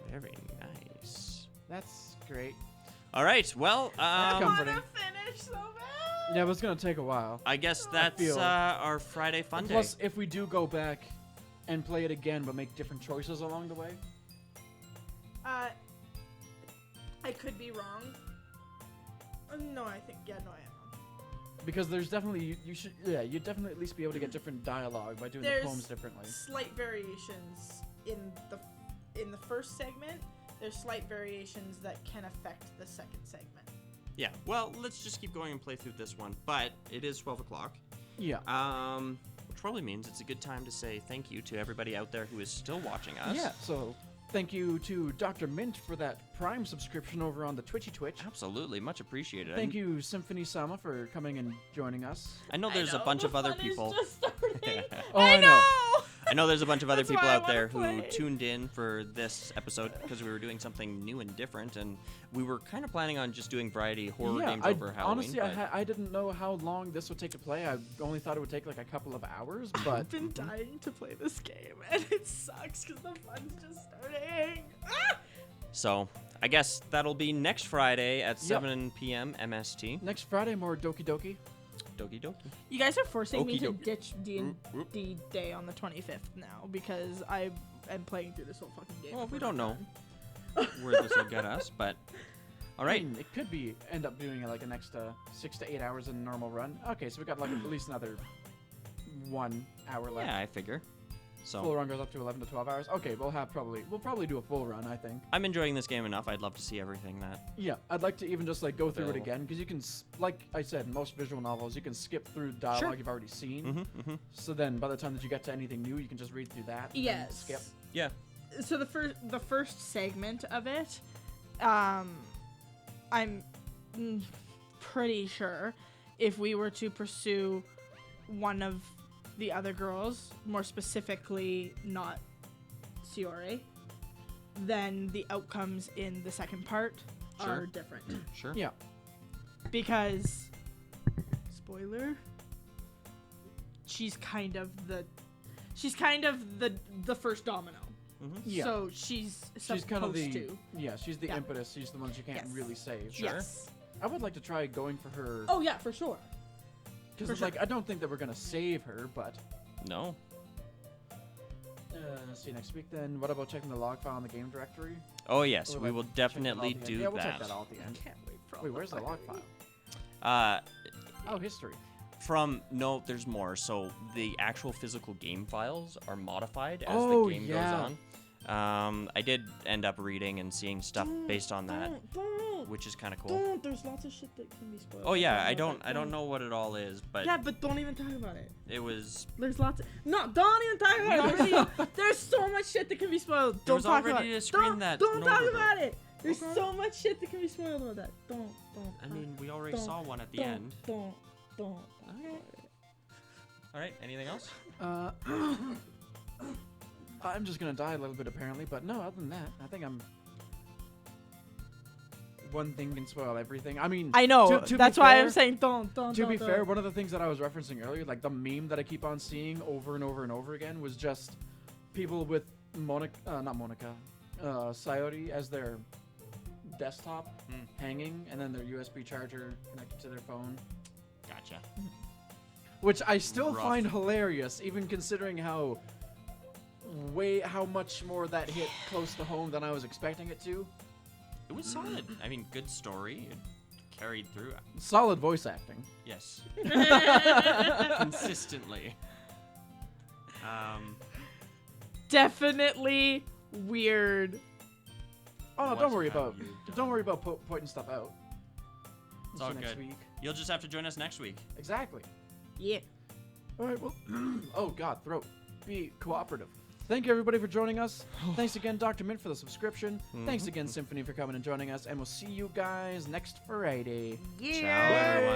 Very nice. that's great. All right, well, I want comforting. to finish so bad. Yeah, but it's gonna take a while. I guess that's feel- our Friday fun day. Plus, if we do go back and play it again, but make different choices along the way. I could be wrong. No, I think no, I am wrong. Because there's definitely you should you'd definitely at least be able to get different dialogue by doing There's the poems differently. Slight variations in the first segment. There's slight variations that can affect the second segment. Yeah, well, let's just keep going and play through this one. But it is 12 o'clock. Yeah. Which probably means it's a good time to say thank you to everybody out there who is still watching us. Yeah. So thank you to Dr. Mint for that Prime subscription over on the Twitch. Absolutely, much appreciated. Thank you, Symphony Sama, for coming and joining us. I know there's a bunch of other people. Oh, I know. I know there's a bunch of other That's people why I out there wanna who play. tuned in for this episode because we were doing something new and different, and we were kind of planning on just doing variety horror games over Halloween. honestly, but I didn't know how long this would take to play. I only thought it would take like a couple of hours, but I've been dying to play this game, and it sucks because the fun's just starting. so I guess that'll be next Friday at Yep. 7 p.m. MST. next Friday more Doki-Doki. Doki-Doki. You guys are forcing me to Okey-doke. ditch Whoop, whoop. D&D Day on the 25th now because I am playing through this whole fucking game. Well, we before don't my know time. where this will get us, but all I right. mean, it could be end up doing like an extra 6 to 8 hours in a normal run. Okay, so we got like at least another 1 hour left. Yeah, I figure. Full So run goes up to 11 to 12 hours. Okay, we'll probably do a full run, I think. I'm enjoying this game enough. I'd love to see everything that. Yeah, I'd like to even just like go through it Available. again because you can, like I said, most visual novels you can skip through dialogue Sure. you've already seen. Mm-hmm. So then, by the time that you get to anything new, you can just read through that. and Yes. Skip. Yeah. So the first segment of it, I'm pretty sure if we were to pursue one of the other girls, more specifically not Siore, then the outcomes in the second part are Sure. different. Sure. Yeah. Because spoiler, she's kind of the first domino. Yeah. So she's She's kind of the to. yeah. She's the Yeah. impetus. She's the one she can't Yes. really save. Sure. Yes. I would like to try going for her Oh yeah, for sure. because for like I don't think that we're gonna save her, but No. see you next week. Then what about checking the log file in the game directory? Oh yes, Or, we like, will checking it all definitely at the end? do Yeah, we'll that. check that all at the end. Can't wait for all Wait, where's the log file? Uh, Oh, history. no, there's more. So the actual physical game files are modified as Oh, the game yeah. goes on. I did end up reading and seeing stuff based on that, Don't. which is kind of cool. Don't. There's lots of shit that can be spoiled. Oh yeah, I don't know what it all is, but Yeah, but don't even talk about it. it was There's lots of don't even talk about it. There's so much shit that can be spoiled. There Don't was talk already about a it. screen Don't, that don't talk Nova about it. There's so much shit that can be spoiled about that. Don't. I mean, we already Don't- saw one at the don't, end. Don't. Okay. All right, anything else? I'm just gonna die a little bit apparently, but no. Other than that, I think I'm. One thing can spoil everything. I mean, I know. to be That's why fair- I'm saying don't. To be fair, one of the things that I was referencing earlier, like the meme that I keep on seeing over and over and over again, was just people with Sayori as their desktop hanging, and then their USB charger connected to their phone, Gotcha. which I still Rough. find hilarious, even considering how much more that hit close to home than I was expecting it to. It was solid. I mean, good story. It carried through. Solid voice acting. Yes. Consistently. Definitely weird. Oh no, What don't worry have about you done? don't worry about pointing stuff out. It's See all you next good. week. You'll just have to join us next week. Exactly. Yeah. All right. Well. Oh God, throat. Be cooperative. Thank you everybody for joining us. Thanks again, Dr. Mint, for the subscription. Thanks again, Symphony, for coming and joining us. And we'll see you guys next Friday. Ciao, everyone.